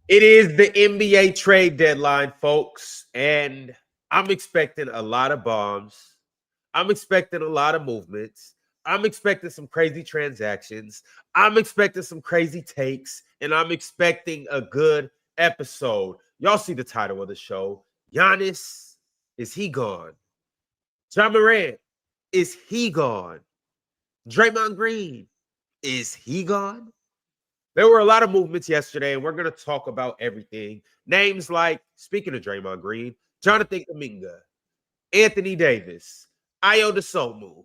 It is the NBA trade deadline, folks, and I'm expecting a lot of bombs. I'm expecting a lot of movements. I'm expecting some crazy transactions. I'm expecting some crazy takes, and I'm expecting a good episode. Y'all see the title of the show. Giannis, is he gone? Morant, is he gone? Draymond Green, is he gone? There were a lot of movements yesterday, and we're going to talk about everything. Names like, speaking of Draymond Green, Jonathan Kuminga, Anthony Davis, Ayo Dosunmu,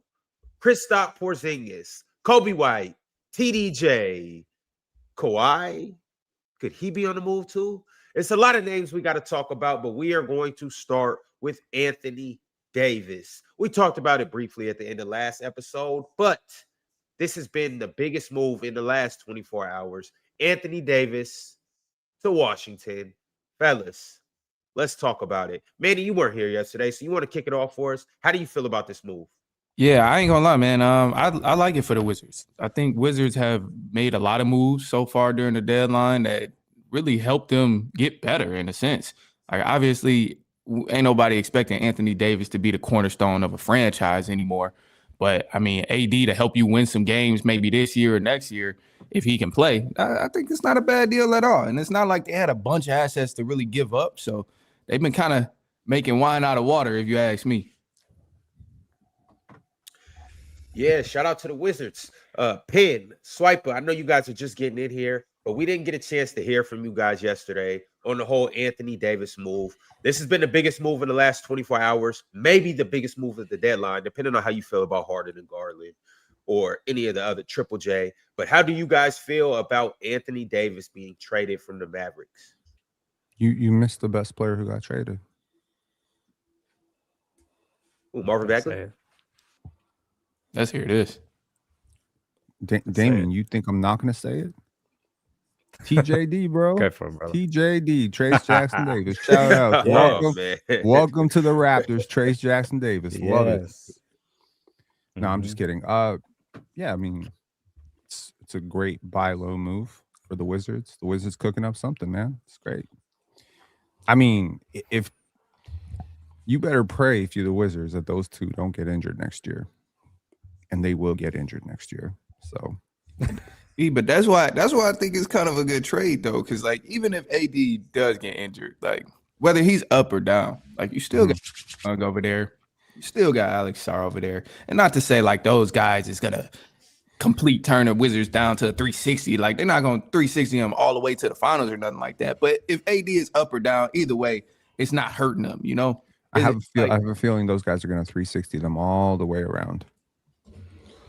Kristaps Porzingis, Kobe White, TDJ, Kawahi. Could he be on the move too? It's a lot of names we got to talk about, but we are going to start with Anthony Davis. We talked about it briefly at the end of last episode, but this has been the biggest move in the last 24 hours. Anthony Davis to Washington. Fellas, let's talk about it. Manny, you weren't here yesterday, so you want to kick it off for us? How do you feel about this move? Yeah, I ain't gonna lie, man. I like it for the Wizards. I think Wizards have made a lot of moves so far during the deadline that really helped them get better in a sense. Like obviously, ain't nobody expecting Anthony Davis to be the cornerstone of a franchise anymore. But I mean, AD to help you win some games maybe this year or next year if he can play. I think it's not a bad deal at all. And it's not like they had a bunch of assets to really give up. So they've been kind of making wine out of water, if you ask me. Yeah, shout out to the Wizards. Pin, Swiper, I know you guys are just getting in here, but we didn't get a chance to hear from you guys yesterday on the whole Anthony Davis move. This has been the biggest move in the last 24 hours, maybe the biggest move of the deadline, depending on how you feel about Harden and Garland or any of the other Triple J. But how do you guys feel about Anthony Davis being traded from the Mavericks? You missed the best player who got traded. Ooh, Marvin Bagley? Let's hear this. Damien, you think I'm not going to say it? TJD, bro. Go for it, brother. TJD, Trace Jackson Davis. Shout out. Welcome to the Raptors, Trace Jackson Davis. Love it. No, I'm just kidding. Yeah, I mean, it's a great buy low move for the Wizards. The Wizards cooking up something, man. It's great. I mean, if you better pray if you're the Wizards that those two don't get injured next year. And they will get injured next year. So, but that's why I think it's kind of a good trade though, because like even if AD does get injured, like whether he's up or down, like you still got over there, you still got Alex Sarr over there, and not to say like those guys is gonna complete turn the Wizards down to a 360, like they're not gonna 360 them all the way to the finals or nothing like that. But if AD is up or down, either way, it's not hurting them, you know. I have a feeling those guys are gonna 360 them all the way around.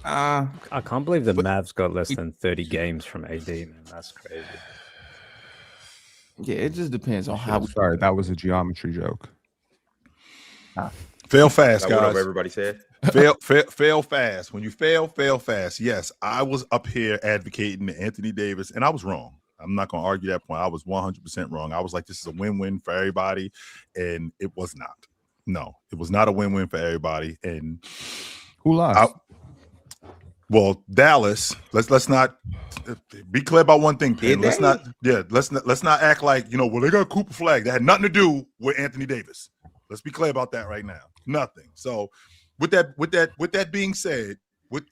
I can't believe the Mavs got less than 30 games from AD, man. That's crazy. Yeah, it just depends on how. Sorry, that was a geometry joke. Fail fast, guys. What everybody said. Fail fast. When you fail fast. Yes, I was up here advocating Anthony Davis, and I was wrong. I'm not going to argue that point. I was 100% wrong. I was like, this is a win-win for everybody, and it was not. No, it was not a win-win for everybody. And who lost? Well, Dallas. Let's not be clear about one thing, Penn. Let's not act like well, they got Cooper Flag. That had nothing to do with Anthony Davis. Let's be clear about that right now. Nothing. So, with that being said, when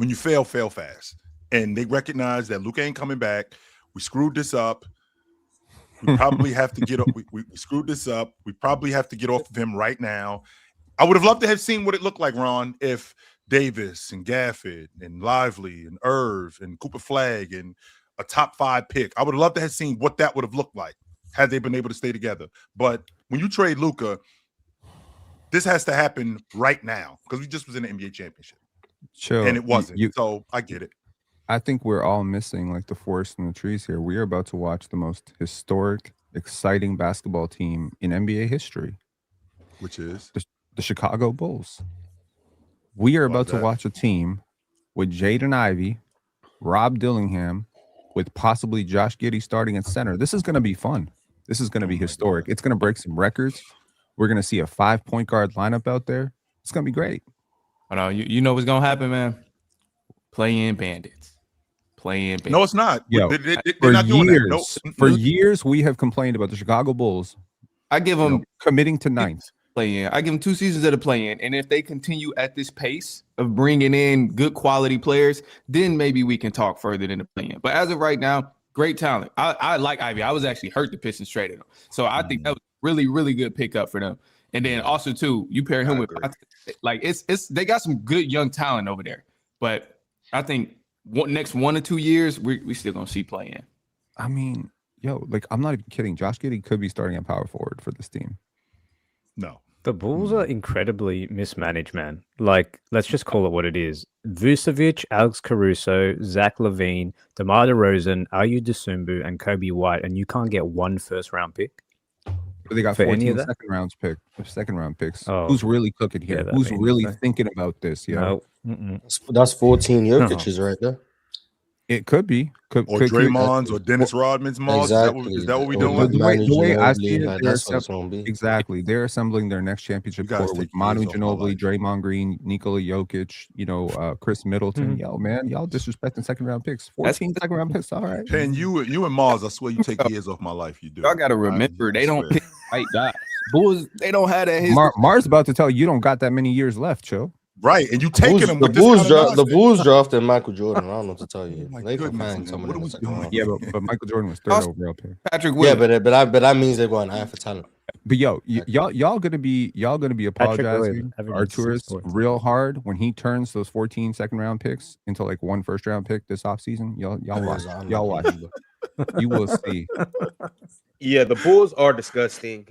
you fail fast, and they recognize that Luke ain't coming back, we screwed this up. We probably have to get we screwed this up. We probably have to get off of him right now. I would have loved to have seen what it looked like, Ron, if Davis and Gafford and Lively and Irv and Cooper Flag and a top 5 pick. I would have loved to have seen what that would have looked like had they been able to stay together. But when you trade Luka, this has to happen right now because we just was in the NBA championship. Chill. And it wasn't. So I get it. I think we're all missing like the forest and the trees here. We are about to watch the most historic, exciting basketball team in NBA history. Which is? The Chicago Bulls. We are about to watch a team with Jaden Ivey, Rob Dillingham, with possibly Josh Giddey starting at center. This is going to be fun. This is going to be historic. It's going to break some records. We're going to see a 5-point guard lineup out there. It's going to be great. You know what's going to happen, man? Play-in bandits. play-in. No, it's not. Yo, They're for not doing that. No, for years, we have complained about the Chicago Bulls. I give them committing to ninth. Play-in. I give them 2 seasons of the play-in, and if they continue at this pace of bringing in good quality players, then maybe we can talk further than the play-in. But as of right now, great talent. I like Ivy. I was actually hurt the Pistons traded him, so I think that was really, really good pickup for them. And then also too, you pair him with like it's they got some good young talent over there. But I think next 1 or 2 years, we still gonna see play-in. I mean, yo, like I'm not even kidding. Josh Giddey could be starting at power forward for this team. No. The Bulls are incredibly mismanaged, man. Like, let's just call it what it is. Vucevic, Alex Caruso, Zach LaVine, DeMar DeRozan, Ayo Dosunmu, and Kobe White, and you can't get 1 first-round pick? They got 14 second-round picks. Oh, who's really cooking here? yeah, Who's really thinking about this? Yeah, no. That's 14 Jokic's right there. It could be. Or Draymond's or Dennis Rodman's. Exactly. Is that what we're doing? The way I see it, like, that's what it's gonna be. Exactly. They're assembling their next championship core with Manu Ginobili, Draymond Green, Nikola Jokic, Chris Middleton. Yo, man, y'all disrespecting second-round picks. 14 second-round picks. All right. Penn, you and Mars, I swear you take years off my life. You do. Y'all got to remember, they don't pick the right guy. Bulls, they don't have that. Mars about to tell you don't got that many years left, Joe. Right, and you taking them. The Bulls drafted Michael Jordan. I don't know what to tell you. They can find someone in the second round. Yeah, but Michael Jordan was third overall pick. Patrick Williams. Yeah, but that means they're going high for talent. But yo, y'all gonna be apologizing to Arturis real hard when he turns those 14 second-round picks into like 1 first-round pick this offseason. Y'all watch. You will see. Yeah, the Bulls are disgusting.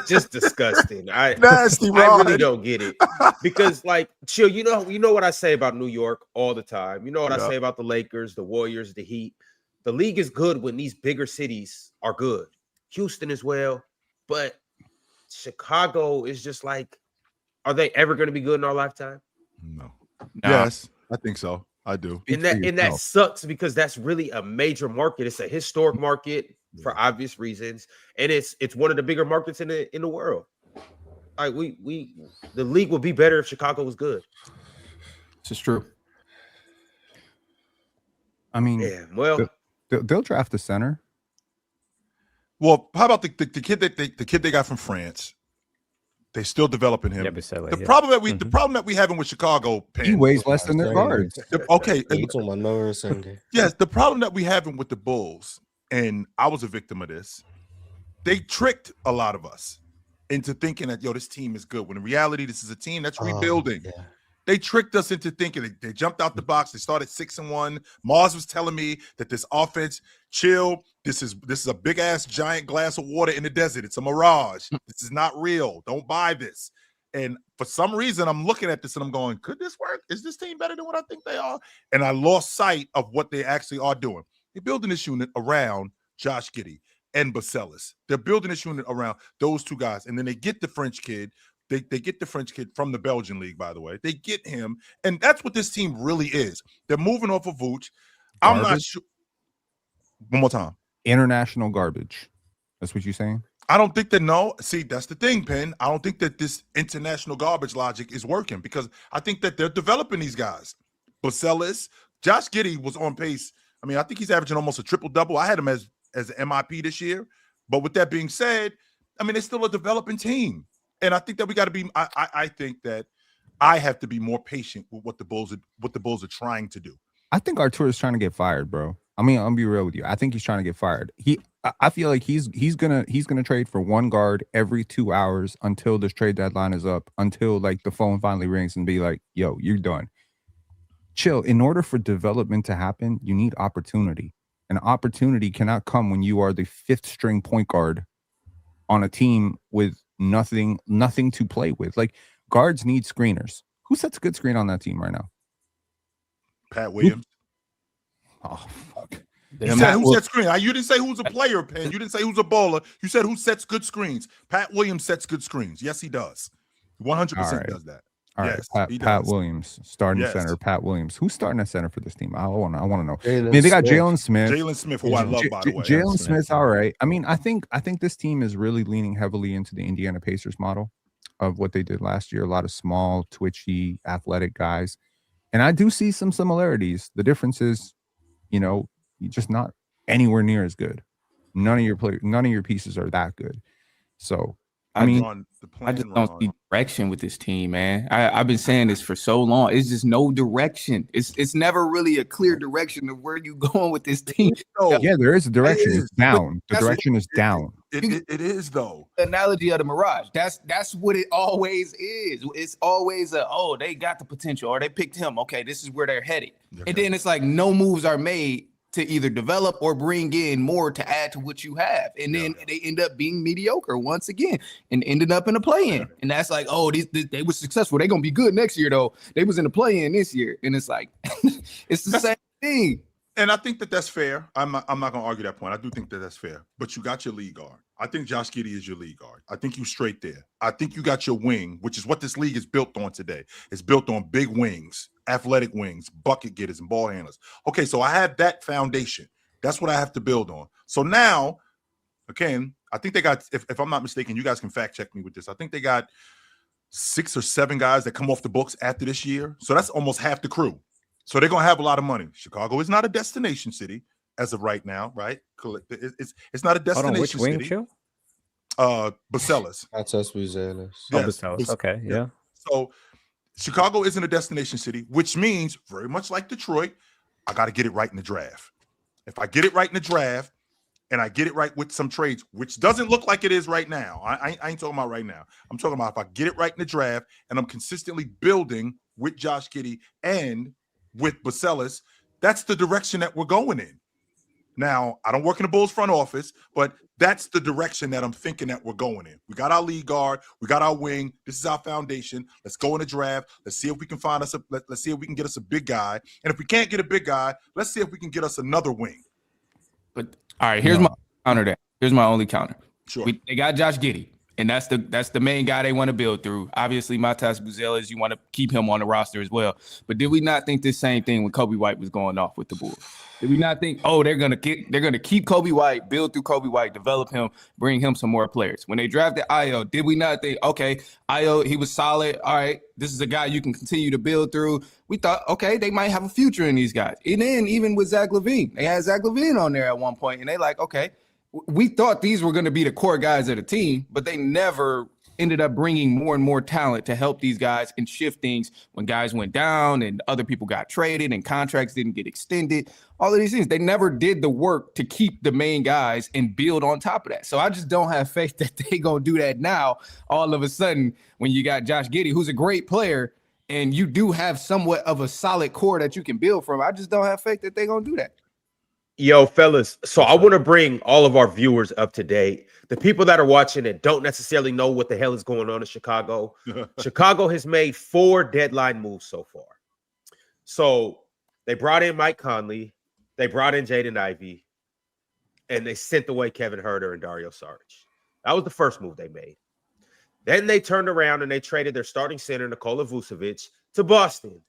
Just disgusting. Nasty, I really don't get it. Because, like, chill, you know what I say about New York all the time. You know what I say about the Lakers, the Warriors, the Heat. The league is good when these bigger cities are good. Houston as well. But Chicago is just like, are they ever going to be good in our lifetime? No. Yes, I think so. I do. And that sucks because that's really a major market. It's a historic market for obvious reasons, and it's one of the bigger markets in the world. Like the league would be better if Chicago was good. This is true. I mean, yeah. Well, they'll draft the center. Well, how about the kid they got from France? They're still developing him. The problem that we having with Chicago, Penn, he weighs less than their guards. Yes, the problem that we having with the Bulls, and I was a victim of this. They tricked a lot of us into thinking that this team is good. When in reality, this is a team that's rebuilding. Yeah. They tricked us into thinking they jumped out the box. They started 6-1. Mars was telling me that this offense, chill. This is a big ass giant glass of water in the desert. It's a mirage. This is not real. Don't buy this. And for some reason, I'm looking at this and I'm going, could this work? Is this team better than what I think they are? And I lost sight of what they actually are doing. They're building this unit around Josh Giddey and Basellis. They're building this unit around those 2 guys. And then they get the French kid. They get the French kid from the Belgian league, by the way. They get him. And that's what this team really is. They're moving off of Vooch. I'm not sure. One more time. International garbage. That's what you're saying? I don't think that, no. See, that's the thing, Penn. I don't think that this international garbage logic is working because I think that they're developing these guys. Basellis, Josh Giddey was on pace. I mean, I think he's averaging almost a triple-double. I had him as an MIP this year. But with that being said, I mean, it's still a developing team. And I think that we got to be. I think that I have to be more patient with what the Bulls are trying to do. I think Artur is trying to get fired, bro. I mean, I'm be real with you. I think he's trying to get fired. I feel like he's gonna trade for 1 guard every 2 hours until this trade deadline is up. Until like the phone finally rings and be like, "Yo, you're done." Chill. In order for development to happen, you need opportunity. And opportunity cannot come when you are the 5th string point guard on a team with nothing to play with. Like, guards need screeners. Who sets a good screen on that team right now? Pat Williams. Oh, fuck. You said who sets screen? You didn't say who's a player, Penn. You didn't say who's a bowler. You said who sets good screens. Pat Williams sets good screens. Yes, he does. 100% does that. All right, yes, Pat Williams starting center. Pat Williams. Who's starting at center for this team? I want to know. I mean, they got Jalen Smith. Jalen Smith, who I love, by the way. Jalen Smith, all right. I mean, I think this team is really leaning heavily into the Indiana Pacers model of what they did last year. A lot of small, twitchy, athletic guys, and I do see some similarities. The difference is you know, you're just not anywhere near as good. None of your pieces are that good. So I mean, I just don't see direction with this team, man. I've been saying this for so long. It's just no direction. It's never really a clear direction of where you going with this team. Yeah, there is a direction. It's down. The direction is down. It is though. The analogy of the Mirage. That's what it always is. It's always they got the potential, or they picked him. Okay, this is where they're headed. Okay. And then it's like no moves are made to either develop or bring in more to add to what you have. And then they end up being mediocre once again and ended up in a play-in. And that's like, they were successful. They're going to be good next year, though. They was in a play-in this year. And it's like, it's the same thing. And I think that's fair. I'm not going to argue that point. I do think that's fair. But you got your lead guard. I think Josh Giddey is your lead guard. I think you straight there. I think you got your wing, which is what this league is built on today. It's built on big wings, athletic wings, bucket getters, and ball handlers. Okay, so I have that foundation. That's what I have to build on. So now, again, I think they got, if I'm not mistaken, you guys can fact check me with this. I think they got 6 or 7 guys that come off the books after this year. So that's almost half the crew. So they're going to have a lot of money. Chicago is not a destination city as of right now, right? It's not a destination which wing city. chill? Bacelas. That's us, Bacelas. Bacelas. Okay, yeah. So Chicago isn't a destination city, which means very much like Detroit, I got to get it right in the draft. If I get it right in the draft and I get it right with some trades, which doesn't look like it is right now. I ain't talking about right now. I'm talking about if I get it right in the draft and I'm consistently building with Josh Giddey and with Bacelas, that's the direction that we're going in. Now, I don't work in the Bulls front office, but that's the direction that I'm thinking that we're going in. We got our lead guard. We got our wing. This is our foundation. Let's go in the draft. Let's see if we can find us let's see if we can get us a big guy. And if we can't get a big guy, let's see if we can get us another wing. But all right, here's my counter there. Here's my only counter. Sure. They got Josh Giddey, and that's the main guy they want to build through. Obviously, Matas Bacelas, you want to keep him on the roster as well. But did we not think this same thing when Kobe White was going off with the Bulls? Did we not think, they're gonna keep Kobe White, build through Kobe White, develop him, bring him some more players? When they drafted Ayo, did we not think, okay, Ayo, he was solid. All right, this is a guy you can continue to build through. We thought, okay, they might have a future in these guys. And then even with Zach LaVine, they had Zach LaVine on there at one point, and they like, okay, we thought these were going to be the core guys of the team, but they never ended up bringing more and more talent to help these guys and shift things when guys went down and other people got traded and contracts didn't get extended. All of these things, they never did the work to keep the main guys and build on top of that. So I just don't have faith that they going to do that now. All of a sudden, when you got Josh Giddey, who's a great player, and you do have somewhat of a solid core that you can build from, I just don't have faith that they're going to do that. Yo, fellas, so I want to bring all of our viewers up to date. The people that are watching and don't necessarily know what the hell is going on in Chicago. Chicago has made 4 deadline moves so far. So they brought in Mike Conley, they brought in Jaden Ivey, and they sent away Kevin Huerter and Dario Saric. That was the first move they made. Then they turned around and they traded their starting center, Nikola Vucevic, to Boston.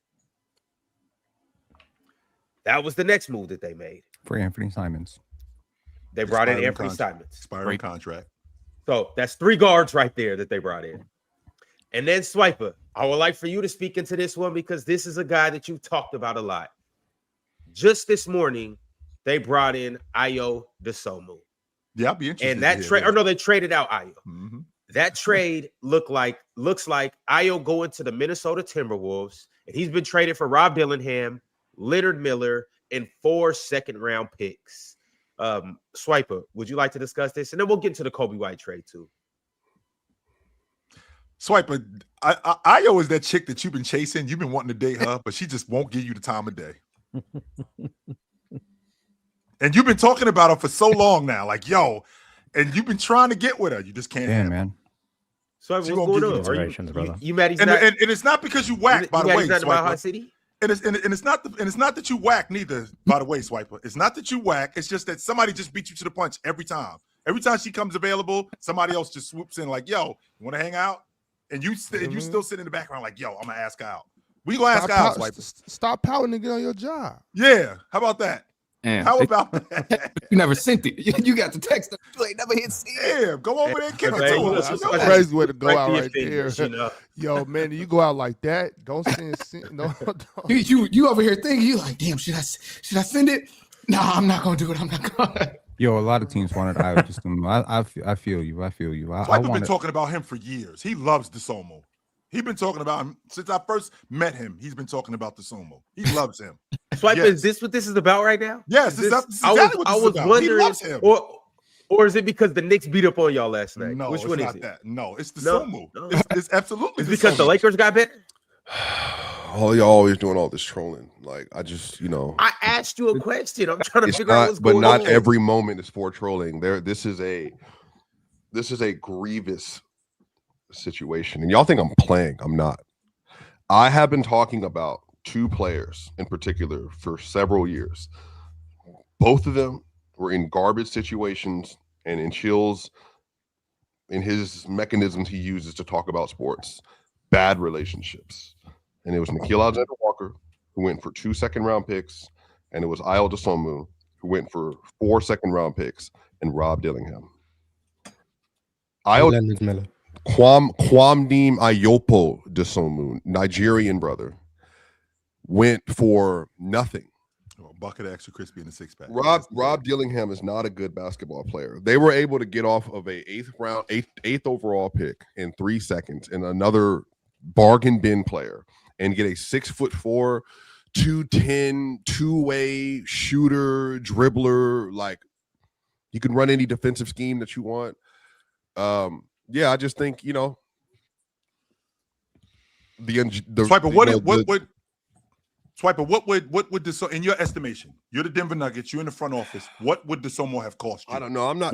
That was the next move that they made. For Anthony Simons. They brought in Anthony Simons. Expiring contract. So that's 3 guards right there that they brought in. And then Swiper, I would like for you to speak into this one because this is a guy that you talked about a lot. Just this morning, they brought in Ayo Dosunmu. Yeah, I'll be interested. And that trade, or no, they traded out Ayo. Mm-hmm. That trade looks like Ayo going to the Minnesota Timberwolves, and he's been traded for Rob Dillingham, Leonard Miller, and 4 second-round picks. Swiper, would you like to discuss this? And then we'll get into the Kobe White trade too. Swiper, Ayo is that chick that you've been chasing. You've been wanting to date her, but she just won't give you the time of day. And you've been talking about her for so long now, like, yo, and you've been trying to get with her. You just can't. Yeah, man. So what's going on? You mad? And it's not because you whack, by the way, Swiper. City? And it's not that you whack neither, by the way, Swiper. It's not that you whack. It's just that somebody just beats you to the punch every time. Every time she comes available, somebody else just swoops in like, yo, you want to hang out? And you still sit in the background like, yo, I'm going to ask out. We going to ask out, Swiper. Stop pouting and get on your job. Yeah. How about that? Damn, how about that? You never sent it. You got the text. You ain't never hit send. Yeah, go over there and kick it to us. That's a crazy way to go out right there. Yo, man, you go out like that. Don't send. No. You over here thinking, you like, damn, should I send it? Nah, I'm not gonna do it. I'm not gonna. Yo, a lot of teams wanted Ayo Dosunmu. I feel you. I feel you. I've been talking about him for years. He loves Dosunmu. He's been talking about him since I first met him. He's been talking about Dosunmu. He loves him. Swipe, is this what this is about right now? Yes, this, that's exactly what this is about. Wondering, he loves him. Or is it because the Knicks beat up on y'all last night? No, which it's one not is it? that. No, it's Dosunmu. No. It's absolutely. It's because the Lakers got better. Oh, y'all always doing all this trolling. Like, I just, I asked you a question. I'm trying to figure out what's going on. But not every moment is for trolling. This is a grievous situation. And y'all think I'm playing. I'm not. I have been talking about two players in particular for several years. Both of them were in garbage situations and in chills in his mechanisms he uses to talk about sports. Bad relationships. And it was Nickeil Alexander-Walker, who went for 2 second-round picks, and it was Ayo Dosunmu, who went for 4 second-round picks, and Rob Dillingham. Kwamdim Ayopo Dosunmu, Nigerian brother, went for nothing. A bucket of extra crispy in a 6-pack. Rob Dillingham is not a good basketball player. They were able to get off of a eighth overall pick in 3 seconds and another bargain bin player and get a 6'4", 210, two-way shooter, dribbler. Like, you can run any defensive scheme that you want. I just think, the Swiper, what would this, in your estimation, you're the Denver Nuggets, you're in the front office, what would Dosunmu have cost you? I don't know. I'm not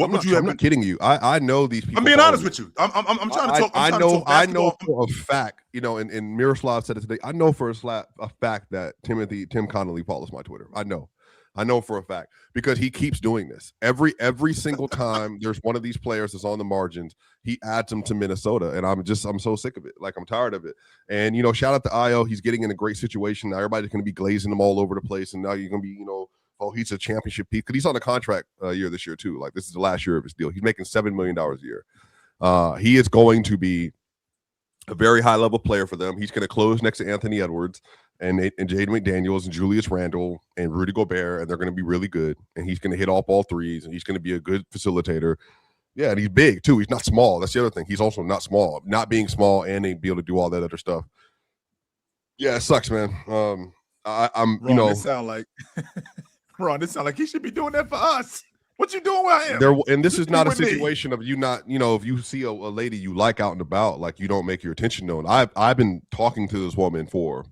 kidding you. I know these people. I'm being honest with you. I'm trying to talk. I know for a fact, and Miroslav said it today. I know for a fact that Tim Connolly follows my Twitter. I know for a fact because he keeps doing this every single time there's one of these players that's on the margins, he adds them to Minnesota, and I'm so sick of it. Like, I'm tired of it. And shout out to Ayo, he's getting in a great situation. Now everybody's going to be glazing him all over the place, and now you're going to be he's a championship piece because he's on a contract year this year too. Like, this is the last year of his deal. He's making $7 million a year. He is going to be a very high level player for them. He's going to close next to Anthony Edwards and Jaden McDaniels and Julius Randle and Rudy Gobert, and they're going to be really good. And he's going to hit all ball threes, and he's going to be a good facilitator. Yeah, and he's big too. He's not small. That's the other thing. He's also not small. Not being small and they be able to do all that other stuff. Yeah, it sucks, man. I'm Ron, this sound like Ron, this sound like he should be doing that for us. What you doing with him? And this is not a situation of you not, if you see a lady you like out and about, like, you don't make your attention known. I've been talking to this woman for,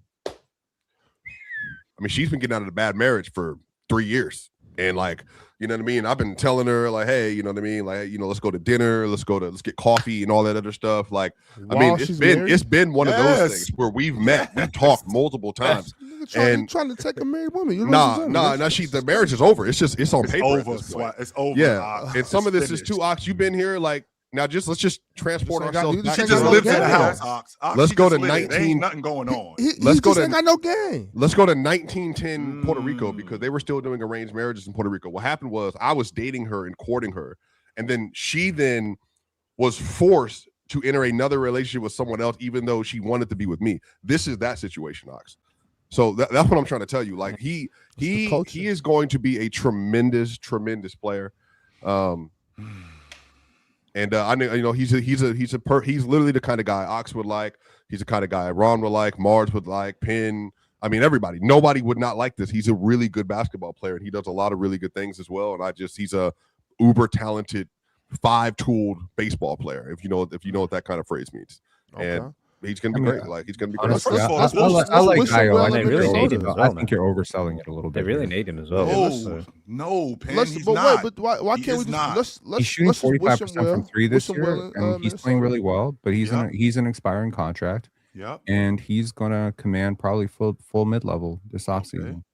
she's been getting out of a bad marriage for 3 years. And, like, you know what I mean? I've been telling her, like, hey, you know what I mean? Like, let's go to dinner, let's get coffee and all that other stuff. Like, it's been one of those things where we've met, we talked multiple times. Trying to take a married woman. The marriage is over. It's on paper. It's over. Yeah. And some of this is too, Ox, you've been here, like, now let's just transport ourselves back. She just lives in the house, Ox. Let's go to 19. Ain't nothing going on. Let's go to got no game. Let's go to 1910 Puerto Rico because they were still doing arranged marriages in Puerto Rico. What happened was I was dating her and courting her, and then she was forced to enter another relationship with someone else, even though she wanted to be with me. This is that situation, Ox. So that's what I'm trying to tell you. Like, he is going to be a tremendous player. And I know he's literally the kind of guy Ox would like. He's the kind of guy Ron would like, Mars would like, Penn. Everybody. Nobody would not like this. He's a really good basketball player, and he does a lot of really good things as well. And he's a uber talented, 5-tooled baseball player. If you know what that kind of phrase means. Okay. And he's gonna be great. Like, he's gonna be great. Honestly, I like Ayo. They really need him as well. I think you're overselling it a little bit. They really need him as well. No, Penn, he's not. But why can't we just he's shooting 45% from 3 this year, and he's playing really well. But he's an expiring contract. Yeah, and he's gonna command probably full mid-level this offseason.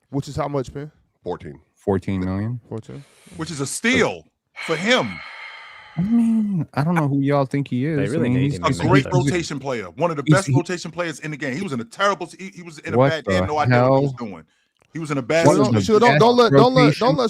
Which is how much, Penn? 14 million. 14, which is a steal for him. I don't know who y'all think he is. They really need him. A great rotation player, one of the best rotation players in the game. He was in a terrible. He was in a bad game. No idea what he was doing. He was in a bad. Don't let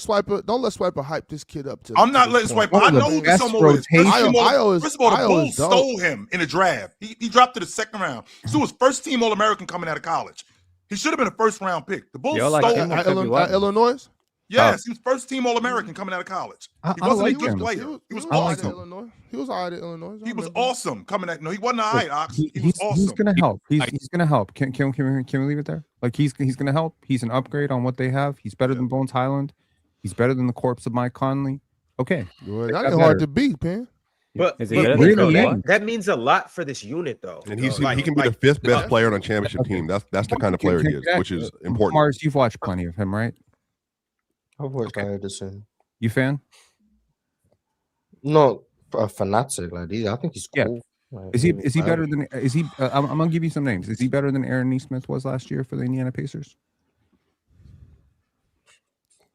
Swiper hype this kid up. I'm not letting Swiper. I know who Dosunmu is. First of all, the Bulls stole him in a draft. He dropped to the second round. So he was first team All-American coming out of college. He should have been a first round pick. The Bulls stole him. Illinois. Yes, he was first team All-American coming out of college. He wasn't a good player. He was awesome. Illinois. He was all right at Illinois. He was awesome coming at. No, he wasn't all right. Ox. He was awesome. He's gonna help. He's gonna help. Can we leave it there? Like he's gonna help. He's an upgrade on what they have. He's better than Bones Highland. He's better than the corpse of Mike Conley. Okay, that ain't hard to beat, man. But that means a lot for this unit, though. And he can be the 5th best player on a championship team. That's the kind of player he is, which is important. Mars, you've watched plenty of him, right? I've watched Ayo Dosunmu. You fan? Not a fanatic like these. I think he's cool. Yeah. Like, is he better than I'm gonna give you some names. Is he better than Aaron Nesmith was last year for the Indiana Pacers?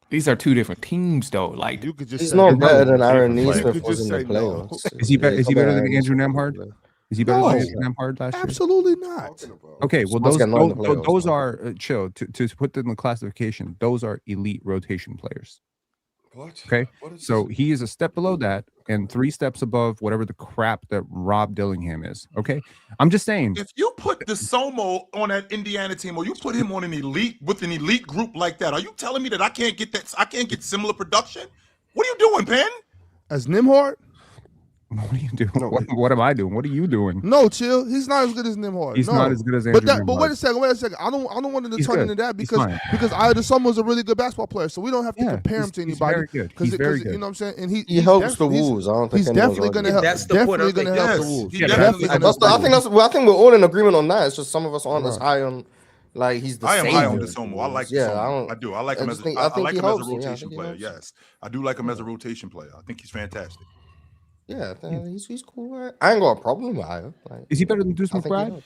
These are two different teams, though. Like you could just he's not better than Aaron Nesmith was in the playoffs. Is he better than Andrew Nemhard? Is he better than Andrew Nemhard last year? Absolutely not. Okay, well those are chill to put them in the classification. Those are elite rotation players. What? Okay, so he is a step below that and 3 steps above whatever the crap that Rob Dillingham is. Okay, I'm just saying. If you put Dosunmu on that Indiana team, or you put him on an elite group like that, are you telling me that I can't get that? I can't get similar production? What are you doing, Penn? As Nembhard? What are you doing? What am I doing? What are you doing? No, chill. He's not as good as Nembhard. He's not as good as Andrew Nembhard. But wait a second. I don't want to turn into that because Ayo Dosunmu is a really good basketball player, so we don't have to compare him to anybody. He's very good. You know what I'm saying? And he helps the Wolves. I don't think he's definitely going to help. That's the point. Help the Wolves. I think we're all in agreement on that. It's just some of us aren't as high on. Like he's the same. I am high on Dosunmu. I like Dosunmu. I do. I like him as a rotation player. Yes, I do like him as a rotation player. I think he's fantastic. Yeah, he's cool. Right? I ain't got a problem with Ayo. Like, is he better than Deuce McBride?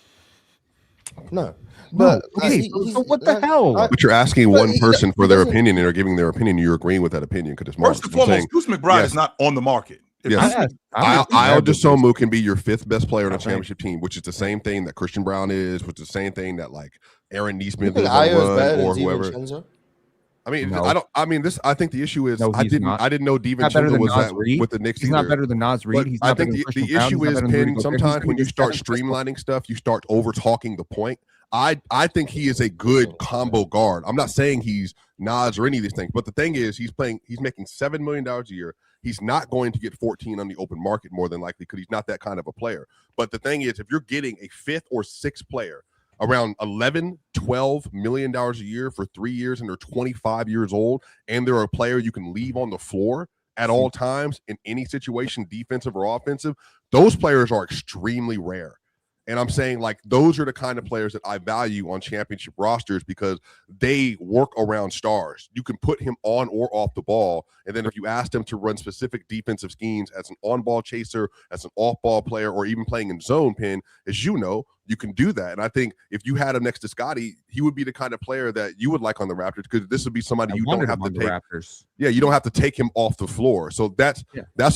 No. But so what the hell? But you're asking one person for their opinion and are giving their opinion. You're agreeing with that opinion because it's first and foremost, Deuce McBride is not on the market. Yes. Ayo Dosunmu can be your 5th best player on a championship team, which is the same thing that Christian Brown is, which is the same thing that like Aaron Nesmith is or whoever. I mean, I think the issue is I didn't know DiVincenzo was that with the Knicks. He's not better than Nas Reed. I think the issue is, Penn, sometimes when you start streamlining stuff, you start over talking the point. I think he is a good combo guard. I'm not saying he's Nas or any of these things, but the thing is, he's making $7 million a year. He's not going to get 14 on the open market more than likely because he's not that kind of a player. But the thing is, if you're getting a 5th or 6th player around $11-12 million a year for 3 years and they're 25 years old and they're a player you can leave on the floor at all times in any situation, defensive or offensive, those players are extremely rare. And I'm saying like those are the kind of players that I value on championship rosters because they work around stars. You can put him on or off the ball. And then if you ask him to run specific defensive schemes as an on-ball chaser, as an off-ball player, or even playing in zone, Penn, as you know, you can do that. And I think if you had him next to Scotty, he would be the kind of player that you would like on the Raptors because this would be somebody you don't have to take. Yeah, you don't have to take him off the floor. So that's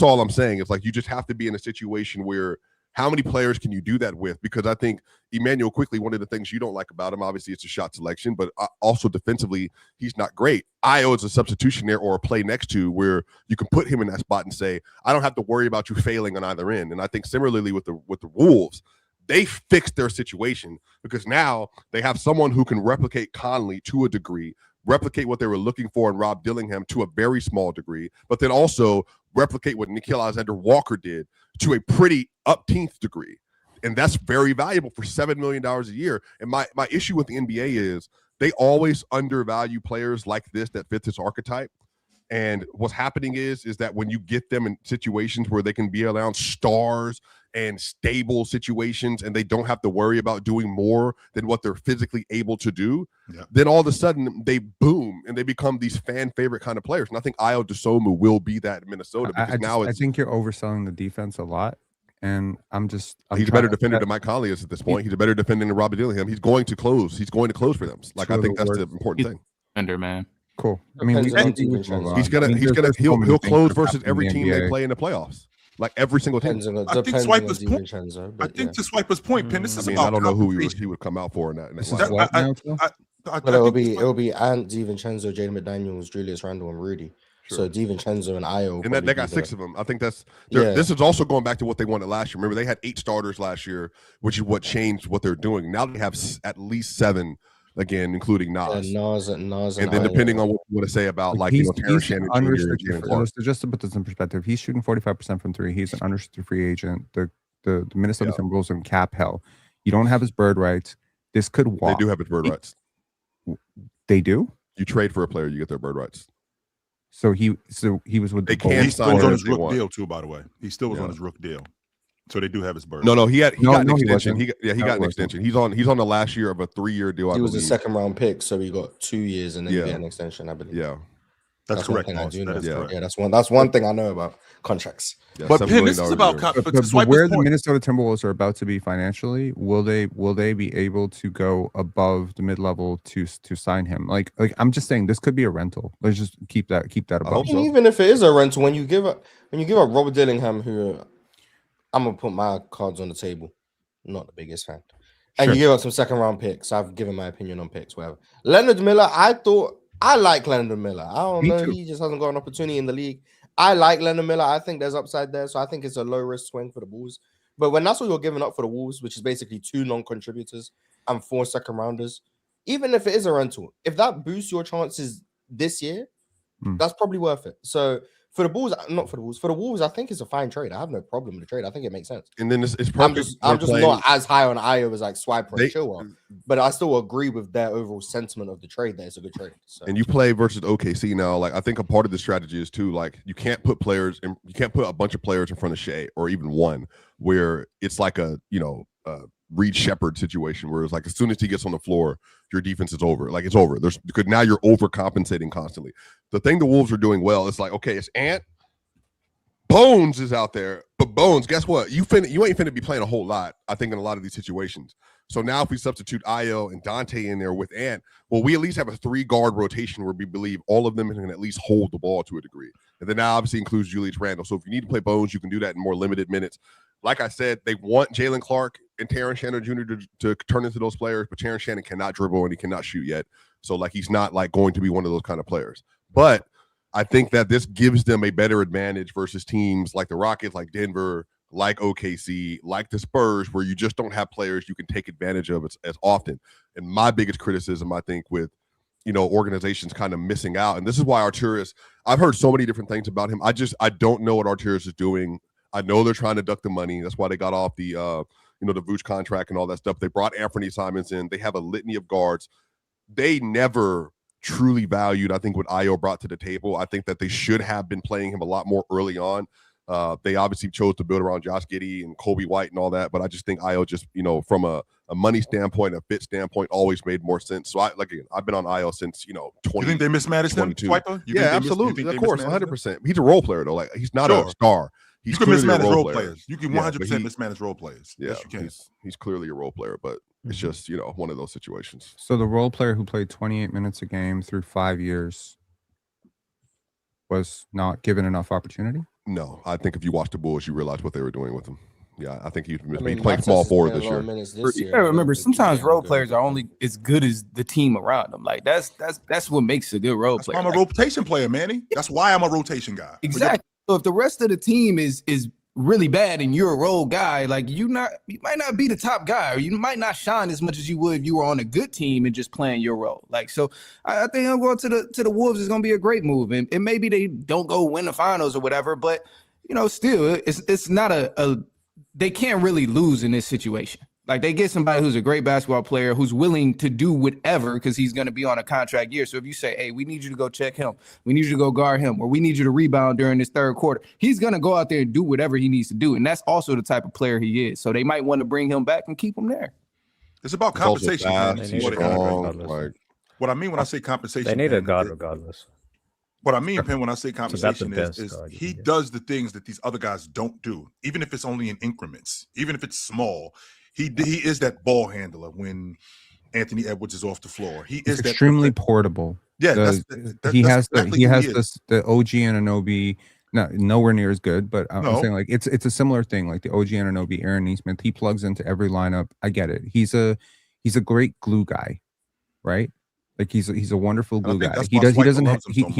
all I'm saying. It's like you just have to be in a situation where how many players can you do that with? Because I think Emmanuel quickly, one of the things you don't like about him, obviously it's a shot selection, but also defensively, he's not great. Ayo is a substitution there or a play next to where you can put him in that spot and say, I don't have to worry about you failing on either end. And I think similarly with the Wolves, they fixed their situation because now they have someone who can replicate Conley to a degree, replicate what they were looking for in Rob Dillingham to a very small degree, but then also replicate what Nickeil Alexander-Walker did to a pretty upteenth degree. And that's very valuable for $7 million a year. And my issue with the NBA is they always undervalue players like this that fit this archetype. And what's happening is that when you get them in situations where they can be around stars and stable situations and they don't have to worry about doing more than what they're physically able to do, then all of a sudden they boom and they become these fan favorite kind of players. And I think Ayo Dosunmu will be that in Minnesota. Because I think you're overselling the defense a lot. And he's a better defender than Mike Conley is at this point. He's a better defender than Robbie Dillingham. He's going to close. He's going to close for them. Like I think that's the important thing. Defender, man. Cool. I mean, he'll close versus every team they play in the playoffs. Like every single team. I think to Swiper's point, Penn, this is about I don't know who he would come out for in that. But it'll be Ant, DiVincenzo, Jaden McDaniels, Julius Randle, and Rudy. Sure. So DiVincenzo and Ayo. And they got 6 of them. I think this is also going back to what they wanted last year. Remember, they had 8 starters last year, which is what changed what they're doing. Now they have at least 7 again, including Nas. Nas and then depending on what you want to say about Terrence Shannon Jr. and Jalen Clark. So just to put this in perspective, he's shooting 45% from three. He's an unrestricted free agent. The Minnesota Timberwolves are in cap hell. You don't have his bird rights. This could walk. They do have his bird rights. They do? You trade for a player, you get their bird rights. So he was with they the can He still was sign on his him if they rook want. deal too, by the way. He still was on his rook deal. So they do have his bird. No, he got an extension. wasn't. He got an extension. He's on the last year of a 3-year deal. He I was a believe. second round pick, so he got 2 years and then you get an extension, I believe. Yeah. That's correct. One thing I do know. That is correct. Yeah, that's one thing I know about contracts. Yeah, But $7 Penn, this million is about a year. But where the Minnesota Timberwolves are about to be financially, will they be able to go above the mid level to sign him? Like I'm just saying, this could be a rental. Let's just keep that above. I mean, even if it is a rental, when you give up Robert Dillingham, who I'm gonna put my cards on the table, not the biggest fan, and you give up some second round picks. I've given my opinion on picks, whatever. Leonard Miller, I like Leonard Miller. I don't know, he just hasn't got an opportunity in the league. I like Leonard Miller. I think there's upside there, so I think it's a low risk swing for the Bulls. But when that's what you're giving up for the Wolves, which is basically 2 non-contributors and 4 second rounders, even if it is a rental, if that boosts your chances this year, that's probably worth it. So for the Bulls, not for the Wolves, for the Wolves, I think it's a fine trade. I have no problem with the trade. I think it makes sense. And then it's perfect. I'm just not as high on Ayo as like Swiper and Chilwell, but I still agree with their overall sentiment of the trade. That it's a good trade. So. And you play versus OKC now. Like I think a part of the strategy is too. Like you can't put a bunch of players in front of Shea or even one where it's like a Reed Shepherd situation where it's like as soon as he gets on the floor, your defense is over. Like it's over. Because now you're overcompensating constantly. The thing the Wolves are doing well is like, okay, it's Ant. Bones is out there, but Bones, guess what? You ain't finna be playing a whole lot, I think, in a lot of these situations. So now if we substitute Ayo and Dante in there with Ant, well, we at least have a 3-guard rotation where we believe all of them can at least hold the ball to a degree. And then that obviously includes Julius Randle. So if you need to play Bones, you can do that in more limited minutes. Like I said, they want Jalen Clark and Terrence Shannon Jr. to turn into those players, but Terrence Shannon cannot dribble and he cannot shoot yet. So like he's not like going to be one of those kind of players. But I think that this gives them a better advantage versus teams like the Rockets, like Denver, like OKC, like the Spurs, where you just don't have players you can take advantage of as often. And my biggest criticism, I think, with organizations kind of missing out, and this is why Arturas, I've heard so many different things about him. I don't know what Arturas is doing. I know they're trying to duck the money. That's why they got off the the Vooch contract and all that stuff. They brought Anthony Simons in. They have a litany of guards. They never truly valued, I think, what Ayo brought to the table. I think that they should have been playing him a lot more early on. They obviously chose to build around Josh Giddey and Kobe White and all that, but I just think Ayo just, from a money standpoint, a fit standpoint, always made more sense. So I've been on Ayo since 20. You think they mismanaged him, Swiper? Yeah, absolutely. Of course, 100%. He's a role player though. Like he's not a star. You can mismanage role players. You can 100% mismanage role players. Yeah, yes, you can. He's clearly a role player, but it's just, one of those situations. So the role player who played 28 minutes a game through 5 years was not given enough opportunity? No, I think if you watch the Bulls, you realize what they were doing with him. Yeah, I think he's playing small forward this year. You gotta remember, sometimes role players are only as good as the team around them. Like that's what makes a good role player. I'm a rotation player, Manny. That's why I'm a rotation guy. Exactly. So if the rest of the team is really bad and you're a role guy, like you might not be the top guy, or you might not shine as much as you would if you were on a good team and just playing your role. Like, so I think I'm going to the Wolves is going to be a great move, and maybe they don't go win the finals or whatever, but still it's not they can't really lose in this situation. Like they get somebody who's a great basketball player who's willing to do whatever because he's going to be on a contract year. So if you say, hey, we need you to go check him, we need you to go guard him, or we need you to rebound during this third quarter, he's going to go out there and do whatever he needs to do. And that's also the type of player he is. So they might want to bring him back and keep him there. It's about compensation. What I mean when I say compensation, they need a guard regardless. What I mean, Penn, when I say compensation is he does the things that these other guys don't do, even if it's only in increments, even if it's small. He is that ball handler when Anthony Edwards is off the floor. He is extremely portable. Yeah, he has the OG Anunoby. Nowhere near as good, but I'm saying like it's a similar thing. Like the OG Anunoby, Aaron Nesmith, he plugs into every lineup. I get it. He's a great glue guy, right? Like he's a wonderful glue guy. He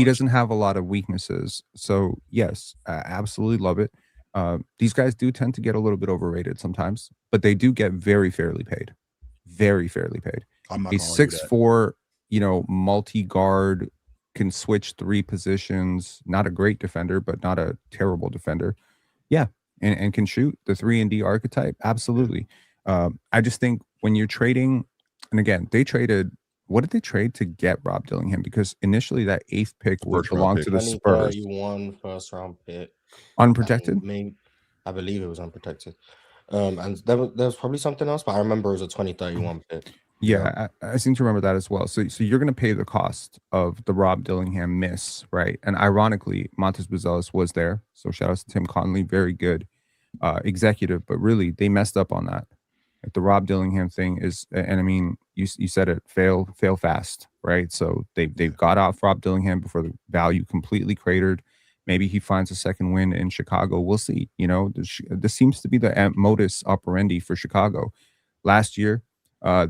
doesn't have a lot of weaknesses. So yes, I absolutely love it. These guys do tend to get a little bit overrated sometimes, but they do get very fairly paid. Very fairly paid. I'm not a gonna argue that. 6'4", multi-guard, can switch 3 positions, not a great defender, but not a terrible defender. Yeah, and can shoot the 3-and-D archetype. Absolutely. I just think when you're trading, and again, they traded, what did they trade to get Rob Dillingham? Because initially that 8th pick would belong to the Spurs. 2031 first round pick. Unprotected? I believe it was unprotected. And there was probably something else, but I remember it was a 2031 pick. Yeah, I seem to remember that as well. So you're going to pay the cost of the Rob Dillingham miss, right? And ironically, Montes Buzelis was there. So shout out to Tim Connolly, very good executive, but really they messed up on that. Like the Rob Dillingham thing is, and I mean, you said it, fail fast, right? So they've got off Rob Dillingham before the value completely cratered. Maybe he finds a second win in Chicago. We'll see. This seems to be the modus operandi for Chicago. Last year,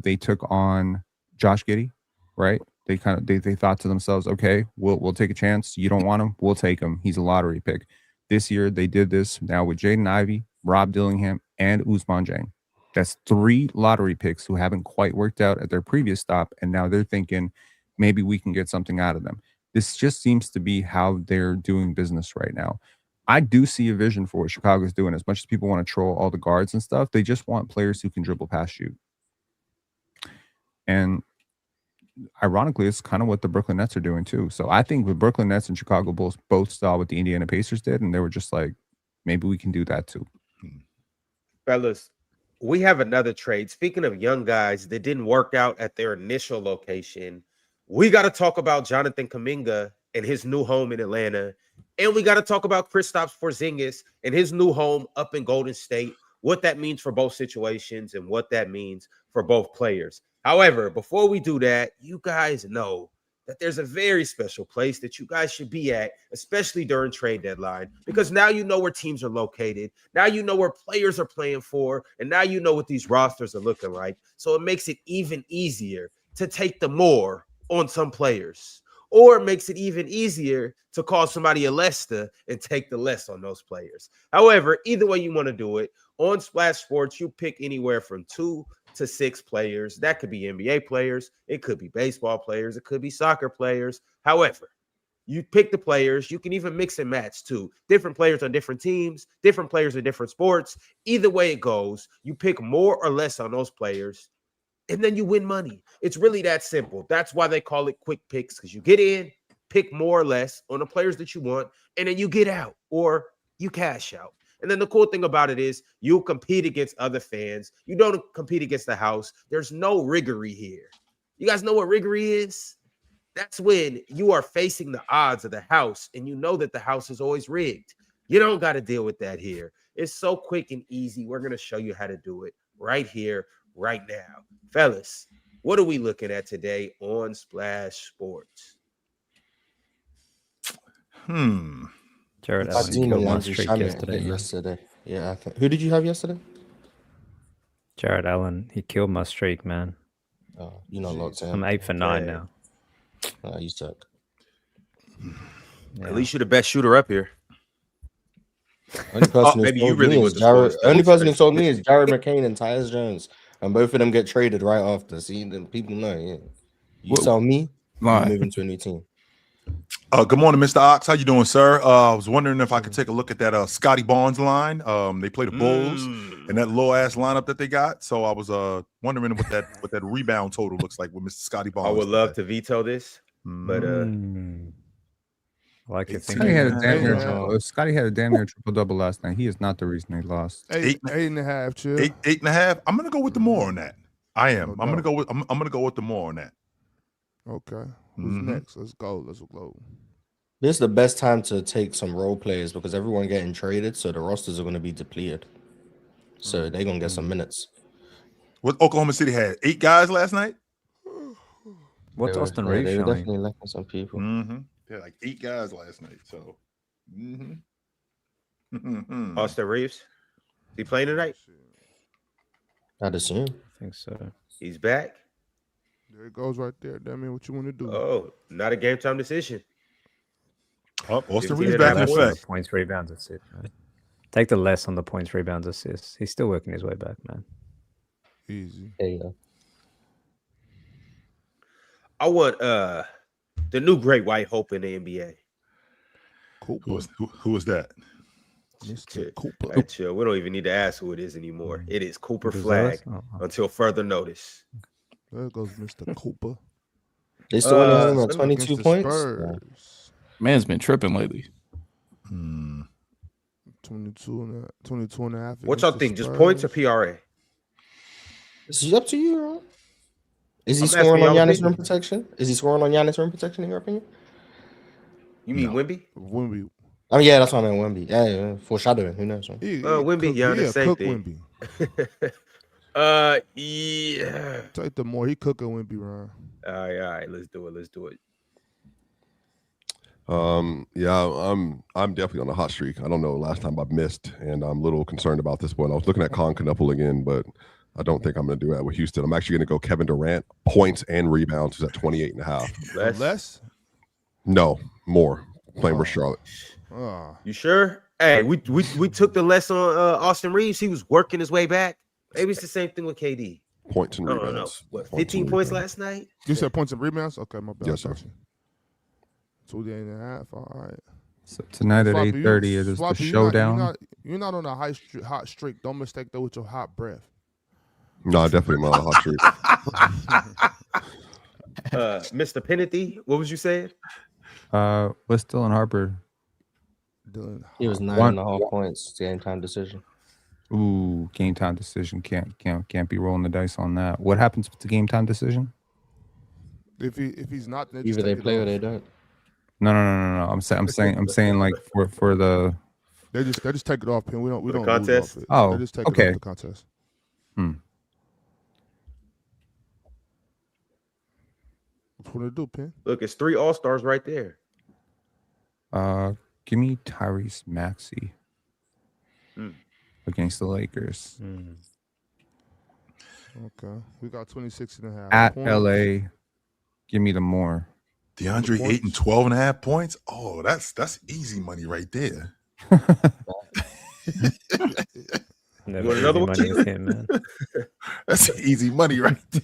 they took on Josh Giddey, right? They thought to themselves, okay, we'll take a chance. You don't want him, we'll take him. He's a lottery pick. This year they did this now with Jaden Ivey, Rob Dillingham, and Ousmane Dieng. That's 3 lottery picks who haven't quite worked out at their previous stop, and now they're thinking maybe we can get something out of them. This just seems to be how they're doing business right now. I do see a vision for what Chicago's doing. As much as people want to troll all the guards and stuff, they just want players who can dribble past shoot. And ironically, it's kind of what the Brooklyn Nets are doing too. So I think the Brooklyn Nets and Chicago Bulls both saw what the Indiana Pacers did, and they were just like, maybe we can do that too. Fellas, we have another trade. Speaking of young guys that didn't work out at their initial location, we got to talk about Jonathan Kuminga and his new home in Atlanta. And we got to talk about Kristaps Porzingis and his new home up in Golden State, what that means for both situations and what that means for both players. However, before we do that, you guys know that there's a very special place that you guys should be at, especially during trade deadline, because now you know where teams are located. Now you know where players are playing for, and now you know what these rosters are looking like. So it makes it even easier to take the more on some players, or it makes it even easier to call somebody a Lester and take the less on those players. However, either way you want to do it, on Splash Sports, you pick anywhere from 2 to 6 players. That could be NBA players. It could be baseball players. It could be soccer players. However, you pick the players. You can even mix and match too. Different players on different teams, different players in different sports. Either way it goes, you pick more or less on those players, and then you win money. It's really that simple. That's why they call it quick picks, because you get in, pick more or less on the players that you want, and then you get out or you cash out. And then the cool thing about it is you compete against other fans. You don't compete against the house. There's no riggery here. You guys know what riggery is? That's when you are facing the odds of the house and you know that the house is always rigged. You don't got to deal with that here. It's so quick and easy. We're going to show you how to do it right here, right now. Fellas, what are we looking at today on Splash Sports? Jared Allen killed my streak yesterday. Yeah, who did you have yesterday? Jared Allen. He killed my streak, man. Oh, you know, locked in. I'm 8 for 9 now. You suck. Yeah. At least you're the best shooter up here. Only person who told me is Jared McCain and Tyus Jones, and both of them get traded right after. See, then people know. Yeah, you saw me. I'm moving to a new team. Good morning, Mr. Ox. How you doing, sir? I was wondering if I could take a look at that Scotty Barnes line. They play the Bulls and that low ass lineup that they got. So I was wondering what that rebound total looks like with Mr. Scotty Barnes. I would love to veto this, but like it. Scotty had a damn near triple double last night. He is not the reason they lost. 8.5, chill. 8.5. I'm gonna go with the more on that. I am. I'm gonna go with the more on that. Okay. Who's next? Let's go. This is the best time to take some role players because everyone getting traded, so the rosters are going to be depleted. So they're going to get some minutes. What Oklahoma City had 8 guys last night? What's Austin Reeves They were showing? definitely lacking some people. They had like 8 guys last night. So, Austin Reeves, is he playing tonight? I'd assume. I think so. He's back. There it goes right there. That mean what you want to do. Oh, not a game time decision. Oh, Austin Reeves back in effect. Points, rebounds, assists. Right? Take the less on the points, rebounds, assists. He's still working his way back, man. Easy. There you go. I want the new great white hope in the NBA. Who was that? Mr. Cooper. All right, chill. We don't even need to ask who it is anymore. It is Cooper Flag until further notice. There goes Mr. Cooper. They still only have him at 22 points. Spurs. Man's been tripping lately. 22 and a half. What y'all think? Just points or PRA? This is up to you, bro. Is he I'm scoring asking on y'all Giannis opinion. rim protection? Is he scoring on Giannis rim protection in your opinion? You mean Wemby? Wemby. Oh yeah, that's what I meant. Wemby. Yeah, foreshadowing. Who knows? Man? Wemby, Giannis, same cook thing. Wemby. Yeah. Take the more. He cooking Wemby, Ron. All right. Let's do it. Yeah, I'm definitely on a hot streak. I don't know last time I missed, and I'm a little concerned about this one. I was looking at Con Knuppel again, but I don't think I'm going to do that with Houston. I'm actually going to go Kevin Durant, points and rebounds, is at 28.5. Less? No, more. Playing with Charlotte. You sure? Hey, we took the less on Austin Reeves. He was working his way back. Maybe it's the same thing with KD. Points and rebounds. No. What, 15 points last night? You said points and rebounds? Okay, my bad. Yes, sir. 28.5. All right. So tonight at Sloppy, 8:30, it is the showdown. You're not on a hot streak. Don't mistake that with your hot breath. No, I definitely am on a hot streak. Mr. Penalty, what was you saying? What's Dylan Harper? He was 9.5 points. Game time decision. Ooh, game time decision. Can't be rolling the dice on that. What happens with the game time decision? If he's not, then Either they play or they don't. No. I'm saying like for the. They just take it off, Pin. We don't contest. Lose off it. Oh, they just take okay. it off the contest. What they do, Pin? Look, it's 3 All-Stars right there. Give me Tyrese Maxey against the Lakers Okay, we got 26.5 at points. LA. Give me the more. DeAndre Ayton 12.5 points. Oh, that's easy money right there. Never You want another one? money with him, man. That's easy money right there.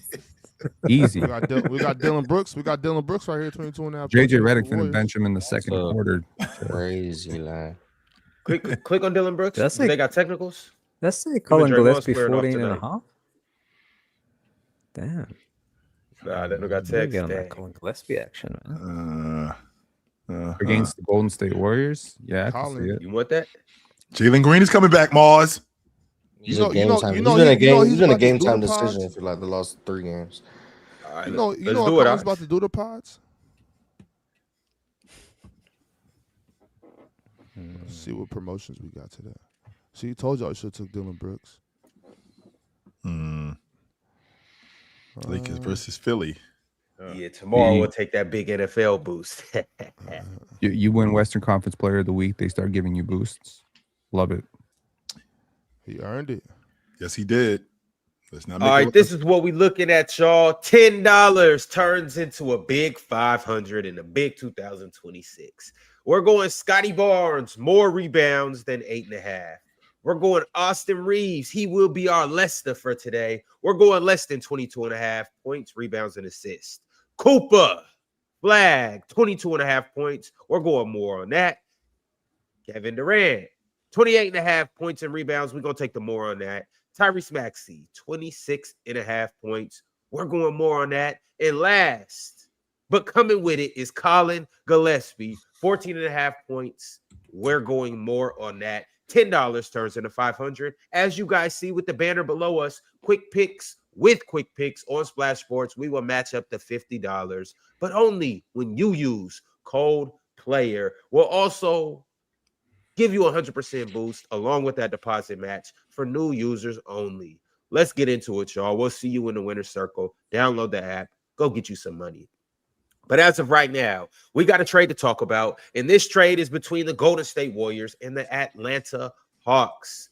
Easy. We got Dylan Brooks. We got Dylan Brooks right here, 22.5. JJ Redick finna bench him in the second quarter. Crazy, man. Click on Dylan Brooks. That's They got technicals. Let's say Colin Draymond Gillespie squared off 14 and a tonight. half. Damn. Nah, they don't got Get text. on that Dang. Colin Gillespie action, man. Against the Golden State Warriors. Yeah, I can Colin. see it. You want that? Jalen Green is coming back, Mars. He's You a know- game you know- time. you know He's been a he- you know game. he's He's been a about to game do time the pods? decision for like the last 3 games. All right, You know let's what do it. Colin's Ox. about to do the pods? Let's see what promotions we got today. See, you told y'all I should have took Dylan Brooks. Lakers versus Philly. Yeah, tomorrow we'll take that big NFL boost. You win Western Conference Player of the Week. They start giving you boosts. Love it. He earned it. Yes, he did. Let's not All make right, it this is what we looking at, y'all. $10 turns into a big 500 in a big 2026. We're going Scotty Barnes, more rebounds than 8.5. We're going Austin Reeves. He will be our Leicester for today. We're going less than 22.5 points, rebounds, and assists. Cooper, Flag, 22.5 points. We're going more on that. Kevin Durant, 28.5 points and rebounds. We're going to take the more on that. Tyrese Maxey, 26.5 points. We're going more on that. And last, but coming with it is Colin Gillespie, 14.5 points. We're going more on that. $10 turns into 500. As you guys see with the banner below us, quick picks with quick picks on Splash Sports, we will match up to $50, but only when you use code PLAYER. We'll also give you a 100% boost along with that deposit match for new users only. Let's get into it, y'all. We'll see you in the winner's circle. Download the app. Go get you some money. But as of right now, we got a trade to talk about. And this trade is between the Golden State Warriors and the Atlanta Hawks.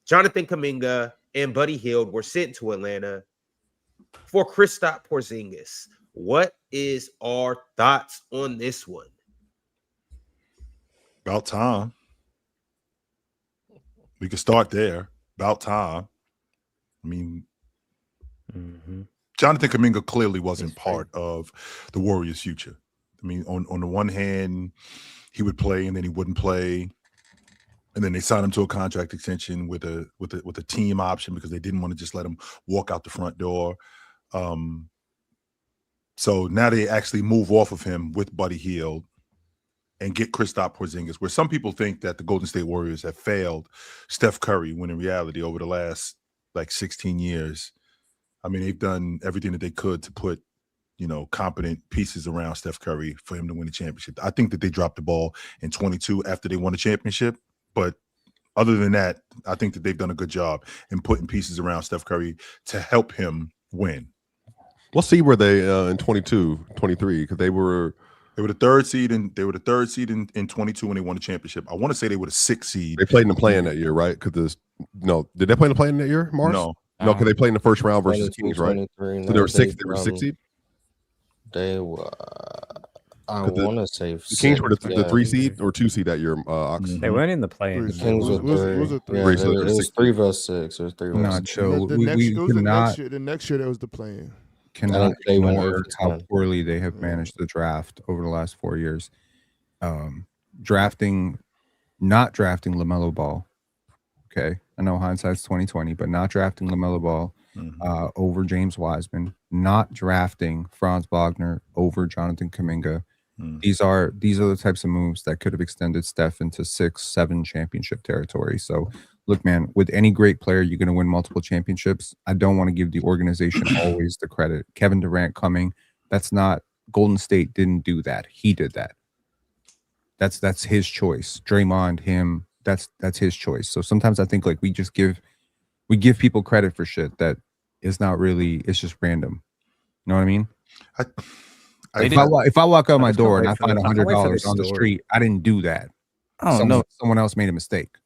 Jonathan Kuminga and Buddy Hield were sent to Atlanta for Kristaps Porzingis. What is our thoughts on this one? About time. We could start there. About time. I mean, Jonathan Kuminga clearly wasn't part of the Warriors' future. I mean, on the one hand, he would play and then he wouldn't play, and then they signed him to a contract extension with a team option because they didn't want to just let him walk out the front door. So now they actually move off of him with Buddy Hield and get Kristaps Porzingis, where some people think that the Golden State Warriors have failed Steph Curry, when in reality, over the last 16 years, I mean, they've done everything that they could to put, competent pieces around Steph Curry for him to win a championship. I think that they dropped the ball in 22 after they won a championship, but other than that, I think that they've done a good job in putting pieces around Steph Curry to help him win. What seed were they in 22, 23? Because they were the third seed, and they were the third seed in 22 when they won the championship. I want to say they were the 6th seed. They played in the play-in that year, right? Did they play in the play-in that year, Mars? No, because they played in the first round versus Kings, right? So they were 6. They were 6 seed. They were. I want to say the Kings were the 3 seed or 2 seed that year. Ox. They weren't in the play-in. The Kings were 3. Was it was 3 versus 6. It was 3 versus 6. The next year that was the play-in. Cannot ignore how poorly they have managed the draft over the last 4 years. Not drafting LaMelo Ball. Okay, I know hindsight's 2020, but not drafting LaMelo Ball over James Wiseman, not drafting Franz Wagner over Jonathan Kuminga. These are the types of moves that could have extended Steph into 6-7 championship territory. So look, man, with any great player, you're going to win multiple championships. I don't want to give the organization always the credit. Kevin Durant coming, that's not Golden State didn't do that. He did that. That's his choice. Draymond, him, that's his choice. So sometimes I think we give people credit for shit that is not really, it's just random. You know what I mean? If I walk out my door and I find $100 on the street, I didn't do that. I don't know. Someone else made a mistake,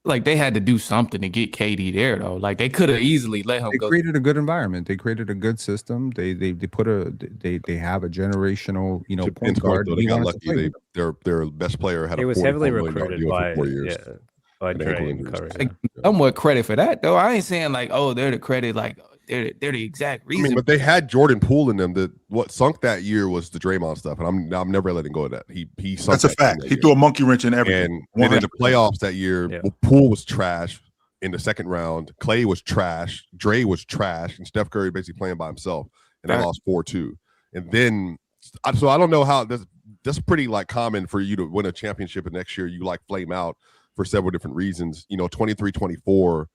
They had to do something to get KD there, though. They could have easily let him go. They created a good environment. They created a good system. They have a generational, point guard. They got lucky. Their best player had. He was heavily recruited by 4 years. By Dre and Curry. Somewhat credit for that, though. I ain't saying they're the credit. They're the exact reason. I mean, but they had Jordan Poole in them. That what sunk that year was the Draymond stuff, and I'm never letting go of that. He sunk. That's a fact. He threw a monkey wrench in everything. And in the playoffs that year, Poole was trash in the second round. Clay was trash. Dre was trash, and Steph Curry basically playing by himself, and they lost 4-2. And then, so I don't know how that's pretty common for you to win a championship, and next year you flame out for several different reasons. 23-24.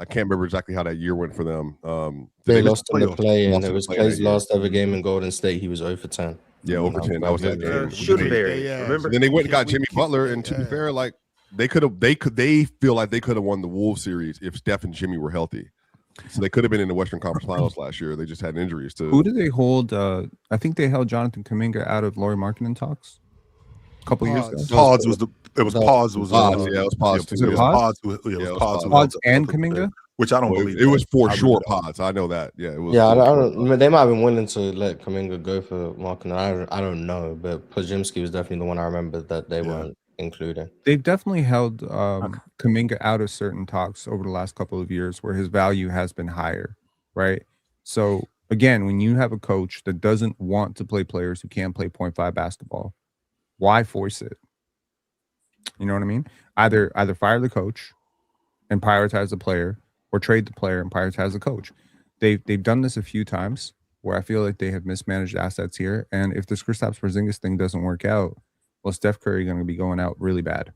I can't remember exactly how that year went for them. They lost in the play, and it was Clay's last ever game in Golden State. He was 0 for 10. Yeah, over 10. That was that game. Remember? Then they went and got Jimmy Butler, and to be fair, they feel like they could have won the Wolves series if Steph and Jimmy were healthy. So they could have been in the Western Conference Finals last year. They just had injuries too. Who did they hold? I think they held Jonathan Kuminga out of Lauri Markkanen talks a couple years ago. Pods was Pods. Yeah, it was Pods. Was it Pods? Pods and Kuminga? Which I don't believe. It was for sure Pods. I know that. Yeah, it was. Yeah, I don't. They might have been willing to let Kuminga go for Markkanen. I don't know, but Podziemski was definitely the one I remember that they weren't including. They've definitely held Kuminga out of certain talks over the last couple of years where his value has been higher, right? So again, when you have a coach that doesn't want to play players who can't play 0.5 basketball, why force it? You know what I mean? Either fire the coach and prioritize the player, or trade the player and prioritize the coach. They've done this a few times where I feel like they have mismanaged assets here. And if this Kristaps Porzingis thing doesn't work out, well, Steph Curry going to be going out really bad.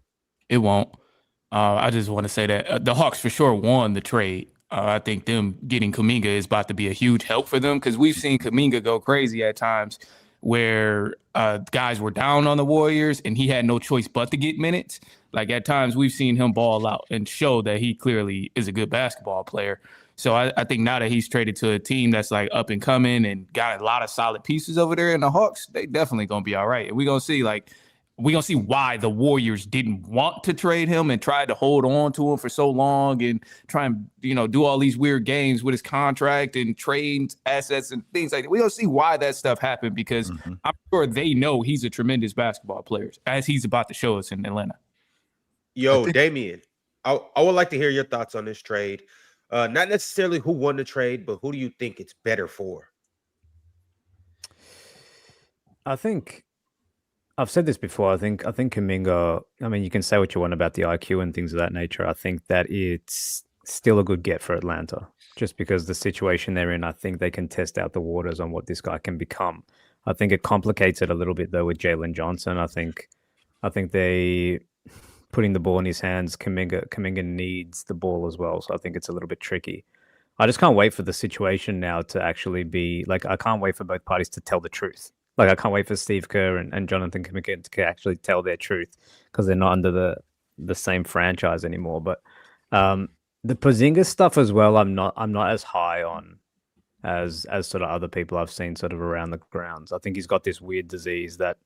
It won't. I just want to say that the Hawks for sure won the trade. I think them getting Kuminga is about to be a huge help for them because we've seen Kuminga go crazy at times where guys were down on the Warriors and he had no choice but to get minutes. At times we've seen him ball out and show that he clearly is a good basketball player. So I think now that he's traded to a team that's up and coming and got a lot of solid pieces over there in the Hawks, they definitely going to be all right. And we're going to see why the Warriors didn't want to trade him and tried to hold on to him for so long and try and, do all these weird games with his contract and trade assets and things like that. We're going to see why that stuff happened because I'm sure they know he's a tremendous basketball player as he's about to show us in Atlanta. Yo, Damian, I would like to hear your thoughts on this trade. Not necessarily who won the trade, but who do you think it's better for? I think I've said this before. I think Kuminga. I mean, you can say what you want about the IQ and things of that nature. I think that it's still a good get for Atlanta, just because the situation they're in. I think they can test out the waters on what this guy can become. I think it complicates it a little bit though with Jalen Johnson. I think they putting the ball in his hands. Kuminga needs the ball as well, so I think it's a little bit tricky. I just can't wait for the situation now to actually be like. I can't wait for both parties to tell the truth. Like, I can't wait for Steve Kerr and Jonathan Kuminga to actually tell their truth, because they're not under the same franchise anymore. But the Porzingis stuff as well, I'm not as high on as sort of other people I've seen sort of around the grounds. I think he's got this weird disease that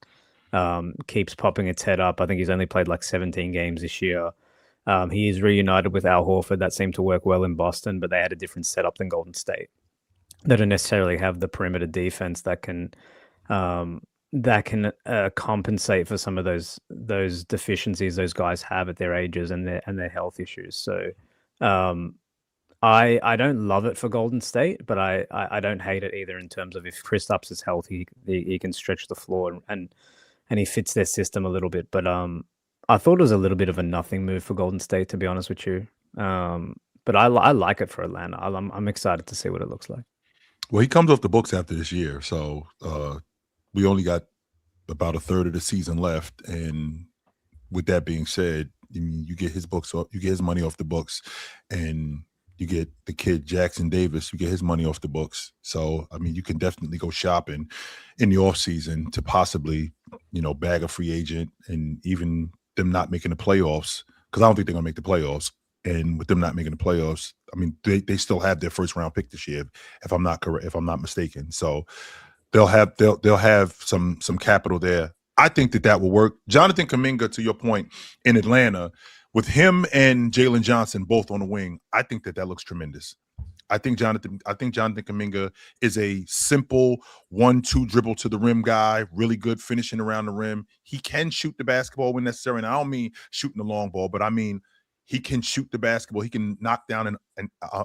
keeps popping its head up. I think he's only played like 17 games this year. He is reunited with Al Horford. That seemed to work well in Boston, but they had a different setup than Golden State. They don't necessarily have the perimeter defense that can compensate for some of those deficiencies those guys have at their ages and their health issues. So I don't love it for Golden State, but I don't hate it either in terms of if Kristaps is healthy, he can stretch the floor and he fits their system a little bit. But I thought it was a little bit of a nothing move for Golden State, to be honest with you. But I like it for Atlanta. I'm excited to see what it looks like. Well, he comes off the books after this year, so we only got about a third of the season left. And with that being said, you get his books off, you get his money off the books, and you get the kid Jackson Davis, you get his money off the books. So I mean, you can definitely go shopping in the offseason to possibly, bag a free agent, and even them not making the playoffs, because I don't think they're gonna make the playoffs. And with them not making the playoffs, I mean, they still have their first round pick this year, if I'm not mistaken. So they'll have some capital there. I think that will work. Jonathan Kuminga, to your point, in Atlanta, with him and Jalen Johnson both on the wing, I think that looks tremendous. I think Jonathan Kuminga is a simple 1-2 dribble to the rim guy, really good finishing around the rim. He can shoot the basketball when necessary, and I don't mean shooting the long ball, but I mean he can shoot the basketball. He can knock down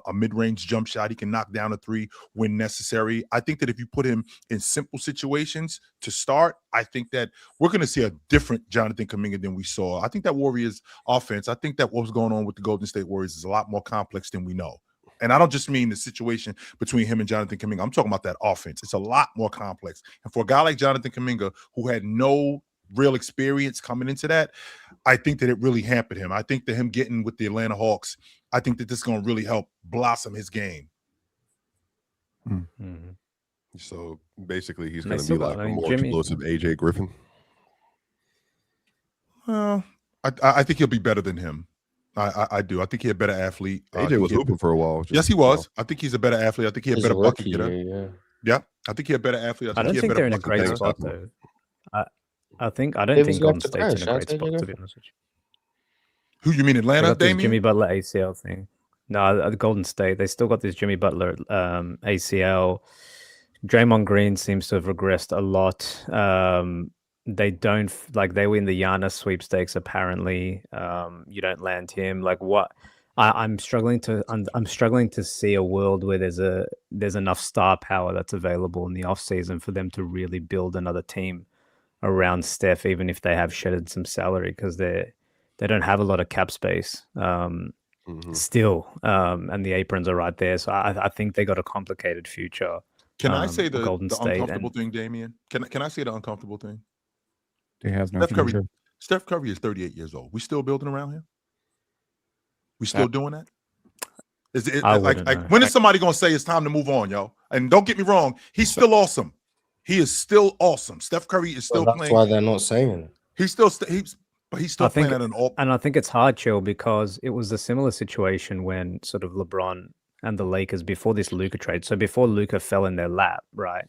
a mid-range jump shot. He can knock down a three when necessary. I think that if you put him in simple situations to start, I think that we're going to see a different Jonathan Kuminga than we saw. I think that Warriors offense, I think that what's going on with the Golden State Warriors is a lot more complex than we know. And I don't just mean the situation between him and Jonathan Kuminga. I'm talking about that offense. It's a lot more complex. And for a guy like Jonathan Kuminga, who had no real experience coming into that, I think that it really hampered him. I think that him getting with the Atlanta Hawks, I think that this is going to really help blossom his game. Mm-hmm. So basically, he's going to be like a more explosive AJ Griffin. Well, I think he'll be better than him. I do. I think he's a better athlete. AJ was hooping for a while. Yes, he was. I think he's a better athlete. I think he's a better bucket getter. Yeah, I think he's a better athlete. I don't think they're in a great spot though. I don't think Golden State's in a great spot, to be honest with you. Who you mean, Atlanta? This Jimmy Butler ACL thing. No, Golden State. They still got this Jimmy Butler ACL. Draymond Green seems to have regressed a lot. They don't they win the Giannis sweepstakes. Apparently, you don't land him. Like what? I'm struggling to see a world where there's enough star power that's available in the offseason for them to really build another team around Steph, even if they have shedded some salary, because they don't have a lot of cap space still, and the aprons are right there. So I think they got a complicated future. Can I say the uncomfortable thing, Damian? Can I say the uncomfortable thing? They have nothing. Steph Curry is 38 years old. We still building around him? We still doing that? Is it when is somebody gonna say it's time to move on, yo? And don't get me wrong, he's still awesome. He is still awesome. Steph Curry is still playing. That's why they're not saying it. He's still playing at an all. And I think it's hard, Chill, because it was a similar situation when sort of LeBron and the Lakers before this Luka trade. So before Luka fell in their lap, right?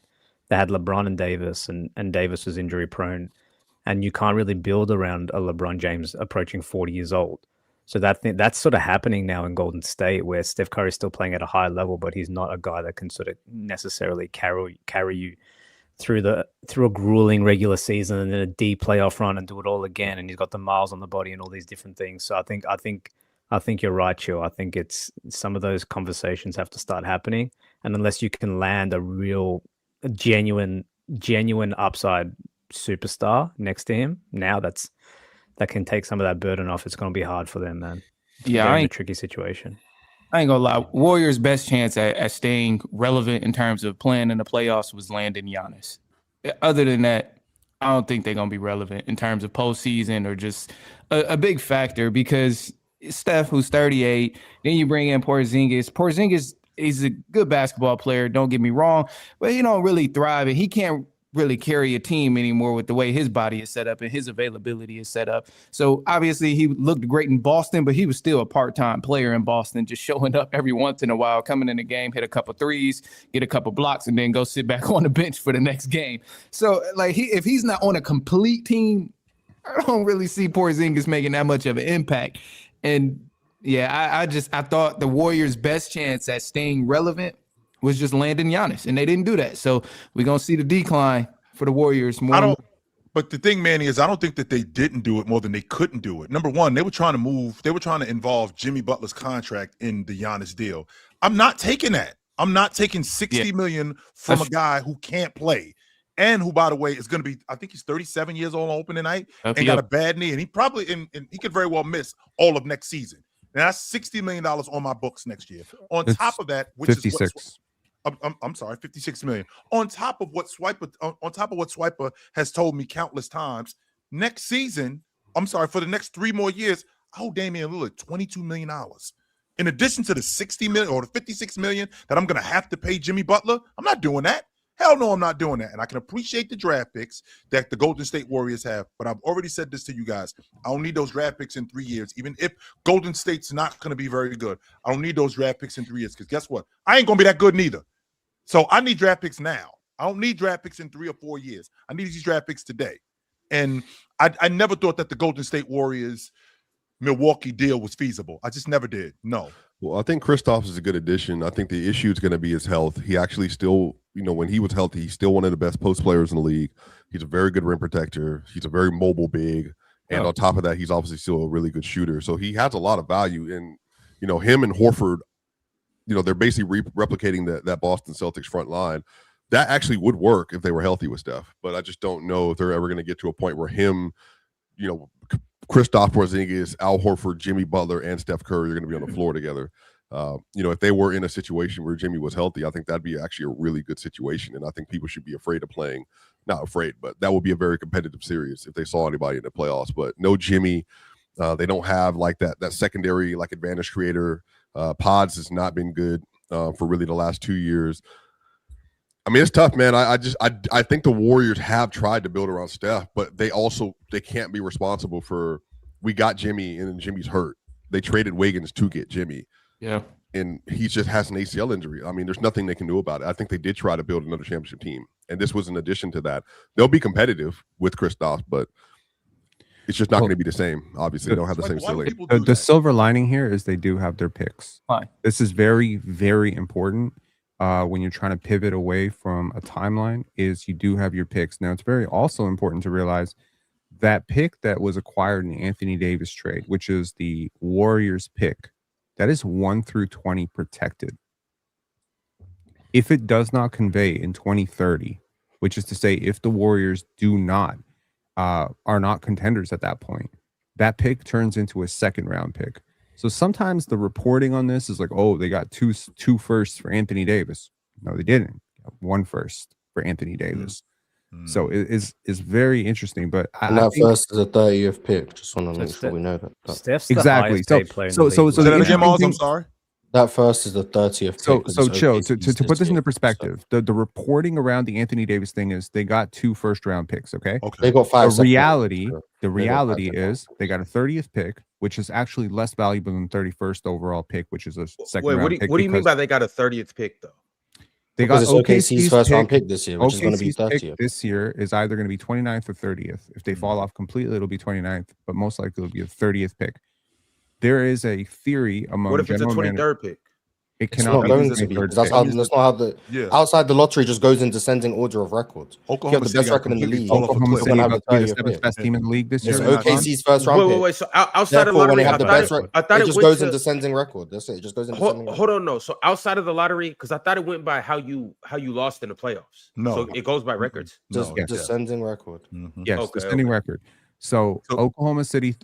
They had LeBron and Davis, and Davis was injury prone, and you can't really build around a LeBron James approaching 40 years old. So that's sort of happening now in Golden State, where Steph Curry is still playing at a high level, but he's not a guy that can sort of necessarily carry you through a grueling regular season and then a deep playoff run and do it all again. And he's got the miles on the body and all these different things. So I think I think you're right, Chill. I think it's some of those conversations have to start happening, and unless you can land a genuine upside superstar next to him, now that can take some of that burden off. It's going to be hard for them, man. Yeah, they're in a tricky situation. I ain't gonna lie. Warriors' best chance at staying relevant in terms of playing in the playoffs was landing Giannis. Other than that, I don't think they're gonna be relevant in terms of postseason or just a big factor because Steph, who's 38, then you bring in Porzingis. Porzingis is a good basketball player, don't get me wrong, but he don't really thrive and he can't really carry a team anymore with the way his body is set up and his availability is set up. So obviously he looked great in Boston, but he was still a part-time player in Boston, just showing up every once in a while, coming in the game, hit a couple threes, get a couple blocks, and then go sit back on the bench for the next game. So like if he's not on a complete team, I don't really see Porzingis making that much of an impact. And yeah, I thought the Warriors' best chance at staying relevant was just landing Giannis, and they didn't do that. So we're going to see the decline for the Warriors more. But the thing, Manny, is I don't think that they didn't do it more than they couldn't do it. Number one, they were trying to involve Jimmy Butler's contract in the Giannis deal. I'm not taking that. I'm not taking $60 million from a guy who can't play. And who, by the way, is going to be, I think he's 37 years old on opening night and got a bad knee. And he probably, and he could very well miss all of next season. Now that's $60 million on my books next year. On top of that, which 56. is I'm sorry, 56 million. On top of what Swiper has told me countless times, next season, for the next 3 more years, I owe Damian Lillard $22 million. In addition to the 60 million or the 56 million that I'm gonna have to pay Jimmy Butler, I'm not doing that. Hell no, I'm not doing that. And I can appreciate the draft picks that the Golden State Warriors have, but I've already said this to you guys. I don't need those draft picks in 3 years, even if Golden State's not going to be very good. I don't need those draft picks in 3 years because guess what? I ain't going to be that good neither. So I need draft picks now. I don't need draft picks in 3 or 4 years. I need these draft picks today. And I never thought that the Golden State Warriors Milwaukee deal was feasible. I just never did. No. Well, I think Kristaps is a good addition. I think the issue is going to be his health. He actually still, when he was healthy, he's still one of the best post players in the league. He's a very good rim protector. He's a very mobile big. And on top of that, he's obviously still a really good shooter. So he has a lot of value. And, him and Horford, they're basically replicating that Boston Celtics front line. That actually would work if they were healthy with Steph. But I just don't know if they're ever going to get to a point where him, Kristaps Porzingis, Al Horford, Jimmy Butler, and Steph Curry are going to be on the floor together. If they were in a situation where Jimmy was healthy, I think that'd be actually a really good situation. And I think people should be afraid of playing. Not afraid, but that would be a very competitive series if they saw anybody in the playoffs. But no Jimmy. They don't have like that secondary like advantage creator. Pods has not been good for really the last 2 years. I mean, it's tough, man. I think the Warriors have tried to build around Steph, but they can't be responsible for we got Jimmy and then Jimmy's hurt. They traded Wiggins to get Jimmy. Yeah. And he just has an ACL injury. I mean, there's nothing they can do about it. I think they did try to build another championship team. And this was in addition to that. They'll be competitive with Kristaps, but it's just not going to be the same. Obviously, they don't have the same ceiling. The silver lining here is they do have their picks. Fine. This is very, very important. When you're trying to pivot away from a timeline, is you do have your picks. Now, it's very also important to realize that pick that was acquired in the Anthony Davis trade, which is the Warriors pick, that is 1 through 20 protected. If it does not convey in 2030, which is to say, if the Warriors are not contenders at that point, that pick turns into a second round pick. So sometimes the reporting on this is like, oh, they got two firsts for Anthony Davis. No, they didn't. 1 first for Anthony Davis. So it is very interesting. But that first is a 30th pick. Just want to make sure we know that. Steph's exactly. The highest paid player in the league. I'm sorry. That first is the 30th pick. So Chill, to put this into perspective, the reporting around the Anthony Davis thing is they got 2 first-round picks, okay? They got 5. The reality is they got a 30th pick, which is actually less valuable than 31st overall pick, which is a second-round pick. What do you mean by they got a 30th pick, though? They got OKC's first-round pick this year, which is going to be 30th. This year is either going to be 29th or 30th. If they fall off completely, it'll be 29th, but most likely it'll be a 30th pick. There is a theory among what if it's a 23rd pick? It It's cannot not be going the to be. third That's pick. not how the outside the lottery just goes in descending order of records. If you have the best record in the league, Oklahoma City you're about to gonna be have the the 7th best team in the league this It's year. OKC's first round pick. Wait. So outside of the Therefore, when lottery, they have the best record, I thought it it just went goes to, in descending record. That's it. It just goes in descending record. hold on, no. So outside of the lottery, because I thought it went by how you lost in the playoffs. No. So it goes by records. Just descending record. Yes, Okay, descending okay. record. So Oklahoma City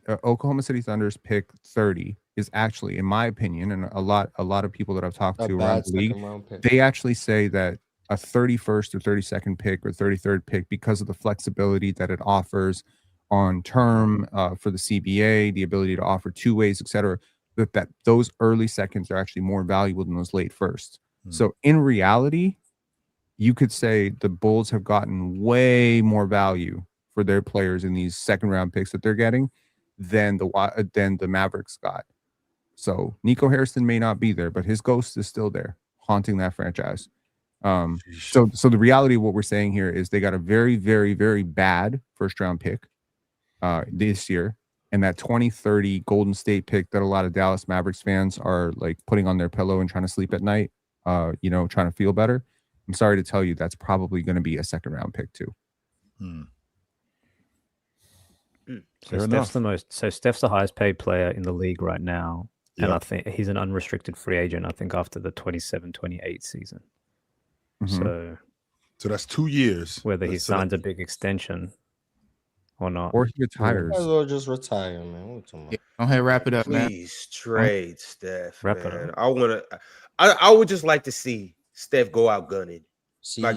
Thunder's pick 30 is actually, in my opinion, and a lot of people that I've talked to around the league, they actually say that a 31st or 32nd pick or 33rd pick, because of the flexibility that it offers on term for the CBA, the ability to offer two ways, etc., that those early seconds are actually more valuable than those late firsts. So in reality, you could say the Bulls have gotten way more value for their players in these second round picks that they're getting than the Mavericks got. So Nico Harrison may not be there, but his ghost is still there, haunting that franchise. So the reality of what we're saying here is they got a very, very, very bad first round pick this year, and that 2030 Golden State pick that a lot of Dallas Mavericks fans are like putting on their pillow and trying to sleep at night, trying to feel better. I'm sorry to tell you, that's probably going to be a second round pick too. So Steph's the highest paid player in the league right now. And I think he's an unrestricted free agent, I think, after the 27-28 season. So that's 2 years. Whether he signs a big extension or not. Or he retires. Might as well just retire, man. Go ahead, wrap it up, man. Please trade Steph. Wrap it Man. up. I would just like to see Steph go out gunning. See, Like,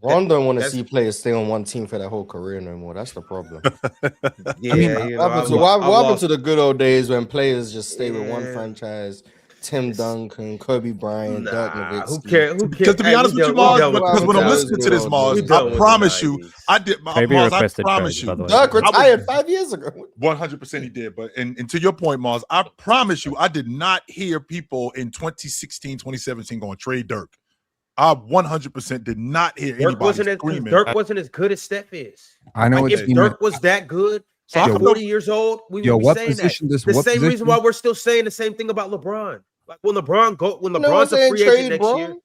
Ron don't want to see players stay on one team for their whole career no more. That's the problem. Yeah, what happened to the good old days when players just stay with one franchise? Tim Duncan, Kobe Bryant, Dirk Nowitzki. Who cares? Because to be honest with you, Mars, because when I'm listening to this, Mars, I promise you, Mars, I promise you. Dirk retired 5 years ago. 100% he did. But and to your point, Mars, I promise you, I did not hear people in 2016, 2017 going trade Dirk. I 100% did not hear anybody screaming. Dirk wasn't as good as Steph is. I know if Dirk was that good at 40 years old, we would be saying that. The same reason why we're still saying the same thing about LeBron. Like when LeBron's a free agent next year.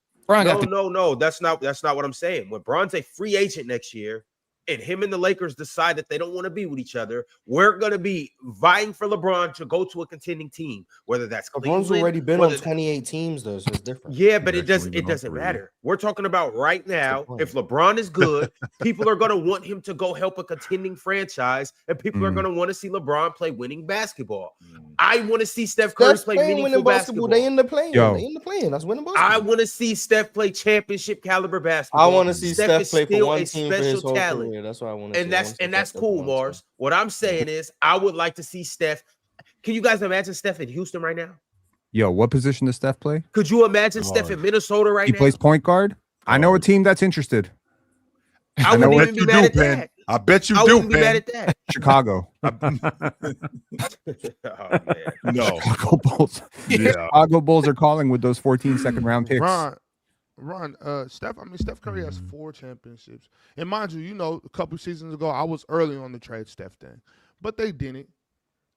No, that's not what I'm saying. When LeBron's a free agent next year, and him and the Lakers decide that they don't want to be with each other, we're going to be vying for LeBron to go to a contending team, whether that's Cleveland. LeBron's already been on 28 teams, though, so it's different. Yeah, but it doesn't matter. We're talking about right now. If LeBron is good, people are going to want him to go help a contending franchise, and people are going to want to see LeBron play winning basketball. I want to see Steph Curry play meaningful basketball. They in the playing. They in the playing. That's winning basketball. I want to see Steph play championship caliber basketball. I want to see Steph play for one team for his whole talent. career. That's what I want to see. And that's cool, Mars. What I'm saying is I would like to see Steph. Can you guys imagine Steph in Houston right now? Yo, what position does Steph play? Could you imagine Steph in Minnesota right now? He plays point guard. I know a team that's interested. I wouldn't even be mad at that. I bet you I do, wouldn't be mad at that. Chicago. No. Chicago Bulls. Yeah. Chicago Bulls are calling with those 14 second round picks. Steph Curry has 4 championships. And mind you, a couple seasons ago, I was early on the trade Steph thing. But they didn't.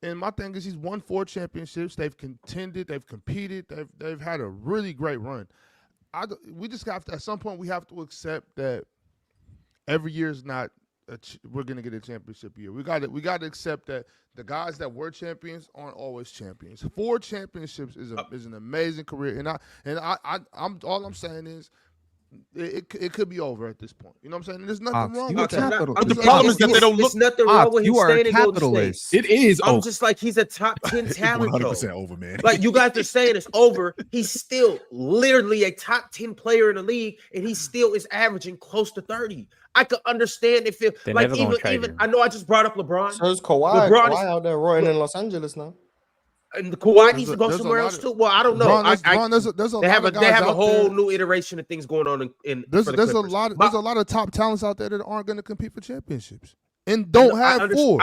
And my thing is he's won 4 championships. They've contended. They've competed. They've had a really great run. We just have to, at some point, we have to accept that every year is not we're going to get a championship year. We got to accept that the guys that were champions aren't always champions. 4 championships is an amazing career, I'm all I'm saying is it could be over at this point. You know what I'm saying? There's nothing wrong with that. The problem is that they don't look. There's nothing wrong with him staying in Golden State. It is. I'm just like he's a top 10 talent. 100% over, man. Like you guys are saying it's over. He's still literally a top 10 player in the league, and he still is averaging close to 30. I could understand if it like even I know I just brought up LeBron. So is Kawhi. Kawhi out there roaring in Los Angeles now. And the Kawhi needs to go somewhere else too. Well, I don't know. They have a whole new iteration of things going on in. There's a lot of top talents out there that aren't going to compete for championships and don't have 4.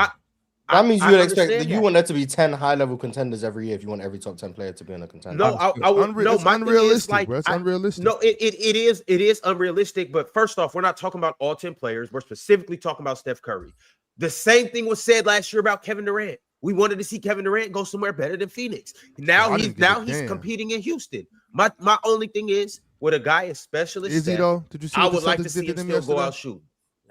That means you would expect that you want there to be 10 high-level contenders every year if you want every top 10 player to be in a contender. No, I would. No, it's unrealistic. It's unrealistic. No, it is unrealistic. But first off, we're not talking about all 10 players. We're specifically talking about Steph Curry. The same thing was said last year about Kevin Durant. We wanted to see Kevin Durant go somewhere better than Phoenix. Now he's competing in Houston. My only thing is, with a guy as specialist, is he though? Did you see? I would like to see him still go out shooting.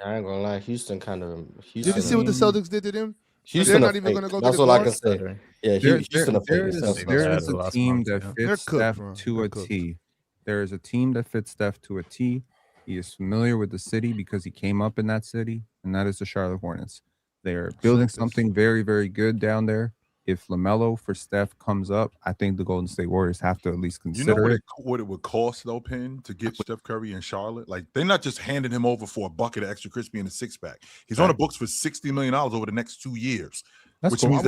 I ain't gonna lie, Houston kind of. Did you see what the Celtics did to them? Houston they're not even gonna go. That's all I can say. Yeah, Houston. There is a team that fits Steph to a T. There is a team that fits Steph to a T. He is familiar with the city because he came up in that city, and that is the Charlotte Hornets. They are building something very, very good down there. If LaMelo for Steph comes up, I think the Golden State Warriors have to at least consider what it would cost, though, Penn, to get Steph Curry in Charlotte? Like, they're not just handing him over for a bucket of extra crispy and a six-pack. He's on the books for $60 million over the next 2 years. That's cool.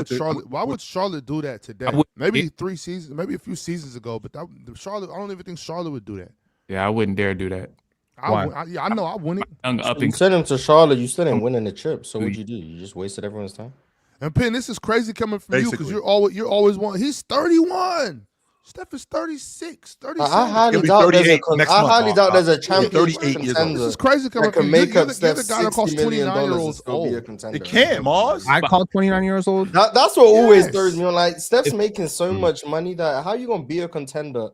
Why would Charlotte do that today? Maybe 3 seasons, maybe a few seasons ago, but Charlotte, I don't even think Charlotte would do that. Yeah, I wouldn't dare do that. I know I wouldn't. You sent him to Charlotte, you still didn't winning the trip. So what'd you do? You just wasted everyone's time. And Penn, this is crazy coming from you because you're always one. He's 31. Steph is 36, 37. I highly doubt there's a championship contender. This is crazy coming from you. You're the guy that calls 29-year-olds old. It can't, Mars. I call 29 years old. That's what always throws me on. Like, Steph's making so much money that how you gonna be a contender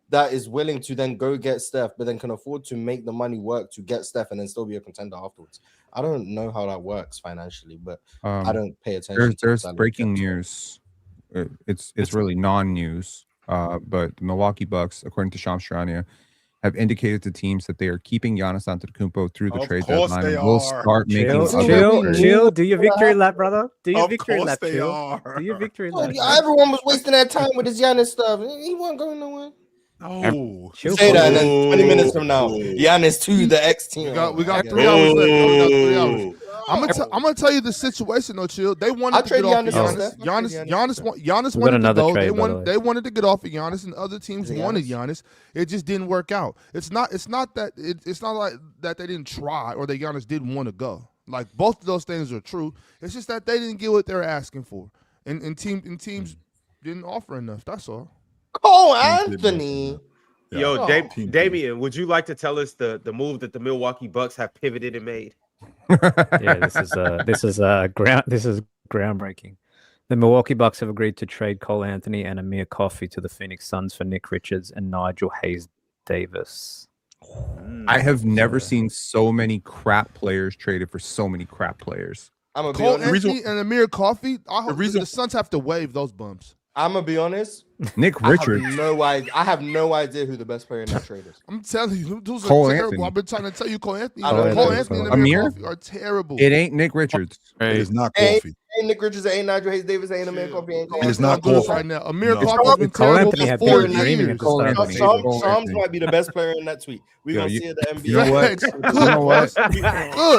that is willing to then go get Steph, but then can afford to make the money work to get Steph and then still be a contender afterwards? I don't know how that works financially, but I don't pay attention. There's breaking news. It's really non-news. But the Milwaukee Bucks, according to Shams Charania, have indicated to teams that they are keeping Giannis Antetokounmpo through the trade deadline and will start making chill. Do your victory lap, brother. Do your victory lap, chill. Do your victory lap. Everyone was wasting their time with this Giannis stuff. He wasn't going nowhere. No. Say that, and then 20 minutes from now, Giannis to the X team. We got 3 hours left. We got 3 hours. I'm gonna tell you the situation, though, chill. They wanted to get off of Giannis. Giannis wanted to go. They wanted to get off of Giannis, and other teams wanted Giannis. It just didn't work out. It's not like that they didn't try or that Giannis didn't want to go. Like, both of those things are true. It's just that they didn't get what they were asking for, and teams didn't offer enough. That's all. Cole Anthony. Yo, Damian, would you like to tell us the move that the Milwaukee Bucks have pivoted and made? Yeah, this is groundbreaking. The Milwaukee Bucks have agreed to trade Cole Anthony and Amir Coffey to the Phoenix Suns for Nick Richards and Nigel Hayes-Davis. I have never seen so many crap players traded for so many crap players. Cole Anthony and Amir Coffey. I hope the Suns have to waive those bumps. I'm gonna be honest. Nick Richards. I have no idea who the best player in that trade is. I'm telling you, those Cole are terrible. Anthony. I've been trying to tell you, Cole Anthony. Cole Anthony and Amir Coffey are terrible. It ain't Nick Richards. It is not Coffey. Ain't Nick Richards, ain't Nigel Hayes-Davis, ain't Amir Coffey, ain't Cole. It is not good Coffey right now. Amir Coffey's been Cole terrible Anthony for had 4 been dreaming years. at the start. Shams might be the best player in that tweet. We're gonna see at the NBA. You know what? You know what?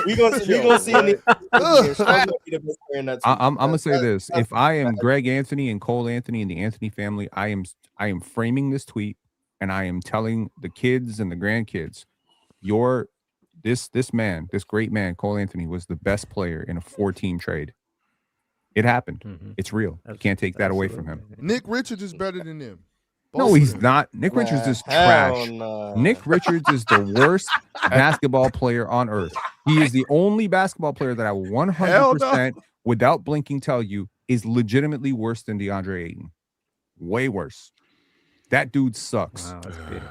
We're gonna see in the Shams might be the best player in that tweet. I'm gonna say this: if I am Greg Anthony and Cole Anthony and the Anthony family, I am framing this tweet and I am telling the kids and the grandkids, this great man, Cole Anthony, was the best player in a 4-team trade. It happened. Mm-hmm. It's real. You can't take that away from him. Nick Richards is better than them. No, he's not. Nick Richards is trash. Nick Richards is the worst basketball player on earth. He is the only basketball player that I 100% without blinking tell you is legitimately worse than DeAndre Ayton. Way worse. That dude sucks. Wow, that's beautiful.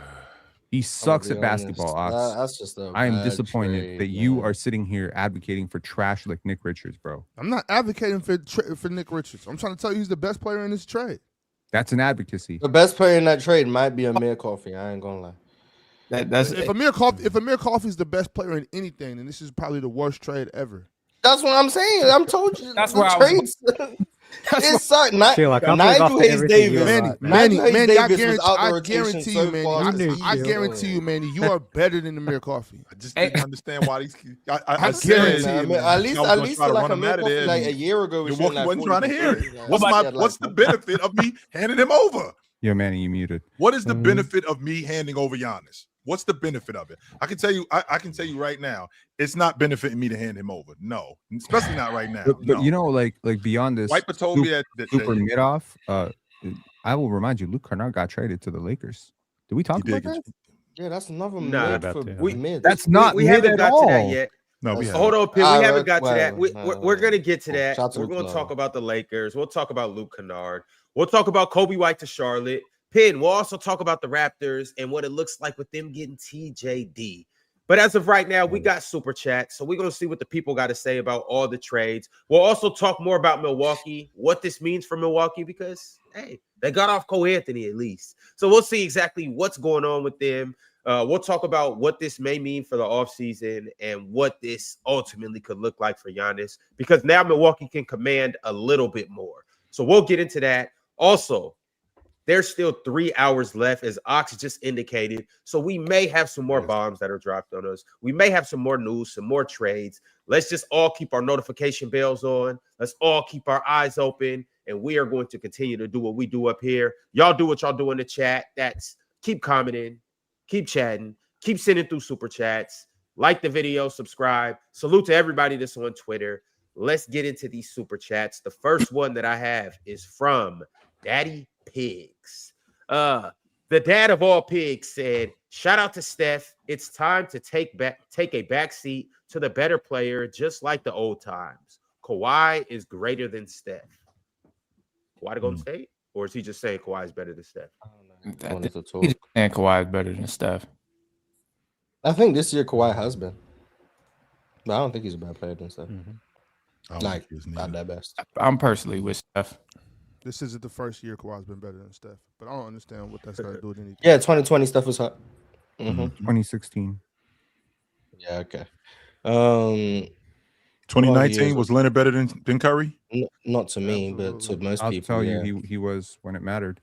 He sucks at basketball. That's just I am disappointed that you are sitting here advocating for trash like Nick Richards, bro. I'm not advocating for Nick Richards. I'm trying to tell you he's the best player in this trade. That's an advocacy. The best player in that trade might be Amir Coffey. I ain't gonna lie. If Amir Coffey is the best player in anything, then this is probably the worst trade ever. That's what I'm saying. I'm told you. That's the where trades. It sucked. Nigel Hayes-Davis. Manny, I guarantee you, Manny, you are better than Amir Coffey. I just didn't understand why these. I guarantee you, man. At least like Amir Coffey, like a year ago, you wasn't trying to hear it. What's the benefit of me handing him over? Yo, Manny, you muted. What is the benefit of me handing over Giannis? What's the benefit of it? I can tell you. I can tell you right now, it's not benefiting me to hand him over. No, especially not right now. But you know, like beyond this, Wiper told me that super mid-off. I will remind you, Luke Kennard got traded to the Lakers. Did we talk about that? Yeah, that's another Nah, mid for we mid. That's not we mid haven't at got all. to that yet. No, we Hold haven't. on, Pin. We haven't got to that. Whatever. We're going to get to that. Shout out to We're Luke going to talk Kennard. about the Lakers. We'll talk about Luke Kennard. We'll talk about Kobe White to Charlotte. Pin, we'll also talk about the Raptors and what it looks like with them getting TJD. But as of right now, we got Super Chat. So we're going to see what the people got to say about all the trades. We'll also talk more about Milwaukee, what this means for Milwaukee, because, hey, they got off Cole Anthony at least. So we'll see exactly what's going on with them. We'll talk about what this may mean for the offseason and what this ultimately could look like for Giannis, because now Milwaukee can command a little bit more. So we'll get into that. Also, there's still 3 hours left, as Ox just indicated. So we may have some more bombs that are dropped on us. We may have some more news, some more trades. Let's just all keep our notification bells on. Let's all keep our eyes open. And we are going to continue to do what we do up here. Y'all do what y'all do in the chat. That's keep commenting, keep chatting, keep sending through super chats. Like the video, subscribe. Salute to everybody that's on Twitter. Let's get into these super chats. The first one that I have is from Daddy Pigs. The dad of all pigs said, shout out to Steph. It's time to take a back seat to the better player, just like the old times. Kawhi is greater than Steph. Kawhi to Golden State? Or is he just saying Kawhi is better than Steph? He's just saying Kawhi is better than Steph. I think this year Kawhi has been. But I don't think he's a bad player than Steph. Like, not that best. I'm personally with Steph. This isn't the first year Kawhi's been better than Steph, but I don't understand what that's got to do with anything. Yeah, 2020 Steph was hot. 2016. Yeah, okay. 2019 was Leonard better than Curry? Not to me, but to most I'll people. tell you, he was when it mattered.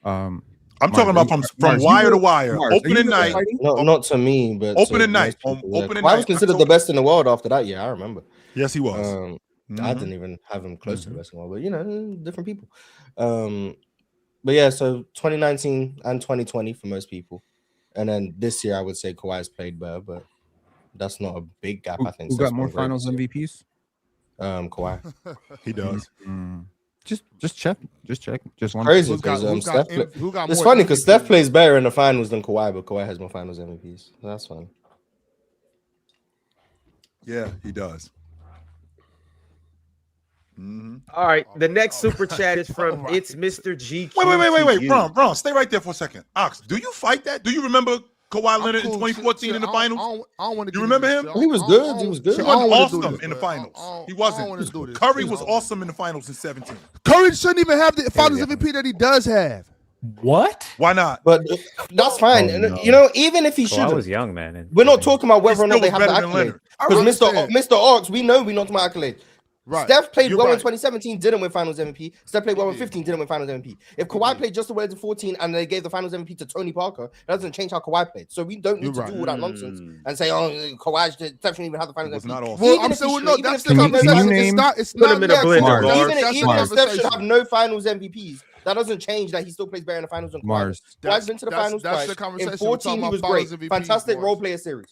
I'm talking about from wire to wire. Opening night. Not to me, but opening night. Opening night. I was considered the best in the world after that year. I remember. Yes, he was. I didn't even have him close to the best in the world, but you know, different people. But yeah, so 2019 and 2020 for most people, and then this year I would say Kawhi's played better, but that's not a big gap. I think. Who got more Finals MVPs? Kawhi. He does. Just check. Just one. Crazy because it's funny because Steph plays better in the finals than Kawhi, but Kawhi has more Finals MVPs. So that's fun. Yeah, he does. All right, the next super chat is from It's Mr. G. Wait, Ron, stay right there for a second. Ox, do you fight that? Do you remember Kawhi Leonard in 2014 in the finals? I don't want to. You remember him? He was good. He was good. He wasn't awesome in the finals. He wasn't. Curry was awesome in the finals in 17. Curry shouldn't even have the Finals MVP that he does have. What? Why not? But that's fine. You know, even if he should, I was young, man. We're not talking about whether or not they have the accolade. Because Mr. Ox, we know we're not talking about accolade. Right. Steph played well in 2017, didn't win Finals MVP. Steph played well in 15, didn't win Finals MVP. If Kawhi played just as well in 14 and they gave the Finals MVP to Tony Parker, that doesn't change how Kawhi played. So we don't need to do all that nonsense and say, oh, Kawhi Steph shouldn't even have the Finals MVP. Not awesome. Well, I'm saying, no, that's the conversation. It's not in a blender, even if Steph should have no Finals MVPs, that doesn't change that he still plays better in the finals than Kawhi. Kawhi's been to the finals twice. In 14, he was great. Fantastic role player series.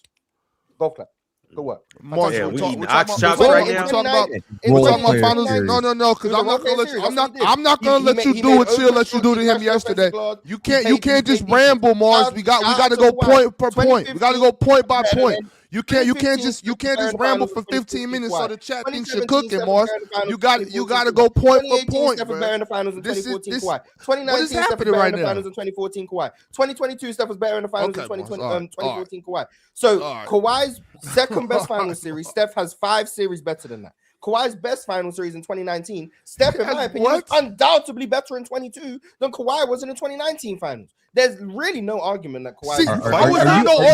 Golf clap. Good work. Yeah, we eating ox chops right now. We're talking about finals. No, because I'm not gonna let you. I'm not gonna let you do what Chill let you do to him yesterday. You can't just ramble, Mars. We got to go point per point. We got to go point by point. You can't just ramble for 15 minutes so the chat thinks you're cooking, Mars. You got to go point for point. Steph was better in the finals in 2014 Kawhi. 2019 Steph was better in the finals in 2014 Kawhi. 2022 Steph was better in the finals in 2014 Kawhi. So Kawhi's second best final series, Steph has 5 series better than that. Kawhi's best final series in 2019, Steph, in my opinion, was undoubtedly better in 22 than Kawhi was in the 2019 finals. There's really no argument that Kawhi.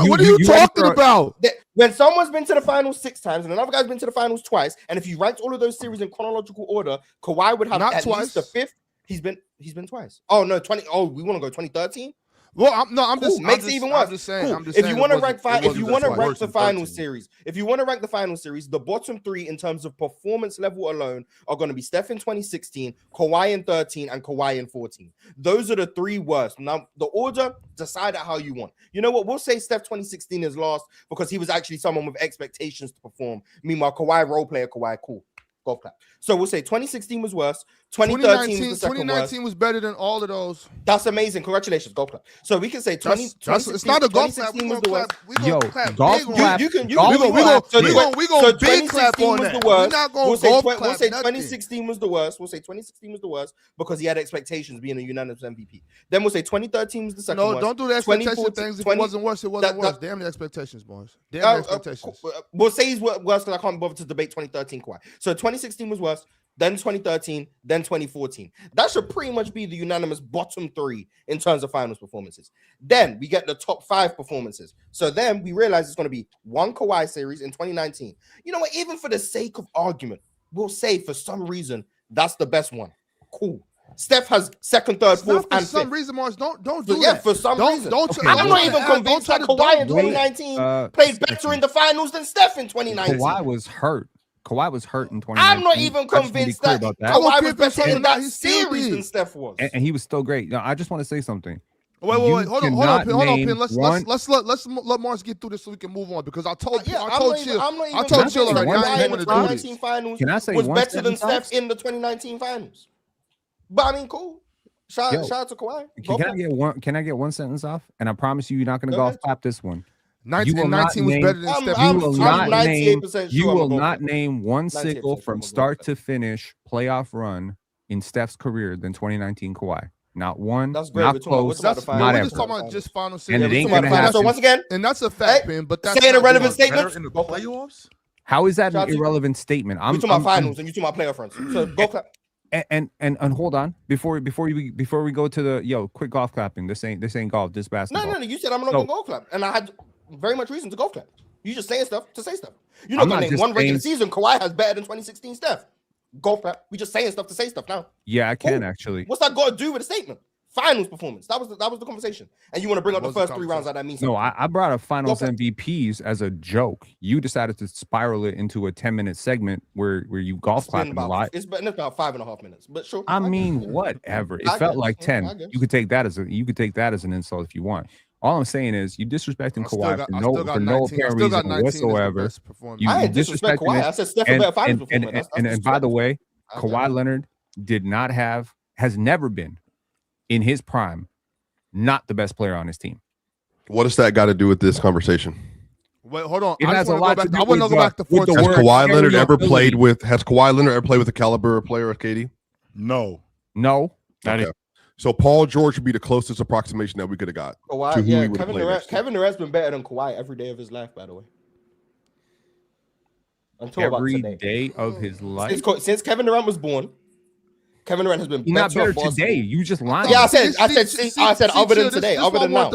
What are you talking about? When someone's been to the finals 6 times and another guy's been to the finals twice, and if you ranked all of those series in chronological order, Kawhi would have at least the 5th. He's been twice. Oh no, 20. Oh, we want to go 2013. Well, I'm just makes it even worse. If you want to rank the final series, the bottom 3 in terms of performance level alone are going to be Steph in 2016, Kawhi in 13, and Kawhi in 14. Those are the 3 worst. Now, the order, decide it how you want. You know what? We'll say Steph 2016 is last because he was actually someone with expectations to perform. Meanwhile, Kawhi role player, Kawhi cool. Golf clap. So we'll say 2016 was worse. 2013 was the second worst. 2019 was better than all of those. That's amazing. Congratulations, golf clap. So we can say 2016. It's not a golf clap. 2016 was the worst. We gonna clap golf big on clap. You can. we gonna big clap on was that. the worst. We're not gonna We'll say, golf we'll clap say nothing. 2016 was the worst. We'll say 2016 was the worst because he had expectations being a unanimous MVP. Then we'll say 2013 was the second worst. No, don't do the expectation 2014 things. If it wasn't worse, it wasn't worse. Damn the expectations, boys. Damn the expectations. We'll say he's worse because I can't bother to debate 2013 Kawhi. So 2016 was worse. Then 2013, then 2014. That should pretty much be the unanimous bottom three in terms of finals performances. Then we get the top 5 performances. So then we realize it's going to be one Kawhi series in 2019. You know what? Even for the sake of argument, we'll say for some reason that's the best one. Cool. Steph has second, third, fourth, and fifth. For some reason, Mars, don't do that. Yeah, for some reason. I'm not even convinced that Kawhi in 2019 played better in the finals than Steph in 2019. Kawhi was hurt. Kawhi was hurt in 2019. I'm not even convinced that Kawhi was better in that series than Steph was. And he was still great. No, I just want to say something. Wait. Hold on, Pin. Let's let Mars get through this so we can move on because I told Chill already. I ain't want to do this. Finals Can I say was one better than sentence? Steph in the 2019 finals. But I mean, cool. Shout out to Kawhi. Can I get one sentence off? And I promise you're not going to golf clap this one. 19 was better than Steph. You will not name one single from start to finish playoff run in Steph's career than 2019 Kawhi. Not one. That's great. Not close. Not we're just talking about just final series. And it ain't gonna happen. So once again, and that's a fact, Pin. But that's saying irrelevant statement in the playoffs. How is that an irrelevant statement? I'm talking about finals and you talking about playoff runs. So go clap. And hold on before we go to the quick golf clapping. This ain't golf. This basketball. No. You said I'm not gonna golf clap, and I had very much reason to golf clap. You just saying stuff to say stuff. You're not gonna name one regular season Kawhi has better than 2016 Steph. Golf clap. We just saying stuff to say stuff now. Yeah, I can actually. What's that got to do with a statement? Finals performance. That was the conversation. And you want to bring up the first 3 rounds that means something. No, I brought up finals MVPs as a joke. You decided to spiral it into a 10-minute segment where you golf clapping a lot. It's about 5.5 minutes. But sure. I mean, whatever. It felt like 10. You could take that as an insult if you want. All I'm saying is you disrespecting Kawhi for no apparent reason whatsoever. I disrespect Kawhi. I said Steph better finals performance. And by the way, Kawhi Leonard has never been in his prime, not the best player on his team. What does that got to do with this conversation? Wait, hold on. It has a lot to do I want to go back to Has Kawhi Leonard ever played with the caliber of player of KD? No. Okay. So Paul George would be the closest approximation that we could have got. Kawhi, Kevin Durant's been better than Kawhi every day of his life, by the way. Every day of his life. Since Kevin Durant was born, Kevin Durant has been better today. You just lied. Yeah, I said other than today, other than now.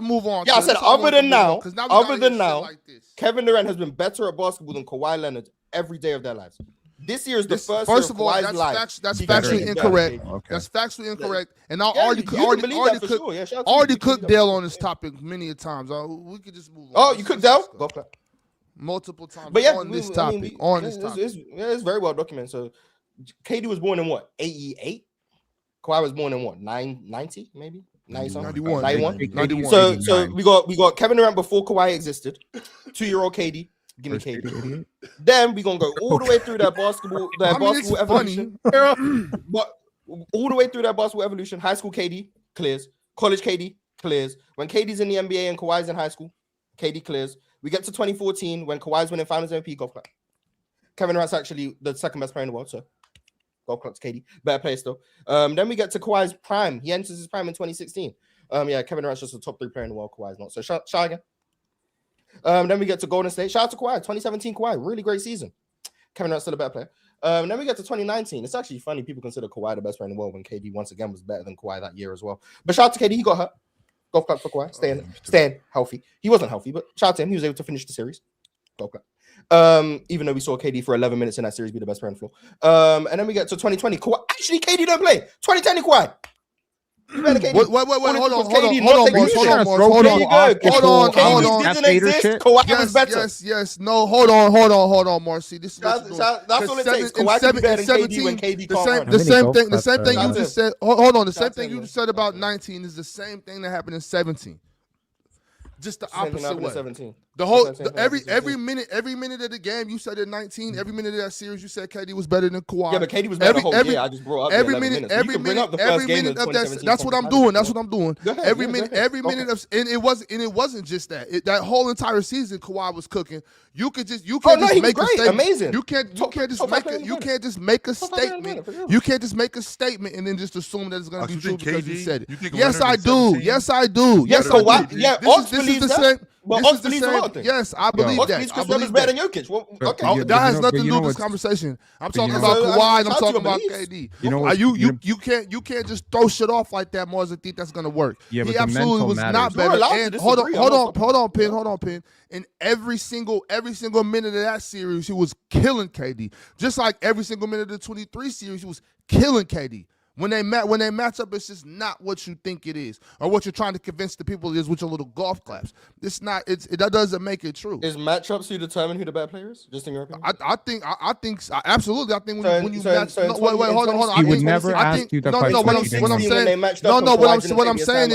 Yeah, I said other than now. Kevin Durant has been better at basketball than Kawhi Leonard every day of their lives. This year is the first of all, that's factually incorrect. Okay. That's factually incorrect. And I already cooked Dale on this topic many a times. We could just move on. Oh, you cooked Dale? Multiple times. But yeah, on this topic. It's very well documented. So KD was born in what? 88? Kawhi was born in what? 90 maybe? 91. So we got Kevin Durant before Kawhi existed. 2-year-old KD. Give me KD. Then we're gonna go all the way through that basketball evolution. But all the way through that basketball evolution, high school KD clears, college KD clears. When KD's in the NBA and Kawhi's in high school, KD clears. We get to 2014 when Kawhi's winning Finals MVP. Golf clap. Kevin Durant's actually the second best player in the world, so golf clap to KD. Better player still. Then we get to Kawhi's prime. He enters his prime in 2016. Kevin Durant's just a top 3 player in the world. Kawhi's not. So shout again. Then we get to Golden State. Shout out to Kawhi. 2017 Kawhi. Really great season. Kevin Durant's still a better player. Then we get to 2019. It's actually funny. People consider Kawhi the best player in the world when KD once again was better than Kawhi that year as well. But shout out to KD. He got hurt. Golf clap for Kawhi. Staying healthy. He wasn't healthy, but shout out to him. He was able to finish the series. Golf clap. Even though we saw KD for 11 minutes in that series be the best player on the floor. And then we get to 2020. Kawhi. Actually, KD don't play. 2010 Kawhi. Wait, hold on. Yes. No, hold on, Marcy. This is that's all it takes. Kawhi can be better than KD when KD can't. The same thing you just said. Hold on. The same thing you just said about 19 is the same thing that happened in 17. Just the opposite way. The whole every minute of the game, you said at 19. Every minute of that series, you said KD was better than Kawhi. Yeah, but KD was better the whole year. I just brought up every minute of that. That's what I'm doing. That's what I'm doing. Every minute of, and it wasn't just that. That whole entire season, Kawhi was cooking. You can't just make a statement. Amazing. You can't just make a statement. You can't just make a statement and then just assume that it's going to be true because you said it. Yes, I do. Yes, Kawhi. Yeah, this is the same. But this is the same. Yes, I believe that. I believe better than Jokic. Well, okay, that has nothing to do with this conversation. I'm talking about Kawhi and I'm talking about KD. You can't just throw shit off like that, Mars, and think that's gonna work. Yeah, he absolutely was not better. And hold on, Pin. In every single minute of that series, he was killing KD. Just like every single minute of the 23 series, he was killing KD. When they match up, it's just not what you think it is, or what you're trying to convince the people it is with your little golf claps. It's not. That doesn't make it true. Is matchups who determine who the better player is? Just in your opinion? I think absolutely. I think when you match. Wait, hold on. He would never ask you that question. What I'm saying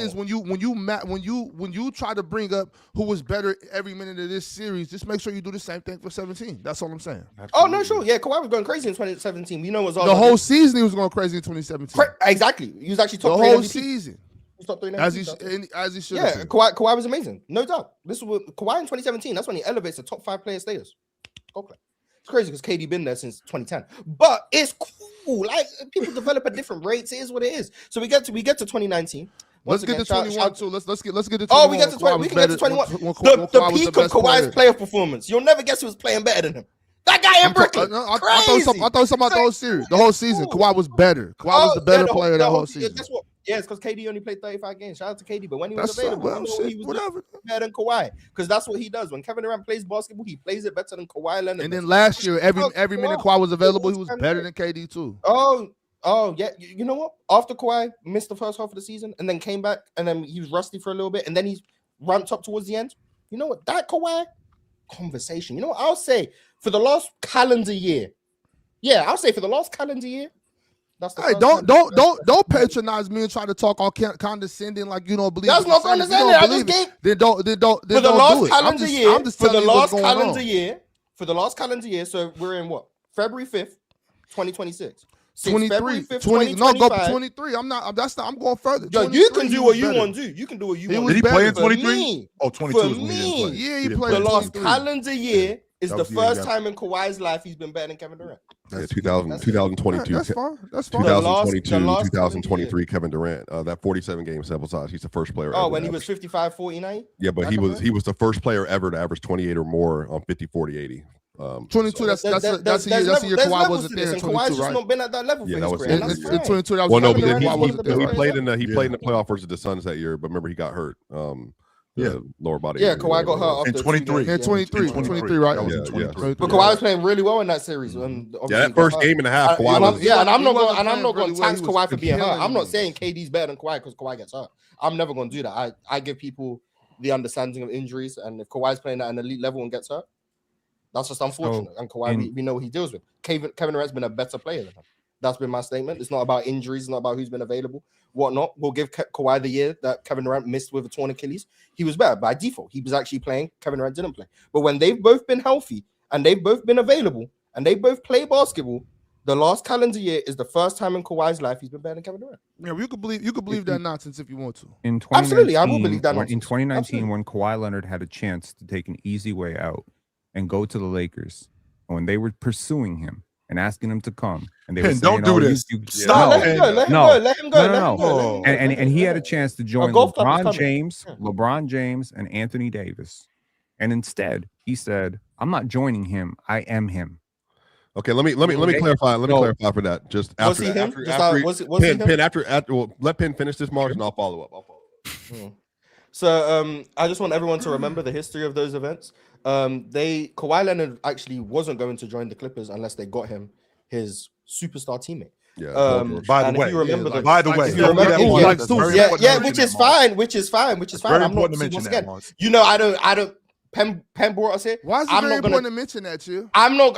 is when you try to bring up who was better every minute of this series, just make sure you do the same thing for 17. That's all I'm saying. Oh no, sure, yeah. Kawhi was going crazy in 2017. We know it was all the whole season. He was going crazy in 2017. Exactly. He was actually top the 3 whole MVP. Season. Top 3 as he should. Yeah, Kawhi was amazing, no doubt. This was Kawhi in 2017. That's when he elevates the top 5 player status. Okay, it's crazy because KD been there since 2010, but it's cool. Like people develop at different rates. It is what it is. So we get to 2019. Let's get to 21 too. Let's get to 21. Oh, we get to 20. We can get to 21. The peak of Kawhi's playoff performance. You'll never guess who was playing better than him. That guy in Brooklyn. I thought something about the whole series. The whole season, Kawhi was better. Kawhi was the better player that whole season. That's what. Yeah, it's because KD only played 35 games. Shout out to KD. But when he was available, he was better than Kawhi. Because that's what he does. When Kevin Durant plays basketball, he plays it better than Kawhi Leonard. And then last year, every minute Kawhi was available, he was better than KD too. Oh yeah. You know what? After Kawhi missed the first half of the season and then came back and then he was rusty for a little bit and then he's ramped up towards the end. You know what? That Kawhi conversation. You know what? I'll say for the last calendar year. Yeah, I'll say for the last calendar year. That's the hey, don't patronize me and try to talk all condescending like you don't believe. That's not condescending. I just can't. Then don't for the do last it. calendar year. I'm just for the last calendar year. For the last calendar year. So we're in what? February 5th, 2026. 23, 20, no, go 23. I'm going further. Yo, you can do what you want to do. You can do what you want. Did he play in 23? Me, oh, 22 for is when me, yeah, he played. The last calendar year is the first time in Kawhi's life he's been better than Kevin Durant. Yeah, 2022. That's fine. That's fine. 2022, 2023, Kevin Durant. That 47 game sample size. He's the first player. Oh, when he was 55, 49? Yeah, but he was the first player ever to average 28 or more on 50, 40, 80. 22. That's the year Kawhi wasn't there. 22, Kawhi's just right? not been at that level. Yeah, for that his was career. in 22. That was well, no, but Kevin then Durant wasn't there, he right? played in the playoff versus the Suns that year. But remember, he got hurt. Lower body. Yeah, Kawhi got hurt in 23. In 23, right? Yeah. But Kawhi was playing really well in that series. That first game and a half, Kawhi was. Yeah, and I'm not going to tax Kawhi for being hurt. I'm not saying KD's better than Kawhi because Kawhi gets hurt. I'm never going to do that. I give people the understanding of injuries, and if Kawhi's playing at an elite level and gets hurt, that's just unfortunate. And Kawhi, we know what he deals with. Kevin Durant's been a better player than him. That's been my statement. It's not about injuries. It's not about who's been available, whatnot. We'll give Kawhi the year that Kevin Durant missed with a torn Achilles. He was better by default. He was actually playing. Kevin Durant didn't play. But when they've both been healthy and they've both been available and they both play basketball, the last calendar year is the first time in Kawhi's life he's been better than Kevin Durant. Yeah, you could believe that nonsense if you want to. Absolutely, I will believe that nonsense. In 2019, when Kawhi Leonard had a chance to take an easy way out and go to the Lakers, when they were pursuing him and asking him to come, and they were saying, don't do this. Stop. Let him go. And he had a chance to join LeBron James and Anthony Davis, and instead he said, "I'm not joining him. I am him." Okay, let me clarify. Let me clarify for that. Just after, was he him? Let Penn finish this, Mars, and I'll follow up. So I just want everyone to remember the history of those events. Kawhi Leonard actually wasn't going to join the Clippers unless they got him his superstar teammate. Yeah. By the way, which is fine. I'm not once again. You know, I don't. Penn brought us here. Why is it very important to mention that, you? I'm not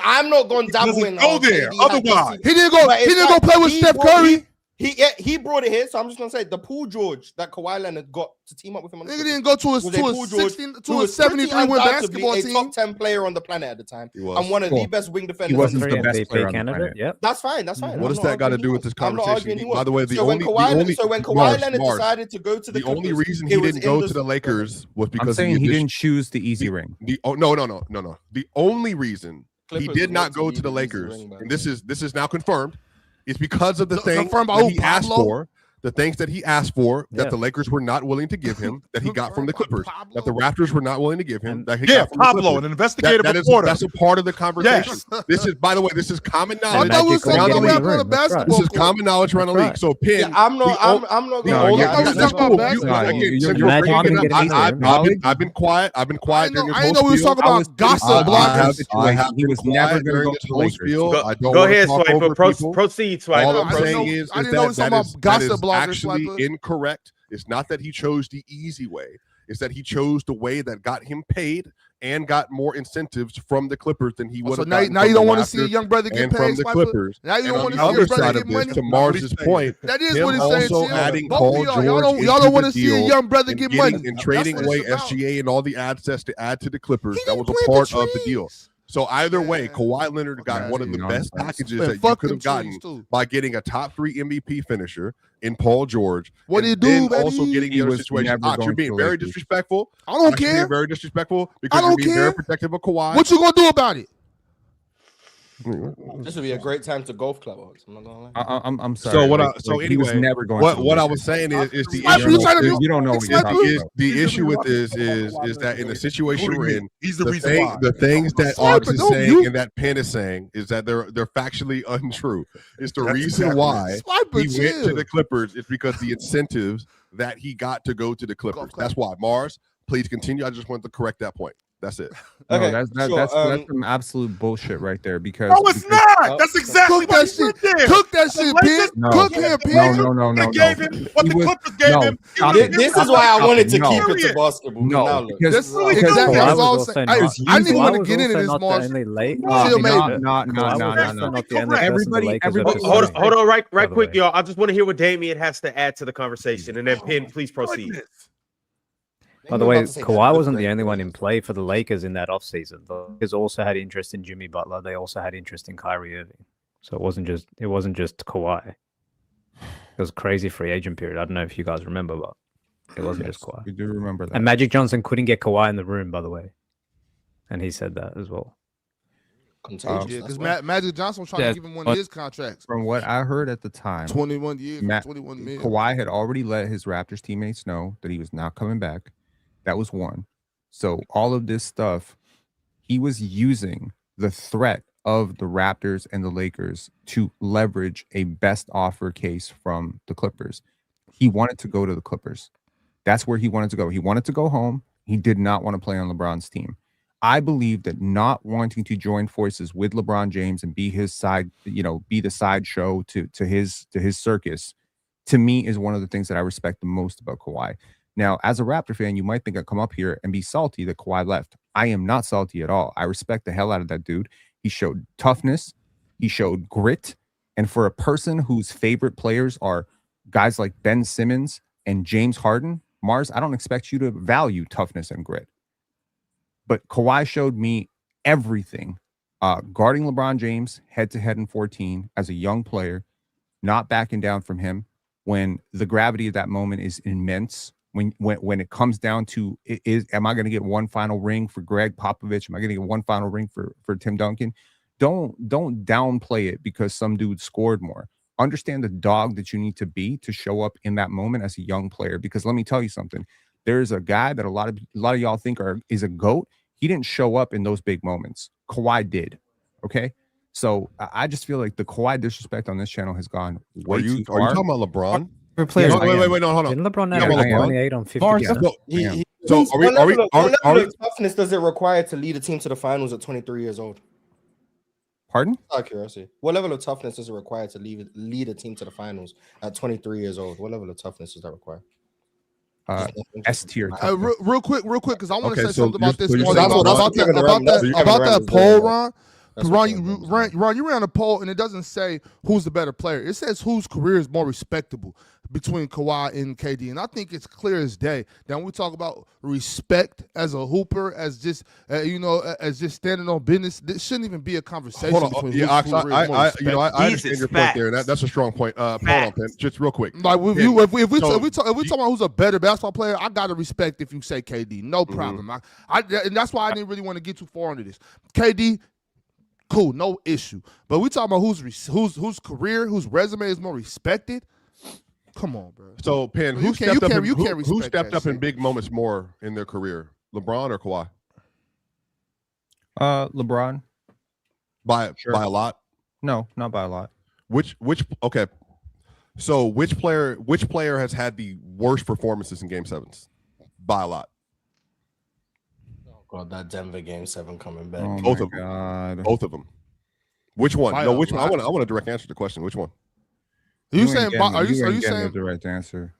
going to dabble in. Go there. Otherwise, he didn't go play with Steph Curry. He brought it here, so I'm just gonna say the Paul George that Kawhi Leonard got to team up with him. On Nigga didn't go to a 73 win basketball a team. top 10 player on the planet at the time. He was. And one of the best wing defenders. He wasn't Three the best MVP player on the candidate. planet. Yep. That's fine. That's fine. What does that got to do with this conversation? By the way, when Kawhi Leonard decided to go to the only Clippers, reason he didn't go to the Lakers was because I'm saying he didn't choose the easy ring. No. The only reason he Clippers did not was go meant to to the be the easy Lakers, ring, and this is now confirmed, is because of the things Confirmed by that who, he asked Pablo? for. The things that he asked for that Yeah. the Lakers were not willing to give him, that he got from the Confirmed by Clippers, that the Raptors were not willing to give him, that he Yeah, got from the Pablo, Clippers. an investigative reporter. That's a part of the conversation. Yes. This is, by the way, this is common I knowledge thought we were Magic talking around about the rapping on a room. That's right. basketball This is court. common knowledge around the That's league. right. So, Pin, Yeah, I'm not No, going I to thought we were that's talking cool. about basketball. You're Magic bringing didn't up- get an easy ring. I've been quiet. I've been quiet during this I whole didn't know we was spiel. talking about gossip blockers. I have He been was never quiet going to during go this to the whole Lakers. spiel. I don't Go want to ahead, talk over Swiper. people. Proceed, All Swiper. I'm saying is I didn't know we was that talking is about gossip bloggers, actually Swiper. incorrect. It's not that he chose the easy way. It's that he chose the way that got him paid and got more incentives from the Clippers than he would So have. now you don't want to see a young brother get and paid, from the Swiper? Clippers. Now you And don't on want the to see other your brother side get of this, money? to Mars's point, That is him what it's saying. also Chill. adding Both Paul of y'all George don't into want the to see a deal young brother and get getting- money. and That's trading what away it's about. SGA and all the assets to add to the Clippers. He That didn't was a plant part the of the deal. trees. So either way, Yeah. Kawhi Leonard got Okay. one of the best packages Man, that you fuck could them have gotten trees, too. by getting a top 3 MVP finisher in Paul George. What and did he do, then baby? also getting He the other was situation. never You're going being to the very Lakers. disrespectful. I don't You're being care. very disrespectful because I don't you're being very care. protective of Kawhi. What you gonna do about it? This would be a great time to golf club. I'm not gonna lie. I'm sorry. So what? He was anyway, never going. What to the what I Lakers. was saying is the Swiper, you trying to issue. be- You don't know what you're Swiper, talking Is about. the issue with this is that in the situation we're in, He's the the reason thing- why. the things that Swiper, Ox is don't saying mute. and that Penn is saying is that they're factually untrue. It's the That's reason exactly why Swiper, he went to chill. the Clippers is because the incentives that he got to go to the Clippers. That's why. Mars, please continue. I just wanted to correct that point. That's it. No, Okay, that's sure, that's some absolute bullshit right there. Because No, it's not. That's exactly Cook what that he shit. did. Cook that shit, Lakers- Pin. No. Cook him, Pin. no. They gave him what He the was- Clippers gave no, him. stop He it. was This is why I wanted to No. keep it to basketball. No, Now look. because This because exactly Kawhi that's was all I'm also saying. not- I didn't even want to Kawhi get was into this, also not the Mars. only late. Chill, maybe. Kawhi was also not the only person Everybody- the Lakers everybody- ever Hold signed. on, right by the quick, way. y'all. I just want to hear what Damian has to add to the conversation, and then Pin, please proceed. By the way, Kawhi wasn't the only one in play for the Lakers in that offseason. The Lakers also had interest in Jimmy Butler. They also had interest in Kyrie Irving. So it wasn't just Kawhi. It was a crazy free agent period. I don't know if you guys remember, but it wasn't just Kawhi. We do remember that. And Magic Johnson couldn't get Kawhi in the room, by the way. And he said that as well. Contagious. Yeah, that's because why. Magic Johnson was trying Yeah, to give him one of his contracts. From what I heard at the time, 21 years, Matt- 21 million. Kawhi had already let his Raptors teammates know that he was not coming back. That was one. So all of this stuff, he was using the threat of the Raptors and the Lakers to leverage a best offer case from the Clippers. He wanted to go to the Clippers. That's where he wanted to go. He wanted to go home. He did not want to play on LeBron's team. I believe that not wanting to join forces with LeBron James and be his side, be the sideshow to his circus, to me is one of the things that I respect the most about Kawhi. Now, as a Raptor fan, you might think I'd come up here and be salty that Kawhi left. I am not salty at all. I respect the hell out of that dude. He showed toughness. He showed grit. And for a person whose favorite players are guys like Ben Simmons and James Harden, Mars, I don't expect you to value toughness and grit. But Kawhi showed me everything. Guarding LeBron James head-to-head in 14 as a young player, not backing down from him when the gravity of that moment is immense. When it comes down to, am I going to get one final ring for Greg Popovich? Am I going to get one final ring for Tim Duncan? Don't downplay it because some dude scored more. Understand the dog that you need to be to show up in that moment as a young player. Because let me tell you something. There's a guy that a lot of y'all think is a GOAT. He didn't show up in those big moments. Kawhi did. Okay. So I just feel like the Kawhi disrespect on this channel has gone way too far. Are you talking about LeBron? Players, Wait, no, hold on. Didn't LeBron Yeah, have I am. 28 on 50? Mars, So are we? What level of toughness does it require to lead a team to the finals at 23 years old? Pardon? Out of curiosity, what level of toughness does it require to lead a team to the finals at 23 years old? What level of toughness does that require? S tier. Real quick, because I want to Okay, say so something about this. you're About saying that poll, Ron. That's Ron, what you ran a poll and it doesn't say who's the better player. It says whose career is more respectable between Kawhi and KD. And I think it's clear as day that when we talk about respect as a hooper, as just as just standing on business, this shouldn't even be a conversation. Hold on. Between Yeah, whose career is more I respectable. understand your point there. That's a strong point. Hold on, Pen. Just real quick. Like if we talk about who's a better basketball player, I gotta respect if you say KD, no problem. And that's why I didn't really want to get too far into this. KD, cool, no issue. But we talking about whose career, whose resume is more respected. Come on, bro. So, Pen, who stepped up in big moments more in their career, LeBron or Kawhi? LeBron. By a lot? No, not by a lot. Okay. So which player has had the worst performances in Game 7s? By a lot. Oh God, that Denver Game 7 coming back. Oh Both my of them. God. Both of them. Which one? By No, a which one? lot. I want a direct answer to the question. Which one? Are you ain't saying? getting- Are you ain't getting saying? the right answer?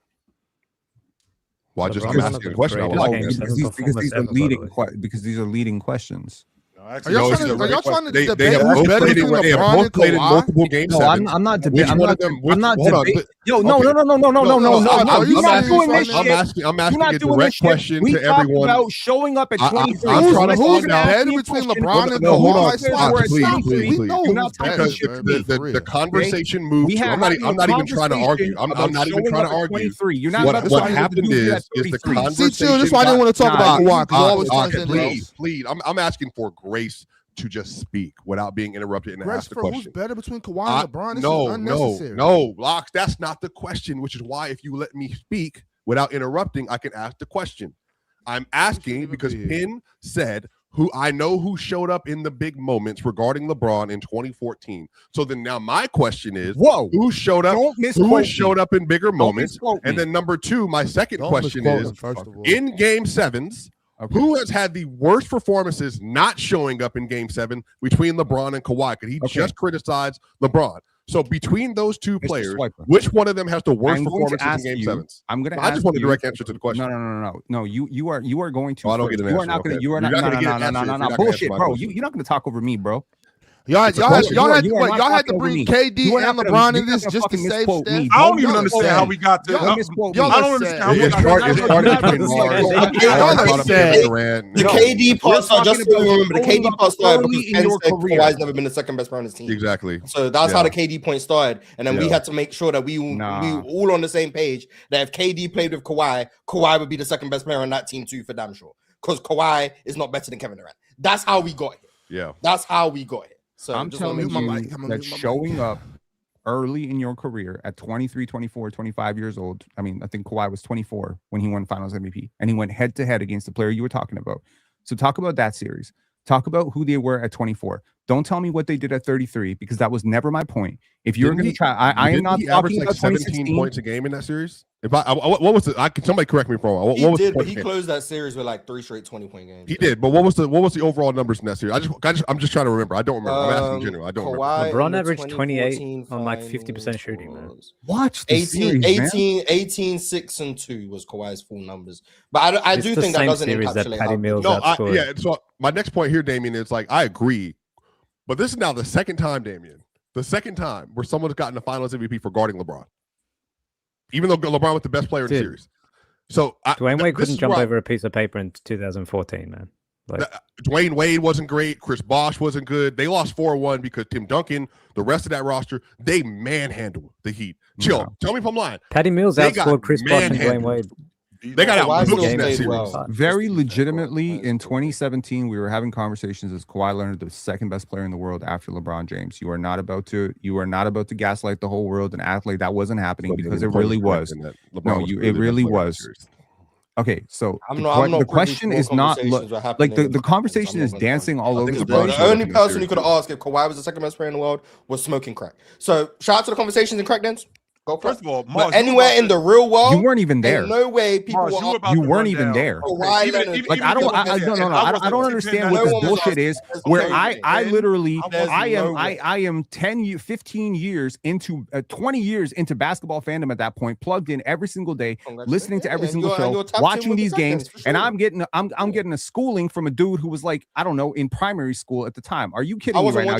Well, I just LeBron's asking been the question. I great was in like, Game 7 because these are performance leading ever, by the way. because these are leading questions. Are y'all trying to They debate have who's both better played between in, they have LeBron both and played in Kawhi? multiple Game 7s. No, I'm not Which debating. I'm one not. of them? I'm not Hold on. debating. Yo, no. No, You're not doing this I'm shit. asking You're a not doing this direct shit. question We to talked everyone. about showing up at I'm 23. trying to Who's find out. better between LeBron and No, hold on. Kawhi? Stop, We're at please, 23. please. We know You're not who's talking better, shit man. to me. The conversation moved. We To, have I'm not even trying to argue. I'm not even trying to argue. 23. You're not What about to happened is the conversation. See, Chill, that's why I didn't want to talk about Kawhi because you always trying to Please. I'm asking for grace to just speak without being interrupted and ask the who's question. better between Kawhi and LeBron? This is No, unnecessary. Locks. That's not the question. Which is why, if you let me speak without interrupting, I can ask the question. I'm asking because Penn said who showed up in the big moments regarding LeBron in 2014. So then now my question is, who showed up? Who showed up in bigger moments? And then number two, my second question is, in Game 7s. Okay. Who has had the worst performances not showing up in Game 7 between LeBron and Kawhi? Because he just criticized LeBron. So between those two players, which one of them has the worst performances in Game 7s? I just want a direct answer to the question. No. You are going to. I don't get an answer. You are not going to. You are not. No. Bullshit, bro. You're not going to talk over me, bro. Y'all had to bring KD and LeBron in this just to save Steph. I don't even understand how we got to. I don't understand how we got to. The KD part started, just so you remember, the KD part started because Ken said Kawhi's never been the second best player on his team. Exactly. So that's how the KD point started. And then we had to make sure that we were all on the same page, that if KD played with Kawhi, Kawhi would be the second best player on that team too, for damn sure. Because Kawhi is not better than Kevin Durant. That's how we got here. Yeah. That's how we got here. So I'm telling you that showing up early in your career at 23, 24, 25 years old. I mean, I think Kawhi was 24 when he won Finals MVP, and he went head to head against the player you were talking about. So talk about that series. Talk about who they were at 24. Don't tell me what they did at 33, because that was never my point. If you're going to try, I am not talking about 17 points a game in that series. What was it? Somebody correct me if I'm wrong. He closed that series with like 3 straight 20-point games. He did, but what was the overall numbers in that series? I'm just trying to remember. I don't remember. I'm asking in general. I don't remember. LeBron averaged 28 on like 50% shooting, man. Watch the 18, 6 and 2 was Kawhi's full numbers. But I do think that doesn't encapsulate Patty Mills outscored. So my next point here, Damien, is like I agree, but this is now the second time, Damien, where someone's gotten the Finals MVP for guarding LeBron. Even though LeBron was the best player in the series. So Dwayne Wade couldn't jump over a piece of paper in 2014, man. Dwayne Wade wasn't great. Chris Bosh wasn't good. They lost 4-1 because Tim Duncan, the rest of that roster, they manhandled the Heat. Chill. No. Tell me if I'm lying. Patty Mills outscored Chris Bosh and Dwayne Wade. They got out in that series. Very legitimately, in 2017, we were having conversations as Kawhi Leonard, the second best player in the world after LeBron James. You are not about to gaslight the whole world and act like that wasn't happening, because it really was. It really was. Okay, so the question is not like the conversation is dancing all over the place. The only person who could ask if Kawhi was the second best player in the world was smoking crack. So shout out to the conversations in crack dance. First of all, But Mars, anywhere in the real world, You weren't even there. ain't no way people Mars, were. You weren't even there. Kawhi Leonard- Like I don't understand what this bullshit is. Where I literally I am 10 15 years into 20 years into basketball fandom at that point, plugged in every single day, listening to every single show, watching these games, and I'm getting a schooling from a dude who was like, I don't know, in primary school at the time. Are you kidding me right now?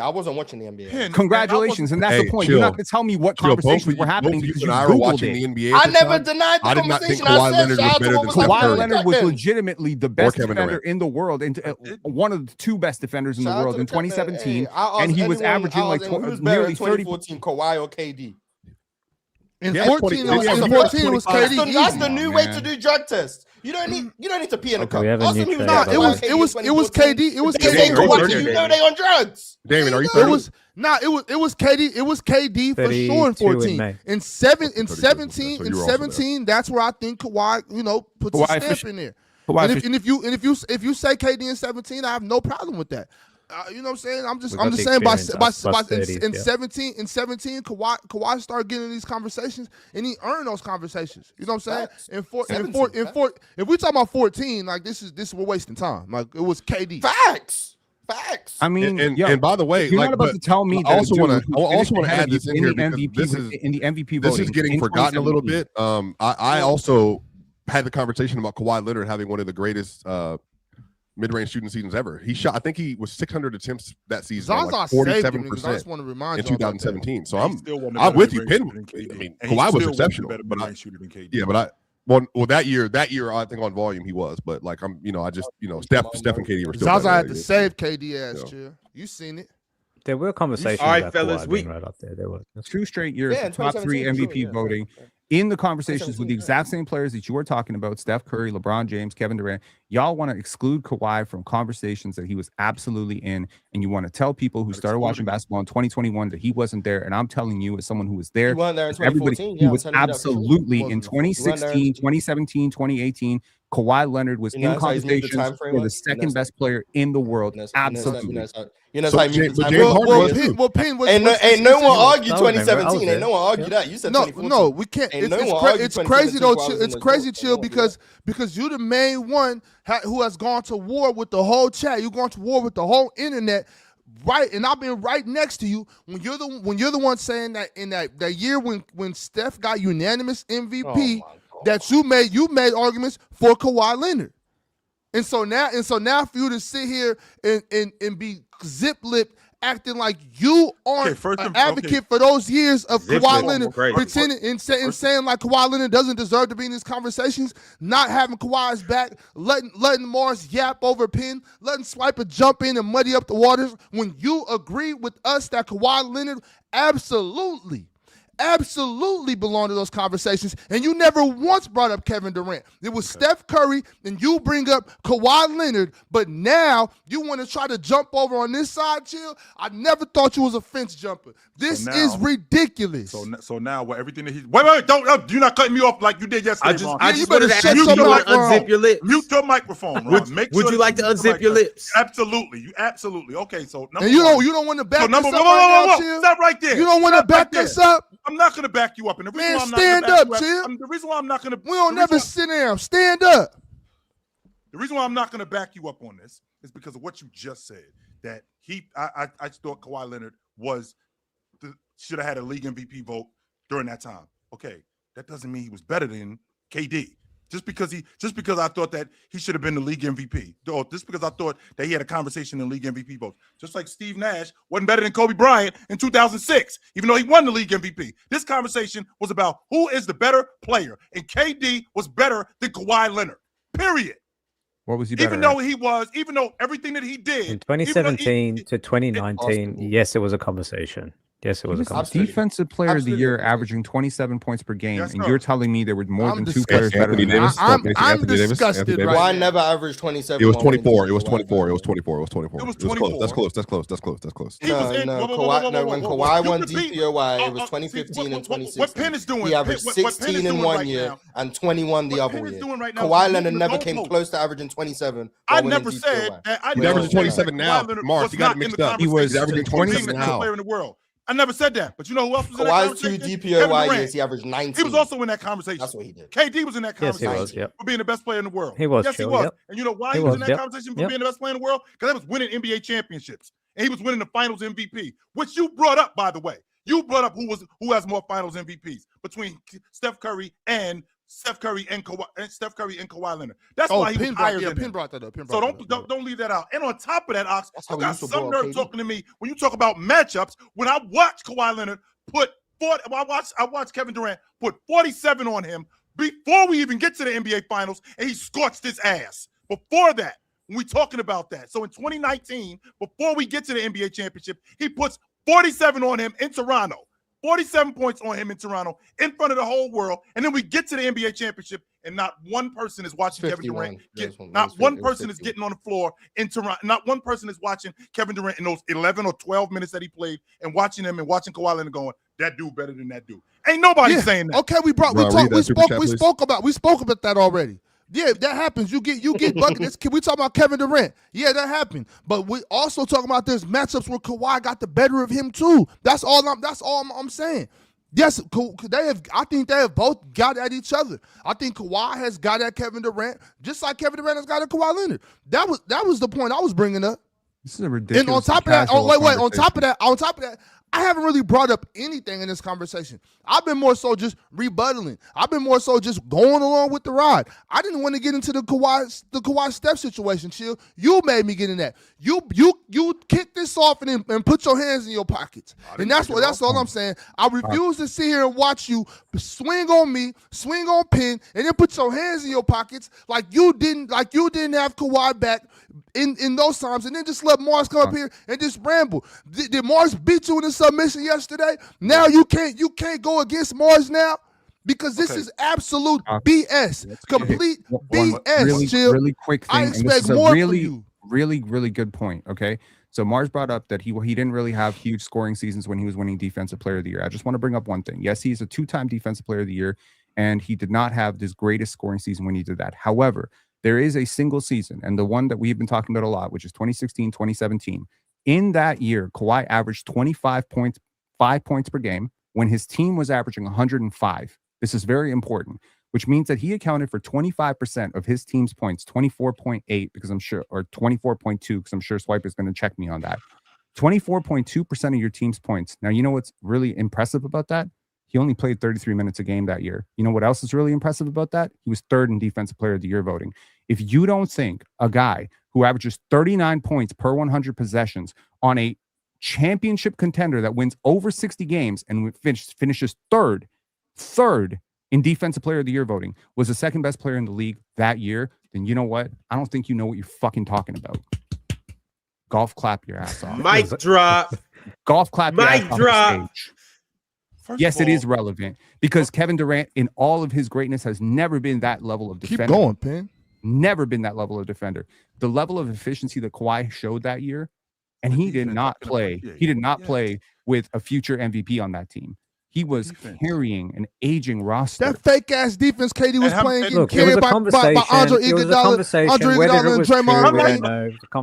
I wasn't watching the NBA. Congratulations, and that's the point. You're not going to tell me what conversations were happening because you Googled it. The NBA I never denied the conversation. Kawhi Leonard was better than Kawhi Leonard was legitimately the best Kevin defender Durant. in the world, and one of the two best defenders in the world in 2017, Hey, and he was averaging like nearly 30. 2014, Kawhi or KD. In Yeah, 14, 20 in 14 it was KD. That's the new way man. to do drug tests. You don't need to pee in a cup. we have a Austin, new he was trade. not- It was KD. It was They KD. ain't Great watching. surgery. You know they on drugs. Damon, are you It 30? was KD. It was KD for sure in 32 in 14. May. In 17, that's where I think Kawhi, puts a stamp in there. And if you say KD in 17, I have no problem with that. You know what I'm saying? I'm just saying by 30s, in yeah. 17 Kawhi started getting these conversations and he earned those conversations. You know what I'm saying? If we talk about 14, like this we're wasting time. Like it was KD. Facts. I mean, and by the way, you're like, not about to tell me. I also want to to add this in here because this is in the MVP this voting is getting in forgotten a little 2017. bit. I also had the conversation about Kawhi Leonard having one of the greatest mid-range shooting seasons ever. He shot, I think he was 600 attempts that season, like 47% I just want to remind in you about that. 2017. So I'm with you, Pin. I mean, Kawhi was exceptional, but that year, I think on volume he was, but like Steph and KD were still. Zaza better had that to year. save KD ass, chill. You seen it. There were conversations. All right, about fellas, Kawhi we- being right up there. There was. 2 straight years Yeah, in of top 3 2017, MVP sure, yeah. voting in the conversations with the exact same players that you were talking about, Steph Curry, LeBron James, Kevin Durant. Y'all want to exclude Kawhi from conversations that he was absolutely in, and you want to tell people who started watching basketball in 2021 that he wasn't there. And I'm telling you, as someone who was there, You weren't there in everybody, 2014. he Yeah, was I'm telling you that for sure. absolutely in You weren't there 2016, in- 2017, 2018. Kawhi Leonard was You know in that's how he's moved the conversations time frame for up? the second best player in the world. Absolutely. But Ain't no one argue I was there. 2017. Ain't no one argue that. You said No, 2014. we can't. Ain't It's, no it's, one cra- argue it's 2017 crazy though. while I was It's in the crazy, court. chill, Don't do that. because you the main one who has gone to war with the whole chat. You gone to war with the whole internet, right? And I've been right next to you when you're the one saying that in that year when Steph got unanimous MVP, that you made arguments for Kawhi Leonard. And so now for you to sit here and be zip-lipped, acting like you aren't an advocate for those years of Kawhi Leonard, pretending and saying like Kawhi Leonard doesn't deserve to be in these conversations, not having Kawhi's back, letting Morris yap over Pin, letting Swiper jump in and muddy up the waters, when you agree with us that Kawhi Leonard absolutely belong to those conversations, and you never once brought up Kevin Durant. It was Steph Curry, and you bring up Kawhi Leonard, but now you want to try to jump over on this side, chill. I never thought you was a fence jumper. This is ridiculous. So now, everything that wait, don't you're not cutting me off like you did yesterday. You better shut your mouth. Unzip your lips. Mute your microphone. Ron. Would you like to unzip your lips? Absolutely. You absolutely. Okay, so and you don't want to back us up right now, chill. Stop right there. You don't want to back us up. I'm not going to back you up. And the reason why I'm stand not up, gonna chill. the reason why I'm not going to. We don't never sit down. Stand up. The reason why I'm not going to back you up on this is because of what you just said. That I thought Kawhi Leonard should have had a league MVP vote during that time. Okay, that doesn't mean he was better than KD. Just because I thought that he should have been the league MVP, or just because I thought that he had a conversation in the league MVP vote. Just like Steve Nash wasn't better than Kobe Bryant in 2006, even though he won the league MVP. This conversation was about who is the better player, and KD was better than Kawhi Leonard. Period. What was he better even though everything that he did In 2017 to 2019, yes, it was a conversation. Yes, it was a conversation. Defensive player of the year, averaging 27 points per game, and you're telling me there were more than two players better than Davis. I'm disgusted. Kawhi never averaged 27. It was 24. It was 24. It was 24. It was 24. It was 24. That's close. No. When Kawhi won DPOY, it was 2015 and 2016. What Penn is doing? He averaged 16 in one year and 21 the other year. Kawhi Leonard never came close to averaging 27. I never said that. He's averaging 27 now. Mark, you got it mixed up. He was averaging 27 now. Player in the world. I never said that. But you know who else was in that Kawhi's 2 conversation? DPOY years, he averaged 19. He was also in that conversation. That's what he did. KD was in that conversation. Yes, he was. Yep. For being the best player in the world. He was. Yes, Chill, he was. yep. And you know why He he was was, in that yep. conversation for Yep. being the best player in the world? Because he was winning NBA championships. And he was winning the finals MVP, which you brought up, by the way. You brought up who has more finals MVPs between Steph Curry and Kawhi Leonard. That's why he was higher than Penn him. brought that up. So don't leave that out. And on top of that, Ox, That's you how we got used to some ball nerve KD. talking to me when you talk about matchups. When I watched Kawhi Leonard I watched Kevin Durant put 47 on him before we even get to the NBA Finals, and he scorched his ass. Before that, when we talking about that. So in 2019, before we get to the NBA championship, he puts 47 on him in Toronto. 47 points on him in Toronto in front of the whole world. And then we get to the NBA championship, and not one person is watching Kevin Durant. Not one person is getting on the floor in Toronto. Not one person is watching Kevin Durant in those 11 or 12 minutes that he played and watching him and watching Kawhi Leonard going, that dude better than that dude. Ain't nobody saying that. Okay, we spoke about that already. Yeah, that happens. You get buckets. We talk about Kevin Durant. Yeah, that happened. But we also talking about this matchups where Kawhi got the better of him too. That's all I'm saying. Yes, I think they have both got at each other. I think Kawhi has got at Kevin Durant, just like Kevin Durant has got at Kawhi Leonard. That was the point I was bringing up. This is a ridiculous. And on top of that, on top of that, I haven't really brought up anything in this conversation. I've been more so just rebuttaling. I've been more so just going along with the ride. I didn't want to get into the Kawhi Steph situation, Chill. You made me get in that. You kick this off and put your hands in your pockets. And that's all I'm saying. I refuse to sit here and watch you swing on me, swing on Penn, and then put your hands in your pockets like you didn't have Kawhi back in those times, and then just let Morris come up here and just ramble. Did Morris beat you in the submission yesterday? Now you can't go against Morris now because this is absolute BS, complete BS. Really quick thing. I expect more from you. Really good point. Okay, so Mars brought up that he didn't really have huge scoring seasons when he was winning Defensive Player of the Year. I just want to bring up one thing. Yes, he's a 2-time Defensive Player of the Year, and he did not have this greatest scoring season when he did that. However, there is a single season, and the one that we've been talking about a lot, which is 2016, 2017. In that year, Kawhi averaged 25 points, 5 points per game, when his team was averaging 105. This is very important, which means that he accounted for 25% of his team's points, 24.8, because I'm sure, or 24.2, because I'm sure Swiper's going to check me on that. 24.2% of your team's points. Now, you know what's really impressive about that? He only played 33 minutes a game that year. You know what else is really impressive about that? He was third in Defensive Player of the Year voting. If you don't think a guy who averages 39 points per 100 possessions on a championship contender that wins over 60 games and finishes third in Defensive Player of the Year voting was the second best player in the league that year, then you know what? I don't think you know what you're fucking talking about. Golf clap your ass off. Mic drop. Golf clap your ass Mic off drop. the stage. Yes, it is relevant because Kevin Durant, in all of his greatness, has never been that level of defender. Keep going, Penn. Never been that level of defender. The level of efficiency that Kawhi showed that year, and he did not play. He did not play with a future MVP on that team. He was carrying an aging roster. That fake ass defense KD was playing, getting Look, carried by Andre Iguodala and Draymond Green.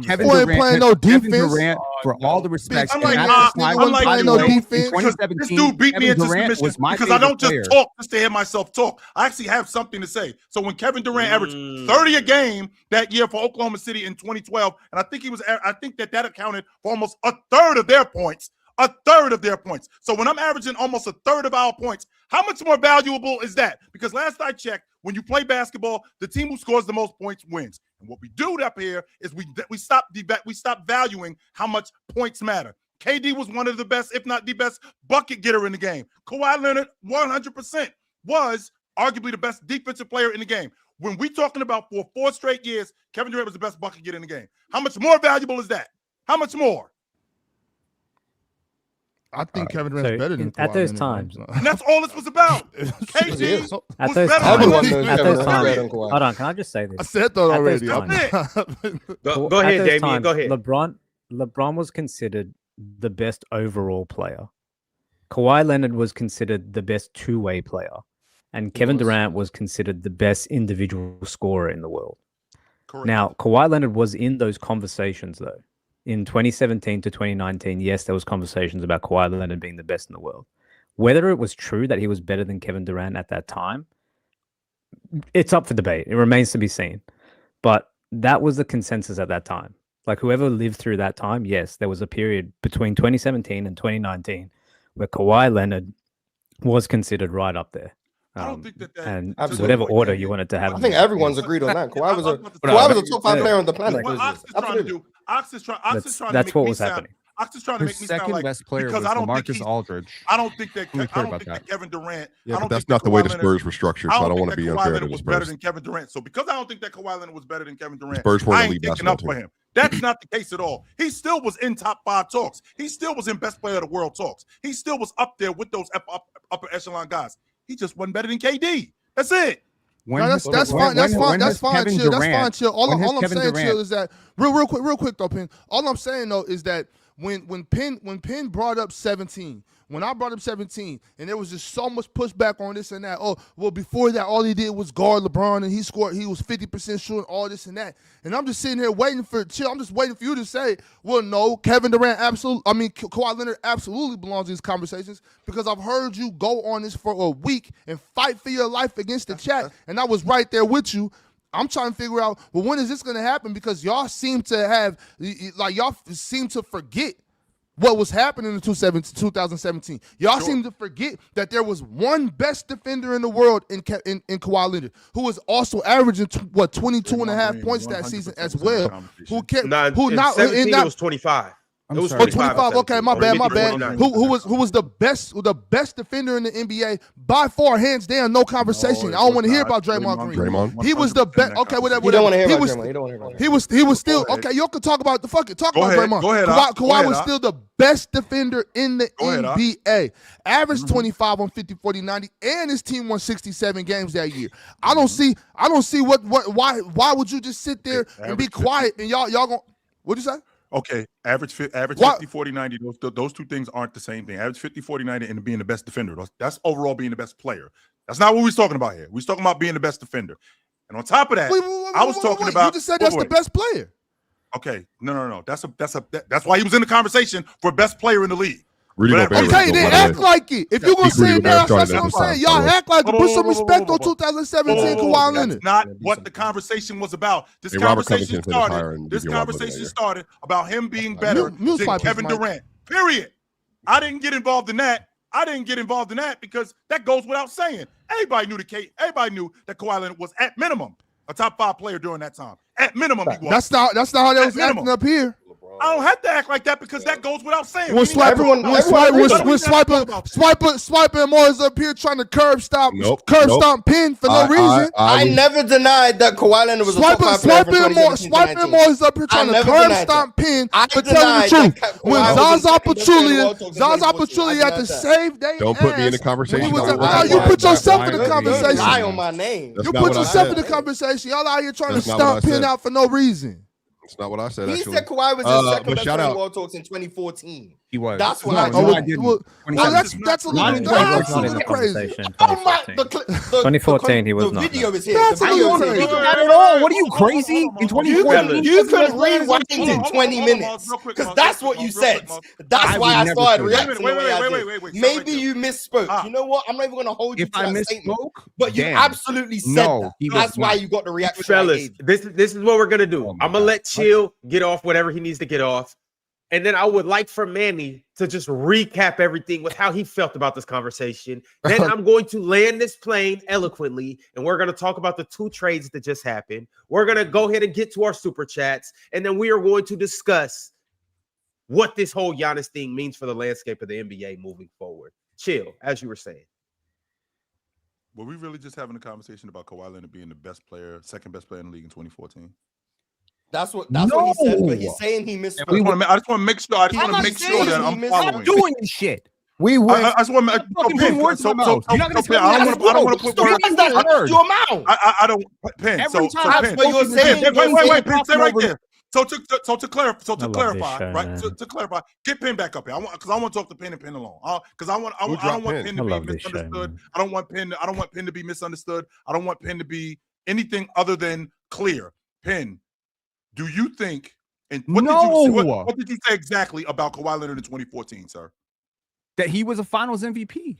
Kevin Boy ain't playing no defense. Kevin Durant, for all the respect, I'm and like, that's the I'm time, like, by the no way, defense. in 2017, This dude beat me Kevin into Durant submission was my because I don't favorite just player. talk just to hear myself talk. I actually have something to say. So when Kevin Durant averaged 30 a game that year for Oklahoma City in 2012, and I think that accounted for almost a third of their points. A third of their points. So when I'm averaging almost a third of our points, how much more valuable is that? Because last I checked, when you play basketball, the team who scores the most points wins. And what we do up here is we stop valuing how much points matter. KD was one of the best, if not the best, bucket getter in the game. Kawhi Leonard, 100%, was arguably the best defensive player in the game. When we're talking about for 4 straight years, Kevin Durant was the best bucket getter in the game. How much more valuable is that? How much more? I think Kevin Durant's better than Kawhi at those Leonard. times. And that's all this was about. KD At was those better times, than Everyone Kawhi. knows at Kevin those Durant's times, better than Kawhi. hold on, can I just say this? I said that already. Go ahead, Damien. Go ahead. LeBron was considered the best overall player. Kawhi Leonard was considered the best two-way player. And Kevin Durant was considered the best individual scorer in the world. Correct. Now, Kawhi Leonard was in those conversations, though. in 2017 to 2019, yes, there was conversations about Kawhi Leonard being the best in the world. Whether it was true that he was better than Kevin Durant at that time, it's up for debate. It remains to be seen. But that was the consensus at that time. Like whoever lived through that time, yes, there was a period between 2017 and 2019 where Kawhi Leonard was considered right up there. I don't think that and Absolutely. whatever order you wanted to have. I think everyone's agreed on that. Kawhi was a top 5 player on the planet. What Ox is trying to do, Ox is trying to That's make what me was sound. happening. Ox is trying to His make me sound second like best player was because I don't think LaMarcus Aldridge. I don't think that Who cared about Kevin Durant. Yeah, I but don't that's think not that the way Kawhi the Leonard- Spurs were structured, so I don't want to think be that Kawhi unfair to Leonard the was better Spurs. than Kevin Durant. So because I don't think that Kawhi Leonard was better than Kevin Durant, Spurs weren't I a ain't league taking basketball up for team. him. That's not the case at all. He still was in top 5 talks. He still was in best player of the world talks. He still was up there with those upper echelon guys. He just wasn't better than KD. That's it. No, that's fine. That's fine, Chill. That's fine, Chill. All I'm saying, Chill, is that real quick though, Penn. All I'm saying though is that when Penn brought up 17, when I brought up 17, and there was just so much pushback on this and that. Oh, well, before that, all he did was guard LeBron, and he was 50% shooting, all this and that. And I'm just sitting here waiting for Chill. I'm just waiting for you to say, well, no, Kawhi Leonard absolutely belongs in these conversations because I've heard you go on this for a week and fight for your life against the chat, and I was right there with you. I'm trying to figure out, well, when is this going to happen? Because y'all seem to forget what was happening in 2017. Y'all seem to forget that there was one best defender in the world in Kawhi Leonard, who was also averaging 22 and a half points that season as well. It was 25. It was 25. Okay, my bad. Who was the best defender in the NBA by far, hands down, no conversation. I don't want to hear about Draymond Green. He was the best. Okay, whatever. You don't want to hear about Draymond. He was still okay. Y'all can talk about Draymond. Go ahead, Kawhi was still the best defender in the NBA. Averaged 25 on 50, 40, 90, and his team won 67 games that year. I don't see why would you just sit there and be quiet and y'all going, what'd you say? Okay, average 50, 40, 90. Those two things aren't the same thing. Average 50, 40, 90 and being the best defender. That's overall being the best player. That's not what we was talking about here. We was talking about being the best defender. And on top of that, I was talking about. You just said that's the best player. Okay, no. That's why he was in the conversation for best player in the league. Okay, then act like it. If you're gonna say it now, that's what I'm saying. Y'all act like it. Put some respect on 2017 Kawhi Leonard. That's not what the conversation was about. This conversation started about him being better than Kevin Durant. Period. I didn't get involved in that. Because that goes without saying. Everybody knew that Kawhi Leonard was at minimum a top 5 player during that time. At minimum, he was. That's not how they was acting up here. I don't have to act like that because that goes without saying. Swiping more is up here trying to curb stomp Penn for no reason. I never denied that Kawhi Leonard was a top 5 player from 2017 to 2019. Swiping more is up here trying to curb stomp Penn for telling the truth. When Zaza Pachulia had to save their Don't put me in the conversation. You put yourself in the conversation. Lie on my name. You put yourself in the conversation. Y'all out here trying to stomp Penn out for no reason. That's not what I said. He actually. said Kawhi was his second best player in World Talks in 2014. He was. That's what I did. That's a little crazy. 2014, he was not. The video is here. That's The video is here. Not at all. What are you crazy? In 2014, You could rewind in 20 minutes because that's what you said. That's why I started reacting the way I did. Maybe you misspoke. You know what? I'm not even going to hold you to that statement. But you absolutely said that. That's why you got the reaction. Fellas, this is what we're gonna do. I'm gonna let Chill get off whatever he needs to get off. And then I would like for Manny to just recap everything with how he felt about this conversation. Then I'm going to land this plane eloquently, and we're going to talk about the 2 trades that just happened. We're going to go ahead and get to our super chats, and then we are going to discuss what this whole Giannis thing means for the landscape of the NBA moving forward. Chill, as you were saying. Were we really just having a conversation about Kawhi Leonard being the best player, second best player in the league in 2014? That's what he said, but he's saying he missed. I just want to make sure. That I'm following. I'm doing this shit. I just want to putting words in my mouth. You're not going to tell me. I don't want to put words in your mouth. I don't. Penn. Every time. That's what you're saying. Wait. Penn, stay right there. So to clarify, right? To clarify, get Penn back up here. Because I want to talk to Penn and Penn alone. Because I don't want Penn to be misunderstood. I don't want Penn to be misunderstood. I don't want Penn to be anything other than clear. Penn, do you think And No. what did you say exactly about Kawhi Leonard in 2014, sir? That he was a Finals MVP.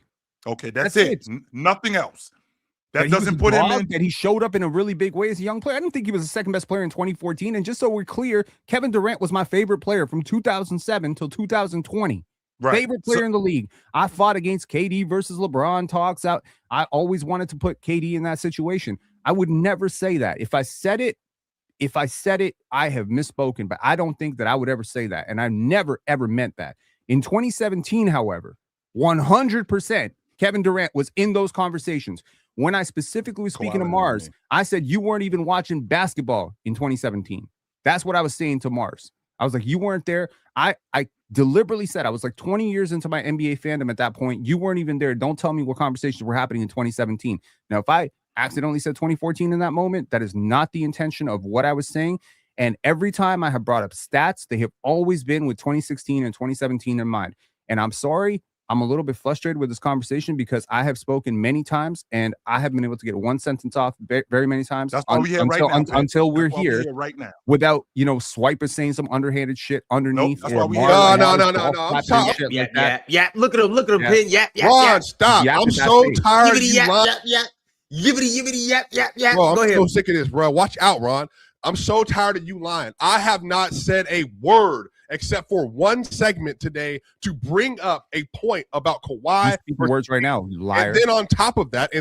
Okay, that's it. Nothing else. That doesn't put him in. That he showed up in a really big way as a young player. I didn't think he was the second best player in 2014. And just so we're clear, Kevin Durant was my favorite player from 2007 till 2020. Right. Favorite player in the league. I fought against KD versus LeBron talks out. I always wanted to put KD in that situation. I would never say that. If I said it, I have misspoken, but I don't think that I would ever say that. And I never, ever meant that. In 2017, however, 100% Kevin Durant was in those conversations. When I specifically was speaking to Mars, I said, you weren't even watching basketball in 2017. That's what I was saying to Mars. I was like, you weren't there. I deliberately said, I was like 20 years into my NBA fandom at that point. You weren't even there. Don't tell me what conversations were happening in 2017. Now, if I accidentally said 2014 in that moment, that is not the intention of what I was saying. And every time I have brought up stats, they have always been with 2016 and 2017 in mind. And I'm sorry, I'm a little bit frustrated with this conversation because I have spoken many times and I have been able to get one sentence off very many times. That's why we're here right now. Until we're here right now. Without, Swiper saying some underhanded shit underneath. Nope, that's why or we Mars No. Yeah. Look at him, Pin. Ron, stop. I'm so tired of you lying. Yibbity, Bro, Go I'm ahead. so sick of this, bro. Watch out, Ron. I'm so tired of you lying. I have not said a word except for one segment today to bring up a point about Kawhi. Words right now, you liar. And then on top of that,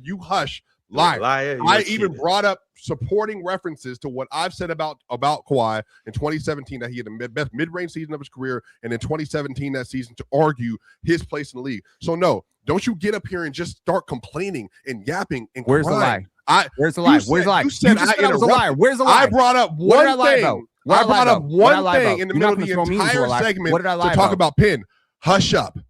you hush, liar. I even brought up supporting references to what I've said about Kawhi in 2017, that he had the best mid-range season of his career, and in 2017 that season to argue his place in the league. So no, don't you get up here and just start complaining and yapping and Where's crying. the lie? Where's the lie? Where's the lie? You said I was a liar. Where's the lie? I brought up one thing. I brought up one thing in the middle of the entire segment to talk about Penn. Hush up.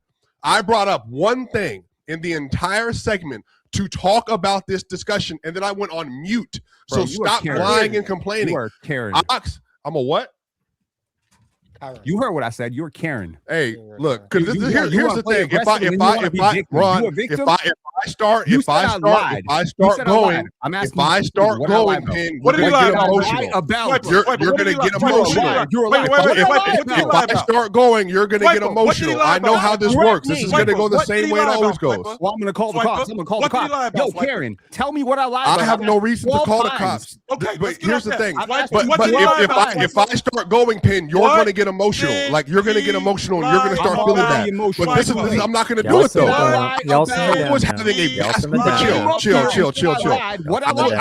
I brought up one thing in the entire segment to talk about this discussion, and then I went on mute. Bro, so stop lying and complaining. You are Karen. I'm a what? You heard what I said. You're Karen. Hey, look, because here's the thing. If I start going, Pin, what did he lie about? You're gonna get emotional. If I start going, you're gonna get emotional. I know how this works. This is gonna go the same way it always goes. Well, I'm gonna call the cops. I'm gonna call the cops. Yo, Karen, tell me what I lied about. I have no reason to call the cops. Okay, but here's the thing. But if I start going, Pin, you're gonna get emotional. Like you're gonna get emotional and you're gonna start feeling bad. But this is I'm not gonna do it though. I was having a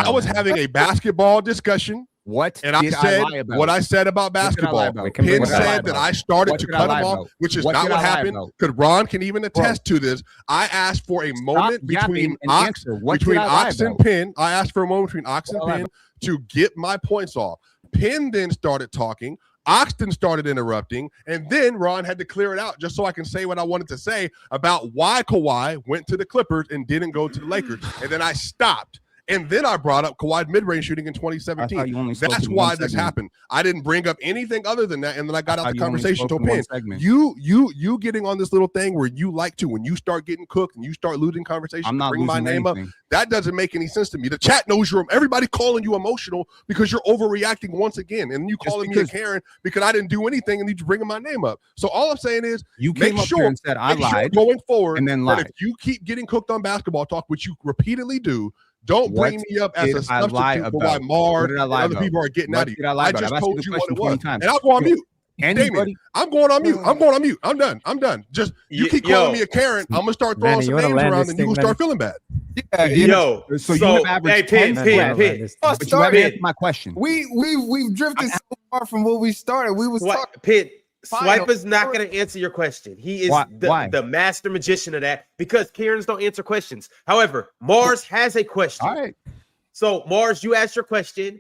I was having a basketball discussion. What? And I said what I said about basketball. Pin said that I started to cut him off, which is not what happened. Because Ron can even attest to this. I asked for a moment between Ox and Pin. I asked for a moment between Ox and Pin to get my points off. Pin then started talking. Oxton started interrupting, and then Ron had to clear it out just so I can say what I wanted to say about why Kawhi went to the Clippers and didn't go to the Lakers. And then I stopped. And then I brought up Kawhi's mid-range shooting in 2017. That's why this happened. I didn't bring up anything other than that. And then I got out the conversation to Pin. You getting on this little thing where you like to, when you start getting cooked and you start losing conversation, bring my name up. That doesn't make any sense to me. The chat knows everybody calling you emotional because you're overreacting once again. And you calling me a Karen because I didn't do anything and you bringing my name up. So all I'm saying is you came up here and said I lied going forward. And then lied. If you keep getting cooked on basketball talk, which you repeatedly do, don't bring me up as a substitute for why Mars and other people are getting at you. I just told you what it was. And I'll go on mute. Damien, I'm going on mute. I'm done. Just you keep calling me a Karen. I'm gonna start throwing some names around, and you will start feeling bad. Yeah, so you have averaged Pin. But you haven't answered my question. We've drifted so far from what we started. We was talking. Pin. Swiper's not going to answer your question. He is the master magician of that because Karens don't answer questions. However, Mars has a question. All right. So, Mars, you asked your question.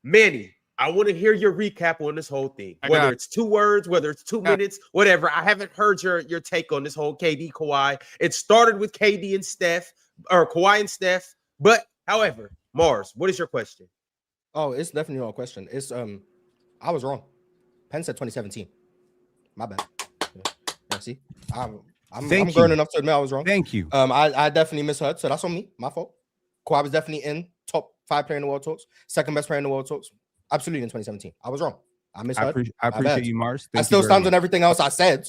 Manny, I want to hear your recap on this whole thing. Whether it's 2 words, whether it's 2 minutes, whatever. I haven't heard your take on this whole KD Kawhi. It started with KD and Steph, or Kawhi and Steph. But, however, Mars, what is your question? Oh, it's definitely not a question. It's I was wrong. Penn said 2017. My bad. Yeah, see, I'm grown enough to admit I was wrong. Thank you. I definitely misheard, so that's on me. My fault. Kawhi was definitely in top 5 player in the world talks, second best player in the world talks. Absolutely in 2017. I was wrong. I I misheard. appreciate you, Mars. I Thank still you very stand on much. everything else I said,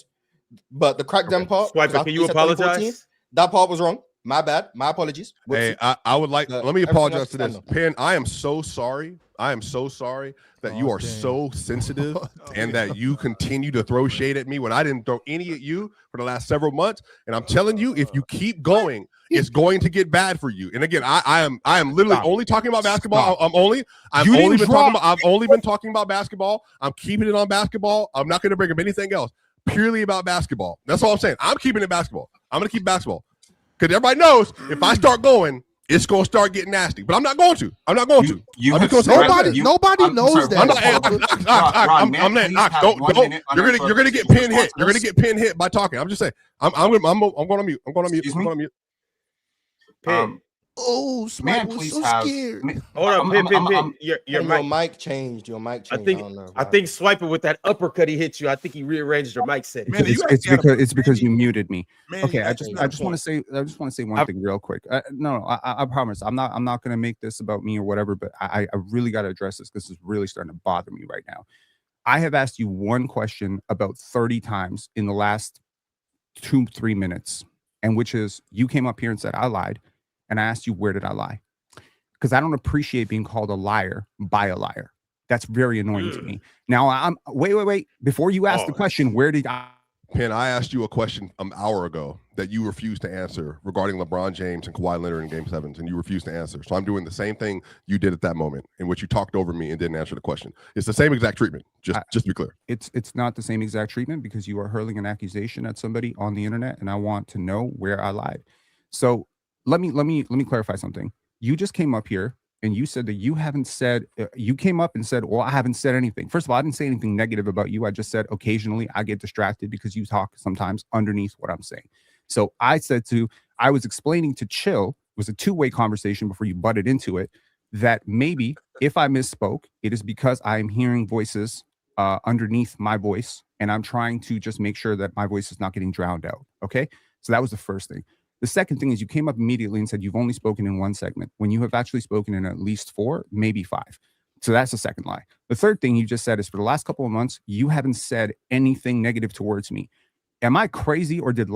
but the crackdown part. Swiper, can you apologize? That part was wrong. My bad. My apologies. Hey, I would like. Let me everything apologize else to this, stand on. Pen. I am so sorry. I am so sorry that you are so sensitive and that you continue to throw shade at me when I didn't throw any at you for the last several months. And I'm telling you, if you keep going, it's going to get bad for you. And again, I am literally only talking about basketball. I've only been talking about basketball. I'm keeping it on basketball. I'm not going to bring up anything else. Purely about basketball. That's all I'm saying. I'm keeping it basketball. I'm going to keep basketball. Because everybody knows if I start going, it's going to start getting nasty. But I'm not going to. Nobody knows that. You're going to get pin hit. You're going to get pin hit by talking. I'm just saying. I'm going on mute. I'm going on mute. Pin. Oh, Smite was so scared. Hold on, Pin. Your mic changed. Your mic changed. I think Swiper with that uppercut he hit you. I think he rearranged your mic setting. It's because you muted me. Man, okay, I just want to say one thing real quick. I promise I'm not gonna make this about me or whatever, but I really got to address this because it's really starting to bother me right now. I have asked you one question about 30 times in the last 2-3 minutes, and which is you came up here and said I lied. And I asked you, where did I lie? Because I don't appreciate being called a liar by a liar. That's very annoying to me. Now, I'm wait. Before you ask the question, where did I? Pen, I asked you a question an hour ago that you refused to answer regarding LeBron James and Kawhi Leonard in Game 7s, and you refused to answer. So I'm doing the same thing you did at that moment, in which you talked over me and didn't answer the question. It's the same exact treatment. Just to be clear. It's not the same exact treatment because you are hurling an accusation at somebody on the internet, and I want to know where I lied. So. Let me clarify something. You just came up here and you said that you haven't said, you came up and said, well, I haven't said anything. First of all, I didn't say anything negative about you. I just said occasionally I get distracted because you talk sometimes underneath what I'm saying. So I was explaining to Chill, it was a two-way conversation before you butted into it, that maybe if I misspoke, it is because I'm hearing voices underneath my voice and I'm trying to just make sure that my voice is not getting drowned out. Okay. So that was the first thing. The second thing is you came up immediately and said you've only spoken in one segment when you have actually spoken in at least 4, maybe 5. So that's the second lie. The third thing you just said is for the last couple of months, you haven't said anything negative towards me. Am I crazy, or did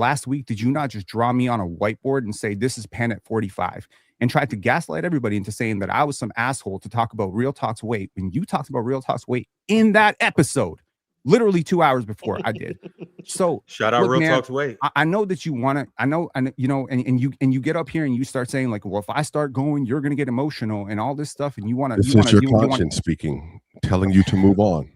you not just draw me on a whiteboard and say this is Pen at 45 and tried to gaslight everybody into saying that I was some asshole to talk about Real Talk's weight when you talked about Real Talk's weight in that episode? Literally 2 hours before I did. So shout out Real Talk's weight. I know that you want to. I know, and you get up here and you start saying like, well, if I start going, you're gonna get emotional and all this stuff, and you want to. This is your conscience speaking, telling you to move on.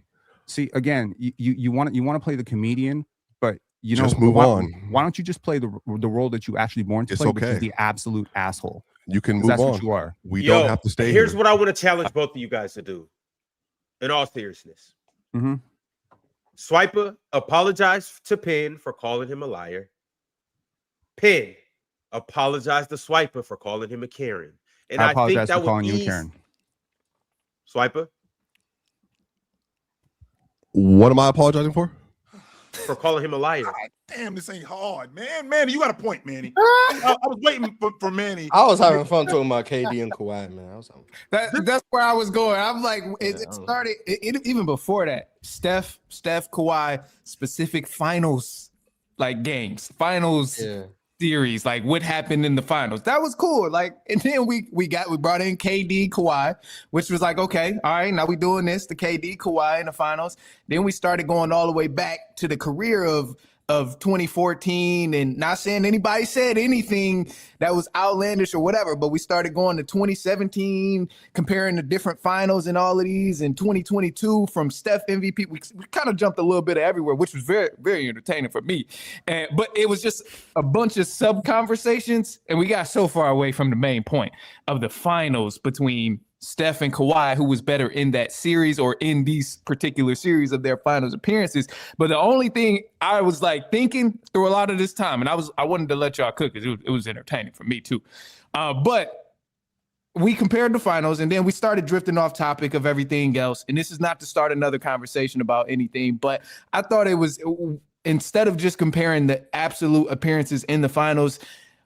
See, again, you want to play the comedian, but just move on. Why don't you just play the role that you actually born to play? Okay. Which is the absolute asshole. You can move that's on. What you are. We don't have to stay. Here's here. what I want to challenge both of you guys to do. In all seriousness. Mm-hmm. Swiper, apologize to Penn for calling him a liar. Penn, apologize to Swiper for calling him a Karen. And I apologize think that for calling you a Karen. Swiper? What am I apologizing for? For calling him a liar. God, damn, this ain't hard, man. Manny, you got a point, Manny. I was waiting for Manny. I was having fun talking about KD and Kawhi, man. That's where I was going. I'm like, it started even before that. Steph, Kawhi, specific finals, like games, finals series, like what happened in the finals. That was cool. Like, and then we brought in KD, Kawhi, which was like, okay, all right, now we doing this, the KD, Kawhi in the finals. Then we started going all the way back to the career of 2014, and not saying anybody said anything that was outlandish or whatever, but we started going to 2017, comparing the different finals and all of these, and 2022 from Steph MVP. We kind of jumped a little bit everywhere, which was very, very entertaining for me. But it was just a bunch of sub conversations, and we got so far away from the main point of the finals between Steph and Kawhi, who was better in that series or in these particular series of their finals appearances. But the only thing I was like thinking through a lot of this time, and I wanted to let y'all cook because it was entertaining for me too. But we compared the finals, and then we started drifting off topic of everything else. And this is not to start another conversation about anything, but I thought it was, instead of just comparing the absolute appearances in the finals,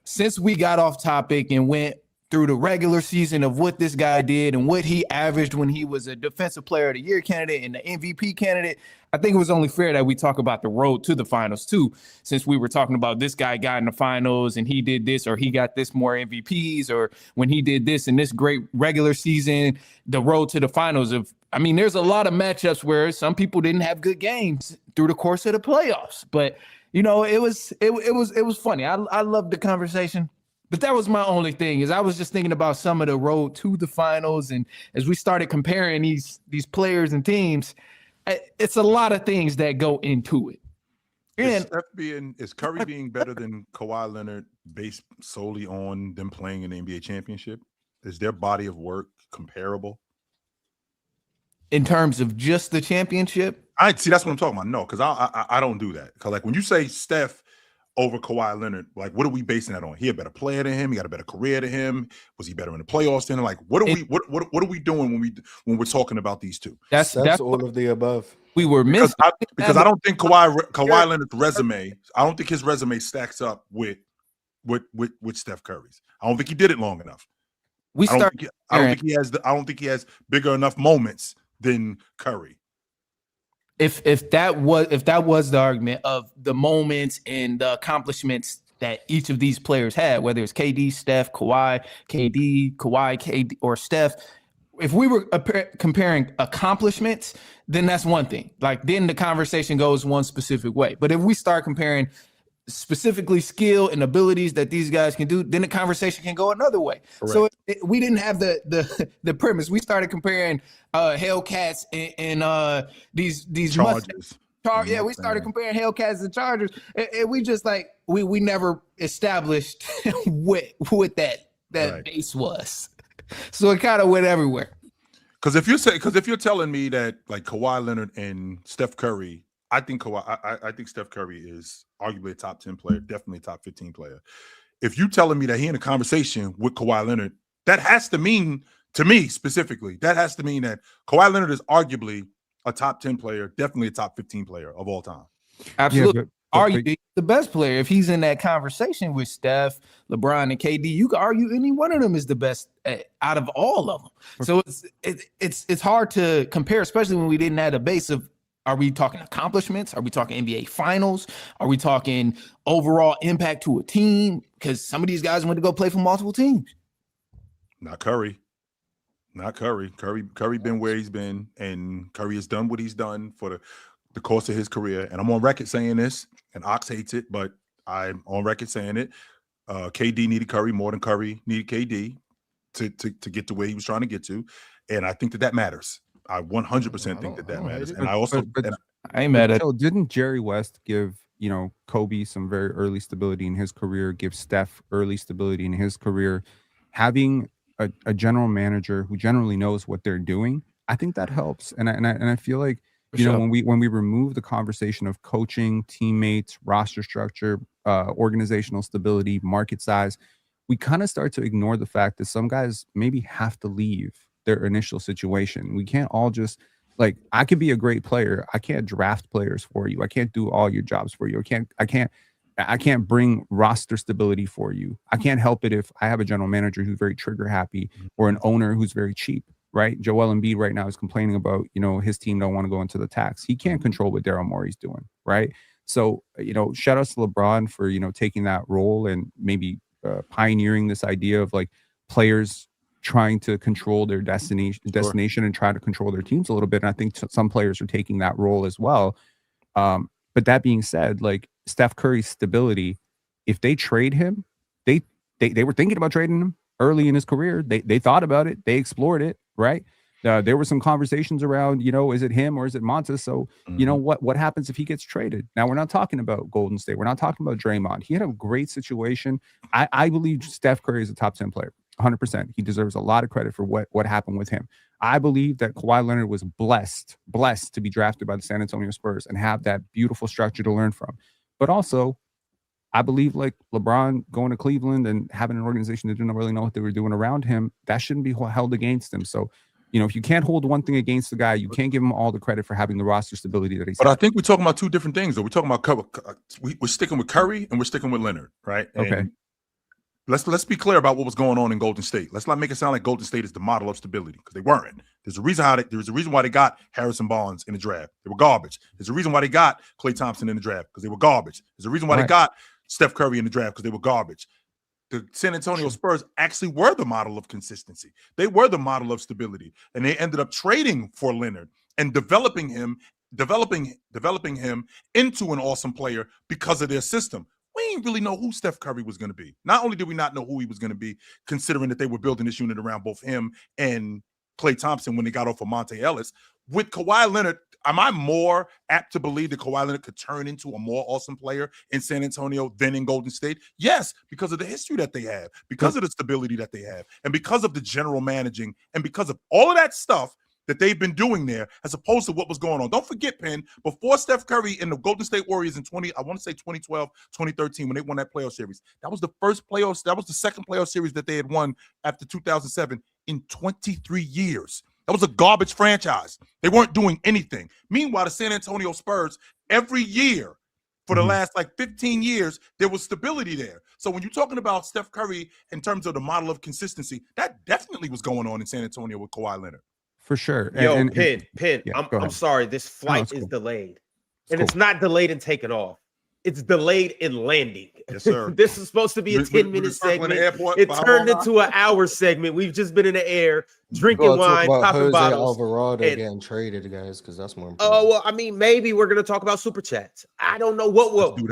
since we got off topic and went through the regular season of what this guy did and what he averaged when he was a defensive player of the year candidate and the MVP candidate, I think it was only fair that we talk about the road to the finals too, since we were talking about this guy got in the finals and he did this, or he got this more MVPs, or when he did this in this great regular season, the road to the finals there's a lot of matchups where some people didn't have good games through the course of the playoffs, but it was funny. I loved the conversation. But that was my only thing, is I was just thinking about some of the road to the finals. And as we started comparing these players and teams, it's a lot of things that go into it. And is Curry being better than Kawhi Leonard based solely on them playing in the NBA championship? Is their body of work comparable? In terms of just the championship? That's what I'm talking about. No, because I don't do that. Because when you say Steph over Kawhi Leonard, what are we basing that on? He a better player than him. He got a better career than him. Was he better in the playoffs than him? What are we doing when we're talking about these two? That's all of the above. We were missing because I don't think Kawhi Leonard's resume. I don't think his resume stacks up with Steph Curry's. I don't think he did it long enough. I don't think he has bigger enough moments than Curry. If that was the argument of the moments and the accomplishments that each of these players had, whether it's KD, Steph, Kawhi, KD, or Steph, if we were comparing accomplishments, then that's one thing. Then the conversation goes one specific way. But if we start comparing specifically skill and abilities that these guys can do, then the conversation can go another way. Correct. So we didn't have the premise. We started comparing Hellcats and these Chargers. We started comparing Hellcats and Chargers, and we just we never established what that right. base was. So it kind of went everywhere. Because if you're telling me that Kawhi Leonard and Steph Curry, I think Steph Curry is arguably a top 10 player, definitely a top 15 player. If you're telling me that he in a conversation with Kawhi Leonard, that has to mean, to me specifically, that Kawhi Leonard is arguably a top 10 player, definitely a top 15 player of all time. Absolutely. Yeah, arguably the best player. If he's in that conversation with Steph, LeBron, and KD, you could argue any one of them is the best out of all of them. So it's hard to compare, especially when we didn't have a base of, are we talking accomplishments? Are we talking NBA finals? Are we talking overall impact to a team? Because some of these guys went to go play for multiple teams. Not Curry. Curry been where he's been, and Curry has done what he's done for the course of his career. And I'm on record saying this, and Ox hates it, but I'm on record saying it. KD needed Curry more than Curry needed KD to get to where he was trying to get to. And I think that matters. I 100% think that matters. And I also I ain't mad at it. Didn't Jerry West give Kobe some very early stability in his career, give Steph early stability in his career? Having a general manager who generally knows what they're doing, I think that helps. And I feel like when we remove the conversation of coaching, teammates, roster structure, organizational stability, market size, we kind of start to ignore the fact that some guys maybe have to leave their initial situation. We can't all just I could be a great player. I can't draft players for you. I can't do all your jobs for you. I can't bring roster stability for you. I can't help it if I have a general manager who's very trigger happy or an owner who's very cheap, right? Joel Embiid right now is complaining about, his team don't want to go into the tax. He can't control what Daryl Morey's doing, right? So, shout out to LeBron for, taking that role and maybe pioneering this idea of players trying to control their destination and try to control their teams a little bit. And I think some players are taking that role as well. But that being said, Steph Curry's stability, if they trade him, they were thinking about trading him early in his career. They thought about it. They explored it, right? There were some conversations around, is it him or is it Montes? So, what happens if he gets traded? Now, we're not talking about Golden State. We're not talking about Draymond. He had a great situation. I believe Steph Curry is a top 10 player. 100%. He deserves a lot of credit for what happened with him. I believe that Kawhi Leonard was blessed to be drafted by the San Antonio Spurs and have that beautiful structure to learn from. But also, I believe LeBron going to Cleveland and having an organization that didn't really know what they were doing around him, that shouldn't be held against him. So, if you can't hold one thing against the guy, you can't give him all the credit for having the roster stability that he's. But I think we're talking about two different things, though. We're talking about we're sticking with Curry and we're sticking with Leonard, right? Okay. let's be clear about what was going on in Golden State. Let's not make it sound like Golden State is the model of stability, because they weren't. There's a reason why they got Harrison Barnes in the draft. They were garbage. There's a reason why they got Klay Thompson in the draft, because they were garbage. There's a reason why they got Steph Curry in the draft, because they were garbage. The San Antonio Spurs actually were the model of consistency. They were the model of stability, and they ended up trading for Leonard and developing him into an awesome player because of their system. We didn't really know who Steph Curry was going to be. Not only did we not know who he was going to be, considering that they were building this unit around both him and Klay Thompson when they got off of Monte Ellis. With Kawhi Leonard, am I more apt to believe that Kawhi Leonard could turn into a more awesome player in San Antonio than in Golden State? Yes, because of the history that they have, because of the stability that they have, and because of the general managing, and because of all of that stuff that they've been doing there, as opposed to what was going on. Don't forget, Penn, before Steph Curry and the Golden State Warriors in 2012, 2013, when they won that playoff series, that was the second playoff series that they had won after 2007 in 23 years. That was a garbage franchise. They weren't doing anything. Meanwhile, the San Antonio Spurs, every year for the last 15 years, there was stability there. So when you're talking about Steph Curry in terms of the model of consistency, that definitely was going on in San Antonio with Kawhi Leonard. For sure. Yo, Penn, yeah, I'm sorry. This flight is cool. delayed. And it's not delayed in taking off. It's delayed in landing. Yes, sir. This is supposed to be a 10-minute segment. It turned into an hour segment. We've just been in the air, drinking wine, popping bottles. Alvarado getting traded, guys, because that's more important. Oh, well, I mean, maybe we're going to talk about Super Chats. I don't know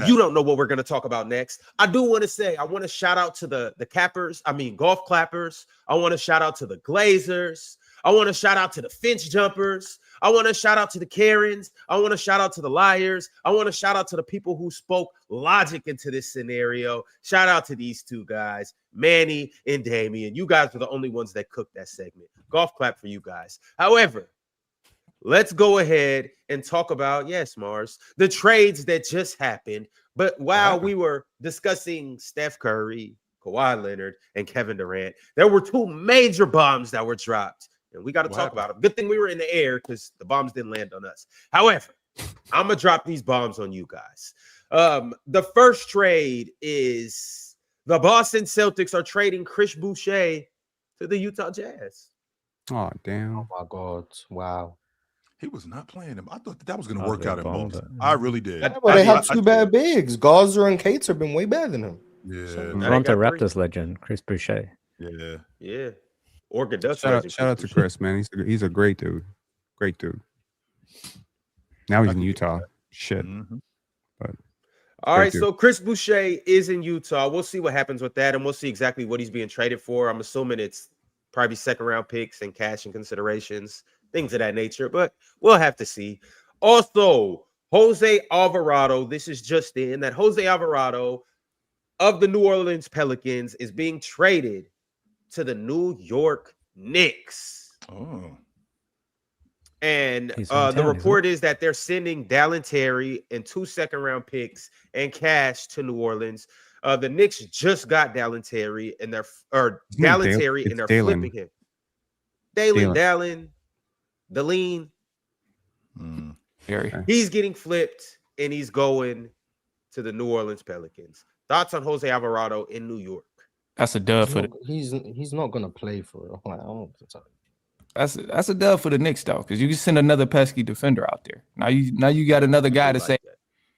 you don't know what we're going to talk about next. I do want to say, I want to shout out to the golf clappers. I want to shout out to the Glazers. I want to shout out to the Finch jumpers. I want to shout out to the Karens. I want to shout out to the liars. I want to shout out to the people who spoke logic into this scenario. Shout out to these two guys, Manny and Damian. You guys were the only ones that cooked that segment. Golf clap for you guys. However, let's go ahead and talk about, yes, Mars, the trades that just happened. But while we were discussing Steph Curry, Kawhi Leonard, and Kevin Durant, there were two major bombs that were dropped. And we got to talk about them. Good thing we were in the air because the bombs didn't land on us. However, I'm going to drop these bombs on you guys. The first trade is the Boston Celtics are trading Chris Boucher to the Utah Jazz. Oh, damn. Oh, my God. Wow. He was not playing him. I thought that was going to work out in Boston. I really did. They have two bad bigs. Garza and Cates have been way better than him. Yeah. Toronto Raptors legend, Chris Boucher. Yeah. Yeah. Oregon Ducks. Shout out to Chris, man. He's a great dude. Great dude. Now he's in Utah. Shit. Mm-hmm. But all right, so Chris Boucher is in Utah. We'll see what happens with that, and we'll see exactly what he's being traded for. I'm assuming it's probably second-round picks and cash and considerations, things of that nature, but we'll have to see. Also, Jose Alvarado, this is just in, that Jose Alvarado of the New Orleans Pelicans is being traded to the New York Knicks. Oh. And the report is that they're sending Dallin Terry and 2 second-round picks and cash to New Orleans. The Knicks just got Dallin Terry and they're flipping him. Dallin. He's getting flipped and he's going to the New Orleans Pelicans. Thoughts on Jose Alvarado in New York? That's a dub for he's not gonna play for it. Like, I don't that's a dub for the Knicks though, because you can send another pesky defender out there. Now you got another guy to say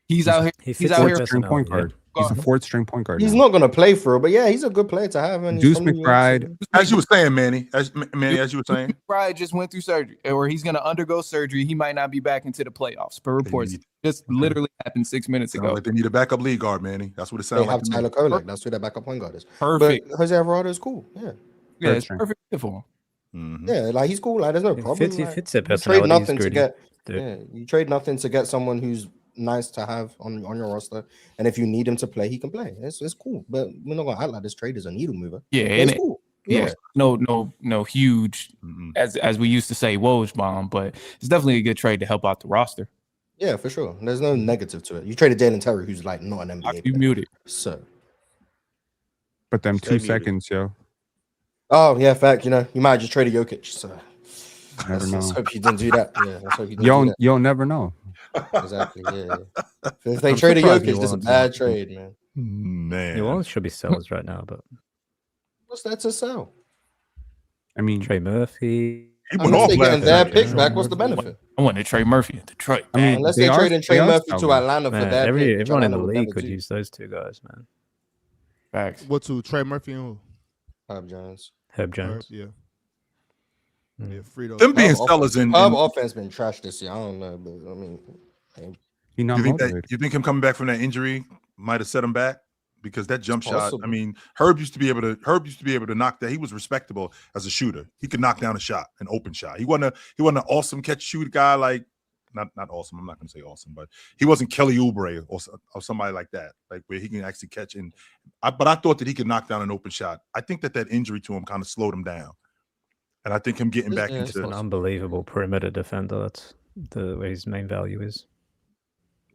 he's out here. He's out here string point guard. He's a fourth string point guard. He's not gonna play for it, but yeah, he's a good player to have. And Deuce McBride, as you were saying, Manny, as you were saying, McBride just went through surgery, or he's gonna undergo surgery. He might not be back into the playoffs. Per reports, just literally happened 6 minutes ago. Like they need a backup league guard, Manny. That's what it sounds like. They have Tyler Kolek. That's who their backup point guard is. Perfect. But Jose Alvarado is cool. Yeah, it's perfect for him. Mm-hmm. Yeah, like he's cool. Like there's no problem. He fits their personality. Nothing You trade nothing to get someone who's nice to have on your roster, and if you need him to play, he can play. It's cool, but we're not gonna act like this trade is a needle mover. Yeah, it's cool. Yeah, no huge, as we used to say, Woj bomb, but it's definitely a good trade to help out the roster. Yeah, for sure. There's no negative to it. You traded Jalen Terry, who's like not an NBA. You muted. So, but them 2 seconds, yo. Oh yeah, fact. You might just trade a Jokic. So, never know. Let's hope you didn't do that. Yeah, let's hope you didn't do that. You'll never know. Exactly. Yeah. If they trade a Jokic, this is a bad trade, man. Man, New Orleans should be sellers right now, but What's that to sell? I mean, Trey Murphy. He went Unless off they last getting their year. picks back, what's the benefit? I want to Trey Murphy in Detroit. I mean, Unless they they're are- trading Trey they are Murphy to scouting. Atlanta for Man, their pick, which everyone in the Atlanta would league never could do. use those two guys, man. Facts. What to Trey Murphy and who? Herb Jones. Herb Jones. Yeah. Mm. Yeah, Frito. Them being Herb sellers in Herb offense been trash this year. I don't know, but I mean, He not you think motivated. you think him coming back from that injury might have set him back? Because that jump shot, I possible. mean, Herb used to be able to knock that. He was respectable as a shooter. He could knock down a shot, an open shot. He wasn't an awesome catch shoot guy, like not awesome. I'm not gonna say awesome, but he wasn't Kelly Oubre or somebody like that, like where he can actually catch. But I thought that he could knock down an open shot. I think that injury to him kind of slowed him down, and I think him getting back Yeah, Just an into unbelievable perimeter defender. That's where his main value is.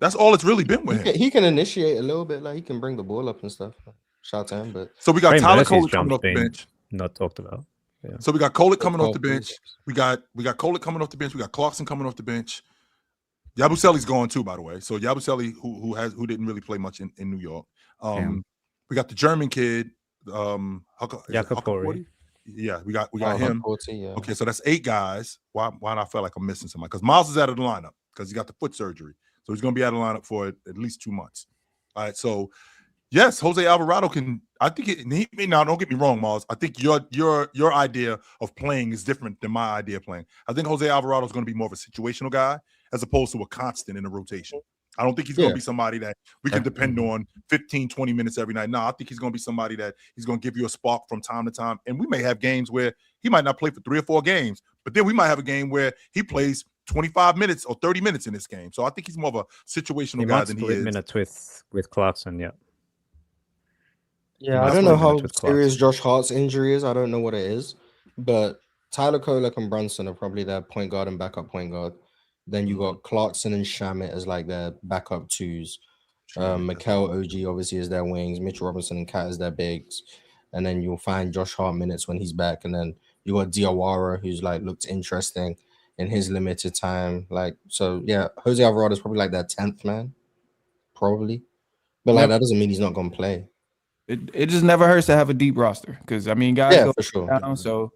that's all it's really been with him. he can initiate a little bit, like he can bring the ball up and stuff. Shout out to him, but So we got Trey Tyler Murphy's Kolek coming jump's off the been bench. Not talked about. Yeah. So we got Kolek coming off Cole, the bench. please. We got Kolek coming off the bench. We got Clarkson coming off the bench. Yabusele's gone too, by the way. So Yabusele, who didn't really play much in New York. We got the German kid, Jacob. Yeah, we got him. Yeah. Okay, so that's 8 guys. Why do I feel like I'm missing somebody? Because Miles is out of the lineup because he got the foot surgery. So he's going to be out of the lineup for at least 2 months. All right, so yes, Jose Alvarado can. I think now. Don't get me wrong, Miles. I think your idea of playing is different than my idea of playing. I think Jose Alvarado is going to be more of a situational guy as opposed to a constant in the rotation. I don't think he's going to be somebody that we can depend on 15, 20 minutes every night. No, I think he's going to be somebody that he's going to give you a spark from time to time. And we may have games where he might not play for 3 or 4 games, but then we might have a game where he plays 25 minutes or 30 minutes in this game. So I think he's more of a situational guy than he is. Minutes with Clarkson, yeah. Yeah, I don't know how serious Josh Hart's injury is. I don't know what it is, but Tyler Kolek and Brunson are probably their point guard and backup point guard. Then you got Clarkson and Shamet as like their backup 2s. Mikal OG obviously is their wings. Mitchell Robinson and Cat is their bigs. And then you'll find Josh Hart minutes when he's back. And then you got Diawara, who's like looked interesting in his limited time. Like, so yeah, Jose Alvarado is probably like their 10th man, probably. But like that doesn't mean he's not gonna play. It just never hurts to have a deep roster because I mean guys go for sure. down, so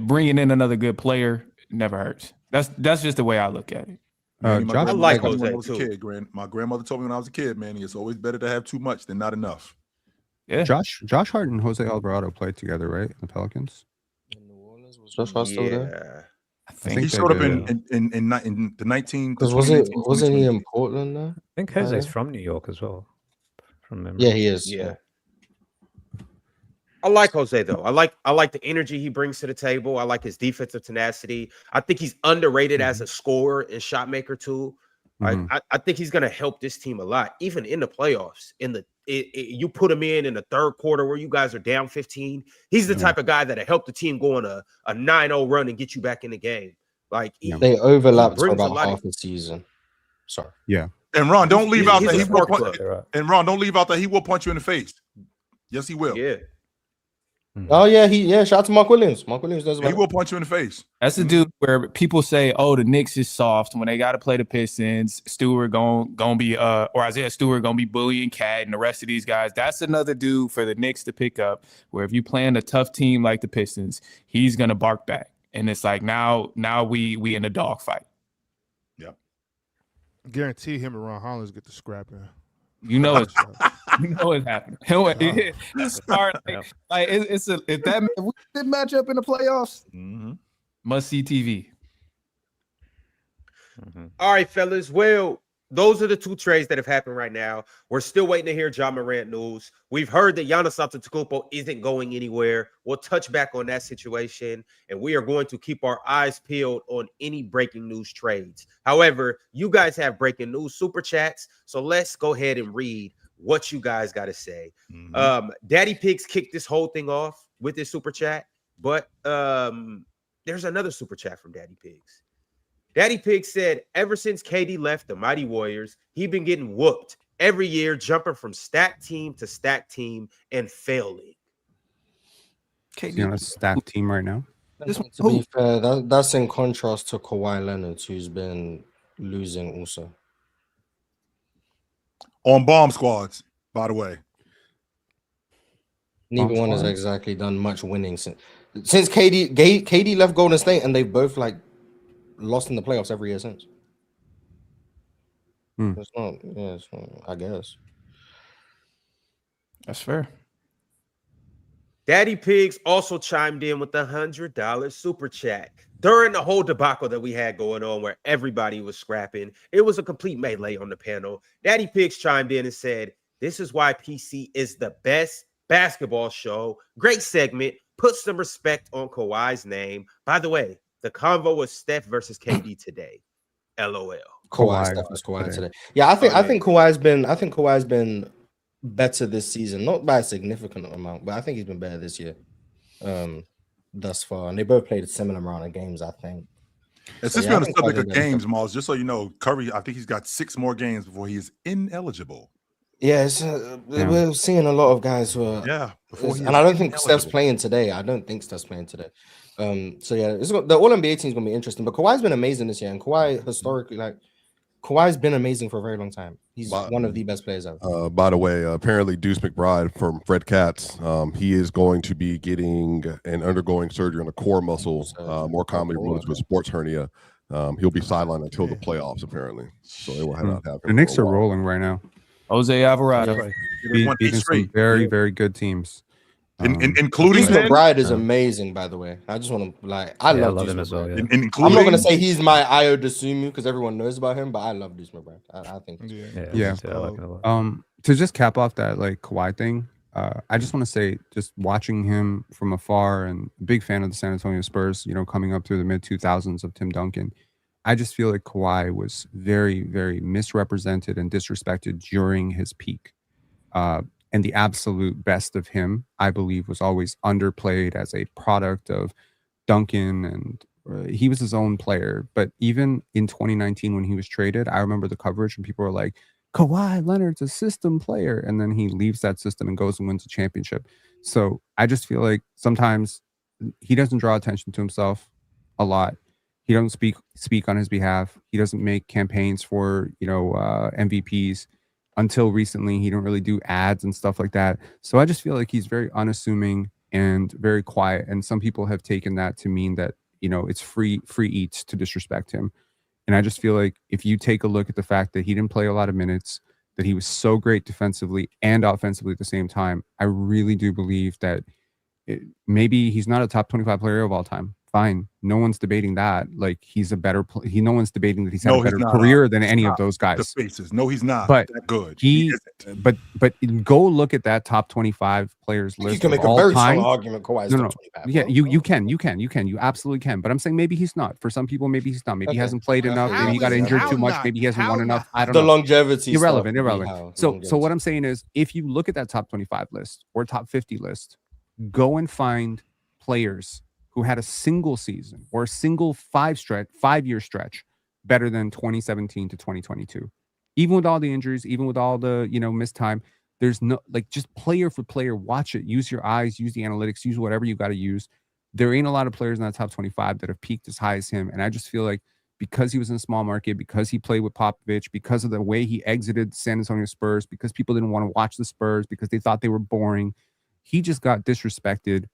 bringing in another good player never hurts. That's just the way I look at it. I like Jose too. My grandmother told me when I was a kid, man, it's always better to have too much than not enough. Yeah. Josh Hart and Jose Alvarado played together, right? The Pelicans. In New Orleans, was Josh Hart still there? I think he showed up in the 19. Because wasn't he in Portland there? I think Jose's from New York as well. From memory. Yeah, he is. Yeah. I like Jose though. I like the energy he brings to the table. I like his defensive tenacity. I think he's underrated as a scorer and shot maker too. I think he's going to help this team a lot, even in the playoffs. You put him in the third quarter where you guys are down 15. He's the type of guy that'll help the team go on a 9-0 run and get you back in the game. Like they overlapped for about half the season. Sorry. Yeah. And Ron, don't leave out that he will punch you in the face. Yes, he will. Yeah. Oh yeah, shout out to Mark Williams. Mark Williams does. He will punch you in the face. That's the dude where people say, "Oh, the Knicks is soft when they got to play the Pistons." Stewart gonna be or Isaiah Stewart gonna be bullying Cat and the rest of these guys. That's another dude for the Knicks to pick up. Where if you playing a tough team like the Pistons, he's gonna bark back, and it's like now we in a dogfight. Yep. Guarantee him and Ron Hollins get the scrapping. You know it's happening. It's hard. If we did match up in the playoffs, must see TV. All right, fellas. Well, those are the 2 trades that have happened right now. We're still waiting to hear John Morant news. We've heard that Giannis Antetokounmpo isn't going anywhere. We'll touch back on that situation, and we are going to keep our eyes peeled on any breaking news trades. However, you guys have breaking news super chats, so let's go ahead and read what you guys got to say. Daddy Pigs kicked this whole thing off with this super chat, but there's another super chat from Daddy Pigs. Daddy Pig said, ever since KD left the Mighty Warriors, he's been getting whooped every year, jumping from stacked team to stacked team and failing. KD on a stacked team right now. To be fair, that's in contrast to Kawhi Leonard, who's been losing also. On bomb squads, by the way. Neither one has exactly done much winning since KD left Golden State, and they've both like lost in the playoffs every year since. It's not, I guess. That's fair. Daddy Pigs also chimed in with the $100 super chat. During the whole debacle that we had going on where everybody was scrapping, it was a complete melee on the panel. Daddy Pigs chimed in and said, "This is why PC is the best basketball show. Great segment. Put some respect on Kawhi's name. By the way, the convo was Steph versus KD today. LOL." Kawhi today. Yeah, I think Kawhi's been better this season, not by a significant amount, but I think he's been better this year. Thus far, and they both played a similar amount of games, I think. And since we're on the subject of games, Miles, just so you know, Curry, I think he's got 6 more games before he is ineligible. Yeah, we're seeing a lot of guys who are and I don't think Steph's playing today. So yeah, the All NBA team is gonna be interesting. But Kawhi's been amazing this year, and Kawhi historically, Kawhi's been amazing for a very long time. He's one of the best players ever. By the way, apparently Deuce McBride from Fred Katz, he is going to be getting and undergoing surgery on the core muscle, more commonly known as sports hernia. He'll be sidelined until the playoffs, apparently. So it will not happen. The Knicks are rolling right now. Jose Alvarado. Beating some very, very good teams. Including McBride is amazing, by the way. I just want to I love him as well. Yeah. I'm not going to say he's my Ayo Dosunmu because everyone knows about him, but I love Deuce McBride. I think. To just cap off that Kawhi thing, I just want to say, just watching him from afar, and big fan of the San Antonio Spurs. Coming up through the mid 2000s of Tim Duncan. I just feel like Kawhi was very, very misrepresented and disrespected during his peak. And the absolute best of him, I believe, was always underplayed as a product of Duncan, and he was his own player. But even in 2019, when he was traded, I remember the coverage and people were like, Kawhi Leonard's a system player. And then he leaves that system and goes and wins a championship. So I just feel like sometimes he doesn't draw attention to himself a lot. He doesn't speak on his behalf. He doesn't make campaigns for, MVPs. Until recently, he didn't really do ads and stuff like that. So I just feel like he's very unassuming and very quiet. And some people have taken that to mean that, it's free eats to disrespect him. And I just feel like if you take a look at the fact that he didn't play a lot of minutes, that he was so great defensively and offensively at the same time, I really do believe that maybe he's not a top 25 player of all time. Fine. No one's debating that. He's a better no one's debating that he's had a better career than any of those guys. No, he's not. But that good. But go look at that top 25 players list. You can make a very strong argument. Kawhi's top 25. Yeah, you can. You absolutely can. But I'm saying maybe he's not. For some people, maybe he's not. Maybe he hasn't played enough. Maybe he got injured too much. Maybe he hasn't won enough. I don't know. The longevity. Irrelevant. So what I'm saying is, if you look at that top 25 list or top 50 list, go and find players who had a single season or a single 5-year stretch better than 2017 to 2022. Even with all the injuries, even with all the, missed time, there's no, just player for player, watch it, use your eyes, use the analytics, use whatever you got to use. There ain't a lot of players in that top 25 that have peaked as high as him. And I just feel like because he was in a small market, because he played with Popovich, because of the way he exited San Antonio Spurs, because people didn't want to watch the Spurs because they thought they were boring, he just got disrespected.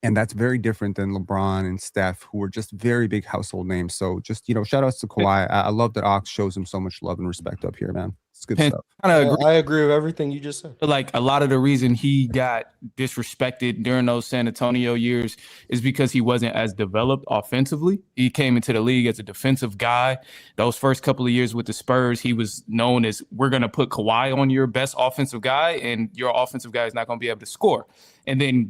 And that's very different than LeBron and Steph, who are just very big household names. So just, shout outs to Kawhi. I love that Ox shows him so much love and respect up here, man. It's good stuff. I agree with everything you just said. A lot of the reason he got disrespected during those San Antonio years is because he wasn't as developed offensively. He came into the league as a defensive guy. Those first couple of years with the Spurs, he was known as, we're going to put Kawhi on your best offensive guy, and your offensive guy is not going to be able to score. And then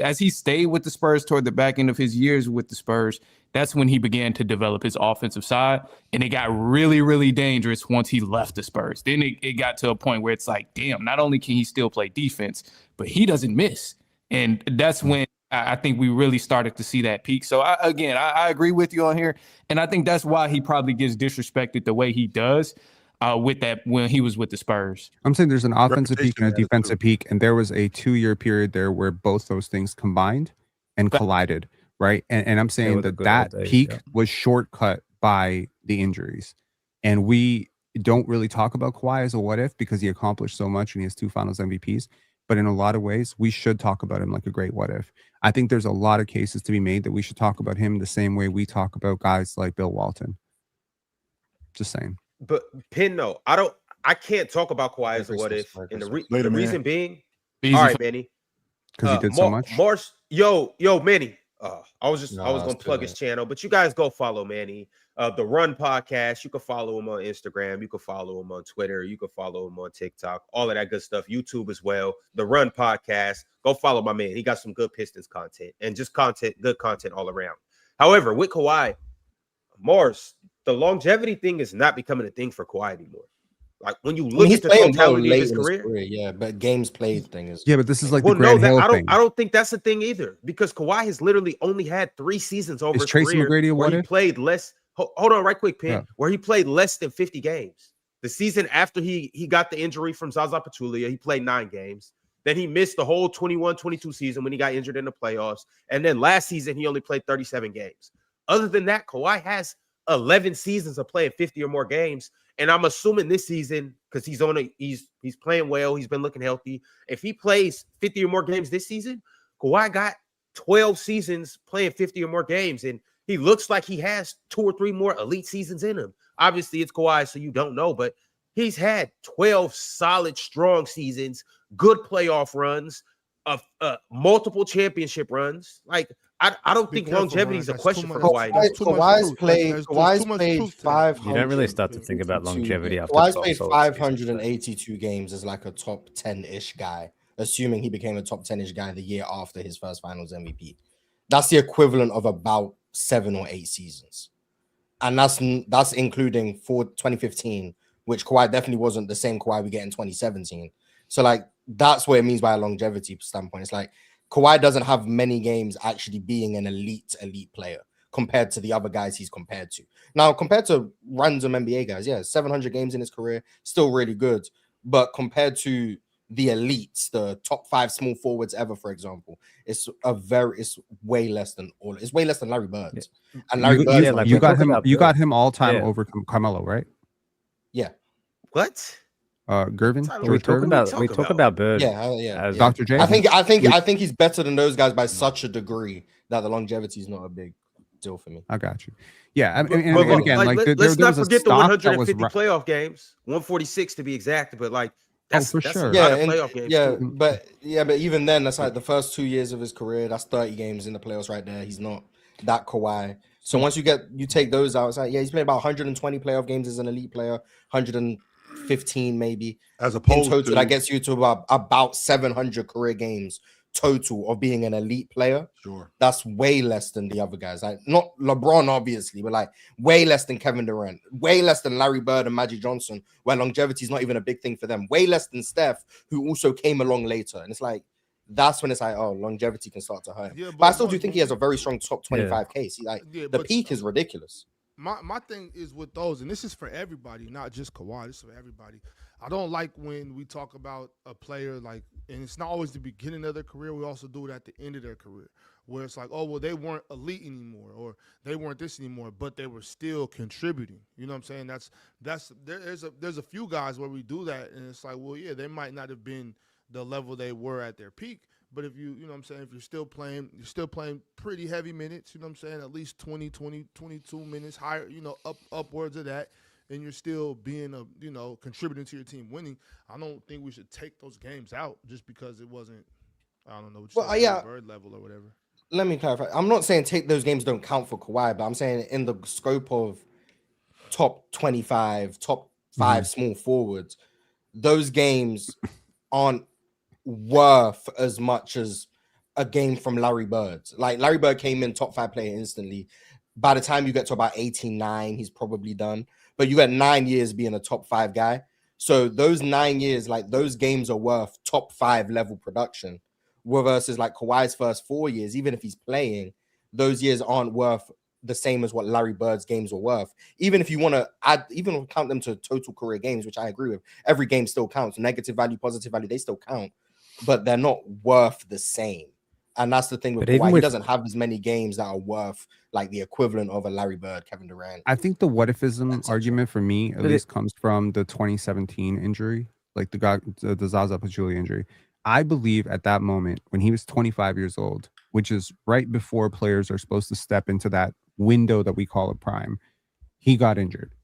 as he stayed with the Spurs toward the back end of his years with the Spurs, that's when he began to develop his offensive side. And it got really, really dangerous once he left the Spurs. Then it got to a point where it's like, damn, not only can he still play defense, but he doesn't miss. And that's when I think we really started to see that peak. So, I agree with you on here. And I think that's why he probably gets disrespected the way he does. With that when he was with the Spurs. I'm saying there's an offensive peak and a defensive peak, and there was a 2-year period there where both those things combined and collided, right? And I'm saying that peak was shortcut by the injuries. And we don't really talk about Kawhi as a what if because he accomplished so much and he has 2 Finals MVPs. but in a lot of ways, we should talk about him like a great what if. I think there's a lot of cases to be made that we should talk about him the same way we talk about guys like Bill Walton. Just saying. But Pinno, I can't talk about Kawhi as a what if, and the reason being, Easy all right, Manny, because he did so much. Yo, Manny. I was gonna plug his channel, but you guys go follow Manny. The Run Podcast. You can follow him on Instagram. You can follow him on Twitter. You can follow him on TikTok. All of that good stuff. YouTube as well. The Run Podcast. Go follow my man. He got some good Pistons content and just good content all around. However, with Kawhi, Mars, the longevity thing is not becoming a thing for Kawhi anymore. Like when you look at the totality of his career, yeah, but games played thing is but this is like the Grant Hill thing. I don't think that's a thing either, because Kawhi has literally only had 3 seasons over his Tracy career McGrady where he played less. Hold on, right quick, Pin. Where he played less than 50 games. The season after he got the injury from Zaza Pachulia, he played 9 games. Then he missed the whole 21-22 season when he got injured in the playoffs. And then last season he only played 37 games. Other than that, Kawhi has 11 seasons of playing 50 or more games. And I'm assuming this season, because he's playing well, he's been looking healthy. If he plays 50 or more games this season, Kawhi got 12 seasons playing 50 or more games, and he looks like he has 2 or 3 more elite seasons in him. Obviously, it's Kawhi, so you don't know, but he's had 12 solid, strong seasons, good playoff runs, multiple championship runs. Like, I don't think longevity is a question for Kawhi. Kawhi's played 500. You don't really start to think about longevity after Kawhi's played 582 games as like a top 10-ish guy, assuming he became a top 10-ish guy the year after his first Finals MVP. That's the equivalent of about 7 or 8 seasons, and that's including for 2015, which Kawhi definitely wasn't the same Kawhi we get in 2017. So like that's what it means by a longevity standpoint. It's like Kawhi doesn't have many games actually being an elite player compared to the other guys he's compared to. Now, compared to random NBA guys, 700 games in his career, still really good. But compared to the elites, the top 5 small forwards ever, for example, it's way less than Larry Bird. Yeah. And Larry Bird, you got him all time over Carmelo, right? Yeah. What? Gervin? We talk about Bird. Yeah. Dr. J. I think he's better than those guys by such a degree that the longevity is not a big deal for me. I got you. Yeah, and again, let's not forget the 150 playoff games, 146 to be exact. But like, that's for sure. Playoff games but even then, that's like the first 2 years of his career. That's 30 games in the playoffs right there. He's not that Kawhi. So once you take those out, it's like he's played about 120 playoff games as an elite player, 115 maybe. As opposed to that gets you to about 700 career games total of being an elite player. Sure. That's way less than the other guys. Like not LeBron, obviously, but like way less than Kevin Durant, way less than Larry Bird and Magic Johnson, where longevity is not even a big thing for them. Way less than Steph, who also came along later. And it's like, that's when it's like, oh, longevity can start to hurt him. Yeah, but I still do think he has a very strong top 25 case. The peak is ridiculous. My thing is with those, and this is for everybody, not just Kawhi. This is for everybody. I don't like when we talk about a player like, and it's not always the beginning of their career. We also do it at the end of their career, where it's like, oh, well, they weren't elite anymore, or they weren't this anymore, but they were still contributing. You know what I'm saying? There's a few guys where we do that, and it's like, well, yeah, they might not have been the level they were at their peak, but if you know what I'm saying, if you're still playing pretty heavy minutes, you know what I'm saying, at least 20, 22 minutes higher, upwards of that, and you're still being contributing to your team winning, I don't think we should take those games out just because it wasn't, I don't know, Bird level or whatever. Let me clarify. I'm not saying take those games don't count for Kawhi, but I'm saying in the scope of top 25, top 5 small forwards, those games aren't worth as much as a game from Larry Bird. Like Larry Bird came in top 5 player instantly. By the time you get to about 18-9, he's probably done. But you got 9 years being a top 5 guy. So those 9 years, like those games are worth top 5 level production. Versus like Kawhi's first 4 years, even if he's playing, those years aren't worth the same as what Larry Bird's games were worth. Even if you want to count them to total career games, which I agree with, every game still counts. Negative value, positive value, they still count, but they're not worth the same. And that's the thing with Kawhi. He doesn't have as many games that are worth like the equivalent of a Larry Bird, Kevin Durant. I think the what-ifism argument for me at least comes from the 2017 injury, like the Zaza Pachulia injury. I believe at that moment when he was 25 years old, which is right before players are supposed to step into that window that we call a prime, he got injured.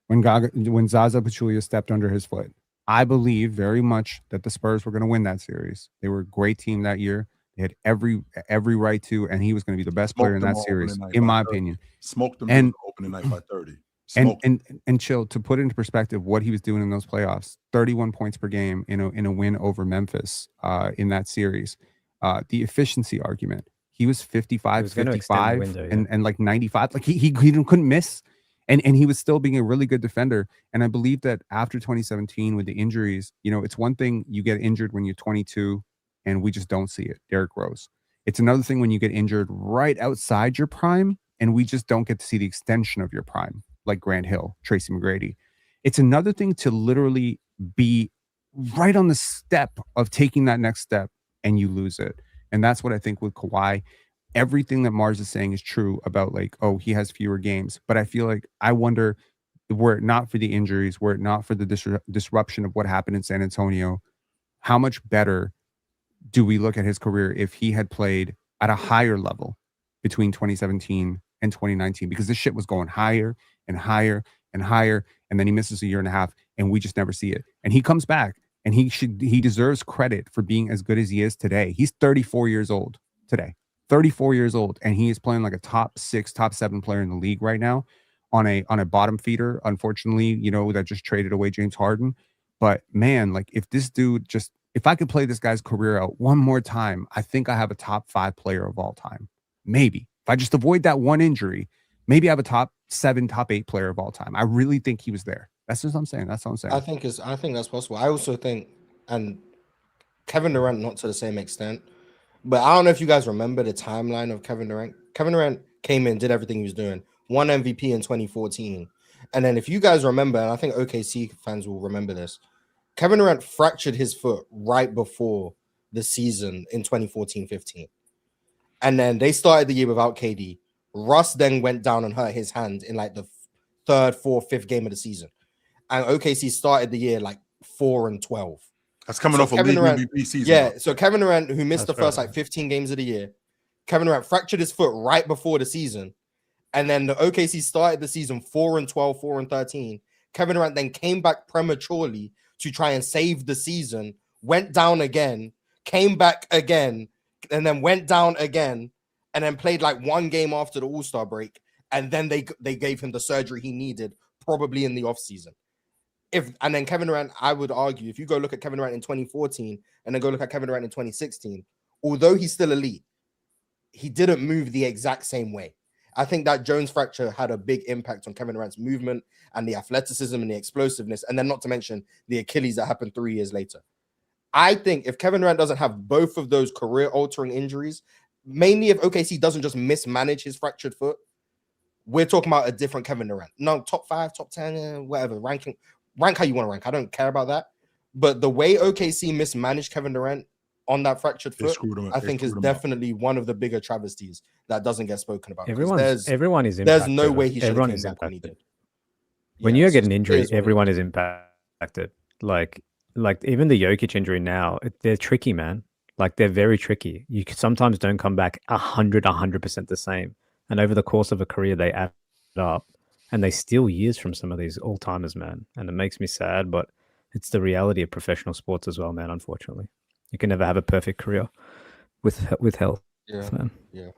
When Zaza Pachulia stepped under his foot, I believe very much that the Spurs were going to win that series. They were a great team that year. They had every right to, and he was going to be the best player in that series, in my opinion. Smoked them And opening night by 30. And chill, to put into perspective what he was doing in those playoffs, 31 points per game in a win over Memphis in that series. The efficiency argument, he was 55, 55 window, and like 95. Like he couldn't miss. And he was still being a really good defender. And I believe that after 2017 with the injuries, it's one thing you get injured when you're 22 and we just don't see it. Derrick Rose. It's another thing when you get injured right outside your prime and we just don't get to see the extension of your prime, like Grant Hill, Tracy McGrady. It's another thing to literally be right on the step of taking that next step and you lose it. And that's what I think with Kawhi. Everything that Mars is saying is true about like, oh, he has fewer games. But I feel like, I wonder, were it not for the injuries, were it not for the disruption of what happened in San Antonio, how much better do we look at his career if he had played at a higher level between 2017 and 2019? Because this shit was going higher and higher and higher. And then he misses a year and a half and we just never see it. And he comes back and he deserves credit for being as good as he is today. He's 34 years old today. 34 years old, and he is playing like a top 6, top 7 player in the league right now on a bottom feeder, unfortunately, that just traded away James Harden. But man, like if I could play this guy's career out one more time, I think I have a top 5 player of all time. Maybe. If I just avoid that one injury, maybe I have a top 7, top 8 player of all time. I really think he was there. That's what I'm saying. That's what I'm saying. I think that's possible. I also think, and Kevin Durant, not to the same extent, but I don't know if you guys remember the timeline of Kevin Durant. Kevin Durant came in, did everything he was doing, won MVP in 2014. And then if you guys remember, and I think OKC fans will remember this, Kevin Durant fractured his foot right before the season in 2014-15. And then they started the year without KD. Russ then went down and hurt his hand in like the 3rd, 4th, 5th game of the season. And OKC started the year like 4-12. That's coming off a league MVP season. Yeah, so Kevin Durant, who missed the first like 15 games of the year, Kevin Durant fractured his foot right before the season. And then the OKC started the season 4-12, 4-13. Kevin Durant then came back prematurely to try and save the season, went down again, came back again, and then went down again, and then played like one game after the All-Star break. And then they gave him the surgery he needed, probably in the offseason. And then Kevin Durant, I would argue, if you go look at Kevin Durant in 2014 and then go look at Kevin Durant in 2016, although he's still elite, he didn't move the exact same way. I think that Jones fracture had a big impact on Kevin Durant's movement and the athleticism and the explosiveness, and then not to mention the Achilles that happened 3 years later. I think if Kevin Durant doesn't have both of those career-altering injuries, mainly if OKC doesn't just mismanage his fractured foot, we're talking about a different Kevin Durant. No, top 5, top 10, whatever, rank how you want to rank. I don't care about that. But the way OKC mismanaged Kevin Durant on that fractured foot, I think is definitely one of the bigger travesties that doesn't get spoken about. Everyone is impacted. There's no way he should have came back when he did. When you get an injury, everyone is impacted. Like even the Jokic injury now, they're tricky, man. Like they're very tricky. You sometimes don't come back 100% the same. And over the course of a career, they add up. And they steal years from some of these all-timers, man. And it makes me sad, but it's the reality of professional sports as well, man, unfortunately. You can never have a perfect career with health, man. Yeah.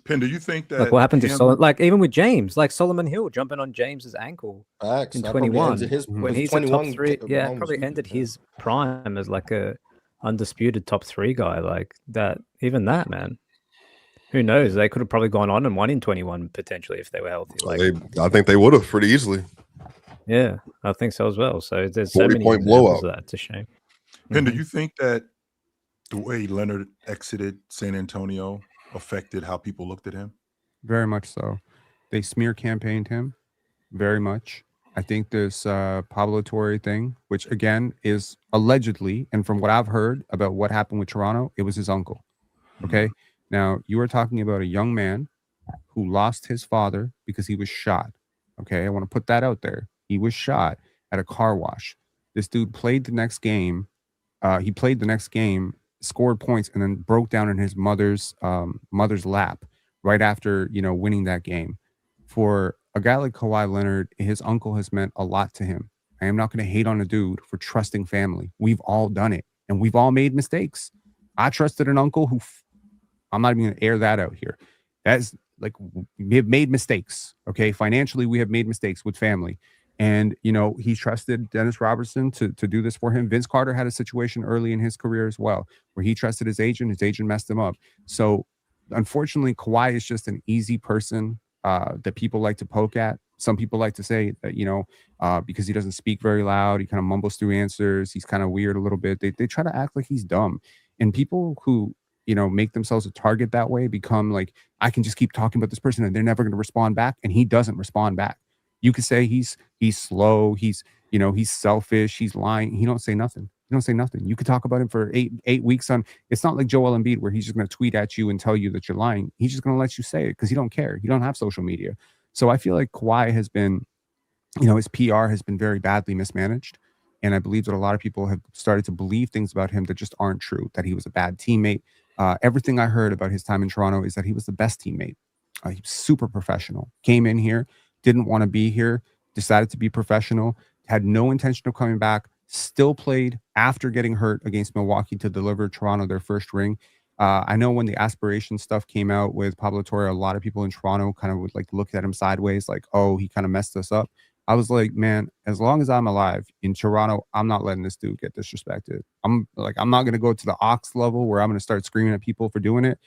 Pen, do you think that... Like what happened to Solomon? Like even with James, like Solomon Hill jumping on James's ankle in 21. When he's 21, a top 3, probably ended his prime as like a undisputed top 3 guy. Like that, even that, man. Who knows? They could have probably gone on and won in 21 potentially if they were healthy. Like, I think they would have pretty easily. Yeah, I think so as well. So there's so many point blowout. of that. It's a shame. Pen, do you think that the way Leonard exited San Antonio affected how people looked at him? Very much so. They smear campaigned him very much. I think this Pablo Torre thing, which again is allegedly, and from what I've heard about what happened with Toronto, it was his uncle. Okay. Now, you are talking about a young man who lost his father because he was shot. Okay, I want to put that out there. He was shot at a car wash. This dude played the next game he played the next game, scored points, and then broke down in his mother's lap right after, winning that game. For a guy like Kawhi Leonard, his uncle has meant a lot to him. I am not going to hate on a dude for trusting family. We've all done it, and we've all made mistakes. I trusted an uncle who I'm not even going to air that out here. That's like, we have made mistakes. Okay. Financially, we have made mistakes with family. And, he trusted Dennis Robertson to do this for him. Vince Carter had a situation early in his career as well, where he trusted his agent messed him up. So unfortunately, Kawhi is just an easy person that people like to poke at. Some people like to say that, because he doesn't speak very loud, he kind of mumbles through answers. He's kind of weird a little bit. They try to act like he's dumb. And people who, make themselves a target that way become like, I can just keep talking about this person and they're never going to respond back. And he doesn't respond back. You could say he's slow. He's selfish. He's lying. He don't say nothing. He don't say nothing. You could talk about him for eight weeks on. It's not like Joel Embiid where he's just going to tweet at you and tell you that you're lying. He's just going to let you say it because he don't care. He don't have social media. So I feel like Kawhi has been, his PR has been very badly mismanaged. And I believe that a lot of people have started to believe things about him that just aren't true, that he was a bad teammate. Everything I heard about his time in Toronto is that he was the best teammate. He was super professional, came in here, didn't want to be here, decided to be professional, had no intention of coming back, still played after getting hurt against Milwaukee to deliver Toronto their first ring. I know when the aspiration stuff came out with Pablo Torre, a lot of people in Toronto kind of would like look at him sideways, like, oh, he kind of messed us up. I was like, man, as long as I'm alive in Toronto, I'm not letting this dude get disrespected. I'm not going to go to the Ox level where I'm going to start screaming at people for doing it.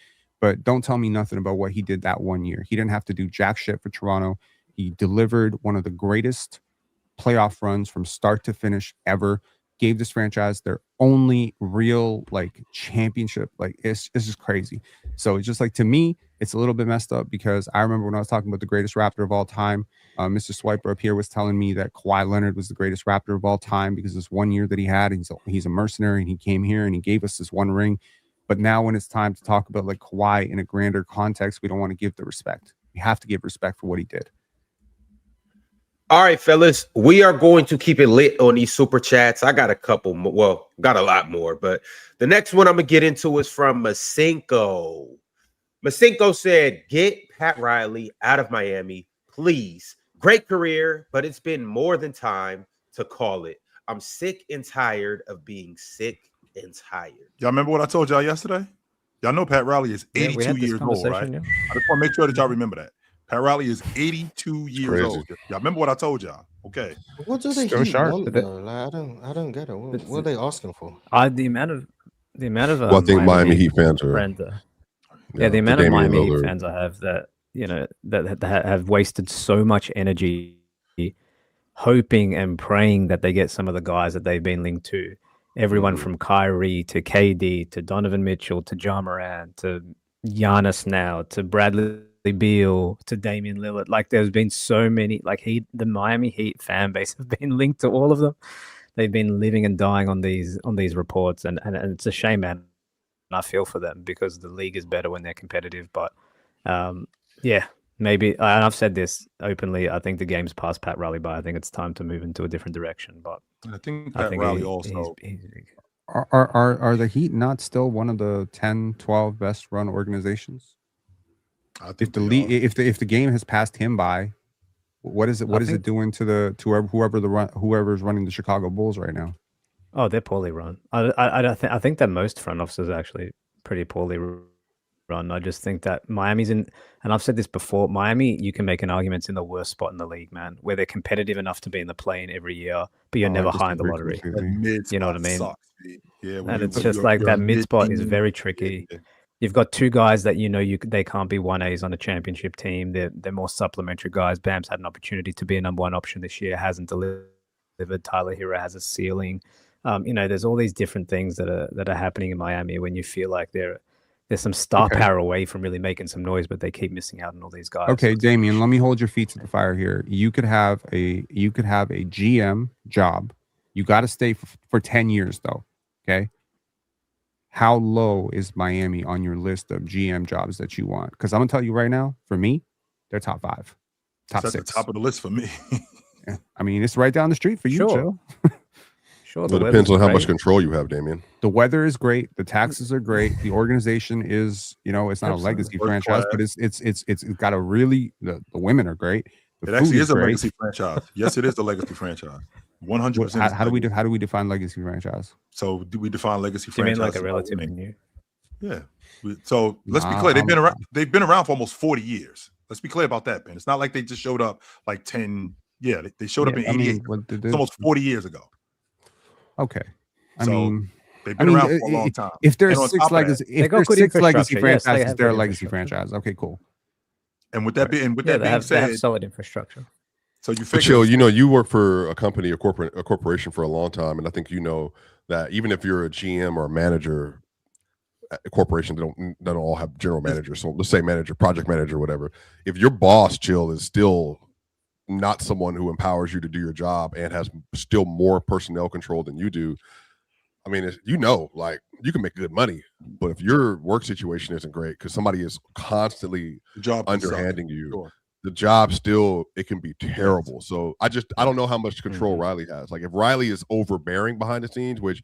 But don't tell me nothing about what he did that 1 year. He didn't have to do jack shit for Toronto. He delivered one of the greatest playoff runs from start to finish ever. Gave this franchise their only real championship. It's just crazy. So it's just to me, it's a little bit messed up because I remember when I was talking about the greatest Raptor of all time, Mr. Swiper up here was telling me that Kawhi Leonard was the greatest Raptor of all time because this 1 year that he had, he's a mercenary and he came here and he gave us this one ring. But now when it's time to talk about Kawhi in a grander context, we don't want to give the respect. We have to give respect for what he did. All right, fellas, we are going to keep it lit on these super chats. I got a couple more. Well, got a lot more, but the next one I'm going to get into is from Masinko. Masinko said, get Pat Riley out of Miami, please. Great career, but it's been more than time to call it. I'm sick and tired of being sick and tired. Y'all remember what I told y'all yesterday? Y'all know Pat Riley is 82 years old, right? Yeah. I just want to make sure that y'all remember that. Pat Riley is 82 years old. Y'all remember what I told y'all? Okay. What do they want, though? I don't get it. What are they asking for? The amount of Well, I think Miami Heat fans are. The amount of Miami Heat fans I have that that have wasted so much energy hoping and praying that they get some of the guys that they've been linked to. Everyone from Kyrie to KD to Donovan Mitchell to Ja Morant to Giannis now to Bradley Beal to Damian Lillard. There's been so many. The Miami Heat fan base have been linked to all of them. They've been living and dying on these reports, and it's a shame, man. And I feel for them because the league is better when they're competitive. But maybe. And I've said this openly. I think the game's passed Pat Riley by. I think it's time to move into a different direction. But I think Pat Riley also. Are the Heat not still one of the 10, 12 best run organizations? If the game has passed him by, what is it doing to whoever's running the Chicago Bulls right now? Oh, they're poorly run. I think that most front offices are actually pretty poorly run. I just think that Miami's in, and I've said this before, Miami, you can make an argument it's in the worst spot in the league, man, where they're competitive enough to be in the play-in every year, but you're never high in the lottery. You know what I mean? Sucks, yeah, and it's just that mid spot is very tricky. Yeah. You've got two guys that they can't be 1As on a championship team. They're more supplementary guys. Bam's had an opportunity to be a number one option this year, hasn't delivered. Tyler Hero has a ceiling. There's all these different things that are happening in Miami when you feel like there's some star power away from really making some noise, but they keep missing out on all these guys. Okay, Damian, let me hold your feet to the fire here. You could have a GM job. You got to stay for 10 years though. Okay. How low is Miami on your list of GM jobs that you want? Because I'm gonna tell you right now, for me, they're top 5, top 6. At the top of the list for me. Yeah. I mean, it's right down the street for you, Joe. Sure, It depends on how much control you have, Damian. The weather is great. The taxes are great. The organization is, it's not a legacy franchise, but it's got a really the women are great. It actually is a legacy franchise. Yes, it is a legacy franchise. 100%. How do we define legacy franchise? So do we define legacy franchise? You mean like a relative new? Yeah. So let's be clear. They've been around for almost 40 years. Let's be clear about that, man. It's not like they just showed up like 10. Yeah, they showed up in 88. It's almost 40 years ago. Okay. They've been around for a long time. If there's six legacy franchises, they're a legacy franchise. Okay, cool. And with that being said, they have solid infrastructure. So you figure, Chill, you work for a company, a corporation for a long time, and I think you know that even if you're a GM or a manager, a corporation don't all have general managers. So let's say manager, project manager, whatever. If your boss, Chill, is still not someone who empowers you to do your job and has still more personnel control than you do, I mean, like you can make good money, but if your work situation isn't great because somebody is constantly underhanding you, sure. The job still, it can be terrible. So I don't know how much control Riley has. Like if Riley is overbearing behind the scenes, which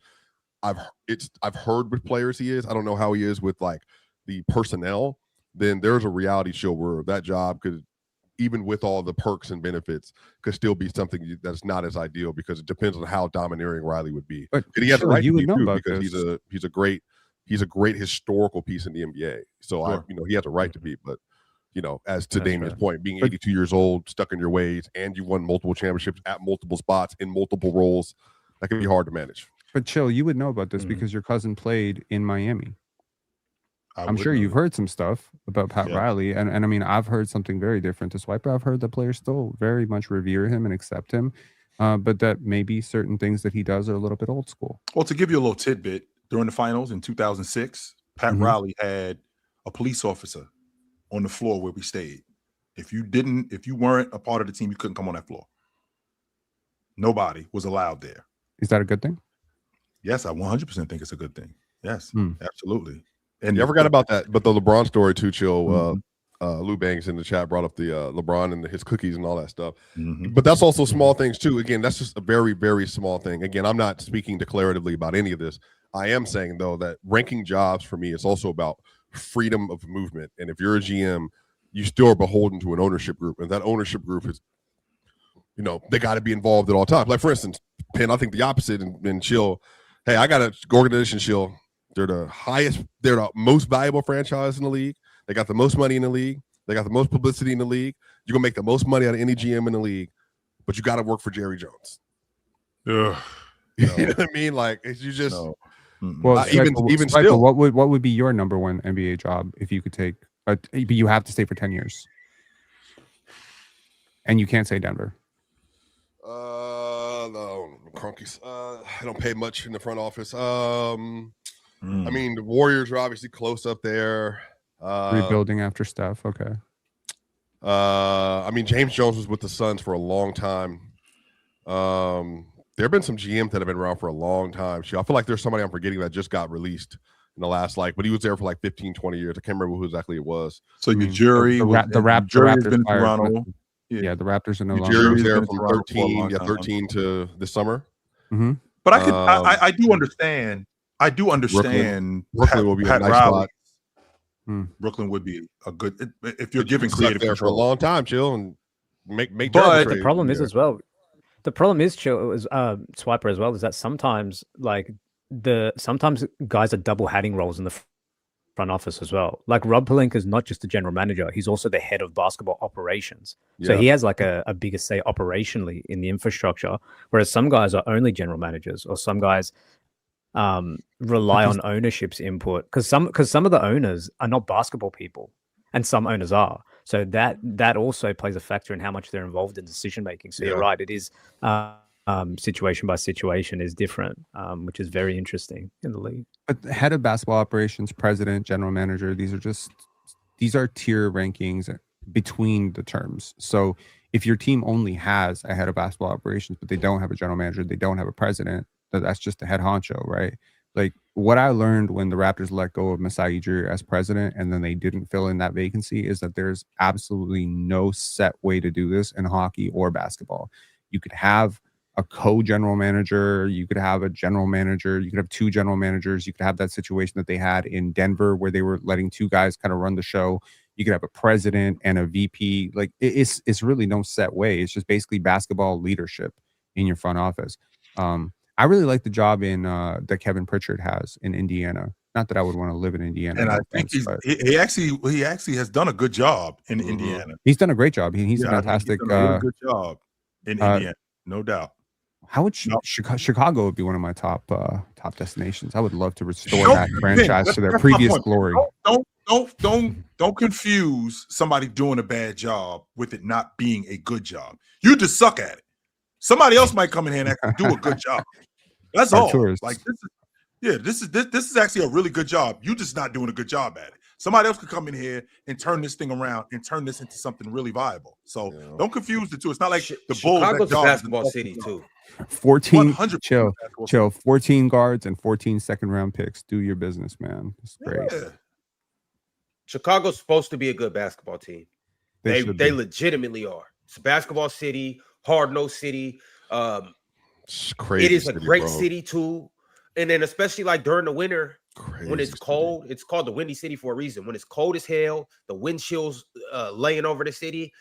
I've heard with players he is, I don't know how he is with like the personnel, then there's a reality show where that job could, even with all the perks and benefits, could still be something that's not as ideal because it depends on how domineering Riley would be. But and he has a right to be too because he's a great historical piece in the NBA. So sure. He has a right to be. But as to Damian's point, being 82 years old, stuck in your ways, and you won multiple championships at multiple spots in multiple roles, that can be hard to manage. But Chill, you would know about this because your cousin played in Miami. I'm sure you've heard some stuff about Pat Riley, and I mean, I've heard something very different to Swiper. I've heard that players still very much revere him and accept him, but that maybe certain things that he does are a little bit old school. Well, to give you a little tidbit, during the finals in 2006, Pat Riley had a police officer on the floor where we stayed. If you weren't a part of the team, you couldn't come on that floor. Nobody was allowed there. Is that a good thing? Yes, I 100% think it's a good thing. Yes, absolutely. And I forgot about that, but the LeBron story too, Chill. Lou Banks in the chat brought up the LeBron and his cookies and all that stuff. But that's also small things too. Again, that's just a very, very small thing. Again, I'm not speaking declaratively about any of this. I am saying though that ranking jobs for me is also about freedom of movement. And if you're a GM, you still are beholden to an ownership group, and that ownership group is, they got to be involved at all times. Like for instance, Penn, I think the opposite and Chill. Hey, I got an organization, Chill. They're the most valuable franchise in the league. They got the most money in the league. They got the most publicity in the league. You're gonna make the most money out of any GM in the league, but you got to work for Jerry Jones. You know what I mean? Like you just well, even still, what would be your number one NBA job if you could take? But you have to stay for 10 years, and you can't say Denver. No, Cronkies. I don't pay much in the front office. I mean, the Warriors are obviously close up there. Rebuilding after Steph. Okay. I mean, James Jones was with the Suns for a long time. There have been some GMs that have been around for a long time. I feel like there's somebody I'm forgetting that just got released in the last, but he was there for like 15, 20 years. I can't remember who exactly it was. So your jury, the Raptors been Toronto. Yeah, the Raptors are no longer. Jury was there from 13 to this summer. But I do understand. I do understand. Brooklyn will be a nice spot. Brooklyn would be a good if you're giving creative there control for a long time, Chill, and make. But the problem is as well. The problem is, Chill, is Swiper as well, is that sometimes sometimes guys are double hatting roles in the front office as well. Like Rob Pelinka is not just the general manager; he's also the head of basketball operations. So he has like a bigger say operationally in the infrastructure, whereas some guys are only general managers, or some guys rely on ownership's input because some of the owners are not basketball people, and some owners are. So that also plays a factor in how much they're involved in decision making. So you're right; it is situation by situation is different, which is very interesting in the league. But the head of basketball operations, president, general manager, these are tier rankings between the terms. So if your team only has a head of basketball operations, but they don't have a general manager, they don't have a president, that's just the head honcho, right? Like what I learned when the Raptors let go of Masai Ujiri as president and then they didn't fill in that vacancy is that there's absolutely no set way to do this in hockey or basketball. You could have a co-general manager. You could have a general manager. You could have two general managers. You could have that situation that they had in Denver where they were letting two guys kind of run the show. You could have a president and a VP. Like it's really no set way. It's just basically basketball leadership in your front office. I really like the job that Kevin Pritchard has in Indiana. Not that I would want to live in Indiana. And I think he actually has done a good job in Indiana. He's done a great job. He's a fantastic. He's done a really good job in Indiana, no doubt. How would Chicago would be one of my top destinations? I would love to restore that franchise to their previous glory. Don't confuse somebody doing a bad job with it not being a good job. You just suck at it. Somebody else might come in here and actually do a good job. That's all. Like this is actually a really good job. You just not doing a good job at it. Somebody else could come in here and turn this thing around and turn this into something really viable. So don't confuse the two. It's not like the Bulls. Chicago's a basketball city too. 14 chill 14 guards and 14 second round picks. Do your business, man. It's great. Yeah. Chicago's supposed to be a good basketball team. They legitimately are. It's a basketball city, hard-nosed city. It's crazy. It is a great city too. And then especially like during the winter, when it's cold, it's called the Windy City for a reason. When it's cold as hell, the wind chills laying over the city.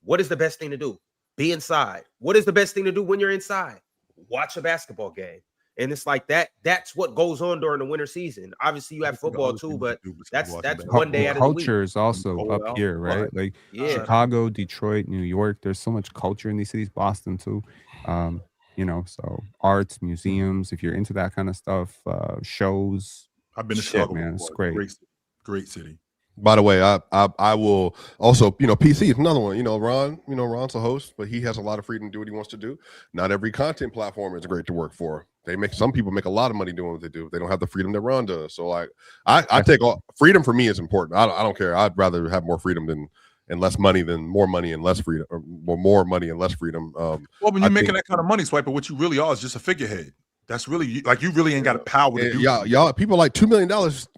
What is the best thing to do? Be inside. What is the best thing to do when you're inside? Watch a basketball game. And it's like that. That's what goes on during the winter season. Obviously, you have football too, but that's one day out of the week. Culture is also up here, right? Like Chicago, Detroit, New York. There's so much culture in these cities. Boston too. So arts, museums. If you're into that kind of stuff, shows. I've been to Chicago, man. It's great. Great city. By the way, I will also, PC is another one. Ron's a host, but he has a lot of freedom to do what he wants to do. Not every content platform is great to work for. Some people make a lot of money doing what they do. They don't have the freedom that Ron does. So I take all freedom. For me is important. I don't care. I'd rather have more freedom and less money than more money and less freedom, or more money and less freedom. Well, when you're making that kind of money, Swiper, what you really are is just a figurehead. That's really like you really ain't got a power to do. Y'all, people like $2 million.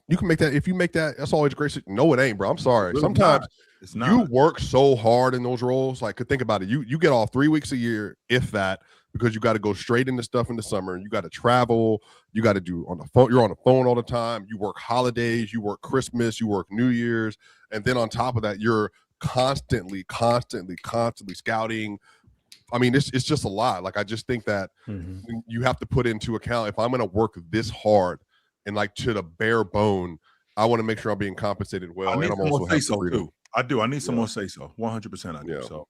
You can make that. If you make that, that's always great. No, it ain't, bro. I'm sorry. Really sometimes it's not. You work so hard in those roles. Like, think about it. You get off 3 weeks a year, if that, because you got to go straight into stuff in the summer. You got to travel. You got to do on the phone. You're on the phone all the time. You work holidays. You work Christmas. You work New Year's, and then on top of that, you're constantly scouting. I mean, it's just a lot. Like, I just think that you have to put into account, if I'm going to work this hard and like to the bare bone, I want to make sure I'm being compensated well. I need and I'm some also more say so too. I do. I need some more say so. 100%. I do. Yeah. So,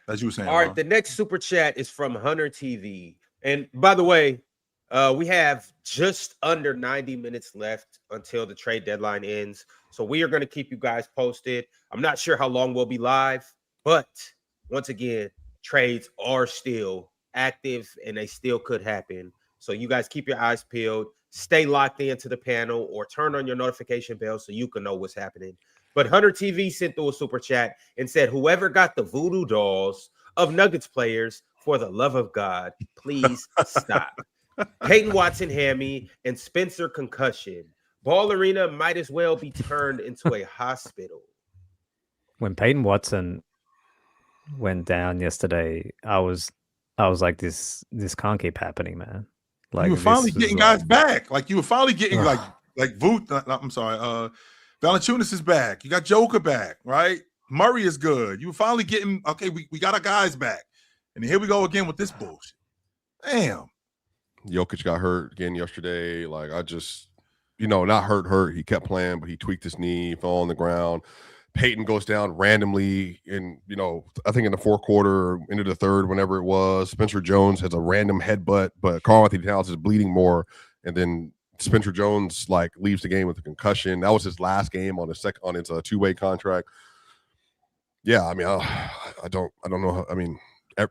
as you were saying. All right. The next super chat is from Hunter TV. And by the way, we have just under 90 minutes left until the trade deadline ends. So we are going to keep you guys posted. I'm not sure how long we'll be live, but once again, trades are still active and they still could happen. So you guys keep your eyes peeled, stay locked into the panel, or turn on your notification bell so you can know what's happening. But Hunter TV sent through a super chat and said, whoever got the voodoo dolls of Nuggets players, for the love of God, please stop. Peyton Watson hammy and Spencer concussion. Ball Arena might as well be turned into a hospital. When Peyton Watson went down yesterday, I was like, this can't keep happening, man. Like, you were finally getting guys back. Like, you were finally getting like Voot. I'm sorry. Valanciunas is back. You got Joker back, right? Murray is good. You were finally getting, okay, we got our guys back. And here we go again with this bullshit. Damn. Jokic got hurt again yesterday. Like, I just, not hurt. He kept playing, but he tweaked his knee, fell on the ground. Peyton goes down randomly in, I think in the fourth quarter, into the third, whenever it was. Spencer Jones has a random headbutt, but Karl-Anthony Towns is bleeding more. And then Spencer Jones leaves the game with a concussion. That was his last game on his two-way contract. Yeah, I mean, I don't know how, I mean, yeah.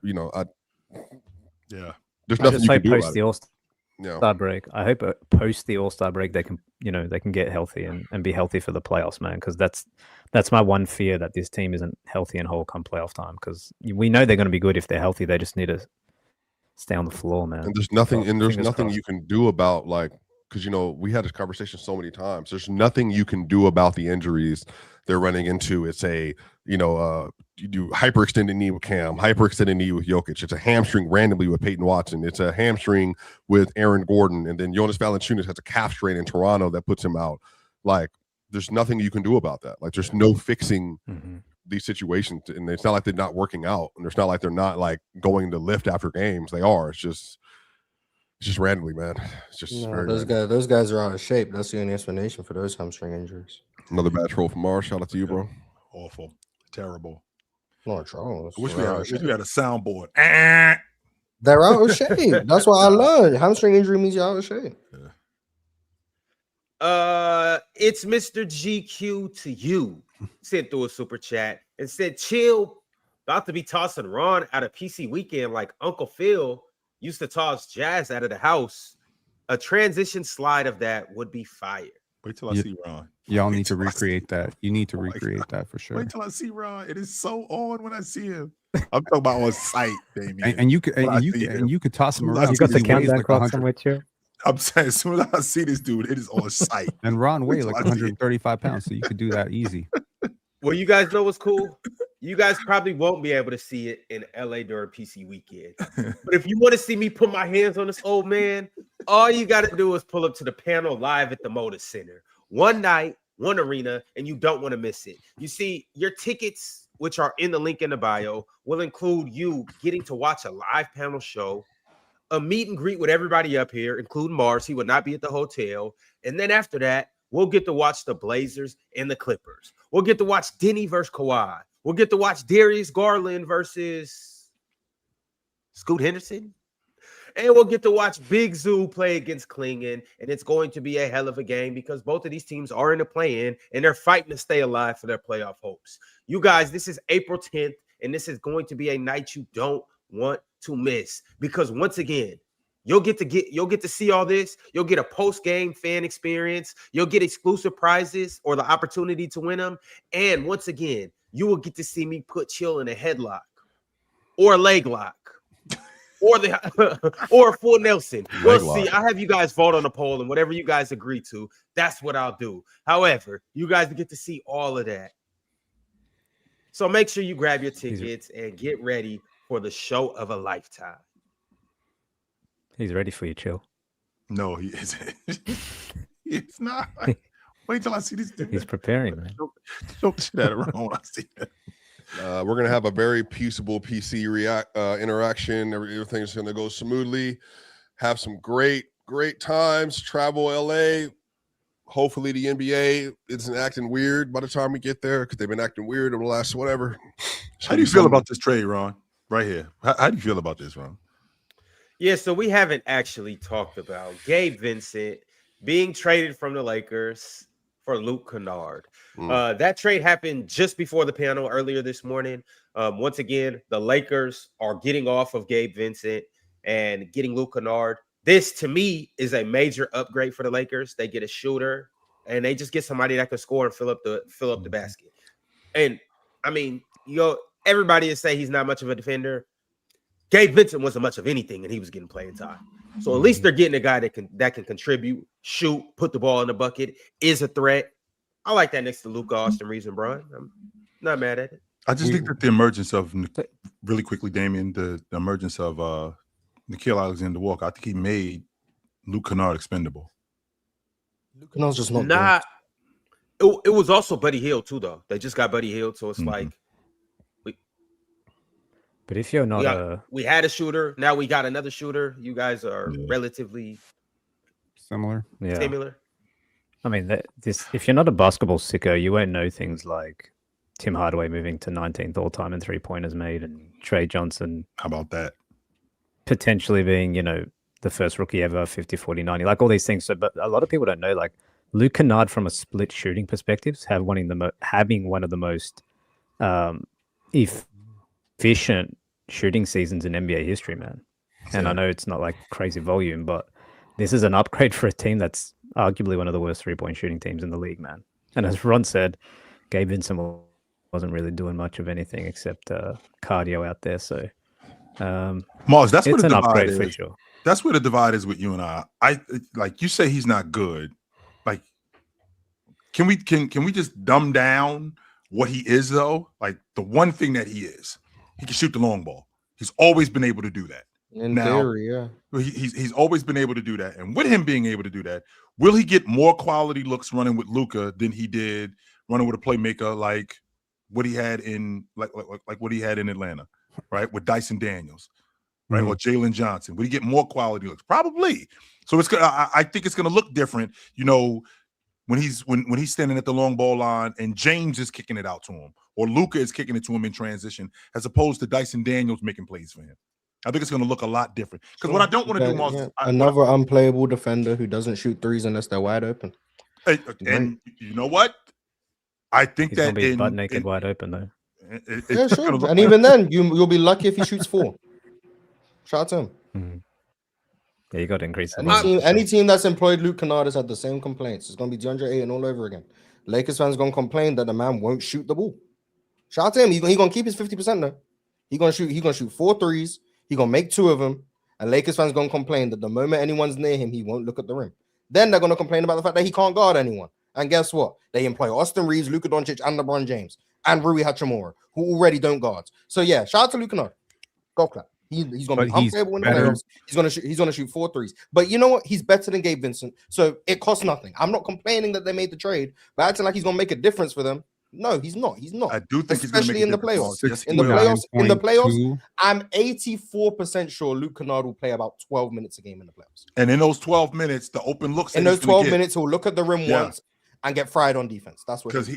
There's nothing you can do about it. All-Star break. I hope post the All-Star break they can get healthy and be healthy for the playoffs, man. Because that's my one fear, that this team isn't healthy and whole come playoff time. Because we know they're going to be good if they're healthy. They just need to stay on the floor, man. And there's nothing. You can do about because we had this conversation so many times. There's nothing you can do about the injuries they're running into. It's a you do hyperextended knee with Cam, hyperextended knee with Jokic. It's a hamstring randomly with Peyton Watson. It's a hamstring with Aaron Gordon, and then Jonas Valanciunas has a calf strain in Toronto that puts him out. Like, there's nothing you can do about that. Like, there's no fixing these situations, and it's not like they're not working out, and it's not like they're not like going to lift after games. They are. It's just randomly, man. It's just those guys are out of shape. That's the only explanation for those hamstring injuries. Another bad troll from Mars. Shout out to you, bro. Awful, terrible. Not troll. I wish we had a soundboard. They're out of shape. That's what I learned. Hamstring injury means you're out of shape. It's Mr. GQ to you. Sent through a super chat and said, "Chill, about to be tossing Ron out of PC weekend like Uncle Phil used to toss Jazz out of the house. A transition slide of that would be fire." Wait till I see Ron. Y'all need to recreate that. You need to recreate that for sure. Wait till I see Ron. It is so on when I see him. I'm talking about on site, Damien. And you could toss him around. You got the countdown clock somewhere too. I'm saying, as soon as I see this dude, it is on site. And Ron weighs like 135 pounds, so you could do that easy. Well, you guys know what's cool? You guys probably won't be able to see it in LA during PC weekend. But if you want to see me put my hands on this old man, all you got to do is pull up to the panel live at the Moda Center. One night, one arena, and you don't want to miss it. You see, your tickets, which are in the link in the bio, will include you getting to watch a live panel show, a meet and greet with everybody up here, including Mars. He would not be at the hotel. And then after that, we'll get to watch the Blazers and the Clippers. We'll get to watch Denny versus Kawhi. We'll get to watch Darius Garland versus Scoot Henderson. And we'll get to watch Big Zoo play against Klingon. And it's going to be a hell of a game because both of these teams are in the play-in and they're fighting to stay alive for their playoff hopes. You guys, this is April 10th, and this is going to be a night you don't want to miss, because once again, you'll get to see all this. You'll get a post-game fan experience. You'll get exclusive prizes or the opportunity to win them. And once again, you will get to see me put Chill in a headlock or a leg lock or or a full Nelson. We'll see. I'll have you guys vote on a poll, and whatever you guys agree to, that's what I'll do. However, you guys get to see all of that. So make sure you grab your tickets and get ready for the show of a lifetime. He's ready for you, Chill. No, he isn't. It's not. Wait till I see this dude. He's preparing, man. Don't shit out of Ron when I see that. We're gonna have a very peaceable PC interaction. Everything's gonna go smoothly. Have some great times. Travel LA. Hopefully the NBA isn't acting weird by the time we get there, because they've been acting weird over the last whatever. How do you feel about this trade, Ron? Right here. How do you feel about this, Ron? Yeah, so we haven't actually talked about Gabe Vincent being traded from the Lakers for Luke Kennard. That trade happened just before the panel earlier this morning. Once again, the Lakers are getting off of Gabe Vincent and getting Luke Kennard. This, to me, is a major upgrade for the Lakers. They get a shooter, and they just get somebody that can score and fill up the basket. And, I mean, everybody is saying he's not much of a defender. Gabe Vincent wasn't much of anything, and he was getting playing time. So at least they're getting a guy that can contribute, shoot, put the ball in the bucket, is a threat. I like that next to Luka, Austin Reeves, and Bron. I'm not mad at it. I just think that the emergence of, really quickly, Damien, the emergence of Nickeil Alexander-Walker, I think he made Luke Kennard expendable. Luke Kennard's just not it was also Buddy Hield, too, though. They just got Buddy Hield, so it's like. But if you're not we had a shooter, now we got another shooter. You guys are relatively similar. I mean, if you're not a basketball sicko, you won't know things like Tim Hardaway moving to 19th all time in 3-pointers made, and Trey Johnson. How about that? Potentially being, the first rookie ever, 50, 40, 90, like all these things. So, but a lot of people don't know, like Luke Kennard from a split shooting perspective, having one of the most efficient shooting seasons in NBA history, man. And I know it's not like crazy volume, but this is an upgrade for a team that's arguably one of the worst 3-point shooting teams in the league, man. And as Ron said, Gabe Vincent wasn't really doing much of anything except cardio out there. So, Mars, that's what it's an upgrade for sure. that's where the divide is with you and I. Like you say he's not good. Like, can we just dumb down what he is though? Like the one thing that he is, he can shoot the long ball. He's always been able to do that. In theory, yeah. He's always been able to do that. And with him being able to do that, will he get more quality looks running with Luka than he did running with a playmaker like what he had in like what he had in Atlanta, right? With Dyson Daniels, right? Or Jalen Johnson. Will he get more quality looks? Probably. So it's I think it's gonna look different, you know, when he's standing at the long ball line and James is kicking it out to him, or Luka is kicking it to him in transition, as opposed to Dyson Daniels making plays for him. I think it's going to look a lot different. Because what I don't want to do, Mars, another unplayable defender who doesn't shoot threes unless they're wide open. And you know what? I think He's that gonna be butt naked wide open though. Yeah, sure. And even then, you'll be lucky if he shoots 4. Shout out to him. Yeah, you got to increase Any team that's employed Luke Kennard has had the same complaints. It's going to be DeAndre Ayton all over again. Lakers fans going to complain that the man won't shoot the ball. Shout out to him. He's going to keep his 50% though. He's going to shoot 4 threes. He's going to make 2 of them. And Lakers fans going to complain that the moment anyone's near him, he won't look at the rim. Then they're going to complain about the fact that he can't guard anyone. And guess what? They employ Austin Reeves, Luka Doncic, and LeBron James, and Rui Hachimura, who already don't guard. So yeah, shout out to Luke Kennard. Golf clap. He's going to be unplayable in the playoffs. He's going to shoot 4 threes. But you know what? He's better than Gabe Vincent. So it costs nothing. I'm not complaining that they made the trade, but acting like he's going to make a difference for them. No, he's not. He's not. I do think especially in the playoffs. Yes, in the playoffs, I'm 84% sure Luke Kennard will play about 12 minutes a game in the playoffs. And in those 12 minutes, the open looks. In those 12 minutes, he'll look at the rim once and get fried on defense. That's what. Because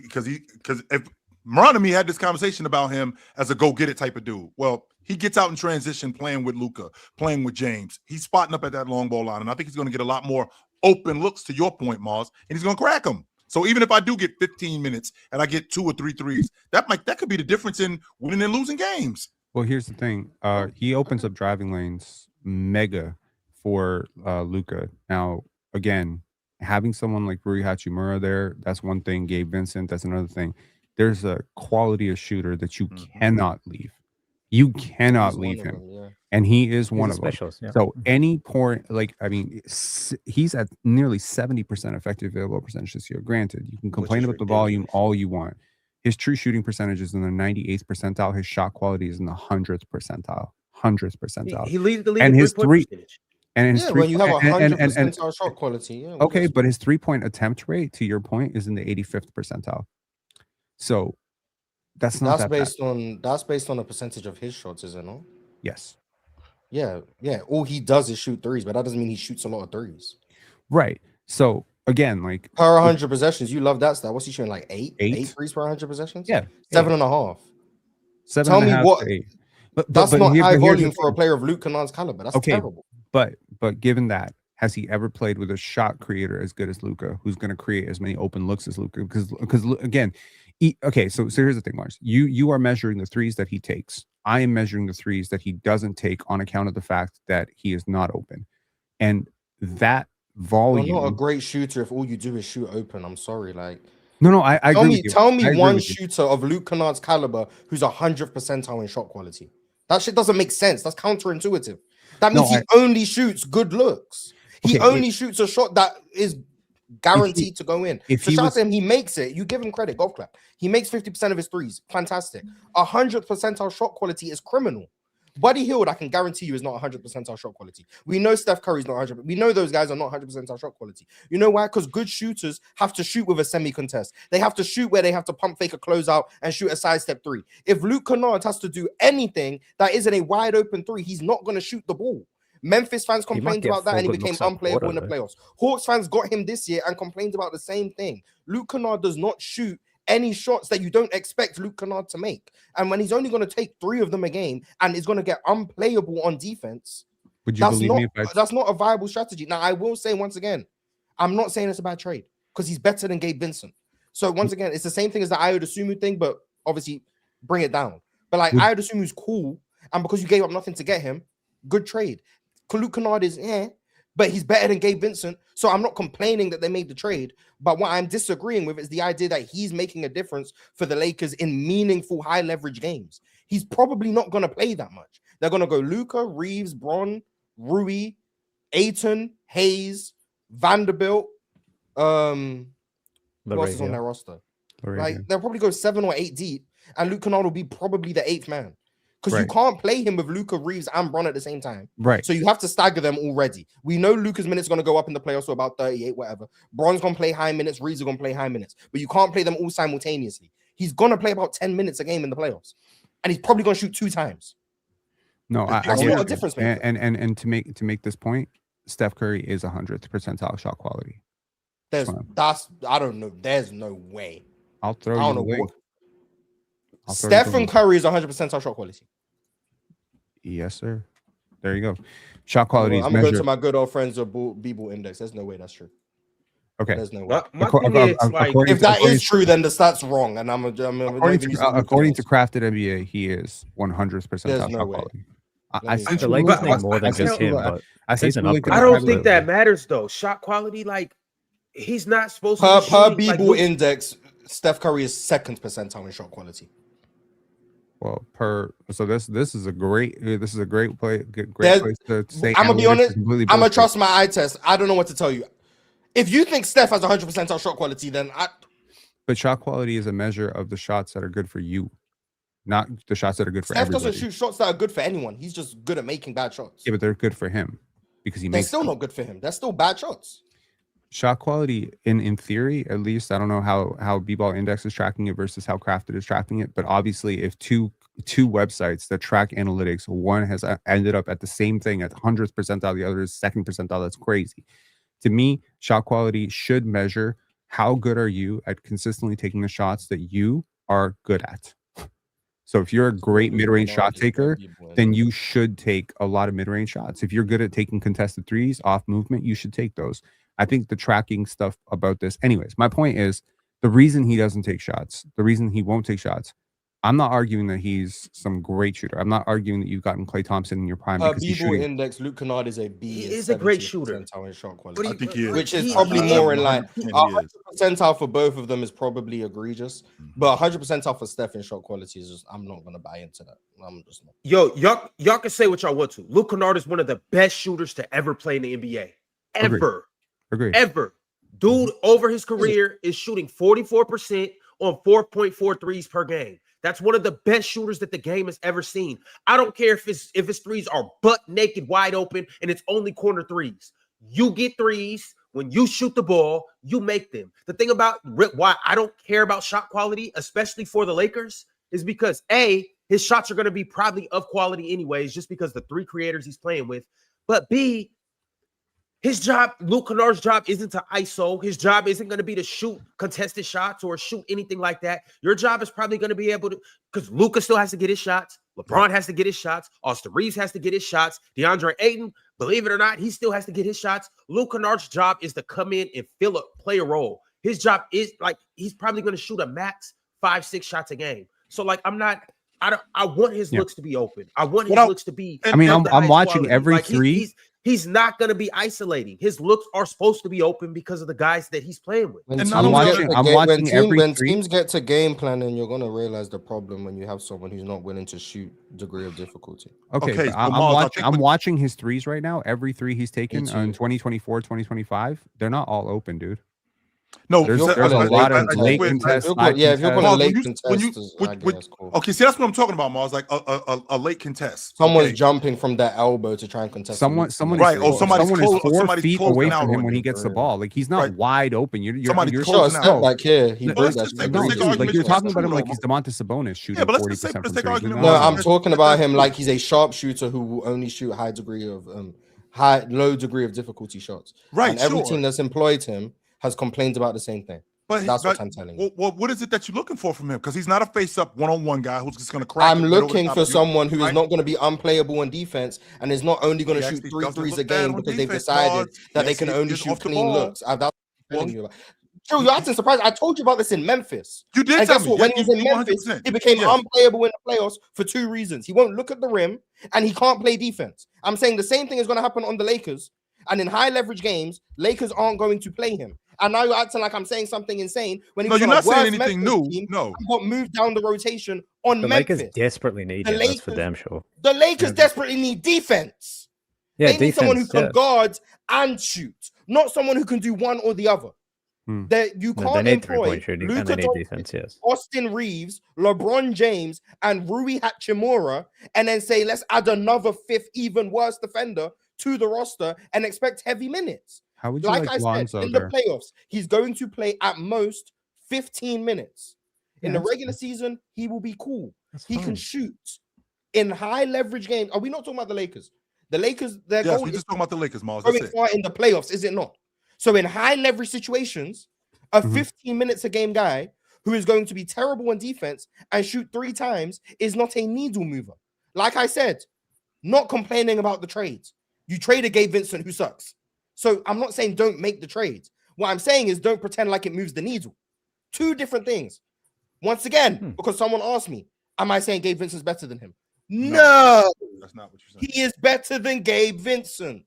if Morant and me had this conversation about him as a go get it type of dude. Well, he gets out in transition, playing with Luka, playing with James. He's spotting up at that long ball line, and I think he's going to get a lot more open looks. To your point, Mars, and he's going to crack them. So even if I do get 15 minutes and I get 2 or 3 threes, that could be the difference in winning and losing games. Well, here's the thing. He opens up driving lanes mega for Luka. Now, again, having someone like Rui Hachimura there, that's one thing. Gabe Vincent, that's another thing. There's a quality of shooter that you cannot leave. You cannot leave him. And he is one of them. Yeah. So any point, he's at nearly 70% effective field goal percentage this year. Granted, you can complain about the volume all you want. His true shooting percentage is in the 98th percentile. His shot quality is in the 100th percentile. 100th percentile. He leads the league and in his three. And his when you have 100% shot quality. Okay, but his 3-point attempt rate, to your point, is in the 85th percentile. So that's based on a percentage of his shots, is it not? Yes. Yeah. All he does is shoot threes, but that doesn't mean he shoots a lot of threes. Right. So again, like per 100 possessions, you love that stat. What's he shooting? Like 8 threes per 100 possessions? Yeah. 7.5. 7.5. Tell me what. But that's not high volume for a player of Luke Kennard's caliber. That's terrible. But given that, has he ever played with a shot creator as good as Luka, who's going to create as many open looks as Luka? Because again, so here's the thing, Lars. You are measuring the threes that he takes. I am measuring the threes that he doesn't take on account of the fact that he is not open, and that volume. You're not a great shooter if all you do is shoot open. I'm sorry, like. No, I agree. Tell me one shooter of Luke Kennard's caliber who's 100th percentile in shot quality. That shit doesn't make sense. That's counterintuitive. That means he only shoots good looks. He only shoots a shot that is guaranteed to go in. So shout out to him, he makes it. You give him credit, golf clap. He makes 50% of his threes. Fantastic. 100th percentile shot quality is criminal. Buddy Hield, I can guarantee you, is not 100 percentile shot quality. We know Steph Curry's not 100. We know those guys are not 100 percentile shot quality. You know why? Because good shooters have to shoot with a semi-contest. They have to shoot where they have to pump fake a closeout and shoot a sidestep 3. If Luke Kennard has to do anything that isn't a wide open 3, he's not going to shoot the ball. Memphis fans complained about that and he became unplayable in the playoffs. Hawks fans got him this year and complained about the same thing. Luke Kennard does not shoot any shots that you don't expect Luke Kennard to make. And when he's only going to take 3 of them a game and is going to get unplayable on defense, that's not a viable strategy. Now, I will say once again, I'm not saying it's a bad trade because he's better than Gabe Vincent. So once again, it's the same thing as the Ayo Dosunmu thing, but obviously bring it down. But like Ayo Dosunmu's cool, and because you gave up nothing to get him, good trade. Luke Kennard is but he's better than Gabe Vincent. So I'm not complaining that they made the trade. But what I'm disagreeing with is the idea that he's making a difference for the Lakers in meaningful high leverage games. He's probably not going to play that much. They're going to go Luka, Reeves, Bron, Rui, Ayton, Hayes, Vanderbilt. Who else is on their roster? Like they'll probably go 7 or 8 deep, and Luke Kennard will be probably the 8th man because you can't play him with Luka, Reeves, and Bron at the same time. Right. So you have to stagger them already. We know Luka's minutes are going to go up in the playoffs to about 38, whatever. Bron's going to play high minutes. Reeves are going to play high minutes, but you can't play them all simultaneously. He's going to play about 10 minutes a game in the playoffs, and he's probably going to shoot 2 times. No, That's I what a difference makes. And to make this point, Steph Curry is 100th percentile shot quality. I don't know. There's no way. I'll throw you the link. Stephen Curry is 100% shot quality. Yes, sir. There you go. Shot quality is I'm measured. going to my good old friends of B-Ball Index. There's no way that's true. Okay. There's no way. If that is true, then the stat's wrong. And according to Crafted NBA, he is 100% shot quality. I the Lakers need more than just him, but he's an upgrade. I don't think that matters though. Shot quality, like he's not supposed to. Per B-Ball Index, Steph Curry is 2nd percentile in shot quality. Well, this is a great place to say. I'm gonna be honest. I'm gonna trust my eye test. I don't know what to tell you. If you think Steph has 100% shot quality, then But shot quality is a measure of the shots that are good for you, not the shots that are good for Steph everybody. doesn't shoot shots that are good for anyone. He's just good at making bad shots. Yeah, but they're good for him because They're still not good for him. They're still bad shots. Shot quality, in theory, at least, I don't know how B-Ball Index is tracking it versus how Crafted is tracking it, but obviously, if two websites that track analytics, one has ended up at the same thing at 100th percentile, the other is 2nd percentile. That's crazy. To me, shot quality should measure how good are you at consistently taking the shots that you are good at. So if you're a great mid-range shot taker, then you should take a lot of mid-range shots. If you're good at taking contested threes off movement, you should take those. I think the tracking stuff about this. Anyways, my point is the reason he doesn't take shots, the reason he won't take shots. I'm not arguing that he's some great shooter. I'm not arguing that you've gotten Klay Thompson in your prime. B-Ball Index, Luke Kennard is a B. He is a great shooter. In shot quality. I think he is. Which is probably more in line. 100 percentile for both of them is probably egregious, but 100 percentile for Steph in shot quality is just. I'm not gonna buy into that. I'm just not. Yo, y'all can say what y'all want to. Luke Kennard is one of the best shooters to ever play in the NBA. Agreed. Ever. Dude, over his career is shooting 44% on 4.4 threes per game. That's one of the best shooters that the game has ever seen. I don't care if his threes are butt naked, wide open, and it's only corner threes. You get threes. When you shoot the ball, you make them. The thing about why I don't care about shot quality, especially for the Lakers, is because A, his shots are going to be probably of quality anyways, just because the 3 creators he's playing with. But B, his job, Luke Kennard's job isn't to ISO. His job isn't going to be to shoot contested shots or shoot anything like that. Your job is probably going to be able to, because Luka still has to get his shots. LeBron has to get his shots. Austin Reeves has to get his shots. DeAndre Ayton, believe it or not, he still has to get his shots. Luke Kennard's job is to come in and play a role. His job is he's probably going to shoot a max 5-6 shots a game. So I want his looks to be open. I want his looks to be. I mean, I'm watching quality. Every 3. He's not going to be isolating. His looks are supposed to be open because of the guys that he's playing with. When teams get to game planning, you're going to realize the problem when you have someone who's not willing to shoot degree of difficulty. Okay, I'm watching his threes right now. Every 3 he's taken in 2024, 2025, they're not all open, dude. No, there's a lot of late contests. Yeah, if you're going to late contest, cool. Okay, see, that's what I'm talking about, Mars. Like a late contest. Someone's jumping from their elbow to try and contest. Someone is 4 feet away from him when he gets the ball. Like he's not wide open. You're like here. He broke that. Like you're talking about him like he's DeMontis Sabonis shooting 40% from three. No, I'm talking about him like he's a sharpshooter who will only shoot low degree of difficulty shots. Right. And every team that's employed him has complained about the same thing. But that's what I'm telling you. What is it that you're looking for from him? Because he's not a face-up one-on-one guy who's just going to crack. I'm looking for someone who is not going to be unplayable on defense and is not only going to shoot 3 threes a game because they've decided that they can only shoot clean looks. That's what I'm telling you about. True, you're acting surprised. I told you about this in Memphis. You did. And guess what? When he was in Memphis, he became unplayable in the playoffs for 2 reasons. He won't look at the rim and he can't play defense. I'm saying the same thing is going to happen on the Lakers. And in high leverage games, Lakers aren't going to play him. And now you're acting like I'm saying something insane. When he was you're not saying anything new. Team, got moved down the rotation on the Memphis. Lakers desperately need him. That's for damn sure. The Lakers desperately need defense. Yeah, they need someone who defense, can guard and shoot, not someone who can do one or the other. That you No, they can't need employ three-point shooting and Luka they need Doncic, defense, yes. Austin Reeves, LeBron James, and Rui Hachimura, and then say, let's add another fifth, even worse defender to the roster and expect heavy minutes. How would you Like like I Lonzo said, in there? the playoffs, he's going to play at most 15 minutes. In Yeah, the regular season, he will be cool. He fine. can shoot. In high leverage games, are we not talking about the Lakers? The Lakers, their Yes, goal we is just talking about the Lakers, Mars. That's going it. far in the playoffs, is it not? So in high leverage situations, a 15 minutes a game guy who is going to be terrible on defense and shoot 3 times is not a needle mover. Like I said, not complaining about the trades. You traded Gabe Vincent, who sucks. So I'm not saying don't make the trades. What I'm saying is don't pretend like it moves the needle. 2 different things. Once again, because someone asked me, am I saying Gabe Vincent's better than him? No, that's not what you're saying. he is better than Gabe Vincent.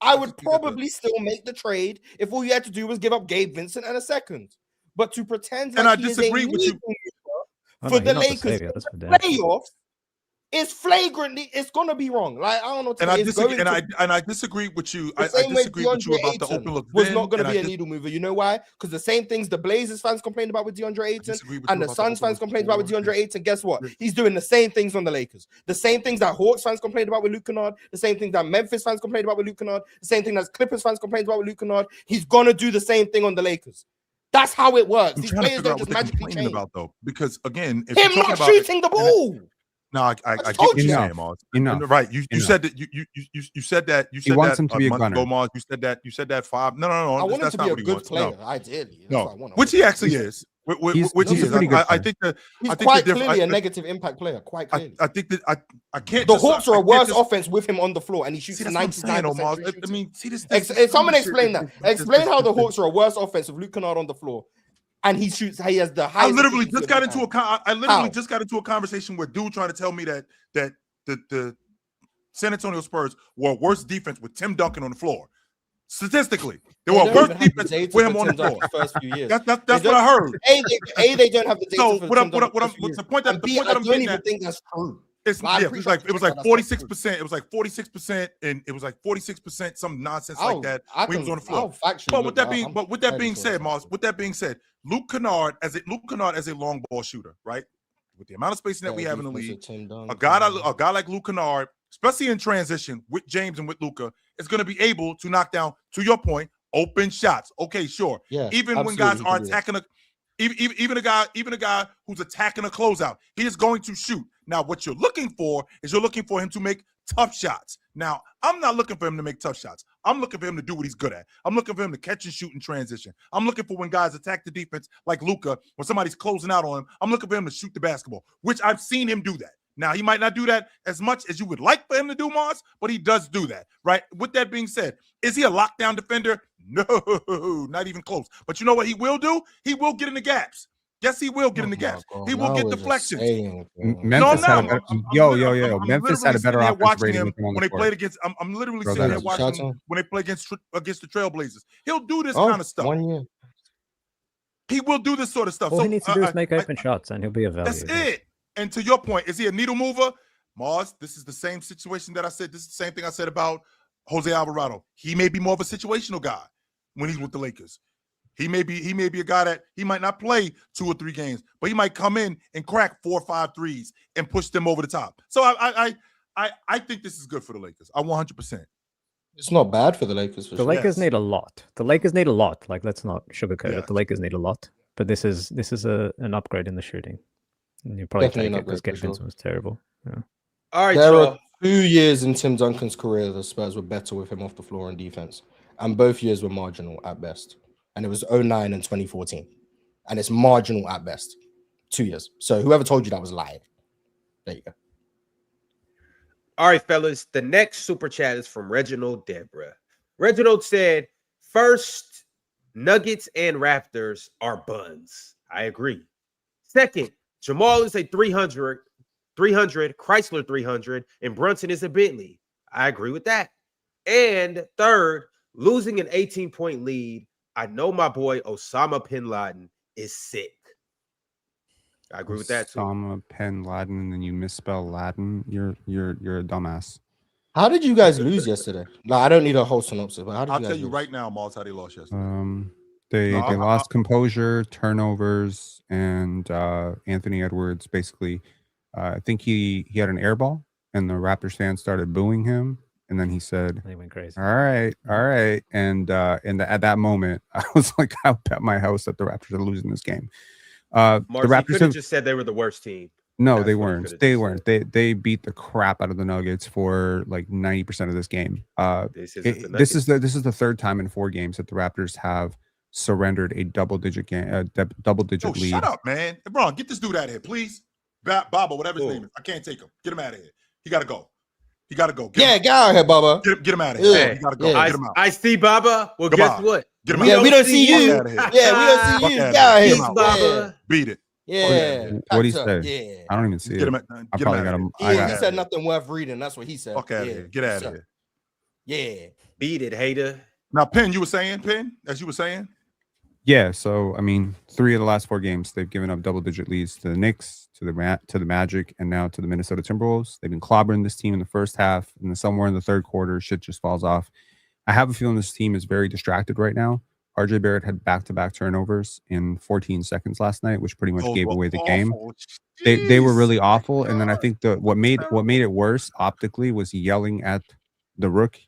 I would probably still make the trade if all you had to do was give up Gabe Vincent and a second. But to pretend like And I he disagree is a with you. for the Lakers in the playoffs is flagrantly, it's gonna be wrong. Like I don't know. And I disagree. And I disagree with you. I disagree with you about the open look. Was not going to be a needle mover. You know why? Because the same things the Blazers fans complained about with DeAndre Ayton and the Suns fans complained about with DeAndre Ayton. Guess what? He's doing the same things on the Lakers. The same things that Hawks fans complained about with Luke Kennard. The same thing that Memphis fans complained about with Luke Kennard. The same thing that Clippers fans complained about with Luke Kennard. He's gonna do the same thing on the Lakers. That's how it works. These players don't just magically change. About though, because again, if him not shooting the ball. No, I get what you're saying, Mars. Right. You said that you said that he wants him to be a month gunner. ago, Mars. You said that 5. No. I want him That's to be not a what he good wants. player, No. ideally. That's No, what I want. which he actually is. Which he is. I think that he's quite clearly a negative impact player. Quite clearly. I think that I can't. The Hawks are a worse offense with him on the floor, and he shoots 99%. I mean, see this. Someone explain that. Explain how the Hawks are a worse offense with Luke Kennard on the floor. And he shoots. He has the highest. I literally just got into a conversation where dude trying to tell me that the San Antonio Spurs were worse defense with Tim Duncan on the floor. Statistically, they were worse defense with him on the floor. First few years. That's what I heard. They don't have the data. So what's the point that I'm getting at? I don't even think that's true. It was like 46%. It was like 46%, and it was like 46%, some nonsense like that when he was on the floor. But with that being said, Mars, with that being said, Luke Kennard as a long ball shooter, right? With the amount of spacing that we have in the league, a guy like Luke Kennard, especially in transition with James and with Luka, is going to be able to knock down, to your point, open shots. Okay, sure. Yeah, even when guys are attacking even a guy who's attacking a closeout, he is going to shoot. Now, what you're looking for him to make tough shots. Now, I'm not looking for him to make tough shots. I'm looking for him to do what he's good at. I'm looking for him to catch and shoot in transition. I'm looking for when guys attack the defense like Luka, when somebody's closing out on him, I'm looking for him to shoot the basketball, which I've seen him do that. Now, he might not do that as much as you would like for him to do, Mars, but he does do that, right? With that being said, is he a lockdown defender? No, not even close. But you know what he will do? He will get in the gaps. Yes, he will get in the gaps. He will get deflections. Memphis had a better, Memphis had a better offensive rating with him on when the they court. played against. I'm literally sitting there watching him when they play against the Trailblazers. He'll do this kind of stuff. 1 year. He will do this sort of stuff. All he needs to do is make open shots, and he'll be a value. That's it. And to your point, is he a needle mover? Mars, this is the same situation that I said. This is the same thing I said about Jose Alvarado. He may be more of a situational guy when he's with the Lakers. He may be a guy that he might not play 2 or 3 games, but he might come in and crack 4 or 5 threes and push them over the top. So I think this is good for the Lakers. I 100%. It's not bad for the Lakers. The Lakers need a lot. The Lakers need a lot. Like, let's not sugarcoat it. The Lakers need a lot. But this is an upgrade in the shooting. And you probably take it because Gabe Vincent was terrible. Yeah. All right, there are 2 years in Tim Duncan's career the Spurs were better with him off the floor on defense, and both years were marginal at best. And it was 2009 and 2014, and it's marginal at best. 2 years. So whoever told you that was lying. There you go. All right, fellas. The next super chat is from Reginald Debra. Reginald said, first, Nuggets and Raptors are buns. I agree. Second, Jamal is a 300 Chrysler 300, and Brunson is a Bentley. I agree with that. And third, losing an 18-point lead, I know my boy Osama bin Laden is sick. I agree with that too. Osama bin Laden, and then you misspell Latin. You're a dumbass. How did you guys lose yesterday? No, I don't need a whole synopsis, but how did I'll you tell guys you lose? right now, Mars, how they lost yesterday. They No, lost composure, turnovers, and Anthony Edwards basically. I think he had an air ball, and the Raptors fans started booing him, and then he said, They went crazy. all right," and at that moment, I was like, I'll bet my house that the Raptors are losing this game. The Mars, Raptors could have just said they were the worst team. No, That's they what he weren't. could've They just weren't. said. They beat the crap out of the Nuggets for like 90% of this game. This isn't the This is Nuggets. the third time in 4 games that the Raptors have surrendered a double-digit game, double-digit lead. Shut up, man. Hey, Ron, get this dude out of here, please. Baba, whatever his name is. I can't take him. Get him out of here. He got to go. He got to go. Get out of here, Baba. Get him out of here. Yeah. He got to go. Yeah. Get him out. I see Baba. Well, Goodbye. guess what? Get him out. Yeah, we don't see you. Fuck outta here. Yeah, we don't see Fuck you. outta Get out of here. here, Get him out. Baba. Beat it. Yeah. What do you Packed say? up. Yeah. I don't even see Get it. him, I get probably him got out of him. here. He said nothing worth reading. That's what he said. Fuck out of here. Get out of here. Yeah. Beat it, hater. Now, Penn, you were saying, Penn, as you were saying? Yeah, so I mean, 3 of the last 4 games they've given up double-digit leads to the Knicks, to the Magic, and now to the Minnesota Timberwolves. They've been clobbering this team in the first half, and then somewhere in the third quarter, shit just falls off. I have a feeling this team is very distracted right now. RJ Barrett had back-to-back turnovers in 14 seconds last night, which pretty much gave away the game. They were really awful, and then I think what made it worse optically was yelling at the rook,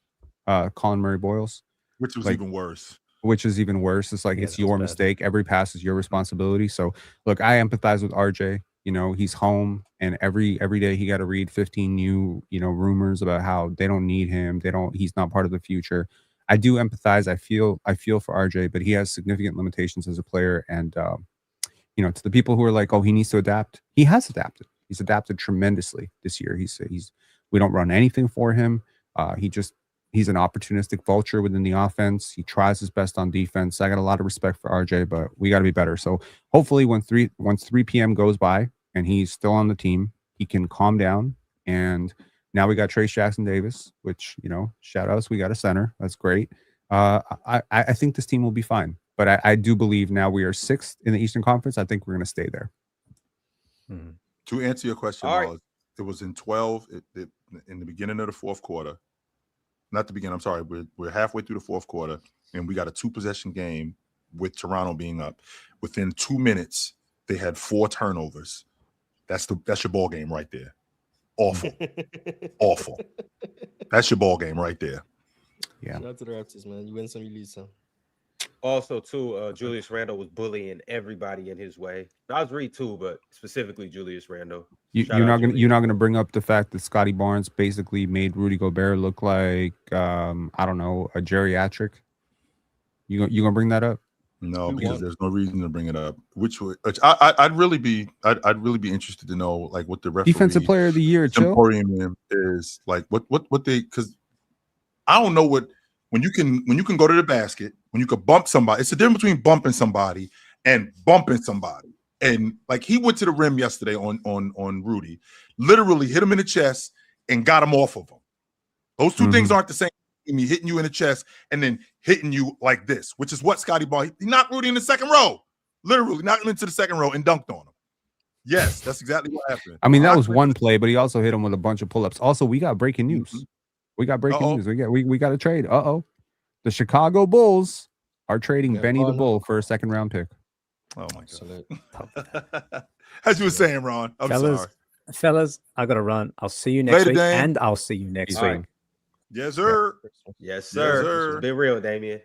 Colin Murray Boyles, Which was like, even worse. Which is even worse. It's like, Yeah, it's that was your bad. mistake. Every pass is your responsibility. So look, I empathize with RJ. You know, he's home, and every day he got to read 15 new, rumors about how they don't need him. He's not part of the future. I do empathize. I feel for RJ, but he has significant limitations as a player. And to the people who are like, oh, he needs to adapt, he has adapted. He's adapted tremendously this year. We don't run anything for him. He's an opportunistic vulture within the offense. He tries his best on defense. I got a lot of respect for RJ, but we got to be better. So hopefully once 3 p.m. goes by and he's still on the team, he can calm down. And now we got Trace Jackson Davis, which, shout outs. We got a center. That's great. I think this team will be fine. But I do believe now we are 6th in the Eastern Conference. I think we're going to stay there. To answer your question, All right. Mars, it was in 12 in the beginning of the fourth quarter. Not the beginning. I'm sorry. We're halfway through the fourth quarter, and we got a 2-possession game with Toronto being up. Within 2 minutes, they had 4 turnovers. That's your ball game right there. Awful, awful. That's your ball game right there. Yeah. Shout out to the Raptors, man. You win some, you lose some. Also, too, Julius Randle was bullying everybody in his way. Nas Reed too, but specifically Julius Randle. You're not gonna bring up the fact that Scotty Barnes basically made Rudy Gobert look like I don't know, a geriatric. You gonna bring that up? No, because there's no reason to bring it up. Which I'd really be interested to know, like, what the referee Defensive Player of the Year, chill. Emporium is like. What they, because I don't know what, when you can go to the basket, when you can bump somebody. It's the difference between bumping somebody and bumping somebody. And like, he went to the rim yesterday on Rudy, literally hit him in the chest and got him off of him. Those two things aren't the same. Me hitting you in the chest and then hitting you like this, which is what Scotty Barnes, he knocked Rudy in the second row, literally knocked him into the second row and dunked on him. Yes, that's exactly what happened. I mean, that was one play, but he also hit him with a bunch of pull-ups. Also, we got breaking news. We got breaking news. We got a trade. The Chicago Bulls are trading Benny the Bull for a 2nd-round pick. Oh my god! As you were saying, Ron, I'm sorry. Fellas, I gotta run. I'll see you next Later, week, Dame. and I'll see you next week. Yes, sir. Yes, sir. Yes, sir. Be real, Damien.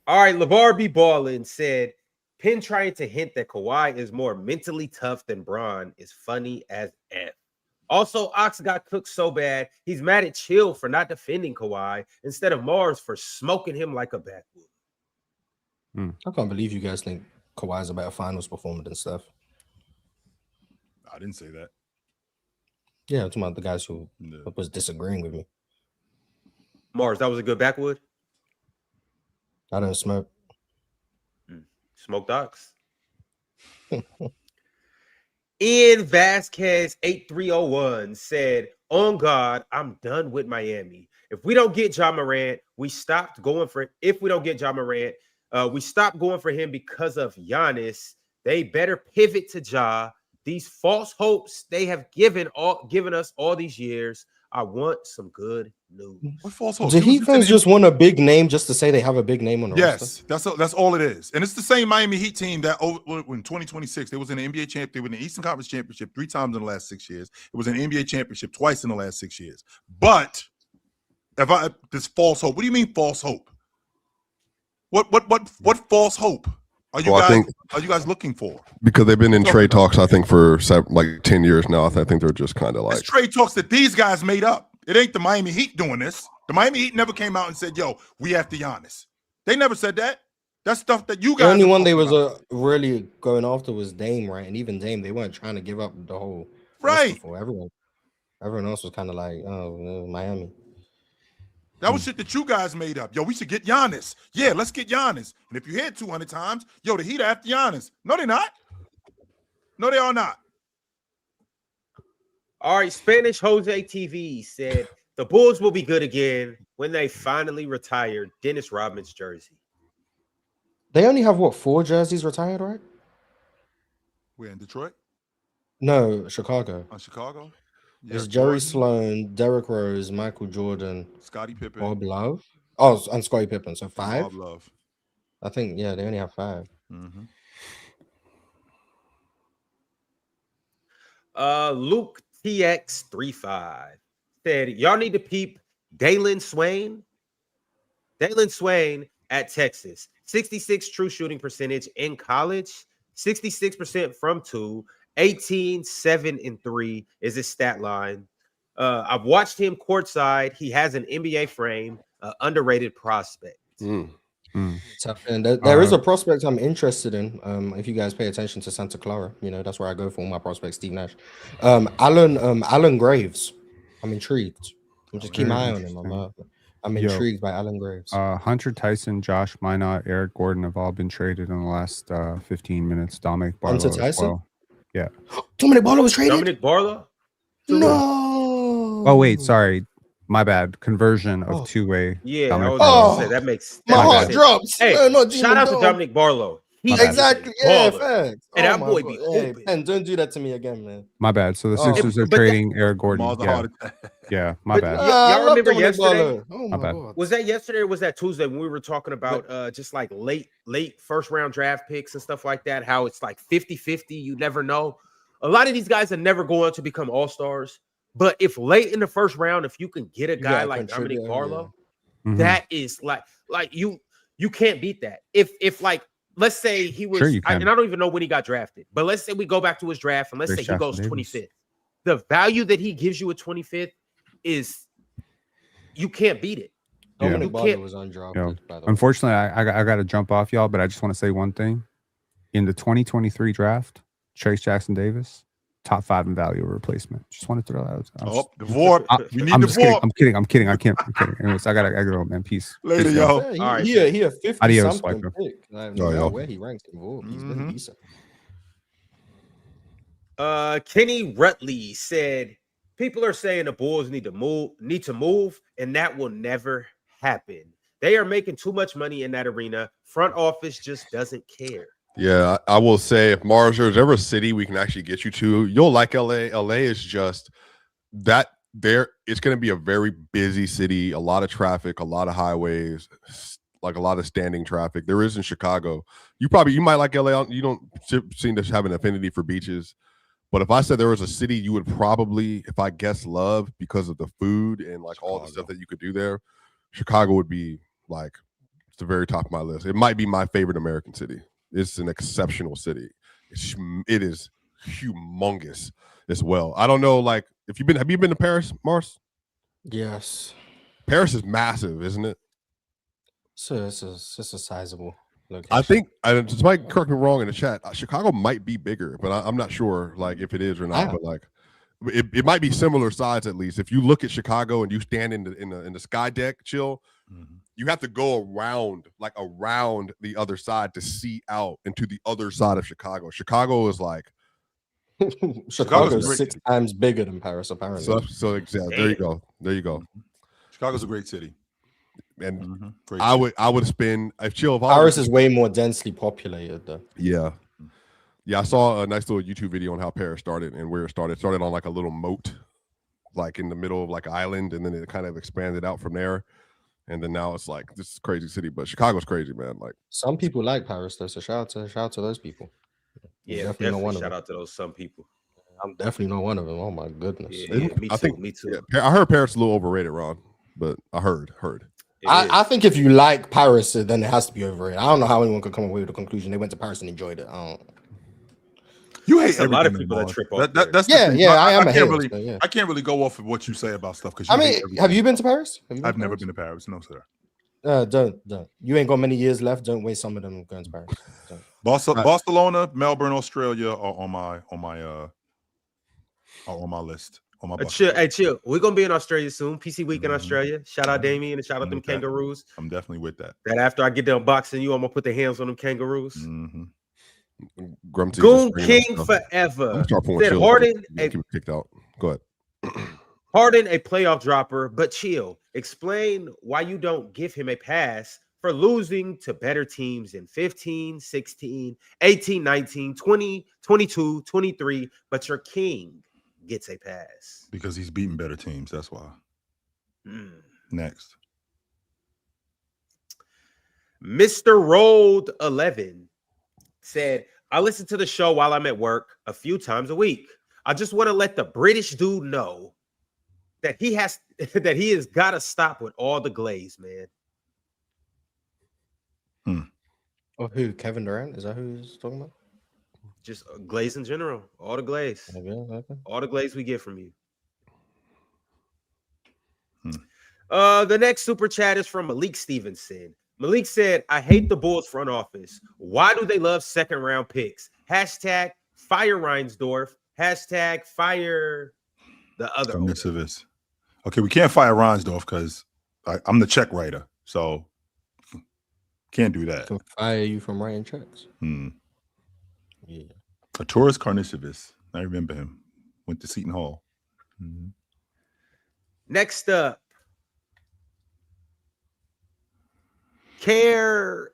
All right, LeVar B. Ballin said, Penn trying to hint that Kawhi is more mentally tough than Bron is funny as F. Also, Ox got cooked so bad, he's mad at Chill for not defending Kawhi instead of Mars for smoking him like a backwood. I can't believe you guys think Kawhi's a better finals performer than Steph. I didn't say that. Yeah, I'm talking about the guys who was disagreeing with me. Mars, that was a good backwood? I don't smoke. Smoked Ox. Ian Vasquez 8301 said, on God, I'm done with Miami. If we don't get Ja Morant, we stopped going for we stopped going for him because of Giannis. They better pivot to Ja. These false hopes they have given us all these years. I want some good news. What false hope? The Heat fans just want a big name just to say they have a big name on the roster. Yes, that's all it is. And it's the same Miami Heat team that in 2026, they was in the NBA championship, they were in the Eastern Conference Championship 3 times in the last 6 years. It was in the NBA championship twice in the last 6 years. But this false hope. What do you mean false hope? What false hope are you guys looking for? Because they've been in trade talks, I think, for 10 years now. I think they're just kind of like it's trade talks that these guys made up. It ain't the Miami Heat doing this. The Miami Heat never came out and said, "Yo, we have to Giannis." They never said that. That's stuff that you guys. The only one they was really going after was Dame, right? And even Dame, they weren't trying to give up the whole right. For everyone else was kind of like, oh, Miami. That was shit that you guys made up. Yo, we should get Giannis. Yeah, let's get Giannis. And if you hear it 200 times, yo, the Heat are after Giannis. No, they're not. No, they are not. All right, Spanish Jose TV said the Bulls will be good again when they finally retire Dennis Rodman's jersey. They only have 4 jerseys retired, right? We're in Detroit? No, Chicago. Chicago? Yeah, it's Jerry Sloan, Derrick Rose, Michael Jordan, Scottie Pippen, Bob Love. Oh, and Scottie Pippen. So 5. Bob Love. I think, they only have 5. Mm-hmm. Luke TX35 said, y'all need to peep Dalen Swain. Dalen Swain at Texas. 66 true shooting percentage in college, 66% from 2. 18, 7, and 3 is his stat line. I've watched him courtside. He has an NBA frame, underrated prospect. And there is a prospect I'm interested in. If you guys pay attention to Santa Clara, that's where I go for all my prospects. Steve Nash, Alan Graves. I'm intrigued. I'm just keep my eye on him. I'm intrigued by Alan Graves. Hunter Tyson, Josh Minot, Eric Gordon have all been traded in the last 15 minutes. Dominic Barlow Hunter Tyson? as well. Yeah. Dominic Barlow was traded? Dominic Barlow? No. Oh, wait. Sorry. My bad. Conversion of two-way. Yeah. That makes my heart drops. Hey, shout out to Dominic Barlow. Exactly. Yeah, facts. And that boy be open. And don't do that to me again, man. My bad. So the Sixers are trading Eric Gordon. Yeah, my bad. Y'all remember yesterday? My bad. Was that yesterday or was that Tuesday when we were talking about just like late first round draft picks and stuff like that? How it's like 50-50, you never know. A lot of these guys are never going to become all-stars. But if late in the first round, if you can get a guy like Dominic Barlow, that is like you can't beat that. If like let's say he was, and I don't even know when he got drafted, but let's say we go back to his draft and let's say he goes 25th. The value that he gives you at 25th is you can't beat it. Dominic Barlow was undrafted. Unfortunately, I got to jump off y'all, but I just want to say one thing. In the 2023 draft, Trace Jackson Davis, top 5 in value replacement. Just wanted to throw that out. The VORP. We need the VORP. I'm kidding. I'm kidding. Anyways, I gotta go, man. Peace. Later, yo. All right. He a 50 Adios, something pick. I don't know where he ranks in VORP. He's been decent. Kenny Rutley said, people are saying the Bulls need to move, and that will never happen. They are making too much money in that arena. Front office just doesn't care. Yeah, I will say if Mars, there's ever a city we can actually get you to, you'll like LA. LA is just that there. It's going to be a very busy city, a lot of traffic, a lot of highways, like a lot of standing traffic. There is in Chicago. You might like LA. You don't seem to have an affinity for beaches. But if I said there was a city you would probably, if I guess, love because of the food and like all the stuff that you could do there, Chicago would be like it's the very top of my list. It might be my favorite American city. It's an exceptional city. It is humongous as well. I don't know, like have you been to Paris, Mars? Yes. Paris is massive, isn't it? So it's a sizable location. I think just might correct me wrong in the chat. Chicago might be bigger, but I'm not sure like if it is or not. But like it might be similar size at least. If you look at Chicago and you stand in the sky deck, chill. Mm-hmm. You have to go around the other side to see out into the other side of Chicago. Chicago is like Chicago is 6 times bigger than Paris, apparently. So exactly. There you go. Chicago's a great city, and I would spend Paris is way more densely populated, though. Yeah. I saw a nice little YouTube video on how Paris started and where it started. It started on like a little moat like in the middle of like an island, and then it kind of expanded out from there. And then now it's like this is crazy city, but Chicago's crazy, man. Like some people like Paris though, so shout out to those people. Yeah, definitely shout out to those some people. I'm definitely not one of them. Oh my goodness. Yeah, me too. Yeah, I heard Paris is a little overrated, Ron, but I heard. I think if you like Paris, then it has to be overrated. I don't know how anyone could come away with the conclusion they went to Paris and enjoyed it. You hate a lot of people that trip off. That's I am a hater. I can't really go off of what you say about stuff because I mean, have you been to Paris? I've never been to Paris. No, sir. Don't. You ain't got many years left. Don't waste some of them going to Paris. Barcelona, Melbourne, Australia are on my list. On my chill. We're gonna be in Australia soon. PC Week in Australia. Shout out Damien and shout out them kangaroos. I'm definitely with that. That after I get done boxing you, I'm gonna put the hands on them kangaroos. Goon King forever. Said Harden kicked out. Go ahead. Harden a playoff dropper, but chill. Explain why you don't give him a pass for losing to better teams in 15, 16, 18, 19, 20, 22, 23, but your king gets a pass. Because he's beaten better teams, that's why. Next. Mr. Rolled 11 said, I listen to the show while I'm at work a few times a week. I just want to let the British dude know that he has got to stop with all the glaze, man. Oh, who? Kevin Durant? Is that who he's talking about? Just glaze in general. All the glaze. Okay. All the glaze we get from you. The next super chat is from Malik Stevenson. Malik said, I hate the Bulls front office. Why do they love second round picks? Hashtag fire Reinsdorf. Hashtag fire the other. Okay, we can't fire Reinsdorf because I'm the check writer. So can't do that. Can fire you from writing checks. Yeah. Arturas Karnisovas. I remember him. Went to Seton Hall. Next up. Kair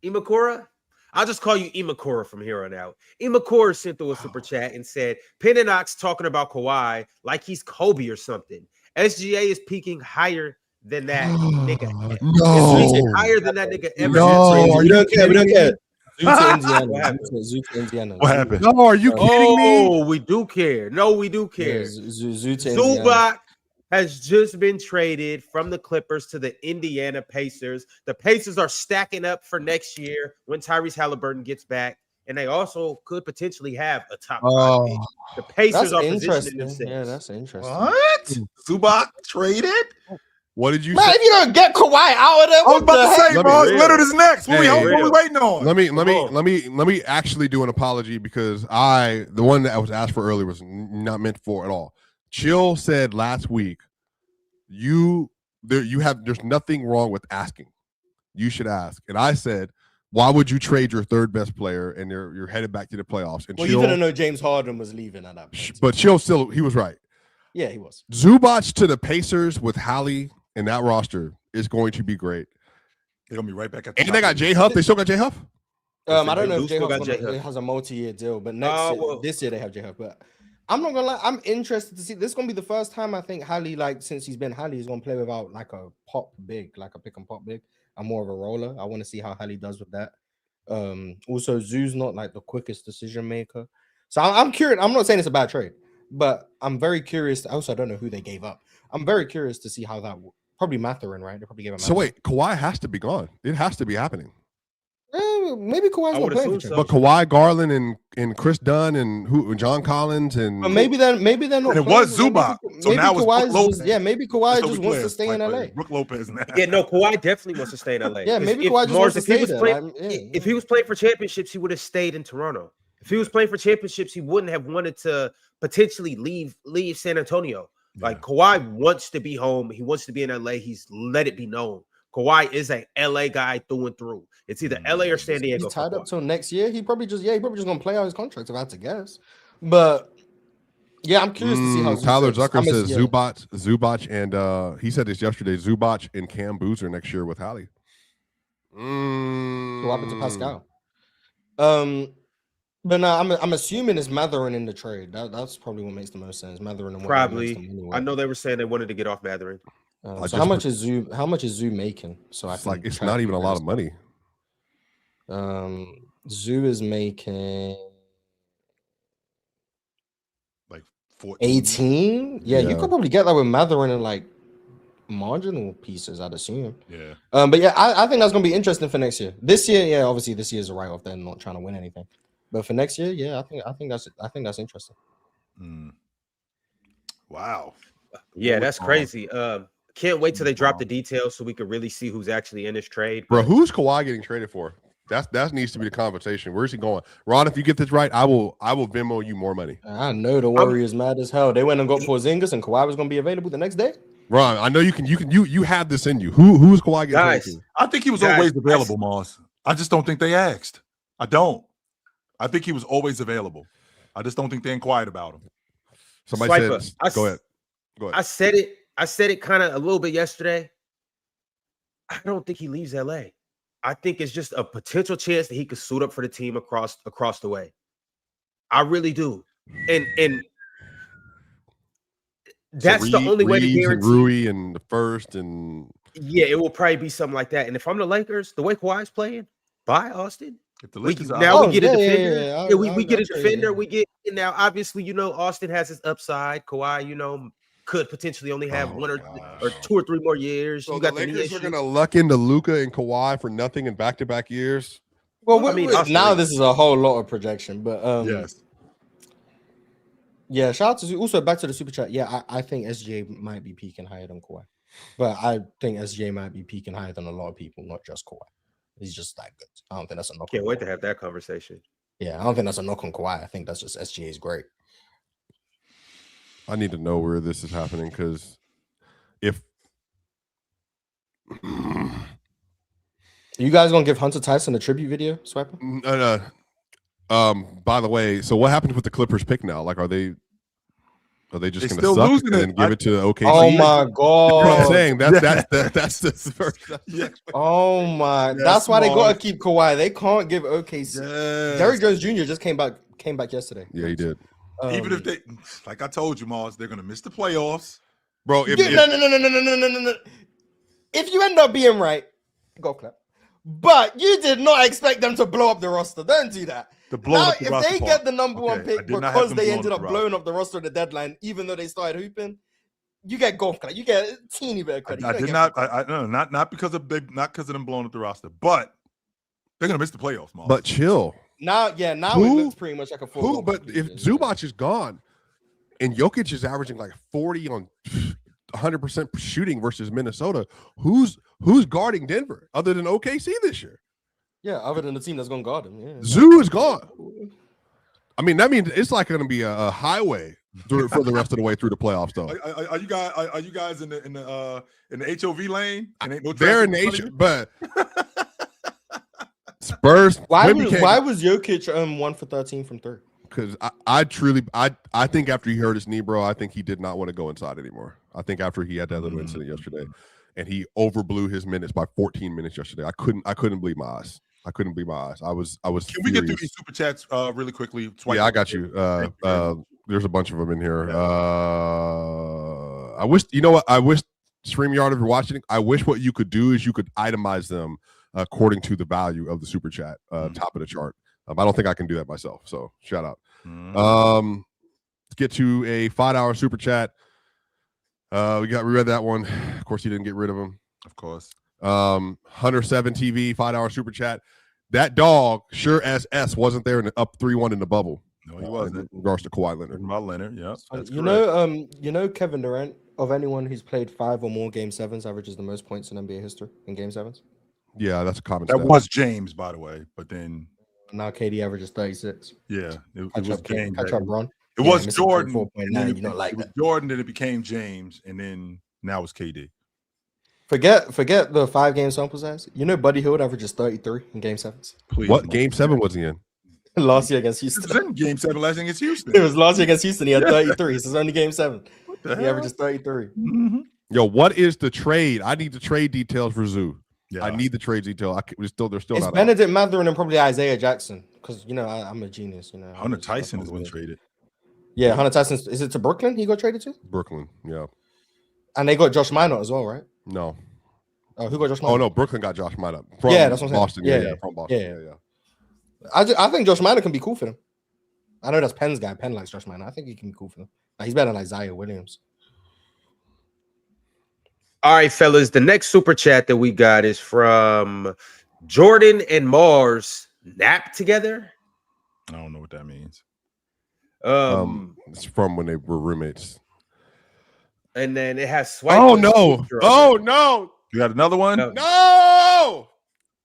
Imakura. I'll just call you Imakura from here on out. Imakura sent through a super chat and said, Penn and Ox talking about Kawhi like he's Kobe or something. SGA is peaking higher than that nigga. No. Higher than that nigga ever. No, we don't care. Zoo to Indiana. What happened? No, are you kidding me? Oh, we do care. No, we do care. Zoo to Indiana. Zubac has just been traded from the Clippers to the Indiana Pacers. The Pacers are stacking up for next year when Tyrese Halliburton gets back, and they also could potentially have a top 5 pick. The Pacers are positioning themselves. Yeah, that's interesting. What? Zubac traded? What did you say? If you don't get Kawhi out of there, I was about to say, bro, Leonard is next. What we waiting on? Let me actually do an apology because the one that I was asked for earlier was not meant for at all. Chill said last week, there's nothing wrong with asking. You should ask. And I said, why would you trade your third best player and you're headed back to the playoffs? And you didn't know James Harden was leaving at that point. But Chill still, he was right. Yeah, he was. Zubac to the Pacers with Hallie and that roster is going to be great. They're gonna be right back at and they got J Huff. They still got J Huff? I don't know if J Huff has a multi-year deal, but this year they have J Huff. But I'm not gonna lie, I'm interested to see. This is gonna be the first time I think Hallie, since he's been Hallie, is gonna play without like a pop big, like a pick and pop big. I'm more of a roller. I want to see how Hallie does with that. Also, Zoo's not like the quickest decision maker. So I'm curious. I'm not saying it's a bad trade, but I'm very curious. Also, I don't know who they gave up. I'm very curious to see how that probably Mathurin, right? They probably gave him. So wait, Kawhi has to be gone. It has to be happening. Maybe Kawhi's not playing. But Kawhi, Garland, and Chris Dunn, and John Collins, and maybe they're not. And it was Zubac. So now it's Brook Lopez. Maybe Kawhi just wants to stay in LA. Brook Lopez now. Yeah, no, Kawhi definitely wants to stay in LA. Yeah, maybe Kawhi just wants to stay there. If he was playing for championships, he would have stayed in Toronto. If he was playing for championships, he wouldn't have wanted to potentially leave San Antonio. Like Kawhi wants to be home. He wants to be in LA. He's let it be known. Kawhi is a LA guy through and through. It's either LA or San Diego. He's tied up till next year. He probably just gonna play out his contract, if I had to guess. But yeah, I'm curious to see how Tyler Zucker says Zubac, and he said this yesterday. Zubac and Cam Boozer next year with Hallie. What happened to Pascal? But no, I'm assuming it's Matherin in the trade. That's probably what makes the most sense. Matherin and Probably. Anyway. I know they were saying they wanted to get off Matherin. So how much is Zoo making? So it's not even a lot of money. Zoo is making like 14. 18. Yeah, you could probably get that with Matherin and like marginal pieces, I'd assume. Yeah. But yeah, I think that's gonna be interesting for next year. This year, yeah, obviously this year is a write-off. They're not trying to win anything. But for next year, yeah, I think that's interesting. Wow. Yeah, that's crazy. Can't wait till they drop the details so we can really see who's actually in this trade. Bro, who's Kawhi getting traded for? That needs to be the conversation. Where's he going? Ron, if you get this right, I will Venmo you more money. I know the Warriors mad as hell. They went and got Porzingis and Kawhi was gonna be available the next day. Ron, I know you have this in you. Who's Kawhi getting traded to? I think he was always available, Moss. I just don't think they asked. I don't. I think he was always available. I just don't think they inquired about him. Somebody Swiper, said, go ahead. I said it kind of a little bit yesterday. I don't think he leaves LA. I think it's just a potential chance that he could suit up for the team across the way. I really do. And that's the only way to guarantee. Rui and the first and yeah, it will probably be something like that. And if I'm the Lakers, the way Kawhi's playing, bye Austin. We get a defender. We get a defender. We get now. Obviously, Austin has his upside. Kawhi, could potentially only have one or 2 or 3 more years. So the Lakers are gonna luck into Luka and Kawhi for nothing in back-to-back years. Well, now this is a whole lot of projection, but yes. Yeah, shout out to also back to the super chat. Yeah, I think SGA might be peaking higher than Kawhi, but I think SGA might be peaking higher than a lot of people, not just Kawhi. He's just that good. I don't think that's a knock. Can't wait to have that conversation. Yeah, I don't think that's a knock on Kawhi. I think that's just SGA's great. I need to know where this is happening because if you guys gonna give Hunter Tyson a tribute video, Swiper? No. By the way, so what happens with the Clippers pick now? Like, are they just going to still suck and give it to OKC? Oh my god! That's what I'm saying. That's the first. Yeah. Oh my! That's why they got to keep Kawhi. They can't give OKC. Yes. Derrick Jones Jr. just came back yesterday. Yeah, he did. Even if they, like I told you, Mars, they're going to miss the playoffs, bro. No. If you end up being right, go clap. But you did not expect them to blow up the roster. Don't do that. If they get the number one pick because they ended up blowing up the roster at the deadline, even though they started hooping, you get golf credit. You get a teeny bit of credit. Not because of them blowing up the roster, but they're gonna miss the playoffs, Mars. But chill. Now it looks pretty much like a full. But if Zubac is gone, and Jokic is averaging like 40 on 100% shooting versus Minnesota, who's guarding Denver other than OKC this year? Yeah, other than the team that's going to guard him. Yeah. Zoo is gone. I mean, that means it's like going to be a highway for the rest of the way through the playoffs, though. Are you guys in the HOV lane? And ain't no they're in the HOV, but Spurs. Why was Jokic 1 for 13 from 3? Because I think after he hurt his knee, bro, I think he did not want to go inside anymore. I think after he had that little incident yesterday, and he overblew his minutes by 14 minutes yesterday. I couldn't believe my eyes. I was. Can we get through these super chats really quickly? Yeah, I got you. There's a bunch of them in here. I wish StreamYard, if you're watching, I wish what you could do is you could itemize them according to the value of the super chat, top of the chart. I don't think I can do that myself. So shout out. Let's get to a $5 super chat. We read that one. Of course, you didn't get rid of him. Of course. Hunter7 TV, $5 super chat. That dog, sure as S, wasn't there in the up 3-1 in the bubble. No, he wasn't. In regards to Kawhi Leonard. Yeah. You know Kevin Durant, of anyone who's played 5 or more Game 7s, averages the most points in NBA history in Game 7s. Yeah, that's a common. That was James, by the way, but then now KD averages 36. Yeah, it was James. Catch up, Ron. It was Jordan. 4.9. You don't like that. Jordan, then it became James, and then now it's KD. Forget the 5-game sample size. You know Buddy Hield averages 33 in Game 7s. Please, what Game 7 was he in? Last year against Houston. It was in Game 7 last year against Houston. It was last year against Houston. He had 33. It's his only Game 7. He averages 33. Yo, what is the trade? I need the trade details for Zoo. Yeah. I need the trade detail. They're still It's not Benedict Mathurin and probably Isaiah Jackson because I'm a genius. Hunter Tyson has been traded. Yeah, Hunter Tyson. Is it to Brooklyn? He got traded to Brooklyn. Yeah, and they got Josh Minot as well, right? no. Oh, who got Josh Minot? Oh no, Brooklyn got Josh Minot from that's what I'm saying. Boston. Yeah, from Boston. Yeah. I think Josh Minot can be cool for them. I know that's Penn's guy. Penn likes Josh Minot. I think he can be cool for them. He's better than like Zion Williams. All right, fellas. The next super chat that we got is from Jordan and Mars. Nap together? I don't know what that means. It's from when they were roommates. And then it has swipe. Oh no! Oh no! You got another one? No!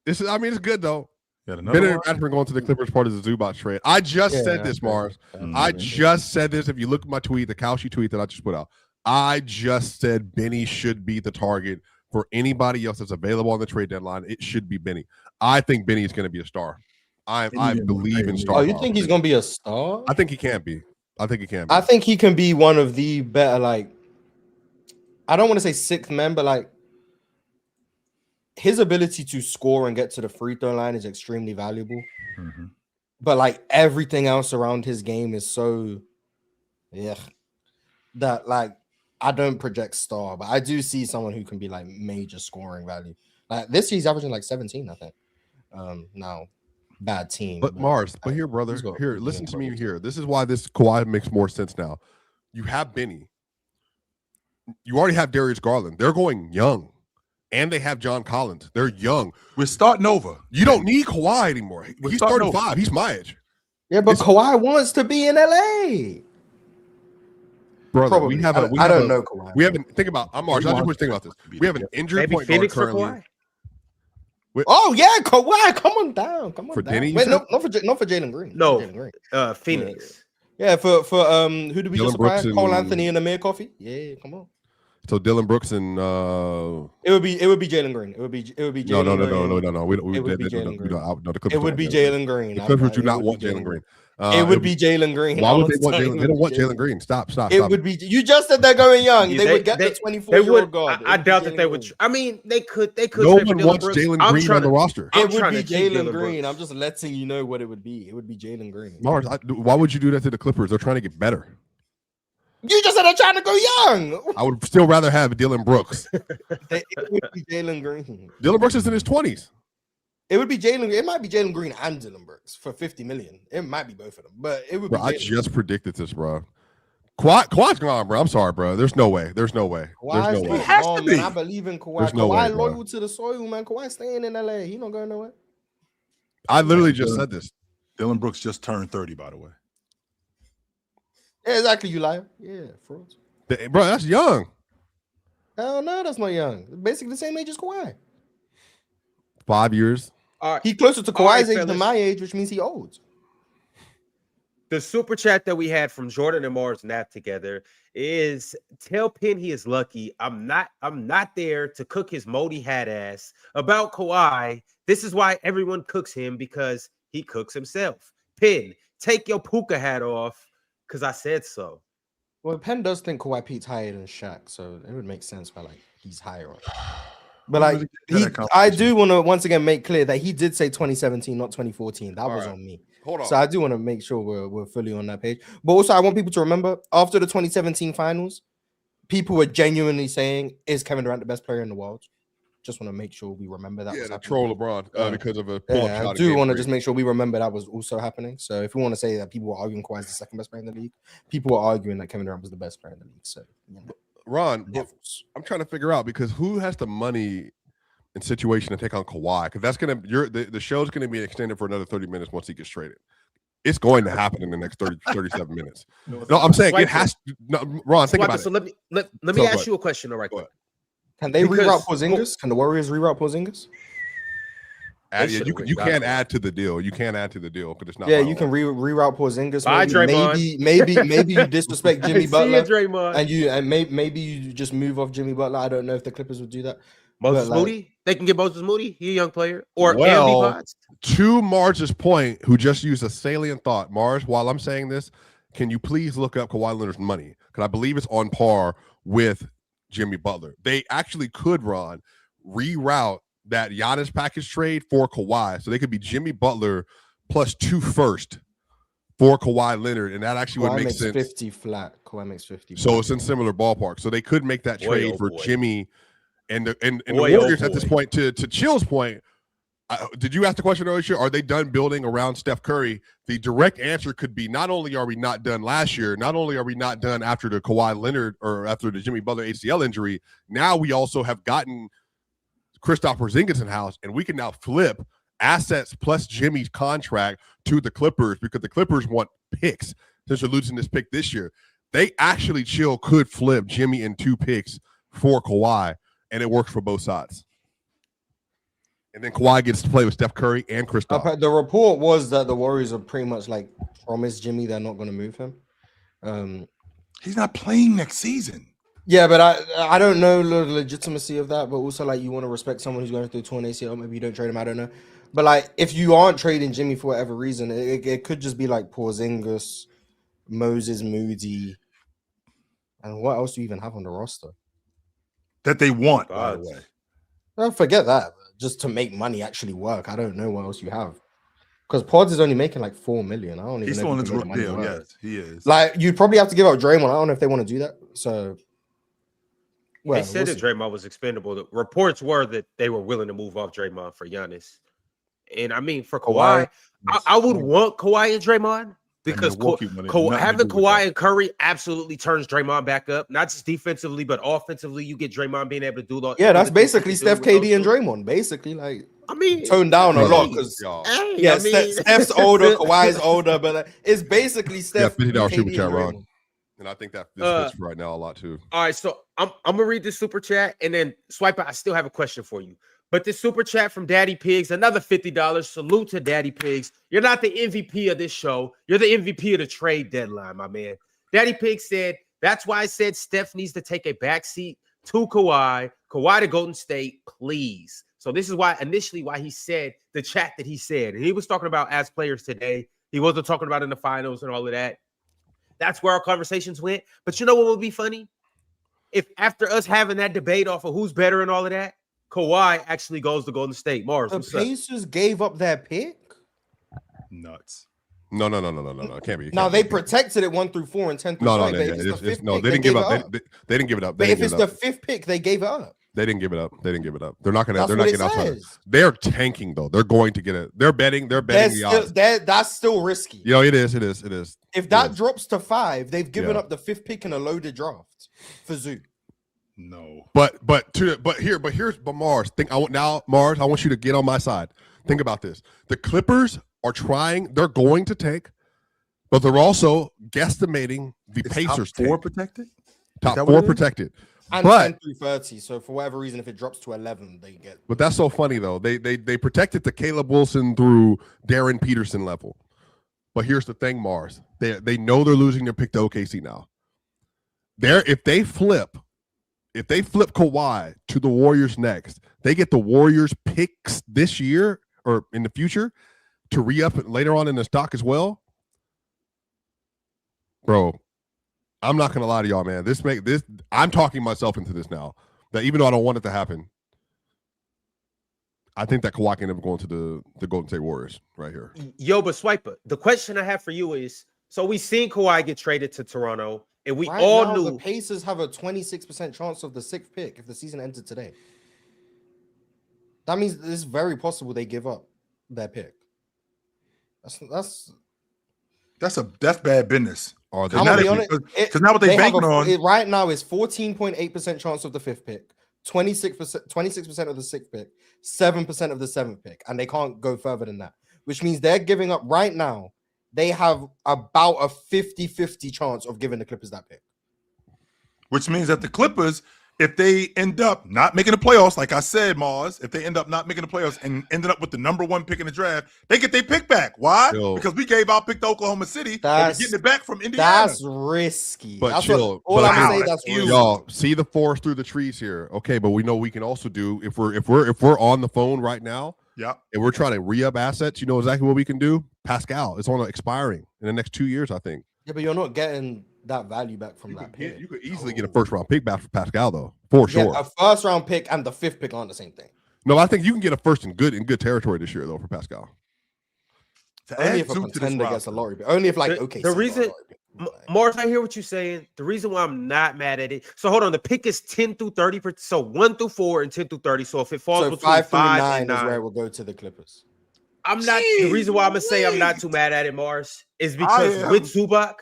This is. I mean, it's good though. You got another Benedict one? Mathurin going to the Clippers part of the Zubac trade. I just said this, Mars. I just said this. If you look at my tweet, the Cauchy tweet that I just put out, I just said Benny should be the target for anybody else that's available on the trade deadline. It should be Benny. I think Benny is going to be a star. I believe in star. Oh, you think he's going to be a star? I think he can be. I think he can be one of the better, like, I don't want to say sixth men, but like his ability to score and get to the free throw line is extremely valuable. Mm-hmm. But like everything else around his game is so, that like I don't project star, but I do see someone who can be like major scoring value. Like this year, he's averaging like 17, I think. Now, bad team. But Mars, but here, brother, here, listen to me here. This is why this Kawhi makes more sense now. You have Benny. You already have Darius Garland. They're going young. And they have John Collins. They're young. We're starting over. You don't need Kawhi anymore. He's 35. He's my age. Yeah, but Kawhi wants to be in LA. Brother, Probably. we have I don't know Kawhi. We haven't think about I'm Marsh. I just want to think about this. We have an injured Maybe point Phoenix guard for currently. Kawhi? Oh yeah, Kawhi, come on down. Come on For down. Denny, Wait, not for Jalen Green. No, Jalen Green. Phoenix. Yeah, for who did we Dylan just acquire? Brooks Cole and- Anthony and Amir Coffee. Yeah, come on. So Dylan Brooks and It would be Jalen Green. It would be Jalen Green. no. It would be Jalen Green. The Clippers It would be Jalen Green. The Clippers do not want Jalen Green. It would be Jalen Green. Why would they want Jalen? They don't want Jalen Green. Stop. It would be. You just said they're going young. They would get the 24-year-old guard. I doubt that they would. I mean, they could. No one wants Jalen Green on the roster. It would be Jalen Green. I'm just letting you know what it would be. It would be Jalen Green. Mars, why would you do that to the Clippers? They're trying to get better. You just said they're trying to go young. I would still rather have Dylan Brooks. It would be Jalen Green. Dylan Brooks is in his 20s. It would be Jalen. It might be Jalen Green and Dylan Brooks for $50 million. It might be both of them, but it would be. I just predicted this, bro. Kawhi's gone, bro. I'm sorry, bro. There's no way. There's no way. Kawhi's way. It has to be. Man. I believe in Kawhi. There's no Kawhi way, loyal to the soil, man. Kawhi staying in LA. He not going nowhere. I literally just said this. Dylan Brooks just turned 30, by the way. Yeah, exactly, you liar. Yeah, frauds. Bro, that's young. Hell no, that's not young. Basically the same age as Kawhi. 5 years. He closer to Kawhi's age than my age, which means he old. The super chat that we had from Jordan and Mars nap together is tell Penn he is lucky. I'm not there to cook his moldy hat ass about Kawhi. This is why everyone cooks him, because he cooks himself. Penn, take your puka hat off, because I said so. Well, Penn does think Kawhi Pete's higher than Shaq, so it would make sense by like he's higher on. But like I do want to once again make clear that he did say 2017, not 2014. That was on me. Hold on. So I do want to make sure we're fully on that page. But also, I want people to remember after the 2017 finals, people were genuinely saying, "Is Kevin Durant the best player in the world?" Just want to make sure we remember that. Yeah, the troll LeBron because of a pull-up shot. I do want to just make sure we remember that was also happening. So if we want to say that people were arguing Kawhi is the second best player in the league, people were arguing that Kevin Durant was the best player in the league. So Ron, I'm trying to figure out because who has the money and situation to take on Kawhi? Because that's gonna the show's gonna be extended for another 30 minutes once he gets traded. It's going to happen in the next 37 minutes. No, I'm saying it has to. No, Ron, think about it. So let me ask you a question, all right? Can they reroute Porzingis? Can the Warriors reroute Porzingis? You can't add to the deal. You can't add to the deal because it's not. Yeah, you can reroute Porzingis. Bye, maybe you disrespect Jimmy Butler, Draymond. and maybe you just move off Jimmy Butler. I don't know if the Clippers would do that. Moses Moody, they can get Moses Moody. He's a young player, or Andy Potts. To Mars's point, who just used a salient thought, Mars. While I'm saying this, can you please look up Kawhi Leonard's money? Because I believe it's on par with Jimmy Butler. They actually could reroute that Giannis package trade for Kawhi. So they could be Jimmy Butler plus 2 first for Kawhi Leonard, and that actually would make sense. 50 flat. Kawhi makes 50. So it's in similar ballpark. So they could make that trade for Jimmy and the Boy, Warriors at this point. To Chill's point, did you ask the question earlier? Are they done building around Steph Curry? The direct answer could be: not only are we not done last year, not only are we not done after the Kawhi Leonard or after the Jimmy Butler ACL injury, now we also have gotten Kristaps Porzingis in house, and we can now flip assets plus Jimmy's contract to the Clippers because the Clippers want picks since they're losing this pick this year. They actually could flip Jimmy and 2 picks for Kawhi, and it works for both sides. And then Kawhi gets to play with Steph Curry and Kristaps. The report was that the Warriors are pretty much like promised Jimmy they're not going to move him. He's not playing next season. Yeah, but I don't know the legitimacy of that. But also, like, you want to respect someone who's going through a torn ACL. Maybe you don't trade him. I don't know. But like, if you aren't trading Jimmy for whatever reason, it could just be like Porzingis, Moses Moody, and what else do you even have on the roster that they want? By the way, don't forget that. Just to make money actually work. I don't know what else you have. Because Pods is only making like $4 million. I don't even he's know. He's still on his deal. Yes, he is. Like, you'd probably have to give out Draymond. I don't know if they want to do that. So, they said that Draymond was expendable. The reports were that they were willing to move off Draymond for Giannis. And I mean, for Kawhi, I would want Kawhi and Draymond because having Kawhi and Curry absolutely turns Draymond back up, not just defensively, but offensively. You get Draymond being able to do that. Yeah, that's basically Steph, KD, and Draymond. Basically, like, I mean, toned down a lot because Steph's older, Kawhi's older, but it's basically Steph. Yeah, $50 super chat, Ron. And I think that fits right now a lot too. All right, so I'm gonna read this super chat and then swipe out. I still have a question for you. But this super chat from Daddy Pigs, another $50. Salute to Daddy Pigs. You're not the MVP of this show. You're the MVP of the trade deadline, my man. Daddy Pigs said, that's why I said Steph needs to take a backseat to Kawhi. Kawhi to Golden State, please. So this is why he said the chat that he said. And he was talking about as players today. He wasn't talking about in the finals and all of that. That's where our conversations went. But you know what would be funny? If after us having that debate off of who's better and all of that, Kawhi actually goes to Golden State. Mars, the Pacers gave up their pick? Nuts. No. It can't be. Now they protected it 1 through 4 and 10 through 5. They didn't give it up. They didn't give it up. But if it's the 5th pick, they gave it up. They didn't give it up. They're not gonna. They're not getting outside. They're tanking though. They're going to get it. They're betting the odds. That's still risky. Yo, it is. If that drops to 5, they've given up the 5th pick in a loaded draft for Zoo. No. But Mars, Mars, I want you to get on my side. Think about this. The Clippers are trying, they're going to take, but they're also guesstimating the Pacers top 4 protected? Top 4 protected. And 10 through 30. So for whatever reason, if it drops to 11, they get. But that's so funny though. They protected the Caleb Wilson through Darren Peterson level. But here's the thing, Mars. They know they're losing their pick to OKC now. If they flip Kawhi to the Warriors next, they get the Warriors picks this year or in the future to re-up later on in the stock as well. Bro, I'm not gonna lie to y'all, man. I'm talking myself into this now. That even though I don't want it to happen, I think that Kawhi can end up going to the Golden State Warriors right here. Yo, but Swiper, the question I have for you is: so we've seen Kawhi get traded to Toronto. And we all knew the Pacers have a 26% chance of the 6th pick if the season ended today. That means it's very possible they give up their pick. That's bad business. Because now what they're banking on right now is 14.8% chance of the 5th pick, 26% of the 6th pick, 7% of the 7th pick, and they can't go further than that. Which means they're giving up right now. They have about a 50-50 chance of giving the Clippers that pick. Which means that the Clippers, if they end up not making the playoffs, like I said, Mars, if they end up not making the playoffs and ended up with the number 1 pick in the draft, they get their pick back. Why? Because we gave our pick to Oklahoma City and we're getting it back from Indiana. That's risky. But that's chill. All I'm saying, that's risky. Y'all see the forest through the trees here. Okay, but we know we can also do if we're on the phone right now. Yeah, and we're trying to re-up assets. You know exactly what we can do. Pascal, it's on expiring in the next 2 years, I think. Yeah, but you're not getting that value back from that pick. You could easily get a 1st round pick back for Pascal, though, for sure. A 1st round pick and the 5th pick aren't the same thing. No, I think you can get a first in good territory this year though for Pascal. Only if a contender gets a lottery pick. Only if like the reason Morris, I hear what you're saying. The reason why I'm not mad at it. So hold on, the pick is 10 through 30. So 1 through 4 and 10 through 30. So if it falls between 5 through 9 and 9 is where it will go to the Clippers. I'm not. The reason why I'm gonna say I'm not too mad at it, Morris, is because with Zubac,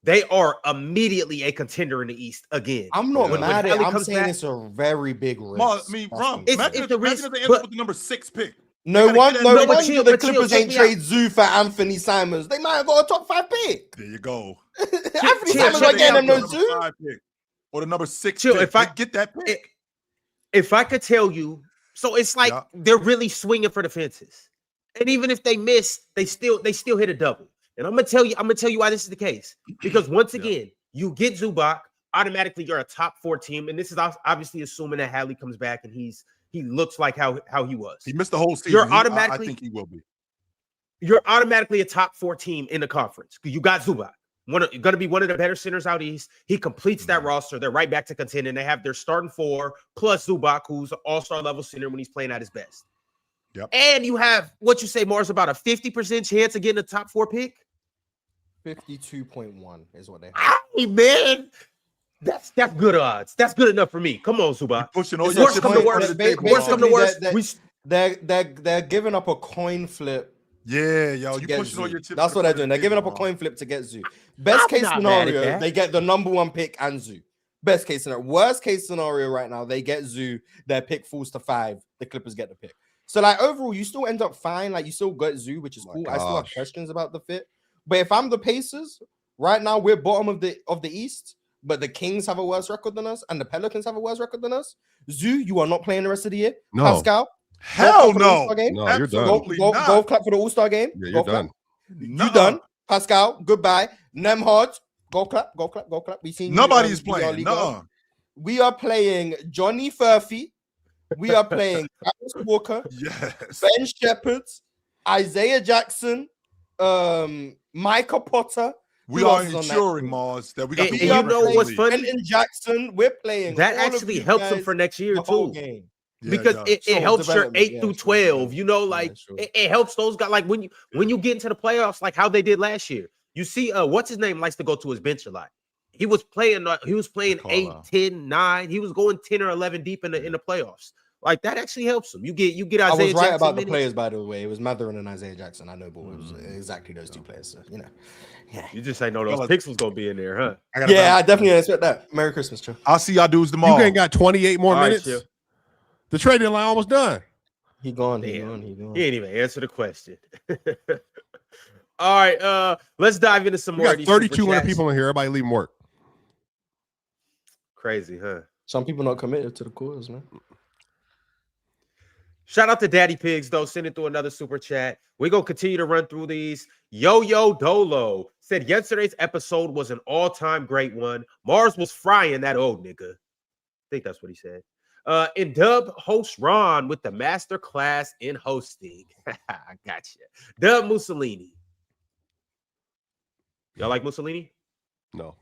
they are immediately a contender in the East again. I'm not mad at it. I'm saying it's a very big risk. Imagine it's the risk, if they end up with the number 6 pick. No wonder the Clippers ain't trade Zoo for Anthony Simons. They might have got a top 5 pick. There you go. Anthony Simons ain't getting them no Zoo. Or the number 6 pick. If I get that pick. If I could tell you, so it's like they're really swinging for the fences. And even if they miss, they still hit a double. And I'm gonna tell you why this is the case. Because once again, you get Zubac, automatically you're a top 4 team. And this is obviously assuming that Hadley comes back and he looks like how he was. He missed the whole season. You're automatically, I think he will be. You're automatically a top 4 team in the conference. You got Zubac. Going to be one of the better centers out east. He completes that roster. They're right back to contending. They have their starting 4 plus Zubac, who's an all-star level center when he's playing at his best. Yep. And you have what you say, Morris, about a 50% chance of getting a top 4 pick. 52.1 is what they have. Hey, man. That's good odds. That's good enough for me. Come on, Zubac. Pushing all worst come to worst. Worst come to worst. They're giving up a coin flip. Yeah, yo, you pushing all your chips. That's what they're doing. They're giving up a coin flip to get Zoo. Best case scenario, they get the number 1 pick and Zoo. Best case scenario. Worst case scenario right now, they get Zoo. Their pick falls to 5. The Clippers get the pick. So like overall, you still end up fine. Like you still got Zoo, which is cool. I still have questions about the fit. But if I'm the Pacers, right now we're bottom of the East. But the Kings have a worse record than us, and the Pelicans have a worse record than us. Zoo, you are not playing the rest of the year. No. Pascal, hell no. No, you're done. Golf clap for the All-Star game. Yeah, you're done. You done. Pascal, goodbye. Nemhard, golf clap. We seen nobody is playing. We are playing Johnny Furphy. We are playing Travis Walker. Yes. Ben Shepherd, Isaiah Jackson, Micah Potter. We are ensuring, Mars, that we got people. You know what's funny? And in Jackson, we're playing. That actually helps them for next year too, because it helps your 8 through 12. You know, like it helps those guys. Like when you get into the playoffs, like how they did last year. You see, what's his name likes to go to his bench a lot. He was playing 8, 10, 9. He was going 10 or 11 deep in the playoffs. Like that actually helps him. You get Isaiah. I was right Jackson about the players, by the way. It was Matherin and Isaiah Jackson. I know, but it was exactly those 2 players. So, you know, yeah. You just ain't know those picks was gonna be in there, huh? I definitely didn't expect that. Merry Christmas, Joe. I'll see y'all dudes tomorrow. You ain't got 28 more minutes. Right, the trade deadline almost done. He gone. He didn't even answer the question. All right, let's dive into some more. We got 3,200 people in here. Everybody leaving work. Crazy, huh? Some people not committed to the cause, man. Shout out to Daddy Pigs, though, sending through another super chat. We're going to continue to run through these. Yo Dolo said yesterday's episode was an all-time great one. Mars was frying that old nigga. I think that's what he said. And Dub host Ron with the master class in hosting. I gotcha. Dub Mussolini. Y'all like Mussolini? No.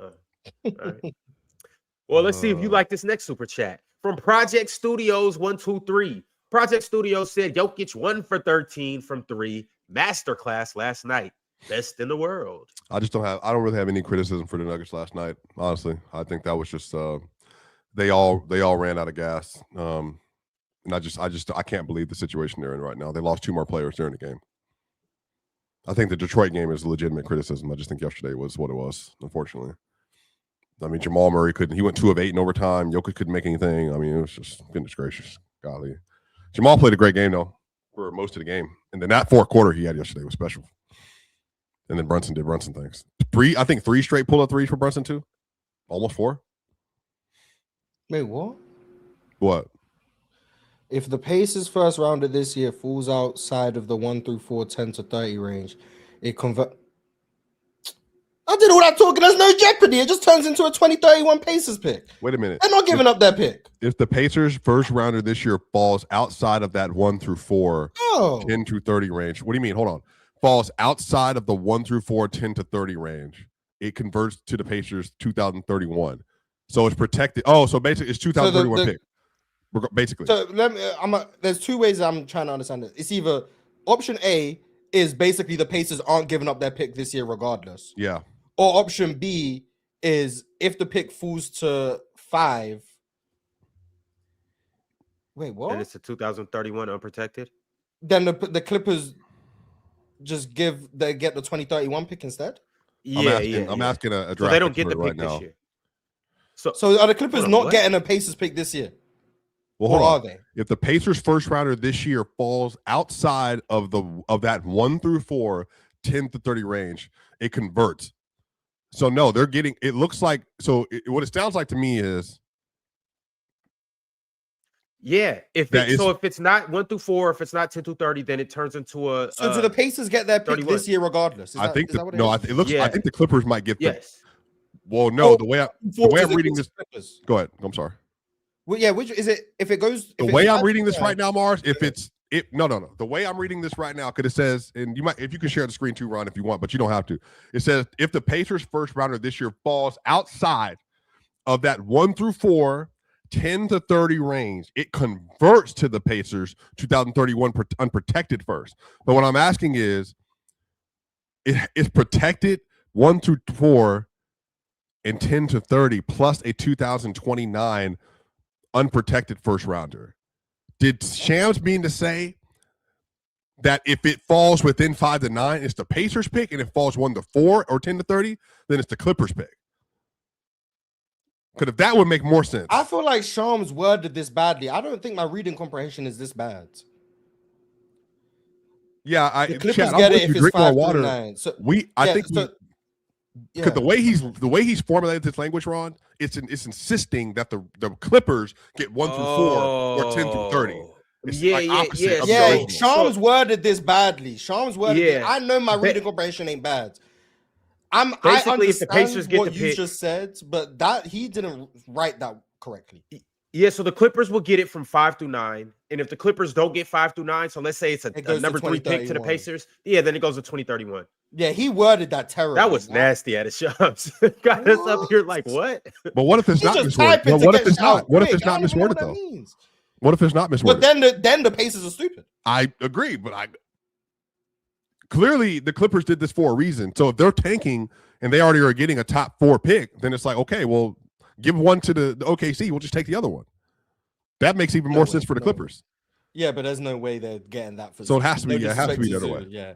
All right. Well, let's see if you like this next super chat. From Project Studios 123. Project Studios said Jokic 1 for 13 from 3. Masterclass last night. Best in the world. I don't really have any criticism for the Nuggets last night. Honestly, I think that was just they all ran out of gas. And I can't believe the situation they're in right now. They lost 2 more players during the game. I think the Detroit game is a legitimate criticism. I just think yesterday was what it was, unfortunately. I mean, Jamal Murray he went 2 of 8 in overtime. Jokic couldn't make anything. I mean, it was just goodness gracious. Golly. Jamal played a great game, though, for most of the game. And then that 4th quarter he had yesterday was special. And then Brunson did Brunson things. 3 straight pull-up threes for Brunson, too. Almost 4. Wait, what? What? If the Pacers first round of this year falls outside of the 1 through 4, 10 to 30 range, it convert. I did all that talking. There's no jeopardy. It just turns into a 2031 Pacers pick. Wait a minute. They're not giving up that pick. If the Pacers first rounder this year falls outside of that 1 through 4, 10 to 30 range, what do you mean? Hold on. Falls outside of the 1 through 4, 10 to 30 range, it converts to the Pacers 2031. So it's protected. Oh, so basically it's 2031 pick. Basically. So there's two ways I'm trying to understand it. It's either option A is basically the Pacers aren't giving up their pick this year regardless. Yeah. Or option B is if the pick falls to 5. Wait, what? And it's a 2031 unprotected. Then the Clippers just get the 2031 pick instead. I'm asking a draft. So they don't get the pick right this now. year. So are the Clippers not getting a Pacers pick this year? Well, or hold are on. they? If the Pacers first rounder this year falls outside of that 1 through 4, 10 to 30 range, it converts. So no, they're getting. It looks like what it sounds like to me is. Yeah, if it's not 1 through 4, if it's not 10 through 30, then it turns into a. So do the Pacers get their pick 31. this year regardless? I think it looks. Yeah. I think the Clippers might get. Yes. Well, no, the way I'm reading this. Clippers. Go ahead. I'm sorry. Well, yeah, which is it? If it goes, The way I'm reading this right now, Mars. No. The way I'm reading this right now, because it says, and if you can share the screen too, Ron, if you want, but you don't have to. It says if the Pacers first rounder this year falls outside of that 1 through 4, 10 to 30 range, it converts to the Pacers 2031 unprotected first. But what I'm asking is, it's protected 1 through 4 and 10 to 30 plus a 2029 unprotected first rounder. Did Shams mean to say that if it falls within 5 to 9, it's the Pacers pick, and if it falls 1 to 4 or 10 to 30, then it's the Clippers pick? Because if that would make more sense. I feel like Shams worded this badly. I don't think my reading comprehension is this bad. Yeah, the Clippers get it if it's 5 to 9. So because the way he's formulated this language, Ron, it's insisting that the Clippers get 1 through 4 or 10 through 30. It's Shams worded this badly. Shams worded it. I know my reading comprehension ain't bad. I understand if the Pacers get what you just said, but that he didn't write that correctly. Yeah, so the Clippers will get it from 5 through 9, and if the Clippers don't get 5 through 9, so let's say it's a number 3 pick to the Pacers, then it goes to 2031. Yeah, he worded that terribly. That was nasty at his shops. Got us up here like what? But what if it's not misworded? What if it's not? What if it's not misworded though? What if it's not misworded? But then the Pacers are stupid. I agree, but clearly the Clippers did this for a reason. So if they're tanking and they already are getting a top 4 pick, then it's like, okay, well, give one to the OKC. We'll just take the other one. That makes even more sense for the Clippers. Yeah, but there's no way they're getting that. So it has to be. It has to be the other way. Yeah.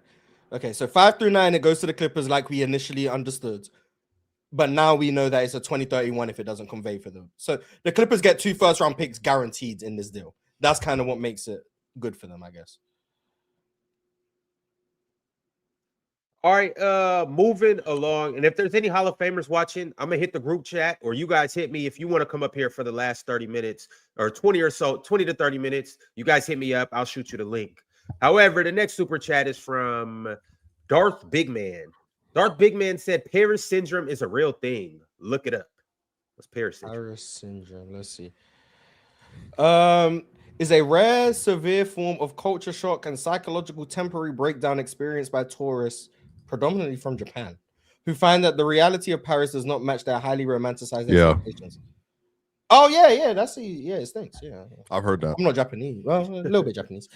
Okay, so 5 through 9, it goes to the Clippers like we initially understood. But now we know that it's a 2031 if it doesn't convey for them. So the Clippers get 2 first-round picks guaranteed in this deal. That's kind of what makes it good for them, I guess. All right, moving along. And if there's any Hall of Famers watching, I'm going to hit the group chat, or you guys hit me if you want to come up here for the last 30 minutes or 20 to 30 minutes. You guys hit me up. I'll shoot you the link. However, the next super chat is from Darth Bigman. Darth Bigman said Paris syndrome is a real thing. Look it up. What's Paris syndrome? Paris syndrome. Let's see. Is a rare, severe form of culture shock and psychological temporary breakdown experienced by tourists, predominantly from Japan, who find that the reality of Paris does not match their highly romanticized expectations. Oh, yeah. It stinks. Yeah. I've heard that. I'm not Japanese. Well, a little bit Japanese.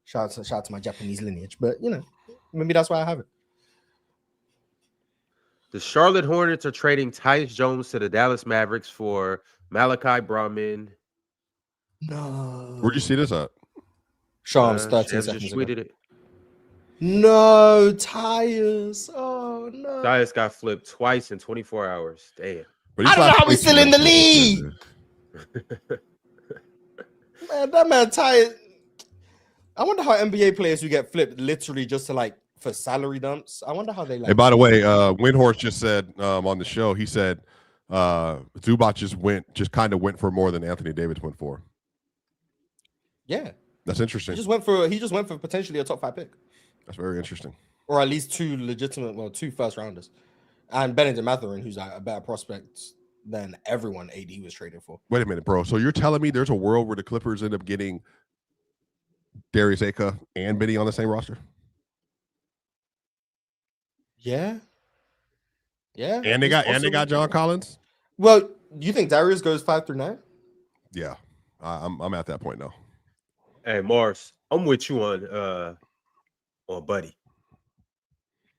Shout out to my Japanese lineage, but maybe that's why I have it. The Charlotte Hornets are trading Tyus Jones to the Dallas Mavericks for Malachi Brahman. No. Where'd you see this at? Shams 13 seconds just tweeted it. No, Tyus. Oh no. Tyus got flipped twice in 24 hours. Damn. I don't know how he's still in the league. Man, that man Tyus. I wonder how NBA players who get flipped literally just to for salary dumps. I wonder how they Hey, by the way, Windhorse just said on the show, he said Zubac just kind of went for more than Anthony Davis went for. Yeah. That's interesting. He just went for potentially a top 5 pick. That's very interesting. Or at least 2 first rounders. And Benedict Mathurin, who's a better prospect than everyone AD was traded for. Wait a minute, bro. So you're telling me there's a world where the Clippers end up getting Darius Aka and Benny on the same roster? Yeah. Yeah. And they got John Collins? Well, you think Darius goes 5 through 9? Yeah. I'm at that point now. Hey, Mars, I'm with you on Buddy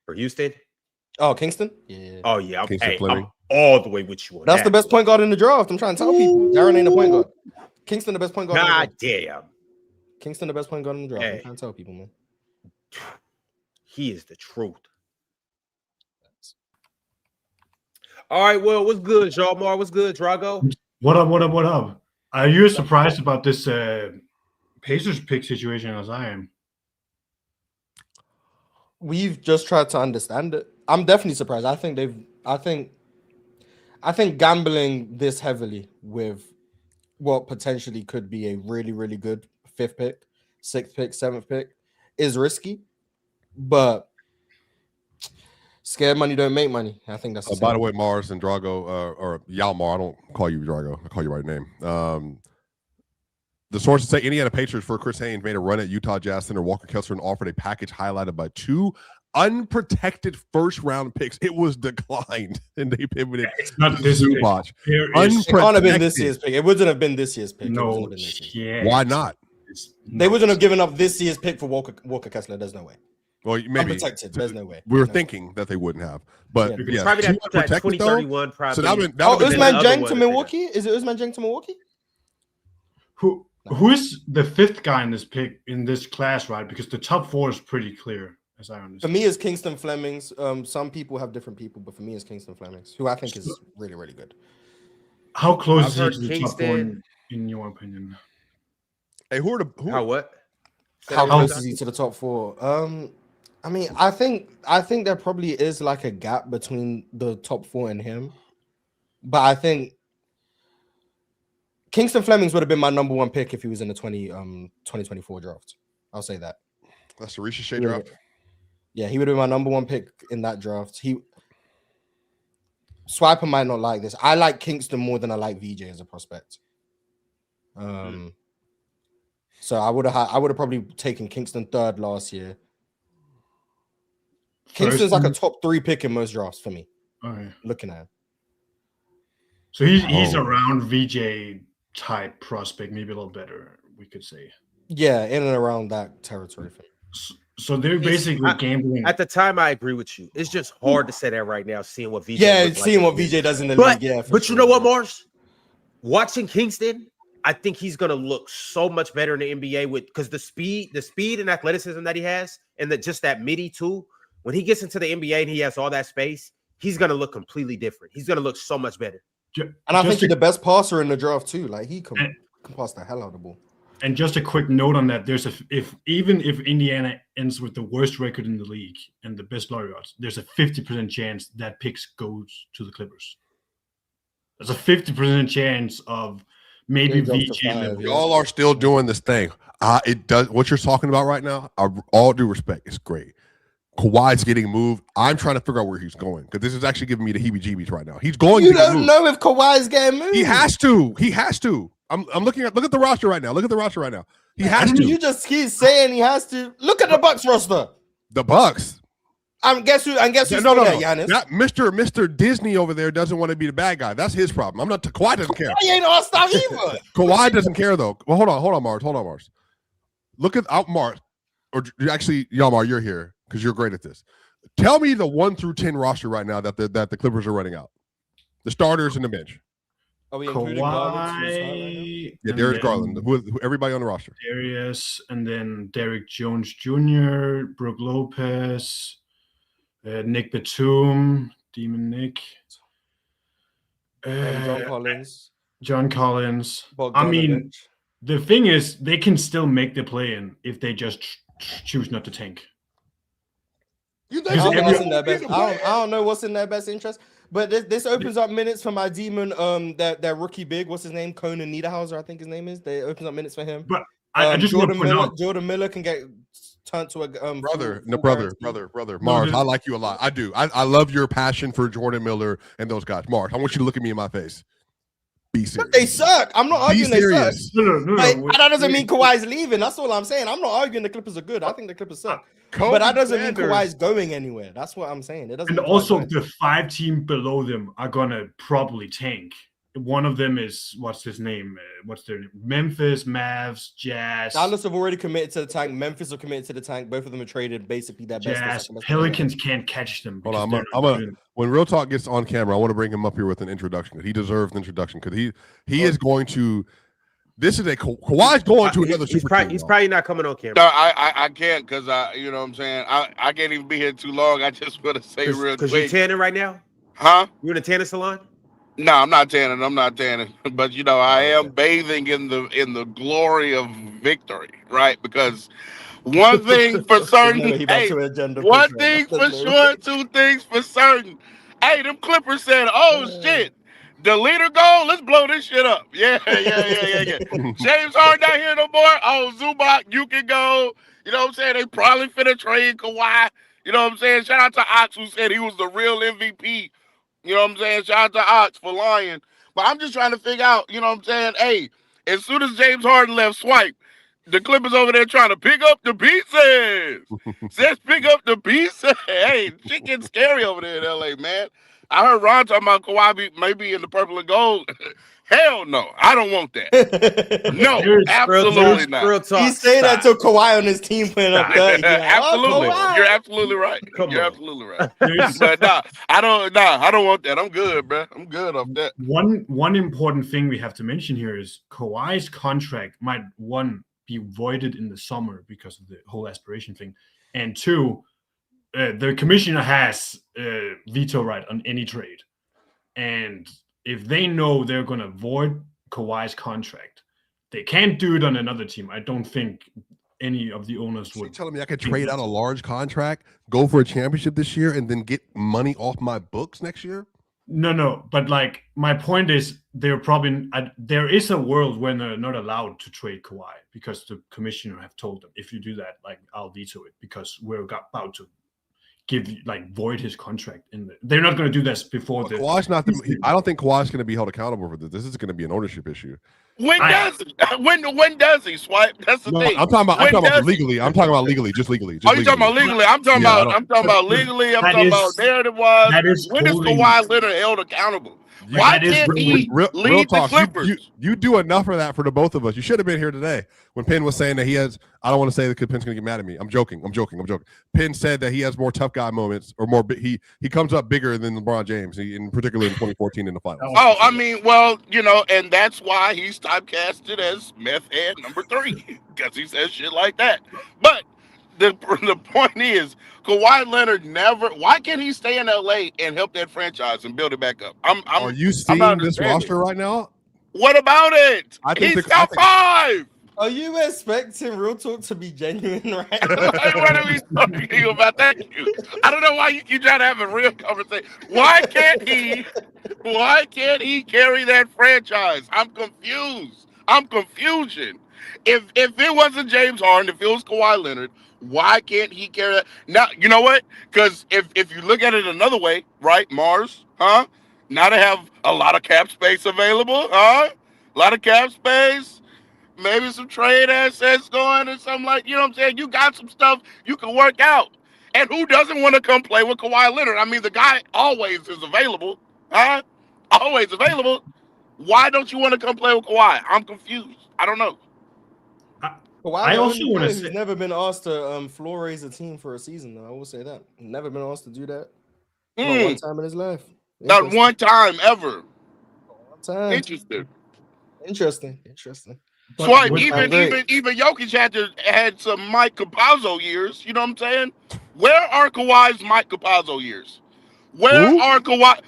for Houston. Oh, Kingston? Yeah. Oh yeah, I'm all the way with you on That's the best point guard in the draft. I'm trying to tell people. Darren ain't a point guard. Kingston the best point guard. God damn. Kingston the best point guard in the draft. Hey. I'm trying to tell people, man. He is the truth. All right, well, what's good, Jean-Mar? What's good, Drago? What up? Are you surprised about this Pacers pick situation as I am? We've just tried to understand it. I'm definitely surprised. I think gambling this heavily with what potentially could be a really, really good 5th pick, 6th pick, 7th pick is risky, but scared money don't make money. I think that's by the way, Mars and Drago, or Yalmar, I don't call you Drago. I call you by name. The sources say Indiana Pacers for Chris Haynes made a run at Utah Jazz center Walker Kessler and offered a package highlighted by 2 unprotected first-round picks. It was declined, and they pivoted. It's not this pick. It can't have been this year's pick. It wouldn't have been this year's pick. No, why not? They wouldn't have given up this year's pick for Walker Kessler. There's no way. Well, maybe unprotected. There's no way. We were thinking that they wouldn't have, but yeah, probably that 2031. Probably. So that Usman Jeng to Milwaukee. Is it Usman Jeng to Milwaukee? Who is the 5th guy in this pick in this class, right? Because the top 4 is pretty clear, as I understand. For me, it's Kingston Flemings. Some people have different people, but for me, it's Kingston Flemings, who I think is really, really good. How close is he to the top 4 in your opinion? Hey, who? How what? How close is he to the top 4? I mean, I think there probably is like a gap between the top 4 and him, but I think Kingston Flemings would have been my number 1 pick if he was in the 2024 draft. I'll say that. That's the Ricochet draft. Yeah, he would have been my number 1 pick in that draft. Swiper might not like this. I like Kingston more than I like VJ as a prospect. So I would have probably taken Kingston 3rd last year. Kingston's like a top 3 pick in most drafts for me. Okay. Looking at him. So he's around VJ type prospect, maybe a little better, we could say. Yeah, in and around that territory. So they're basically gambling. At the time, I agree with you. It's just hard to say that right now, seeing what VJ. Yeah, seeing what VJ does in the league. Yeah, but you know what, Mars? Watching Kingston, I think he's gonna look so much better in the NBA because the speed and athleticism that he has, and just that midi too. When he gets into the NBA and he has all that space, he's gonna look completely different. He's gonna look so much better. And I think he's the best passer in the draft too. Like he can pass the hell out of the ball. And just a quick note on that: if Indiana ends with the worst record in the league and the best lottery odds, there's a 50% chance that picks goes to the Clippers. There's a 50% chance of maybe VJ. Y'all are still doing this thing. It does what you're talking about right now. All due respect, it's great. Kawhi's getting moved. I'm trying to figure out where he's going because this is actually giving me the heebie-jeebies right now. He's going. You don't know if Kawhi's getting moved. He has to. I'm looking at. Look at the roster right now. He has to. You just keep saying he has to. Look at the Bucks roster. The Bucks. Guess who's no. Giannis? Not Mr. Disney over there doesn't want to be the bad guy. That's his problem. I'm not. Kawhi doesn't care. He ain't all-star either. Kawhi doesn't care though. Well, hold on, Mars. Look at Mars, or actually, Yalmar, you're here because you're great at this. Tell me the 1 through 10 roster right now that the Clippers are running out. The starters and the bench. Are we including Kawhi? Yeah, Darius Garland. Who everybody on the roster? Darius, and then Derrick Jones Jr., Brook Lopez, Nick Batum, Demon Nick, John Collins. I mean, the thing is, they can still make the play-in if they just choose not to tank. You think I don't know what's in their best interest, but this opens up minutes for my demon. That rookie big, what's his name? Conan Niederhauser, I think his name is. They opens up minutes for him. But I just Jordan Miller can get turned to a brother. Mars, I like you a lot. I do. I love your passion for Jordan Miller and those guys. Mars, I want you to look at me in my face. Be serious. But they suck. I'm not arguing they suck. No. That doesn't mean Kawhi's leaving. That's all I'm saying. I'm not arguing the Clippers are good. I think the Clippers suck. But that doesn't mean Kawhi's going anywhere. That's what I'm saying. It doesn't. And also, the 5 team below them are gonna probably tank one of them is what's his name? What's their name? Memphis, Mavs, Jazz. Dallas have already committed to the tank. Memphis are committed to the tank. Both of them are traded basically their best. Jazz. Pelicans can't catch them. Hold on, when Real Talk gets on camera, I want to bring him up here with an introduction. He deserves an introduction because he is going to. This is Kawhi's going to another super team. He's probably not coming on camera. No, I can't because you know what I'm saying. I can't even be here too long. I just want to say real quick. Because you're tanning right now? Huh? You in a tanning salon? No, I'm not tanning. But you know, I am bathing in the glory of victory, right? Because one thing for certain, one thing for sure, two things for certain. Hey, them Clippers said, "Oh shit, the leader go. Let's blow this shit up." Yeah. James Harden not here no more. Oh, Zubac, you can go. You know what I'm saying? They probably finna trade Kawhi. You know what I'm saying? Shout out to Ox who said he was the real MVP. You know what I'm saying? Shout out to Ox for lying. But I'm just trying to figure out, you know what I'm saying? Hey, as soon as James Harden left Swipe, the Clippers over there trying to pick up the pieces. Let's pick up the pieces. Hey, shit getting scary over there in LA, man. I heard Ron talking about Kawhi maybe in the purple and gold. Hell no, I don't want that. No, absolutely not. Real talk. He's saying that to Kawhi on his team playing up there. Absolutely, you're absolutely right. Absolutely right. But I don't want that. I'm good, bro. I'm good off that. One important thing we have to mention here is Kawhi's contract might be voided in the summer because of the whole aspiration thing, and two, the commissioner has veto right on any trade, and if they know they're going to void Kawhi's contract, they can't do it on another team. I don't think any of the owners would. You're telling me I could trade out a large contract, go for a championship this year, and then get money off my books next year? No. But like my point is, there is a world when they're not allowed to trade Kawhi because the commissioner have told them, if you do that, like I'll veto it because we're about to void his contract. They're not going to do this before the. Kawhi's not. I don't think Kawhi's going to be held accountable for this. This is going to be an ownership issue. When does he Swipe? That's the thing. I'm talking about legally. I'm talking about legally, just legally. You talking about legally? I'm talking about legally. I'm talking about narrative-wise. When is Kawhi Leonard held accountable? Why can't he lead the Clippers? You do enough for that for the both of us. You should have been here today when Penn was saying that he has. I don't want to say that Penn's going to get mad at me. I'm joking. Penn said that he has more tough guy moments or more. He comes up bigger than LeBron James, in particular in 2014 in the finals. Oh, I mean, well, you know, and that's why he's typecasted as meth head number 3 because he says shit like that. But the point is, Kawhi Leonard never. Why can't he stay in LA and help that franchise and build it back up? Are you seeing this roster right now? What about it? He's top 5. Are you expecting Real Talk to be genuine right now? What are we talking about that? I don't know why you keep trying to have a real conversation. Why can't he carry that franchise? I'm confused. I'm confusion. If it wasn't James Harden, if it was Kawhi Leonard, why can't he carry that? Now, you know what? Because if you look at it another way, right, Mars, huh? Now they have a lot of cap space available, huh? A lot of cap space. Maybe some trade assets going or something like, you know what I'm saying? You got some stuff you can work out. And who doesn't want to come play with Kawhi Leonard? I mean, the guy always is available, huh? Always available. Why don't you want to come play with Kawhi? I'm confused. I don't know. I also want to say he's never been asked to floor raise a team for a season, though. I will say that. Never been asked to do that. Not one time in his life. Not one time ever. One time. Interesting. Swipe, even Jokic had some Mike Capazzo years. You know what I'm saying? Where are Kawhi's Mike Capazzo years? Where's Kawhi's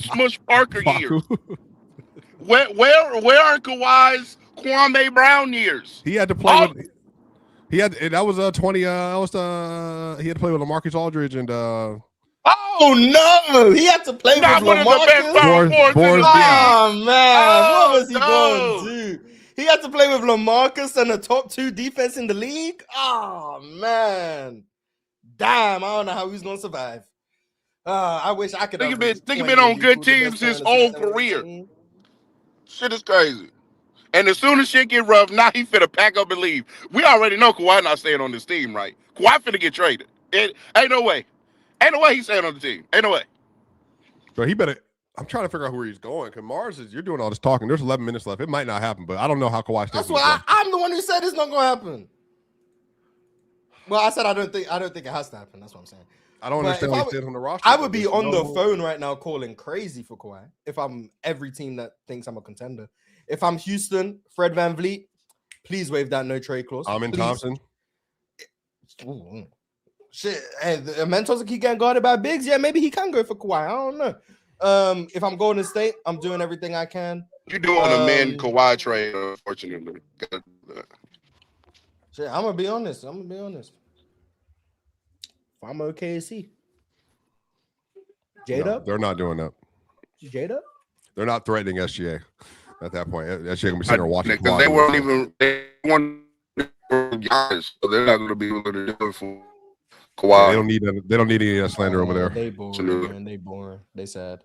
Smush Parker years? Where are Kawhi's Kwame Brown years? He had to play with. He had that was 20. He had to play with LaMarcus Aldridge and. Oh no! He had to play with LaMarcus. Oh man, what was he going to do? He had to play with LaMarcus and the top 2 defense in the league. Oh man, damn! I don't know how he's gonna survive. I wish I could. Think he's been on good teams his whole career. Shit is crazy. And as soon as shit get rough, now he finna pack up and leave. We already know Kawhi not staying on this team, right? Kawhi finna get traded. It ain't no way. Ain't no way he's staying on the team. Ain't no way. Bro, he better. I'm trying to figure out where he's going. Because Mars is, you're doing all this talking. There's 11 minutes left. It might not happen, but I don't know how Kawhi stays. That's why I'm the one who said it's not going to happen. Well, I said I don't think it has to happen. That's what I'm saying. I don't understand why he stays on the roster. I would be on the phone right now calling crazy for Kawhi if I'm every team that thinks I'm a contender. If I'm Houston, Fred VanVleet, please waive that no trade clause. I'm in Thompson. Ooh. Shit, and the Mentos keep getting guarded by bigs. Yeah, maybe he can go for Kawhi. I don't know. If I'm Golden State, I'm doing everything I can. You're doing a men Kawhi trade, unfortunately. Shit, I'm gonna be honest. If I'm OKC, Jada, they're not doing that. Jada, they're not threatening SGA at that point. SGA gonna be sitting there watching. Because they weren't Giannis, so they're not gonna be able to do it for Kawhi. They don't need any slander over there. They boring, man. They boring. They sad.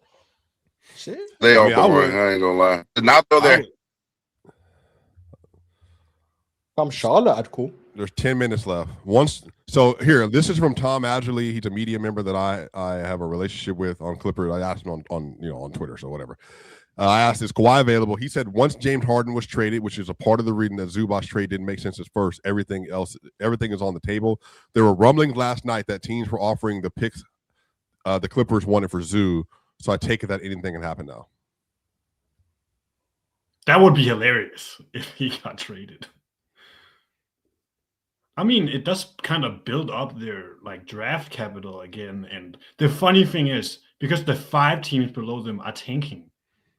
Shit. They are boring. I ain't gonna lie. Not though they're. I'm Charlotte. I'd cool. There's 10 minutes left. So here, this is from Tom Adgerley. He's a media member that I have a relationship with on Clippers. I asked him on Twitter, so whatever. I asked, is Kawhi available? He said once James Harden was traded, which is a part of the reason that Zubac's trade didn't make sense at first, everything is on the table. There were rumblings last night that teams were offering the picks the Clippers wanted for Zoo. So I take it that anything can happen now. That would be hilarious if he got traded. I mean, it does kind of build up their draft capital again. And the funny thing is, because the 5 teams below them are tanking,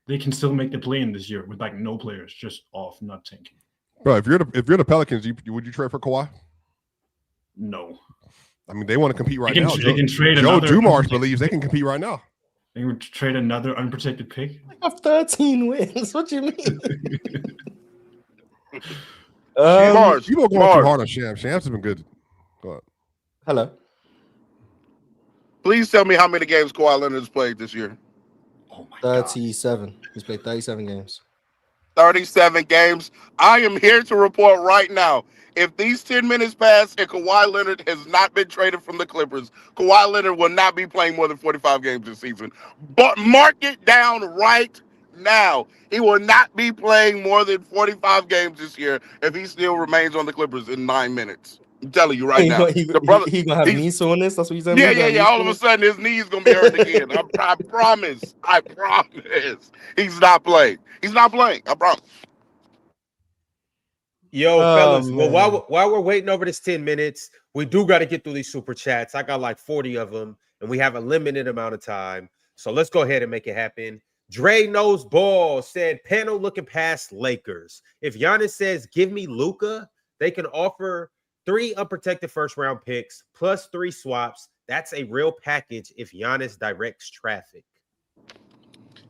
they can still make the play-in this year with no players, just off, not tanking. Bro, if you're the Pelicans, would you trade for Kawhi? No. I mean, they want to compete right now. They can trade Joe another. Dumars believes they can compete right now. They can trade another unprotected pick. I have 13 wins. What you mean? People are going too hard on Shams. Shams has been good. Go ahead. Hello. Please tell me how many games Kawhi Leonard has played this year. Oh my 37. God. He's played 37 games. 37 games. I am here to report right now. If these 10 minutes pass and Kawhi Leonard has not been traded from the Clippers, Kawhi Leonard will not be playing more than 45 games this season. But mark it down right now. He will not be playing more than 45 games this year if he still remains on the Clippers in 9 minutes. I'm telling you right now. He gonna have knee soreness. That's what he's saying. Yeah. All of a sudden, his knee's gonna be hurting again. I promise. He's not playing. I promise. Yo, fellas. Well, while we're waiting over this 10 minutes, we do got to get through these super chats. I got 40 of them, and we have a limited amount of time. So let's go ahead and make it happen. Dre Knows Ball said, panel looking past Lakers. If Giannis says, give me Luka, they can offer 3 unprotected first-round picks plus 3 swaps. That's a real package if Giannis directs traffic.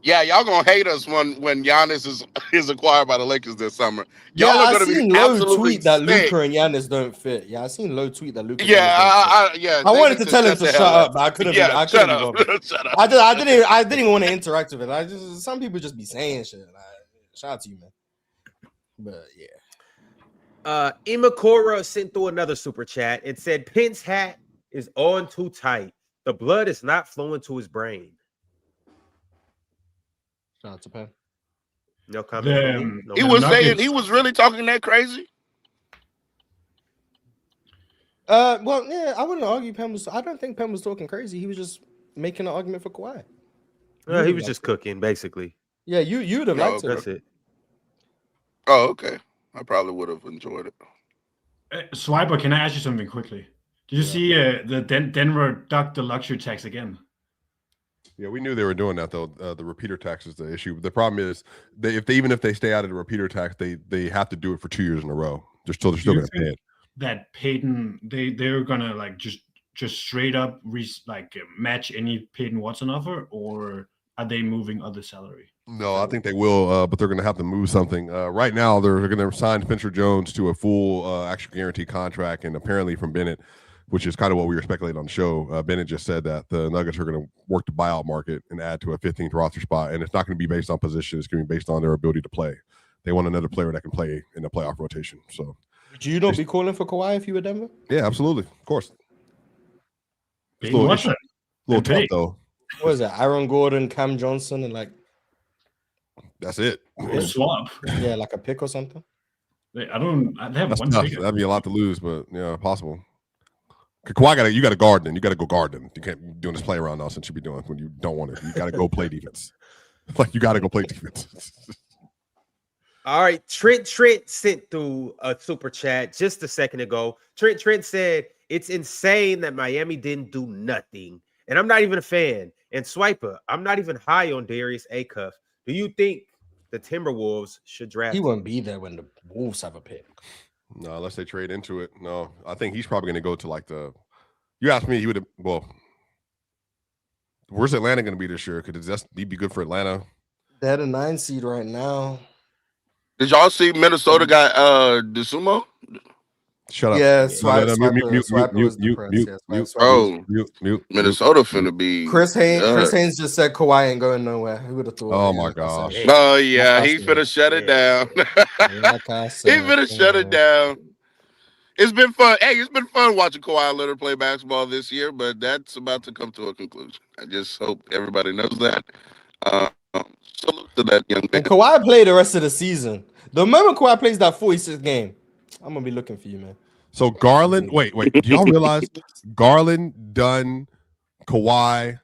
Yeah, y'all gonna hate us when Giannis is acquired by the Lakers this summer. Y'all are gonna be absolutely tweet that Luka and Giannis don't fit. Yeah, I seen low tweet that Luka. I wanted to tell him to shut up, but I couldn't. Yeah, shut up. I didn't even want to interact with it. Some people just be saying shit. Shout out to you, man. But yeah. Imakura sent through another super chat. It said, Pence hat is on too tight. The blood is not flowing to his brain. Shout out to Penn. No comment. He was saying he was really talking that crazy. Well, yeah, I wouldn't argue Penn was. I don't think Penn was talking crazy. He was just making an argument for Kawhi. He was just cooking, basically. Yeah, you'd have liked it. That's it. Oh, okay. I probably would have enjoyed it. Swiper, can I ask you something quickly? Did you see the Denver ducked the luxury tax again? Yeah, we knew they were doing that though. The repeater tax is the issue. The problem is even if they stay out of the repeater tax, they have to do it for 2 years in a row. They're still going to pay it. That Peyton, they're gonna just straight up match any Peyton Watson offer, or are they moving other salary? No, I think they will, but they're going to have to move something. Right now, they're going to sign Spencer Jones to a full actual guarantee contract, and apparently from Bennett, which is kind of what we were speculating on the show. Bennett just said that the Nuggets are going to work the buyout market and add to a 15th roster spot, and it's not going to be based on position. It's going to be based on their ability to play. They want another player that can play in the playoff rotation. So, would you not be calling for Kawhi if you were Denver? Yeah, absolutely, of course. It's a little tough though. What is it? Aaron Gordon, Cam Johnson, and like that's it. Swap. Yeah, like a pick or something. They have That's one tough. pick. That'd be a lot to lose, but yeah, possible. Kawhi you got to guard them. You got to go guard them. You can't be doing this play around nonsense you be doing when you don't want it. You got to go play defense. Like you got to go play defense. All right, Trent sent through a super chat just a second ago. Trent said it's insane that Miami didn't do nothing, and I'm not even a fan. And Swiper, I'm not even high on Darius Acuff. Do you think the Timberwolves should draft He him? won't be there when the Wolves have a pick. No, unless they trade into it. No, I think he's probably going to go to like the. You asked me, he would have. Well, where's Atlanta going to be this year? Could he'd be good for Atlanta? They're the 9 seed right now. Did y'all see Minnesota got Dosunmu? Shut up. Yeah, mute. Minnesota finna be. Chris Haynes just said Kawhi ain't going nowhere. Who would have thought? Oh my gosh. Oh yeah, he's finna shut it down. He's finna shut it down. It's been fun. Hey, it's been fun watching Kawhi Leonard play basketball this year, but that's about to come to a conclusion. I just hope everybody knows that. Salute to that young man. And Kawhi played the rest of the season. The moment Kawhi plays that 46th game, I'm gonna be looking for you, man. So Garland, wait. Do y'all realize Garland, Dunn, Kawhi,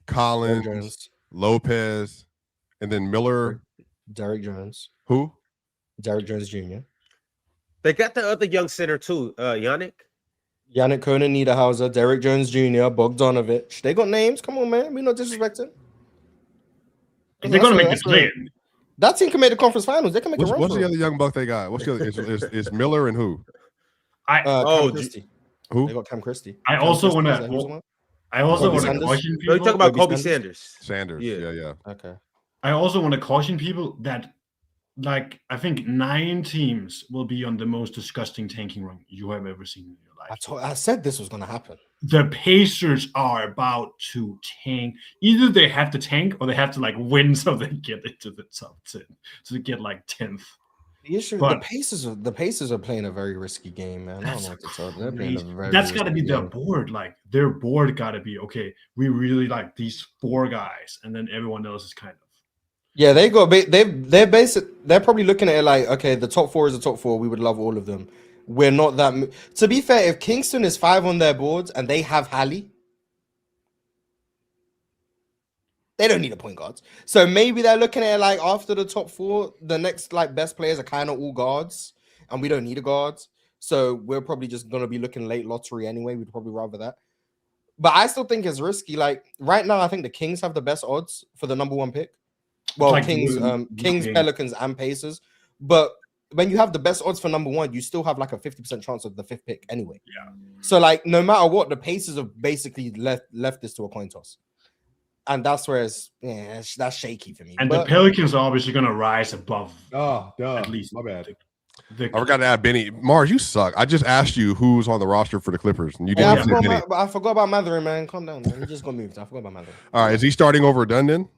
Collins, Lopez, and then Miller, Derrick Jones. Who? Derrick Jones Jr. They got the other young center too, Yannick Konan Niederhauser, Derrick Jones Jr., Bogdanovich. They got names. Come on, man. We're not disrespecting. They're gonna make this play. That team can make the conference finals. They can make a run. What's the other young buck they got? What's the other? Is Miller and who? Cam Christie. Who? They got Cam Christie. I also want to caution people. No, you're talking about Kobe Sanders. Yeah. Okay. I also want to caution people that, like, I think 9 teams will be on the most disgusting tanking run you have ever seen in your life. I said this was going to happen. The Pacers are about to tank. Either they have to tank or they have to like win so they get into the top 10. So they get like 10th. The issue, the Pacers are playing a very risky game, man. I don't know what to tell you. They're playing a very That's got to be risky their game. board. Like their board got to be okay. We really like these 4 guys, and then everyone else is kind of. Yeah, they got they're probably looking at it like, okay, the top 4 is the top 4. We would love all of them. We're not that. To be fair, if Kingston is 5 on their boards and they have Hallie, they don't need a point guard. So maybe they're looking at it like after the top 4, the next like best players are kind of all guards, and we don't need a guard. So we're probably just gonna be looking late lottery anyway. We'd probably rather that. But I still think it's risky. Like right now, I think the Kings have the best odds for the number 1 pick. Well, like Kings, Pelicans, and Pacers. But when you have the best odds for number 1, you still have like a 50% chance of the 5th pick anyway. Yeah. So like no matter what, the Pacers have basically left this to a coin toss. And that's where that's shaky for me. And the Pelicans are obviously going to rise above. Oh, duh. At least my bad. I forgot to add Benny. Mars, you suck. I just asked you who's on the roster for the Clippers, and you didn't. I forgot about Matherin, man. Calm down, man. He just got moved. I forgot about Matherin. All right, is he starting over Dunn then?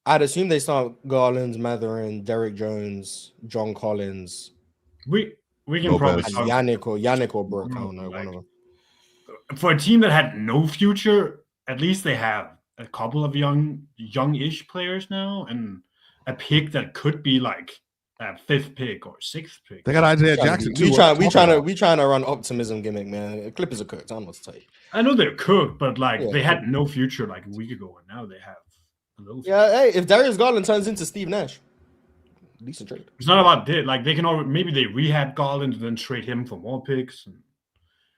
I'd assume they start Garland, Matherin, Derrick Jones, John Collins. We can probably talk Yannick or Brooke. I don't know. One of them. For a team that had no future, at least they have a couple of young-ish players now, and a pick that could be like a 5th pick or 6th pick. They got Isaiah Jackson too. We trying to run optimism gimmick, man. Clippers are cooked. I don't know what to tell you. I know they're cooked, but like they had no future like a week ago, and now they have a little. Yeah, hey, if Darius Garland turns into Steve Nash, decent trade. It's not about that. Like they can maybe they rehab Garland and then trade him for more picks.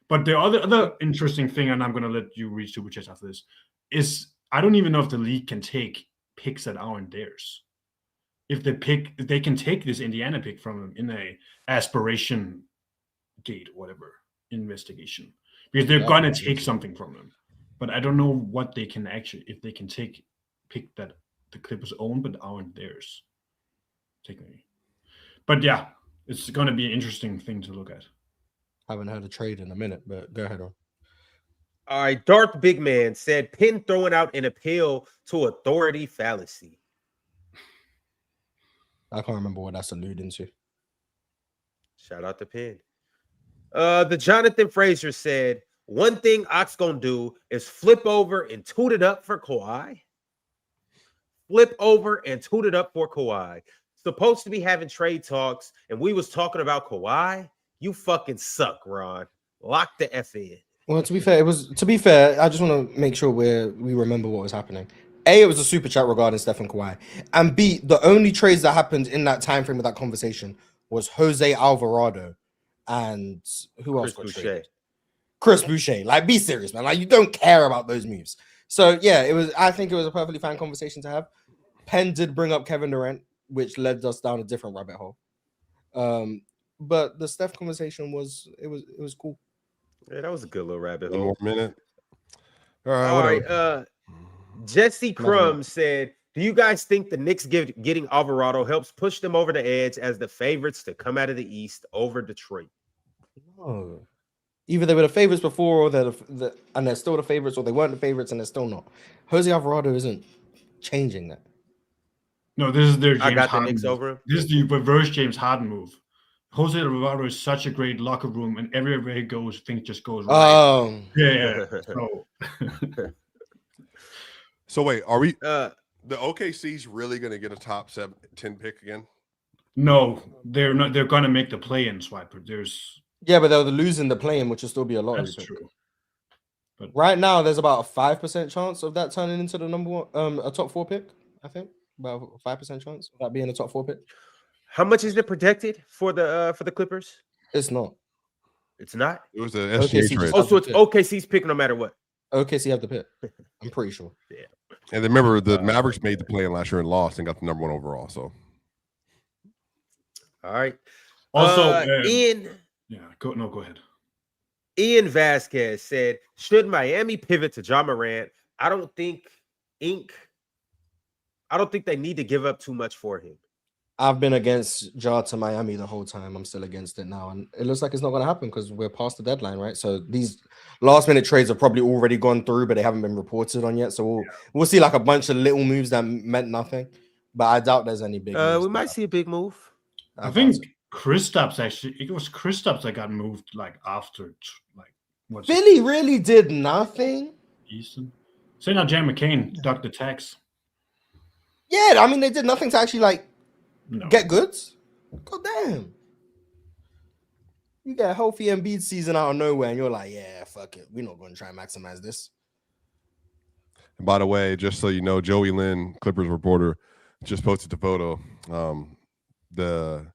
But the other interesting thing, and I'm gonna let you read super chats after this, is I don't even know if the league can take picks that aren't theirs. If they can take this Indiana pick from them in a aspiration gate or whatever investigation, because they're gonna take something from them. But I don't know what they can actually, if they can pick that the Clippers own but aren't theirs, technically. But yeah, it's gonna be an interesting thing to look at. Haven't heard a trade in a minute, but go ahead on. All right, Dark Big Man said Penn throwing out an appeal to authority fallacy. I can't remember what that's alluding to. Shout out to Penn. The Jonathan Fraser said, One thing Ox gonna do is flip over and toot it up for Kawhi. Flip over and toot it up for Kawhi. Supposed to be having trade talks, and we was talking about Kawhi. You fucking suck, Ron. Lock the F in. Well, to be fair, I just want to make sure we remember what was happening. A, it was a super chat regarding Steph and Kawhi. And B, the only trades that happened in that time frame of that conversation was Jose Alvarado and who else got traded? Chris Boucher. Like, be serious, man. Like, you don't care about those moves. So yeah, I think it was a perfectly fine conversation to have. Penn did bring up Kevin Durant, which led us down a different rabbit hole. But the Steph conversation was cool. Yeah, that was a good little rabbit hole. One more minute. All right. Jesse Crum said, do you guys think the Knicks getting Alvarado helps push them over the edge as the favorites to come out of the East over Detroit? No. Either they were the favorites before, or they're still the favorites, or they weren't the favorites and they're still not. Jose Alvarado isn't changing that. No, this is their James I got Harden the Knicks move. over him. This is the reverse James Harden move. Jose Alvarado is such a great locker room, and everywhere he goes, things just goes right. Yeah. So wait, are we? The OKC's really going to get a top 10 pick again? No, they're not. They're going to make the play-in, Swiper. Yeah, but they're losing the play-in, which will still be a lot. That's true. But right now, there's about a 5% chance of that turning into the number one, a top 4 pick. I think about a 5% chance of that being a top 4 pick. How much is it protected for the Clippers? It's not. It's not. It was the SGA trade. Oh, so it's OKC's pick no matter what. OKC have the pick. I'm pretty sure. Yeah. And then remember, the Mavericks made the play-in last year and lost and got the number 1 overall. So, all right. Also, Ian. Yeah, go ahead. Ian Vasquez said, should Miami pivot to John Morant? I don't think they need to give up too much for him. I've been against Ja to Miami the whole time. I'm still against it now. And it looks like it's not going to happen because we're past the deadline, right? So these last-minute trades have probably already gone through, but they haven't been reported on yet. So we'll see like a bunch of little moves that meant nothing. But I doubt there's any big moves. We might see a big move. I think Kristaps it was Kristaps that got moved like after Philly really did nothing. Easton. Say now Jan McCain ducked the tax. Yeah, I mean they did nothing to actually get goods. God damn. You get a healthy Embiid season out of nowhere, and you're like, yeah, fuck it. We're not going to try and maximize this. and by the way, just so you know, Joey Lynn, Clippers reporter, just posted the photo. The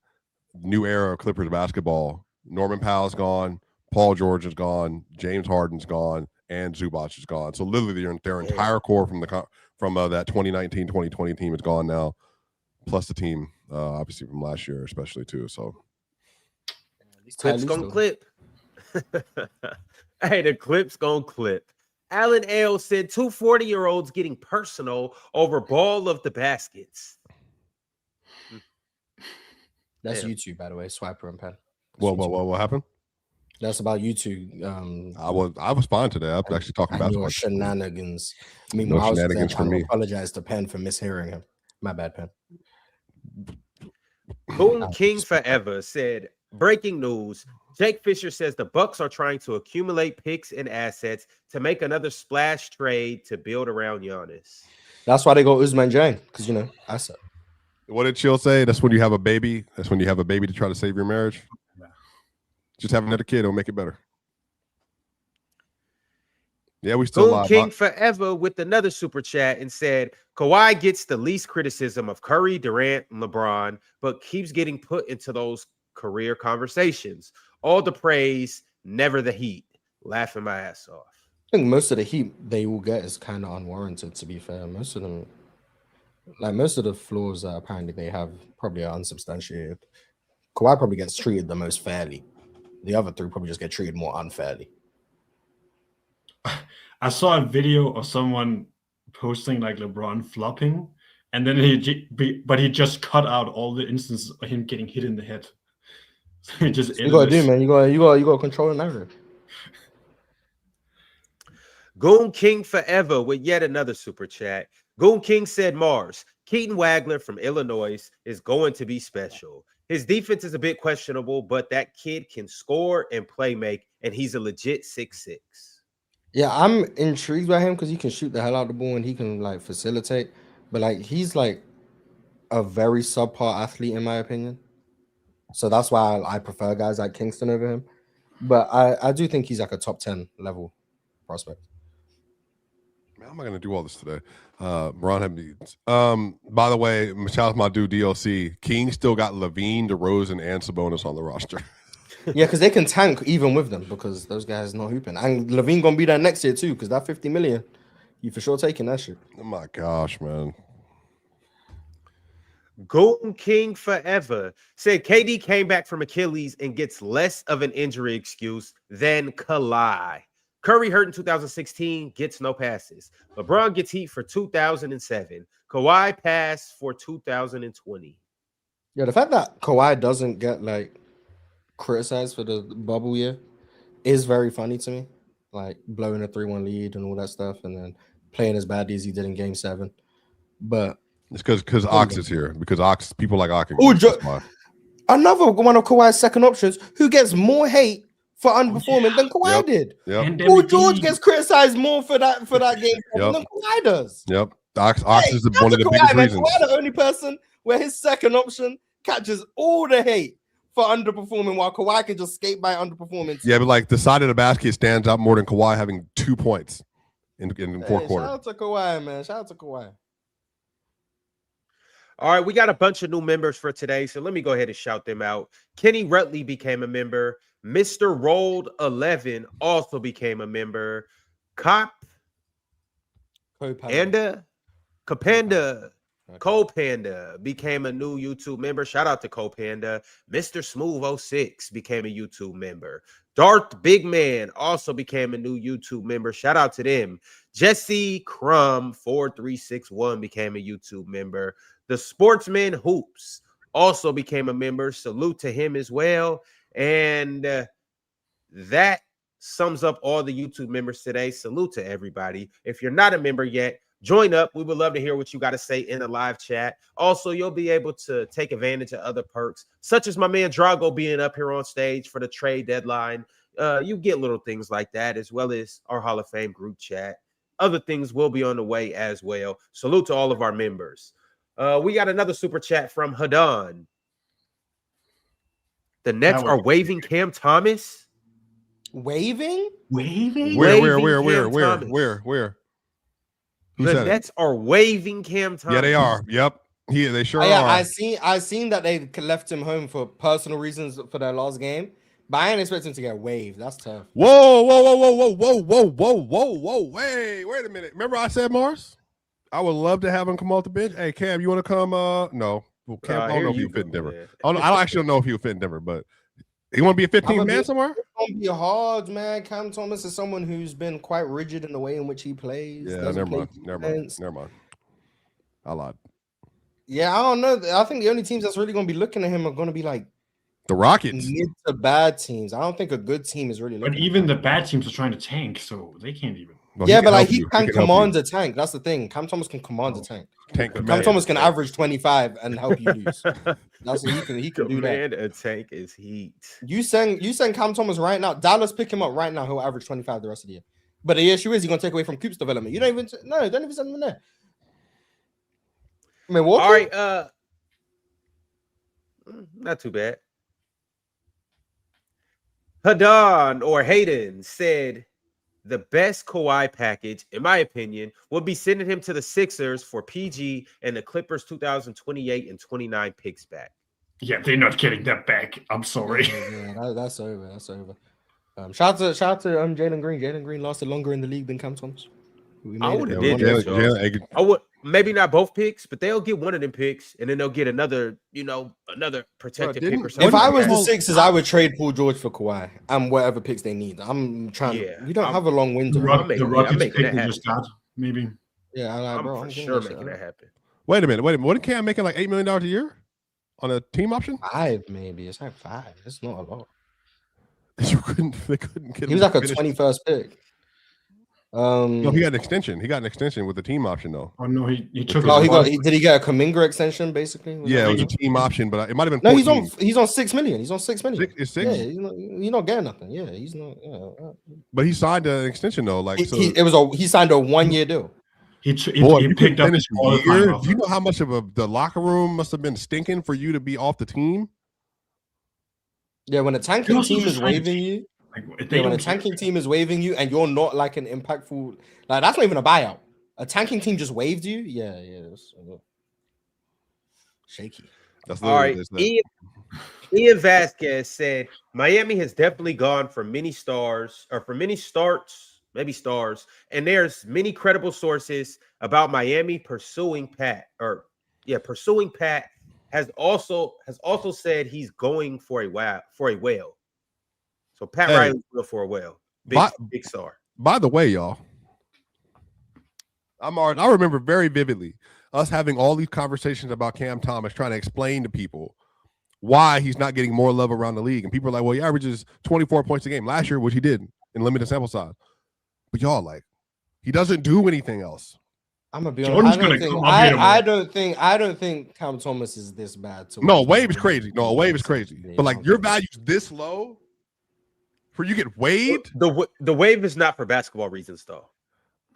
new era of Clippers basketball. Norman Powell's gone. Paul George is gone. James Harden's gone. And Zubac is gone. So literally their entire core from that 2019-2020 team is gone now. Plus the team, obviously from last year, especially too. So clips gonna clip. Hey, the clips gonna clip. Alan L said 2 40-year-olds getting personal over ball of the baskets. That's YouTube, by the way. Swiper and pen. What happened? That's about YouTube. I was fine today. I'm actually talking about your shenanigans. I mean, no shenanigans for me. Apologize to Penn for mishearing him. My bad, Penn. Golden King Forever said, breaking news. Jake Fisher says the Bucks are trying to accumulate picks and assets to make another splash trade to build around Giannis. That's why they go Usman Jang, because asset. What did Chill say? That's when you have a baby. That's when you have a baby to try to save your marriage. Just have another kid, it'll make it better. Yeah, we still live. King Forever with another super chat and said, Kawhi gets the least criticism of Curry, Durant, and LeBron, but keeps getting put into those career conversations. All the praise, never the heat. Laughing my ass off. I think most of the heat they will get is kind of unwarranted, to be fair. Most of them, most of the flaws that apparently they have probably are unsubstantiated. Kawhi probably gets treated the most fairly. The other three probably just get treated more unfairly. I saw a video of someone posting like LeBron flopping, and then he just cut out all the instances of him getting hit in the head. So he just you gotta do, man. You gotta control the narrative. Goon King Forever with yet another super chat. Goon King said Mars, Keaton Wagner from Illinois is going to be special. His defense is a bit questionable, but that kid can score and play make, and he's a legit 6'6". Yeah, I'm intrigued by him because he can shoot the hell out of the ball and he can like facilitate. But like he's like a very subpar athlete in my opinion. So that's why I prefer guys like Kingston over him. But I do think he's like a top 10 level prospect. Man, how am I gonna do all this today? Morant had needs. By the way, shout out to my dude DLC. King still got Levine, DeRozan, and Sabonis on the roster. Yeah, because they can tank even with them because those guys not hooping. And Levine gonna be there next year too, because that 50 million, you for sure taking that shit. Oh my gosh, man. Golden King forever said KD came back from Achilles and gets less of an injury excuse than Kawahi. Curry hurt in 2016, gets no passes. LeBron gets heat for 2007. Kawhi passed for 2020. Yeah, the fact that Kawhi doesn't get like criticized for the bubble year is very funny to me. Like blowing a 3-1 lead and all that stuff, and then playing as badly as he did in Game 7. But it's because Ox is here. Because Ox, people like Ox. Another one of Kawhi's second options who gets more hate for underperforming than Kawhi did. Yep. Paul George gets criticized more for that game than Kawhi does. Yep. Ox is one of the Kawhi, biggest man. reasons. Kawhi the only person where his second option catches all the hate for underperforming, while Kawhi can just skate by underperforming. Yeah, but like the side of the basket stands out more than Kawhi having 2 points in fourth quarter. Shout out to Kawhi, man. Shout out to Kawhi. All right, we got a bunch of new members for today, so let me go ahead and shout them out. Kenny Rutley became a member. Mr. Rolled 11 also became a member. Copanda became a new YouTube member. Shout out to Copanda. Mr. Smooth 06 became a YouTube member. Darth Big Man also became a new YouTube member. Shout out to them. Jesse Crumb 4361 became a YouTube member. The Sportsman Hoops also became a member. Salute to him as well. And that sums up all the YouTube members today. Salute to everybody. If you're not a member yet, join up. We would love to hear what you got to say in the live chat. Also, you'll be able to take advantage of other perks, such as my man Drago being up here on stage for the trade deadline. You get little things like that, as well as our Hall of Fame group chat. Other things will be on the way as well. Salute to all of our members. We got another super chat from Hadan. The Nets are waiving Cam Thomas. Waving? Where? The Nets are waiving Cam Thomas. Yeah, they are. Yep. They sure are. I seen that they left him home for personal reasons for their last game, but I ain't expecting him to get waived. That's tough. Whoa. Wait a minute. Remember I said Mars? I would love to have him come off the bench. Hey, Cam, you want to come? No. Well, Cam, I don't know if he'll fit in Denver. I actually don't know if he'll fit in Denver, but he want to be a 15th man somewhere? It's going to be hard, man. Cam Thomas is someone who's been quite rigid in the way in which he plays. Yeah, never mind. I lied. Yeah, I don't know. I think the only teams that's really going to be looking at him are going to be like the Rockets. Mid to bad teams. I don't think a good team is really looking. But even the bad teams are trying to tank, so they can't even. Well, yeah, but like he can command a tank. That's the thing. Cam Thomas can command a tank. Cam Thomas can average 25 and help you lose. That's what he can do that. A tank is heat. You send Cam Thomas right now. Dallas pick him up right now. He'll average 25 the rest of the year. But the issue is he's gonna take away from Coop's development. You don't even send him in there. Milwaukee? All right, not too bad. Hadan or Hayden said the best Kawhi package, in my opinion, would be sending him to the Sixers for PG and the Clippers 2028 and 29 picks back. Yeah, they're not getting that back. I'm sorry. Yeah, that's over. That's over. Shout out to Jalen Green. Jalen Green lasted longer in the league than Cam Thomas. I would have did that. I would maybe not both picks, but they'll get one of them picks, and then they'll get another protected pick or something. If I was the Sixers, I would trade Paul George for Kawhi and whatever picks they need. I'm trying. Yeah, we don't have a long window. The Rockets pick will just start, maybe. Yeah, I'm for sure making that happen. Wait a minute. Wasn't Cam making like $8 million a year on a team option? 5 maybe. It's like 5. It's not a lot. They couldn't get. He was like a 21st pick. No, he got an extension. He got an extension with the team option though. Oh no, he took. Did he get a Kuminga extension basically? Yeah, it was a team option, but it might have been. No, 14. he's on $6 million. He's on $6 million. It's 6. Yeah, he's not getting nothing. Yeah, he's not. Yeah. But he signed an extension though. Like he signed a 1-year deal. He picked up his year. Do you know how much of the locker room must have been stinking for you to be off the team? Yeah, when a tanking team is waiving you. When a tanking team is waiving you and you're not like an impactful, like that's not even a buyout. A tanking team just waived you. Yeah. That's shaky. All right. Ian Vasquez said Miami has definitely gone for many starts, maybe stars, and there's many credible sources about Miami pursuing Pat. Pursuing Pat has also said he's going for a whale. So Pat Riley's going for a whale. Big star. By the way, y'all, I remember very vividly us having all these conversations about Cam Thomas, trying to explain to people why he's not getting more love around the league. And people are like, well, he averages 24 points a game last year, which he did in limited sample size. But y'all, like, he doesn't do anything else. I'm gonna be honest. I don't think Cam Thomas is this bad. No, wave is crazy. But like your value's this low for you get waived. The wave is not for basketball reasons, though.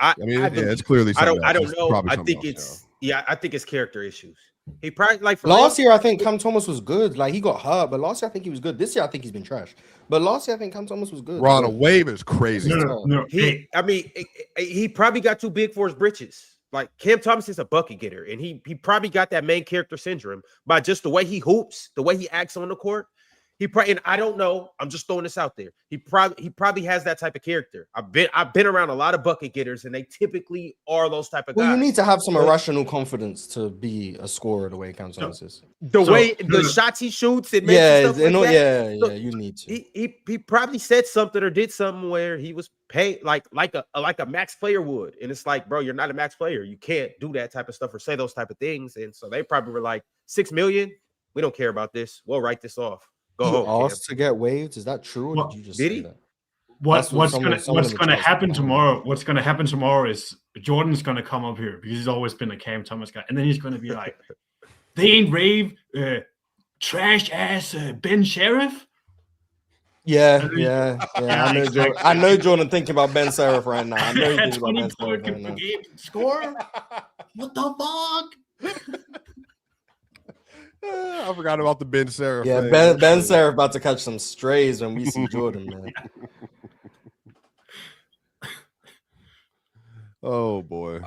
It's clearly. I don't know. I think it's character issues. He probably last year. I think Cam Thomas was good. Like he got hurt, but last year I think he was good. This year I think he's been trash. But last year I think Cam Thomas was good. Ron, a wave is crazy. No. He probably got too big for his britches. Like Cam Thomas is a bucket getter, and he probably got that main character syndrome by just the way he hoops, the way he acts on the court. And I don't know. I'm just throwing this out there. He probably has that type of character. I've been around a lot of bucket getters, and they typically are those type of guys. Well, you need to have some irrational confidence to be a scorer the way Cam Thomas is. The shots he shoots, it makes you need to. He probably said something or did something where he was paid like a max player would, and it's like, bro, you're not a max player. You can't do that type of stuff or say those type of things. And so they probably were like, $6 million. We don't care about this. We'll write this off. Go home. Asked to get waived. Is that true? Or did you just say that? What's going to happen tomorrow? What's going to happen tomorrow is Jordan's going to come up here because he's always been a Cam Thomas guy, and then he's going to be like, "They ain't rave, trash ass Ben Sheriff." Yeah. I know Jordan thinking about Ben Sheriff right now. I know he's thinking about Ben Sheriff right now. Score? What the fuck? I forgot about the Ben Sheriff. Yeah, Ben Sheriff about to catch some strays when we see Jordan, man. Oh boy.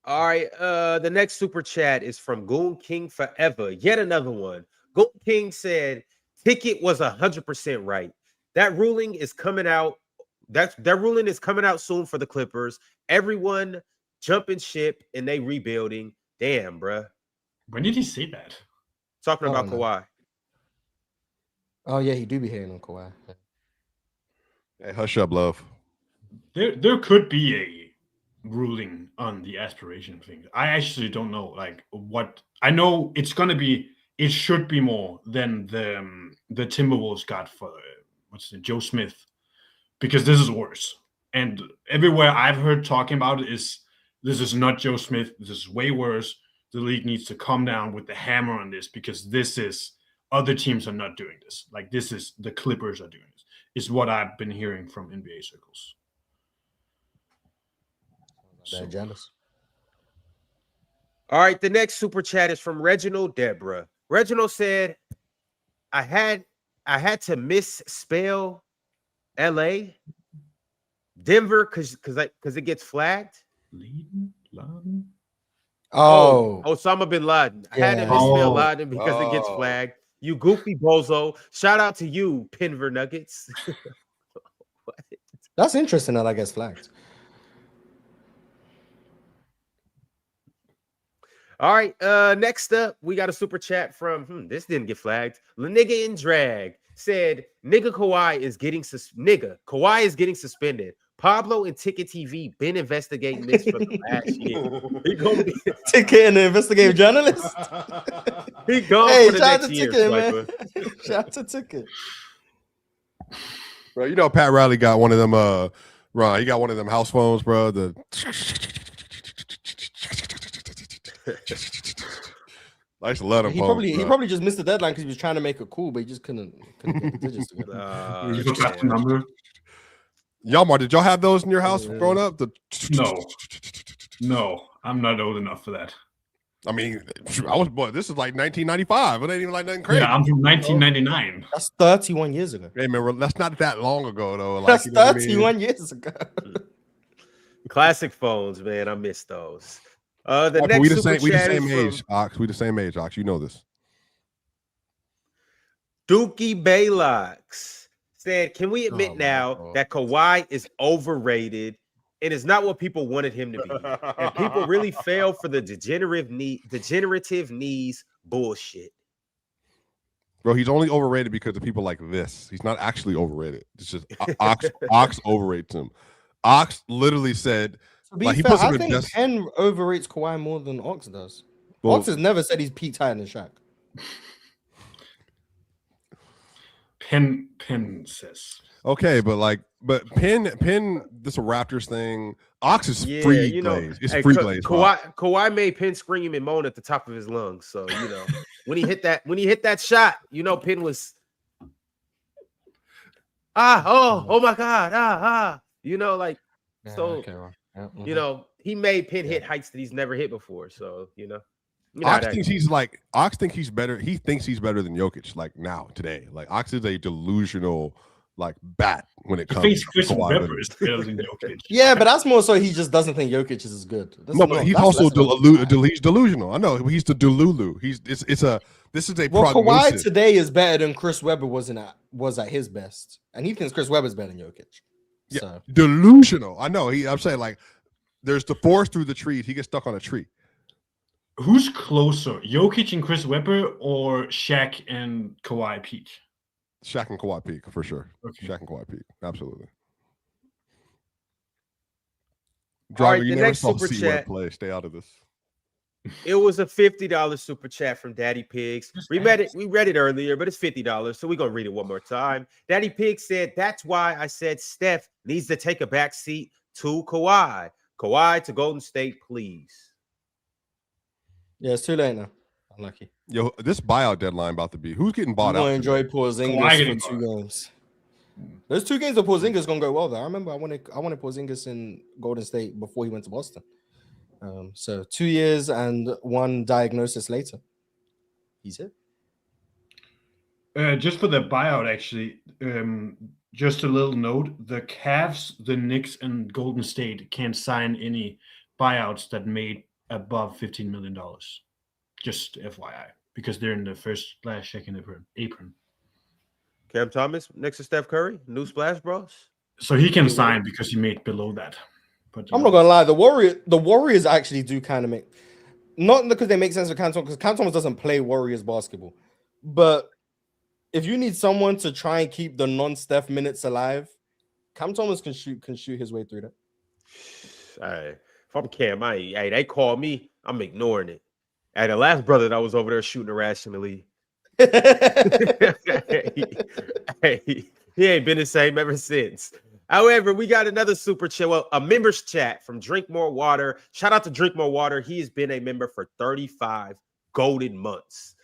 All right. The next super chat is from Goon King Forever. Yet another one. Goon King said ticket was 100% right. That ruling is coming out. That ruling is coming out soon for the Clippers. Everyone jumping ship and they rebuilding. Damn, bruh. When did he say that? Talking about Kawhi. Oh yeah, he do be hating on Kawhi. Hey, hush up, love. There could be a ruling on the aspiration thing. I actually don't know. Like what I know, it's gonna be. It should be more than the Timberwolves got for Joe Smith, because this is worse. And everywhere I've heard talking about it is this is not Joe Smith. This is way worse. The league needs to come down with the hammer on this because this is other teams are not doing this. Like this is the Clippers are doing this. Is what I've been hearing from NBA circles. So. Giannis. All right, the next super chat is from Reginald Deborah. Reginald said, "I had to misspell L.A. Denver because it gets flagged." Oh, Osama bin Laden. I had to misspell Laden because it gets flagged. You goofy bozo. Shout out to you, Denver Nuggets. That's interesting that I gets flagged. All right, next up, we got a super chat from, this didn't get flagged. Nigga in Drag said, Kawhi is getting suspended. Pablo and Ticket TV been investigating this for the last year. He gonna be Ticket and the investigative journalist. He gone for the next year, Ticket, man. Shout out to Ticket. Bro, you know Pat Riley got one of them Right, he got one of them house phones, bro. I used to let him. He probably just missed the deadline because he was trying to make it cool, but he just couldn't get the digits together. Yamar, did y'all have those in your house growing up? No, I'm not old enough for that. I mean, I was born. This is like 1995. It ain't even like nothing crazy. Yeah, I'm from 1999. That's 31 years ago. Hey man, that's not that long ago though. Like, that's 31 years ago. Classic phones, man. I miss those. The next we the super same chat age, is from Ox. We the same age, Ox. You know this. Dookie Baylocks said, "Can we admit now that Kawhi is overrated and is not what people wanted him to be? And people really fell for the degenerative knees bullshit." Bro, he's only overrated because of people like this. He's not actually overrated. It's just Ox overrates him. Ox literally said, to be fair, I think Penn overrates Kawhi more than Ox does. Well, Ox has never said he's peaked higher than Shaq. Penn says. Okay, but Penn, this a Raptors thing. Ox is free glaze. It's free glaze. Kawhi made Penn scream and moan at the top of his lungs. So when he hit that shot, Penn was oh my god, he made Penn hit heights that he's never hit before. So Ox thinks he's better. He thinks he's better than Jokic. Like now, today, like Ox is a delusional bat when it comes. Chris Webber is better than Jokic. Yeah, but that's more so he just doesn't think Jokic is as good. But he's also he's delusional. I know he's the Delulu. This is a prognosis. Kawhi today is better than Chris Webber was at his best, and he thinks Chris Webber's better than Jokic. Yeah, delusional. I know. I'm saying there's the forest through the trees. He gets stuck on a tree. Who's closer, Jokic and Chris Webber, or Shaq and Kawhi peak? Shaq and Kawhi peak for sure. Okay. Shaq and Kawhi peak, absolutely. Driver, you never saw C-word play. Stay out of this. It was a $50 super chat from Daddy Pigs. We read it earlier, but it's $50, so we're gonna read it one more time. Daddy Pigs said, "That's why I said Steph needs to take a back seat to Kawhi. Kawhi to Golden State, please." Yeah, it's too late now. Unlucky. Yo, this buyout deadline about to be. Who's getting bought out? I enjoy Porzingis for 2 games. Those 2 games of Porzingis gonna go well though. I remember I wanted Porzingis in Golden State before he went to Boston. So 2 years and 1 diagnosis later, he's it. Just for the buyout, actually, just a little note: the Cavs, the Knicks, and Golden State can't sign any buyouts that made above $15 million. Just FYI, because they're in the first splash second apron. Cam Thomas next to Steph Curry, new Splash Bros. So he can sign because he made below that. But I'm not gonna lie, the Warriors actually do kind of make, not because they make sense for Cam Thomas, because Cam Thomas doesn't play Warriors basketball. But if you need someone to try and keep the non-Steph minutes alive, Cam Thomas can shoot his way through that. All right. If I'm Cam, they call me, I'm ignoring it. Hey, the last brother that was over there shooting irrationally. He ain't been the same ever since. However, we got another super chat, a members chat from Drink More Water. Shout out to Drink More Water. He has been a member for 35 golden months.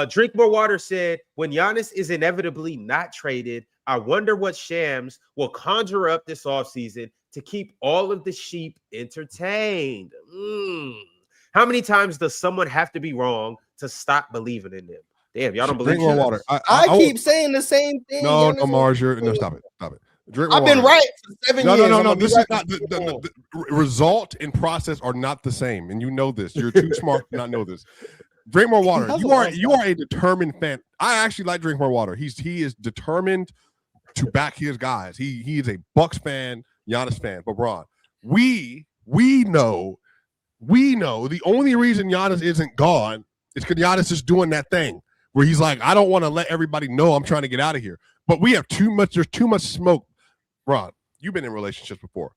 Drink More Water said, "When Giannis is inevitably not traded, I wonder what Shams will conjure up this offseason to keep all of the sheep entertained." How many times does someone have to be wrong to stop believing in them? Damn, y'all don't believe Drink more water. I keep saying the same thing. No, Mars, stop it. Drink more I've been water. right for 7 years. No. This is not the result and process are not the same, and you know this. You're too smart to not know this. Drink more water. You are a determined fan. I actually like Drink More Water. He is determined to back his guys. He is a Bucks fan, Giannis fan, LeBron. We know the only reason Giannis isn't gone is because Giannis is doing that thing where he's like, I don't want to let everybody know I'm trying to get out of here. But we have too much. There's too much smoke. Ron, you've been in relationships before.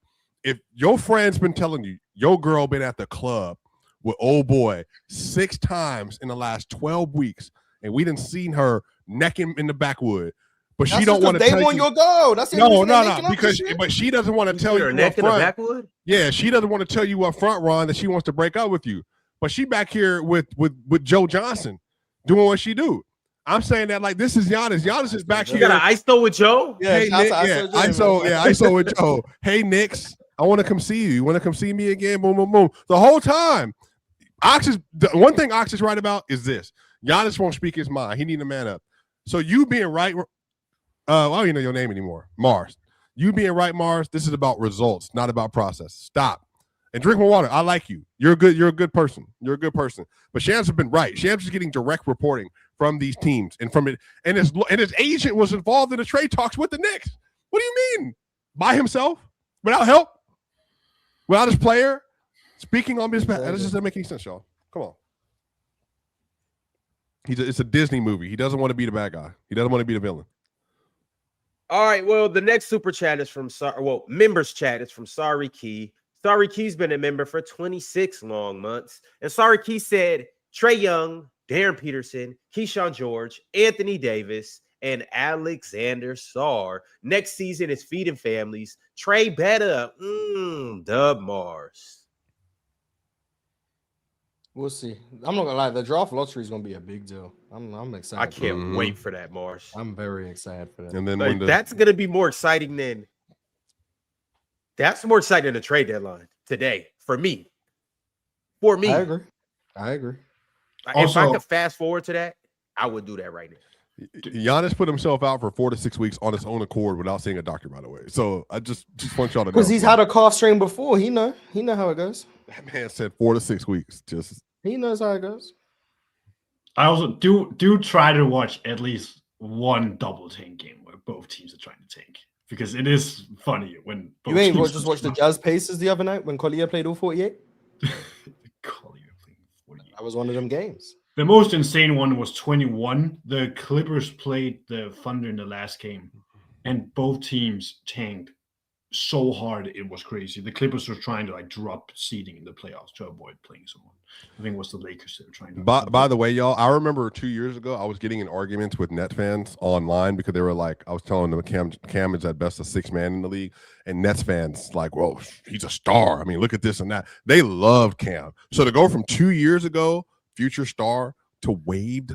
If your friend's been telling you your girl been at the club with old boy 6 times in the last 12 weeks, and we done seen her necking in the backwood, but she don't want to they tell want you. your goal. That's the No. Because but she doesn't want to tell you neck up in the front. backwood? Yeah, she doesn't want to tell you up front, Ron, that she wants to break up with you. But she back here with Joe Johnson doing what she do. I'm saying that like this is Giannis. Giannis is back here. You got an ISO with Joe? Yeah, Hey, Nick, ISO with Joe. Hey, Knicks, I want to come see you. You want to come see me again? Boom, boom, boom. The whole time, the one thing Ox is right about is this. Giannis won't speak his mind. He need to man up. So you being right, I don't even know your name anymore. Mars. You being right, Mars, this is about results, not about process. Stop. And drink more water. I like you. You're a good person. You're a good person. But Shams has been right. Shams is getting direct reporting from these teams and from it. And his agent was involved in the trade talks with the Knicks. What do you mean? By himself? Without help? Without his player? Speaking on his behalf? That just doesn't make any sense, y'all. Come on. It's a Disney movie. He doesn't want to be the bad guy. He doesn't want to be the villain. All right. Well, the next super chat is from members chat is from Sorry Key. Sorry Key's been a member for 26 long months. And Sorry Key said Trae Young, Darren Peterson, Keyshawn George, Anthony Davis, and Alexander Sarr. Next season is feeding families. Trae better. Dub Mars. We'll see. I'm not gonna lie. The draft lottery is gonna be a big deal. I'm excited. I can't wait for that, Mars. I'm very excited for that. And then like, that's gonna be more exciting than. That's more exciting than the trade deadline today for me. For me, I agree. If I could fast forward to that, I would do that right now. Giannis put himself out for 4 to 6 weeks on his own accord without seeing a doctor, by the way. So I just want y'all to know. Because he's had a calf strain before. He know how it goes. That man said 4 to 6 weeks. He knows how it goes. I also do try to watch at least one double tank game where both teams are trying to tank. Because it is funny when both you ain't teams just watched the Jazz Pacers the other night when Collier played all 48? That was one of them games. The most insane one was 21. The Clippers played the Thunder in the last game, and both teams tanked so hard it was crazy. The Clippers were trying to drop seeding in the playoffs to avoid playing someone. I think it was the Lakers that were trying to. By the way, y'all, I remember 2 years ago I was getting in arguments with Net fans online because they were like, I was telling them Cam is at best a 6 man in the league, and Nets fans like, well, he's a star. I mean, look at this and that. They loved Cam. So to go from 2 years ago, future star, to waived,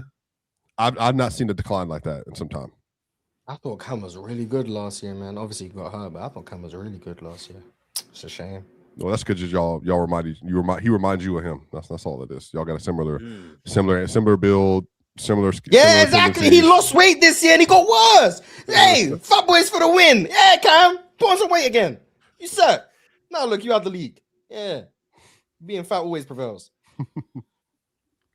I've not seen a decline like that in some time. I thought Cam was really good last year, man. Obviously, he got hurt, but I thought Cam was really good last year. It's a shame. Well, that's good. Y'all he reminds you of him. That's all it is. Y'all got a similar build, similar. Yeah, exactly. He lost weight this year and he got worse. Hey, Fat Boys for the win. Yeah, Cam, put on some weight again. You suck. Now look, you out the league. Yeah, being fat always prevails.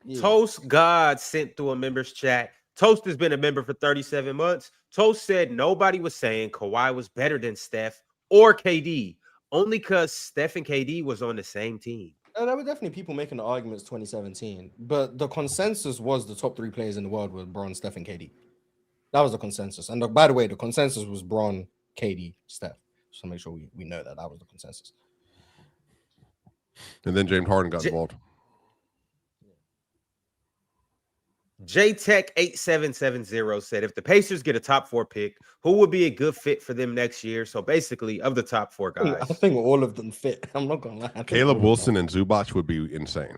Yeah. Toast God sent through a members chat. Toast has been a member for 37 months. Toast said nobody was saying Kawhi was better than Steph or KD, only because Steph and KD was on the same team. There were definitely people making the arguments 2017, but the consensus was the top 3 players in the world were Bron, Steph, and KD. That was the consensus. And by the way, the consensus was Bron, KD, Steph. Just to make sure we know that was the consensus. And then James Harden got involved. JTech8770 said, if the Pacers get a top 4 pick, who would be a good fit for them next year? So basically, of the top 4 guys. I think all of them fit. I'm not going to lie. Caleb Wilson and Zubac would be insane.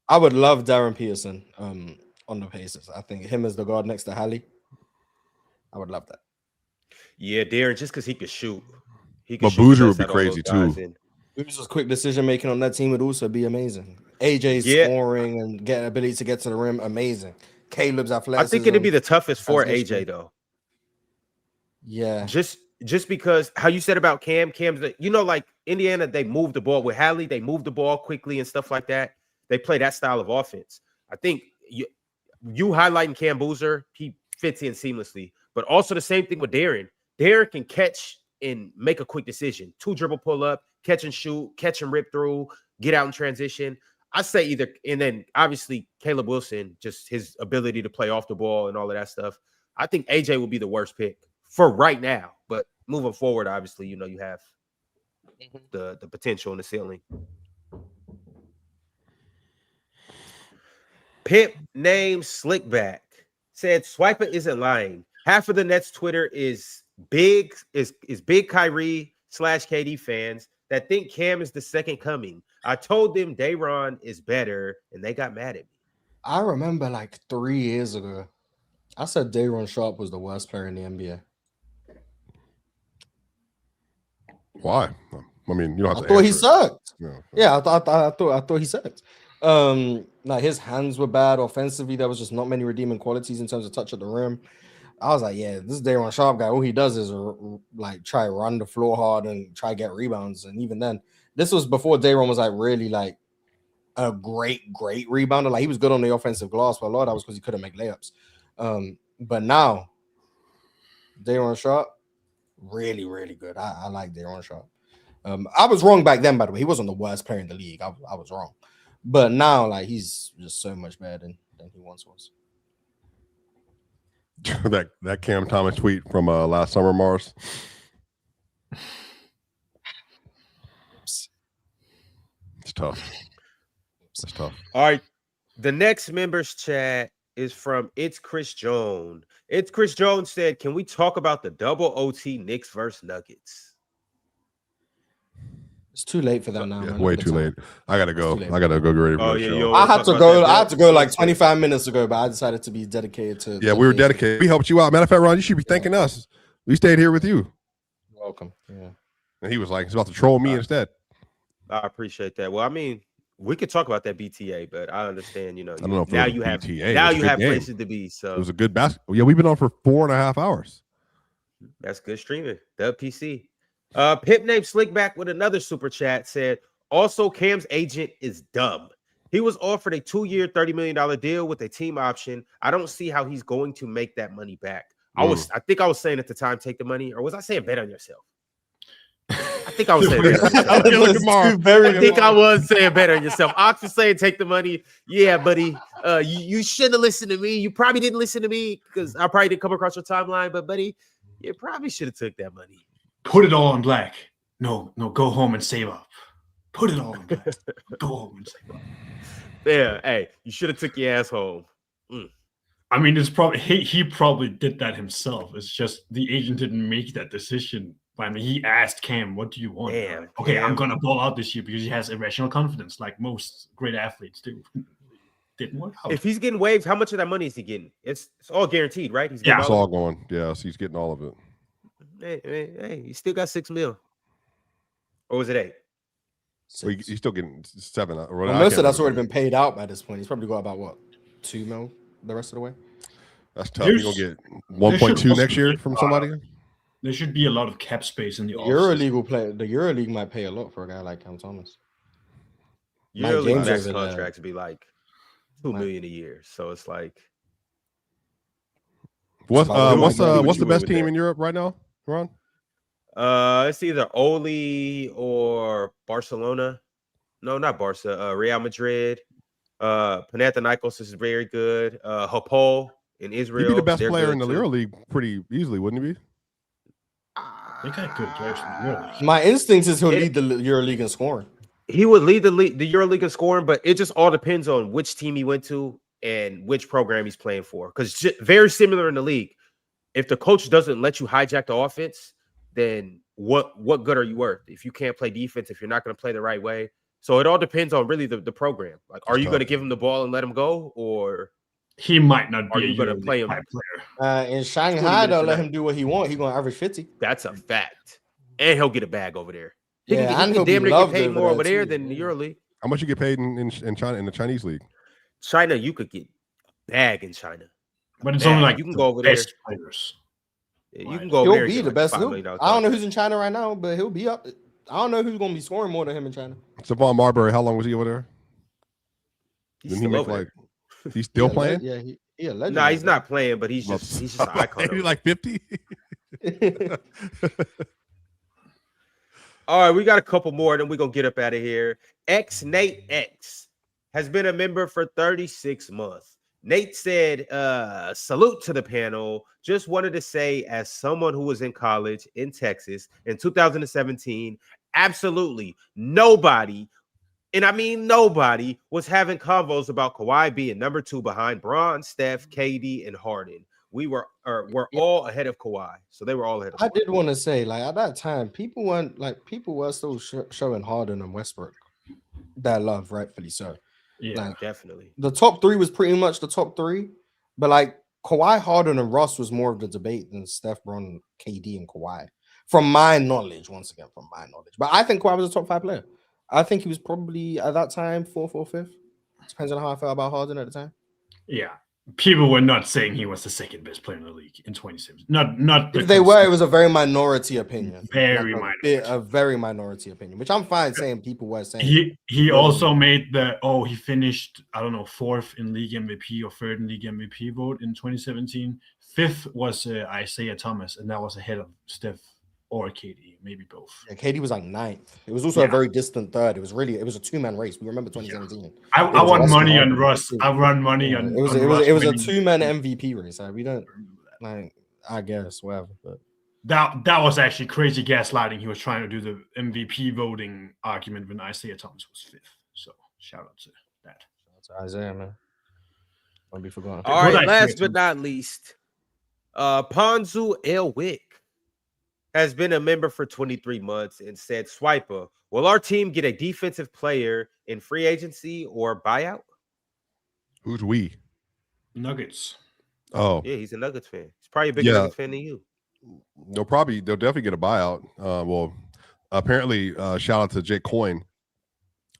I would love Darren Peterson on the Pacers. I think him as the guard next to Hallie. I would love that. Yeah, Darren, just because he could shoot. But Boucher would be crazy too. Boucher's quick decision making on that team would also be amazing. AJ's scoring and getting ability to get to the rim, amazing. Caleb's athleticism. I think it'd be the toughest for AJ though. Yeah. Just because how you said about Cam's, like Indiana, they moved the ball with Hallie, they moved the ball quickly and stuff like that. They play that style of offense. I think you highlighting Cam Boozer, he fits in seamlessly. But also the same thing with Darren. Darren can catch and make a quick decision. 2 dribble pull up, catch and shoot, catch and rip through, get out in transition. I say either, and then obviously Caleb Wilson, just his ability to play off the ball and all of that stuff. I think AJ will be the worst pick for right now, but moving forward, obviously, you have the potential and the ceiling. Pimp named Slickback said Swiper isn't lying. half of the Nets Twitter is big Kyrie / KD fans that think Cam is the second coming. I told them Draymond is better, and they got mad at me. I remember like 3 years ago, I said Daron Sharp was the worst player in the NBA. Why? I mean, you don't have I to thought he answer it. sucked. Yeah. Yeah, I thought he sucked. Like his hands were bad offensively. There was just not many redeeming qualities in terms of touch at the rim. I was like, yeah, this Daron Sharp guy, all he does is like try to run the floor hard and try to get rebounds. And even then, this was before Daron was like really like a great rebounder. Like he was good on the offensive glass, but a lot of that was because he couldn't make layups. But now, Daron Sharp, really, really good. I like Daron Sharp. I was wrong back then, by the way. He wasn't the worst player in the league. I was wrong. But now, like, he's just so much better than he once was. that Cam Thomas tweet from last summer, Mars. It's tough. It's tough. All right. The next members chat is from It's Chris Jones. It's Chris Jones said, can we talk about the double OT Knicks versus Nuggets? It's too late for that now. Yeah, man. way too late. I gotta go. I gotta go get ready for the show. I had to go like 25 minutes ago, but I decided to be dedicated to. Yeah, we were dedicated. We helped you out. Matter of fact, Ron, you should be thanking us. We stayed here with you. You're welcome. Yeah. And he was like, he's about to troll me instead. I appreciate that. Well, I mean, we could talk about that BTA, but I understand, you know, I don't know if now it was you have BTA. now It was a you good have game. places to be. So It was a good basketball. Yeah, we've been on for 4.5 hours. that's good streaming. WPC. Pip named Slickback with another super chat said, also, Cam's agent is dumb. He was offered a 2-year, $30 million deal with a team option. I don't see how he's going to make that money back. I think I was saying at the time, take the money, or was I saying bet on yourself? I think I was saying bet on yourself. I think I was saying bet on yourself. Ox was saying take the money. Yeah, buddy. You shouldn't have listened to me. You probably didn't listen to me because I probably didn't come across your timeline, but buddy, you probably should have took that money. Put it all on black. No, go home and save up. Put it all on black. Go home and save up. Yeah, hey, you should have took your ass home. I mean, it's probably he probably did that himself. It's just the agent didn't make that decision. I mean, he asked Cam, "What do you want?" Damn, okay, Cam. I'm gonna ball out this year because he has irrational confidence, like most great athletes do. Didn't work out. If he's getting waived, how much of that money is he getting? It's all guaranteed, right? He's It's all going. Yeah, so he's getting all of it. Hey, he still got $6 million. Or was it 8? Well, he's still getting 7. Well, most of that's already been paid out by this point. He's probably got about what, 2 mil the rest of the way. That's tough. You're gonna get 1.2 next year from somebody. There should be a lot of cap space in the EuroLeague will play. The EuroLeague might pay a lot for a guy like Cam Thomas. EuroLeague max contracts would be like $2 million a year. So it's like, what's the best team in Europe right now, Ron? It's either Oli or Barcelona. No, not Barca. Real Madrid. Panathinaikos is very good. Hapoel in Israel. He'd be the best player in the EuroLeague pretty easily, wouldn't he be? They got good players in the EuroLeague. My instinct is he'll lead the EuroLeague in scoring. He would lead the EuroLeague in scoring, but it just all depends on which team he went to and which program he's playing for. Because very similar in the league. If the coach doesn't let you hijack the offense, then what good are you worth if you can't play defense, if you're not going to play the right way? So it all depends on really the program. Like, are you going to give him the ball and let him go, or he might not be? Are you going to play him? In Shanghai, they'll let him do what he wants. He's going to average 50. That's a fact, and he'll get a bag over there. He Yeah, can and he'll damn be near get loved paid over more there over there too. than the EuroLeague. How much you get paid in China in the Chinese league? China, you could get bag in China, but it's only like you can go over there. Players. Yeah, you can go over there. He'll be the best. I don't know who's in China right now, but he'll be up. I don't know who's going to be scoring more than him in China. Stephon Marbury, how long was he over there? He's Didn't he make over like? He's still playing? Yeah, he a legend. Nah, he's not playing, but he's just an icon. He's like 50. All right, we got a couple more, then we're gonna get up out of here. Nate X has been a member for 36 months. Nate said, salute to the panel. Just wanted to say, as someone who was in college in Texas in 2017, absolutely nobody, and I mean nobody, was having convos about Kawhi being number 2 behind Bron, Steph, KD, and Harden. we're all ahead of Kawhi. So they were all ahead of Kawhi. I did want to say, like, at that time, people were still showing Harden and Westbrook that love, rightfully so. Yeah, like, definitely. The top three was pretty much the top three, but like Kawhi, Harden, and Russ was more of the debate than Steph, Bron, KD, and Kawhi. From my knowledge, once again, from my knowledge. But I think Kawhi was a top 5 player. I think he was probably at that time 4th or 5th. Depends on how I felt about Harden at the time. Yeah. People were not saying he was the second best player in the league in 2017. Not if they were, it was a very minority opinion. A very minority opinion, which I'm fine saying people were saying. He also made he finished, I don't know, 4th in league MVP or 3rd in league MVP vote in 2017. 5th was Isaiah Thomas, and that was ahead of Steph or KD, maybe both. Yeah, KD was like 9th. It was also a very distant 3rd. It was a 2-man race. We remember 2017. Yeah. I want money on Russ. I run money on. It was a 2-man MVP race. We don't like. I guess whatever. But that was actually crazy gaslighting. He was trying to do the MVP voting argument when Isaiah Thomas was 5th. So shout out to that. Shout out to Isaiah, man. Won't be forgotten. All right, last but not least, Ponzu Elwick has been a member for 23 months and said, Swiper, will our team get a defensive player in free agency or buyout? Who's we? Nuggets. Oh. Yeah, he's a Nuggets fan. He's probably a bigger Nuggets fan than you. They'll definitely get a buyout. Well, apparently, shout out to Jake Coyne.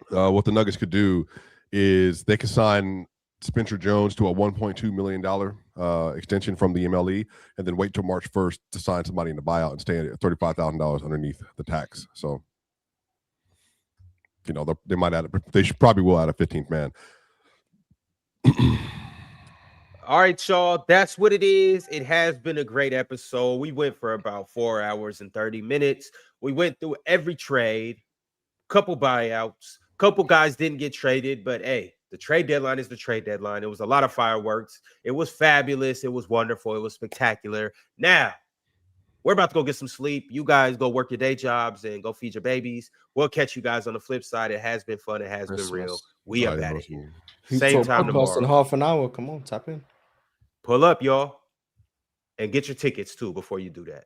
What the Nuggets could do is they could sign Spencer Jones to a $1.2 million extension from the MLE, and then wait till March 1st to sign somebody in the buyout and stay at $35,000 underneath the tax. So, they might add it, but they probably will add a 15th man. All right, y'all. That's what it is. It has been a great episode. We went for about 4 hours and 30 minutes. We went through every trade, couple buyouts, couple guys didn't get traded, but hey, the trade deadline is the trade deadline. It was a lot of fireworks. It was fabulous. It was wonderful. It was spectacular. Now, we're about to go get some sleep. You guys go work your day jobs and go feed your babies. We'll catch you guys on the flip side. It has been fun. It has been real. We are at it here. Same time tomorrow. In half an hour. Come on, tap in. Pull up, y'all. And get your tickets, too, before you do that.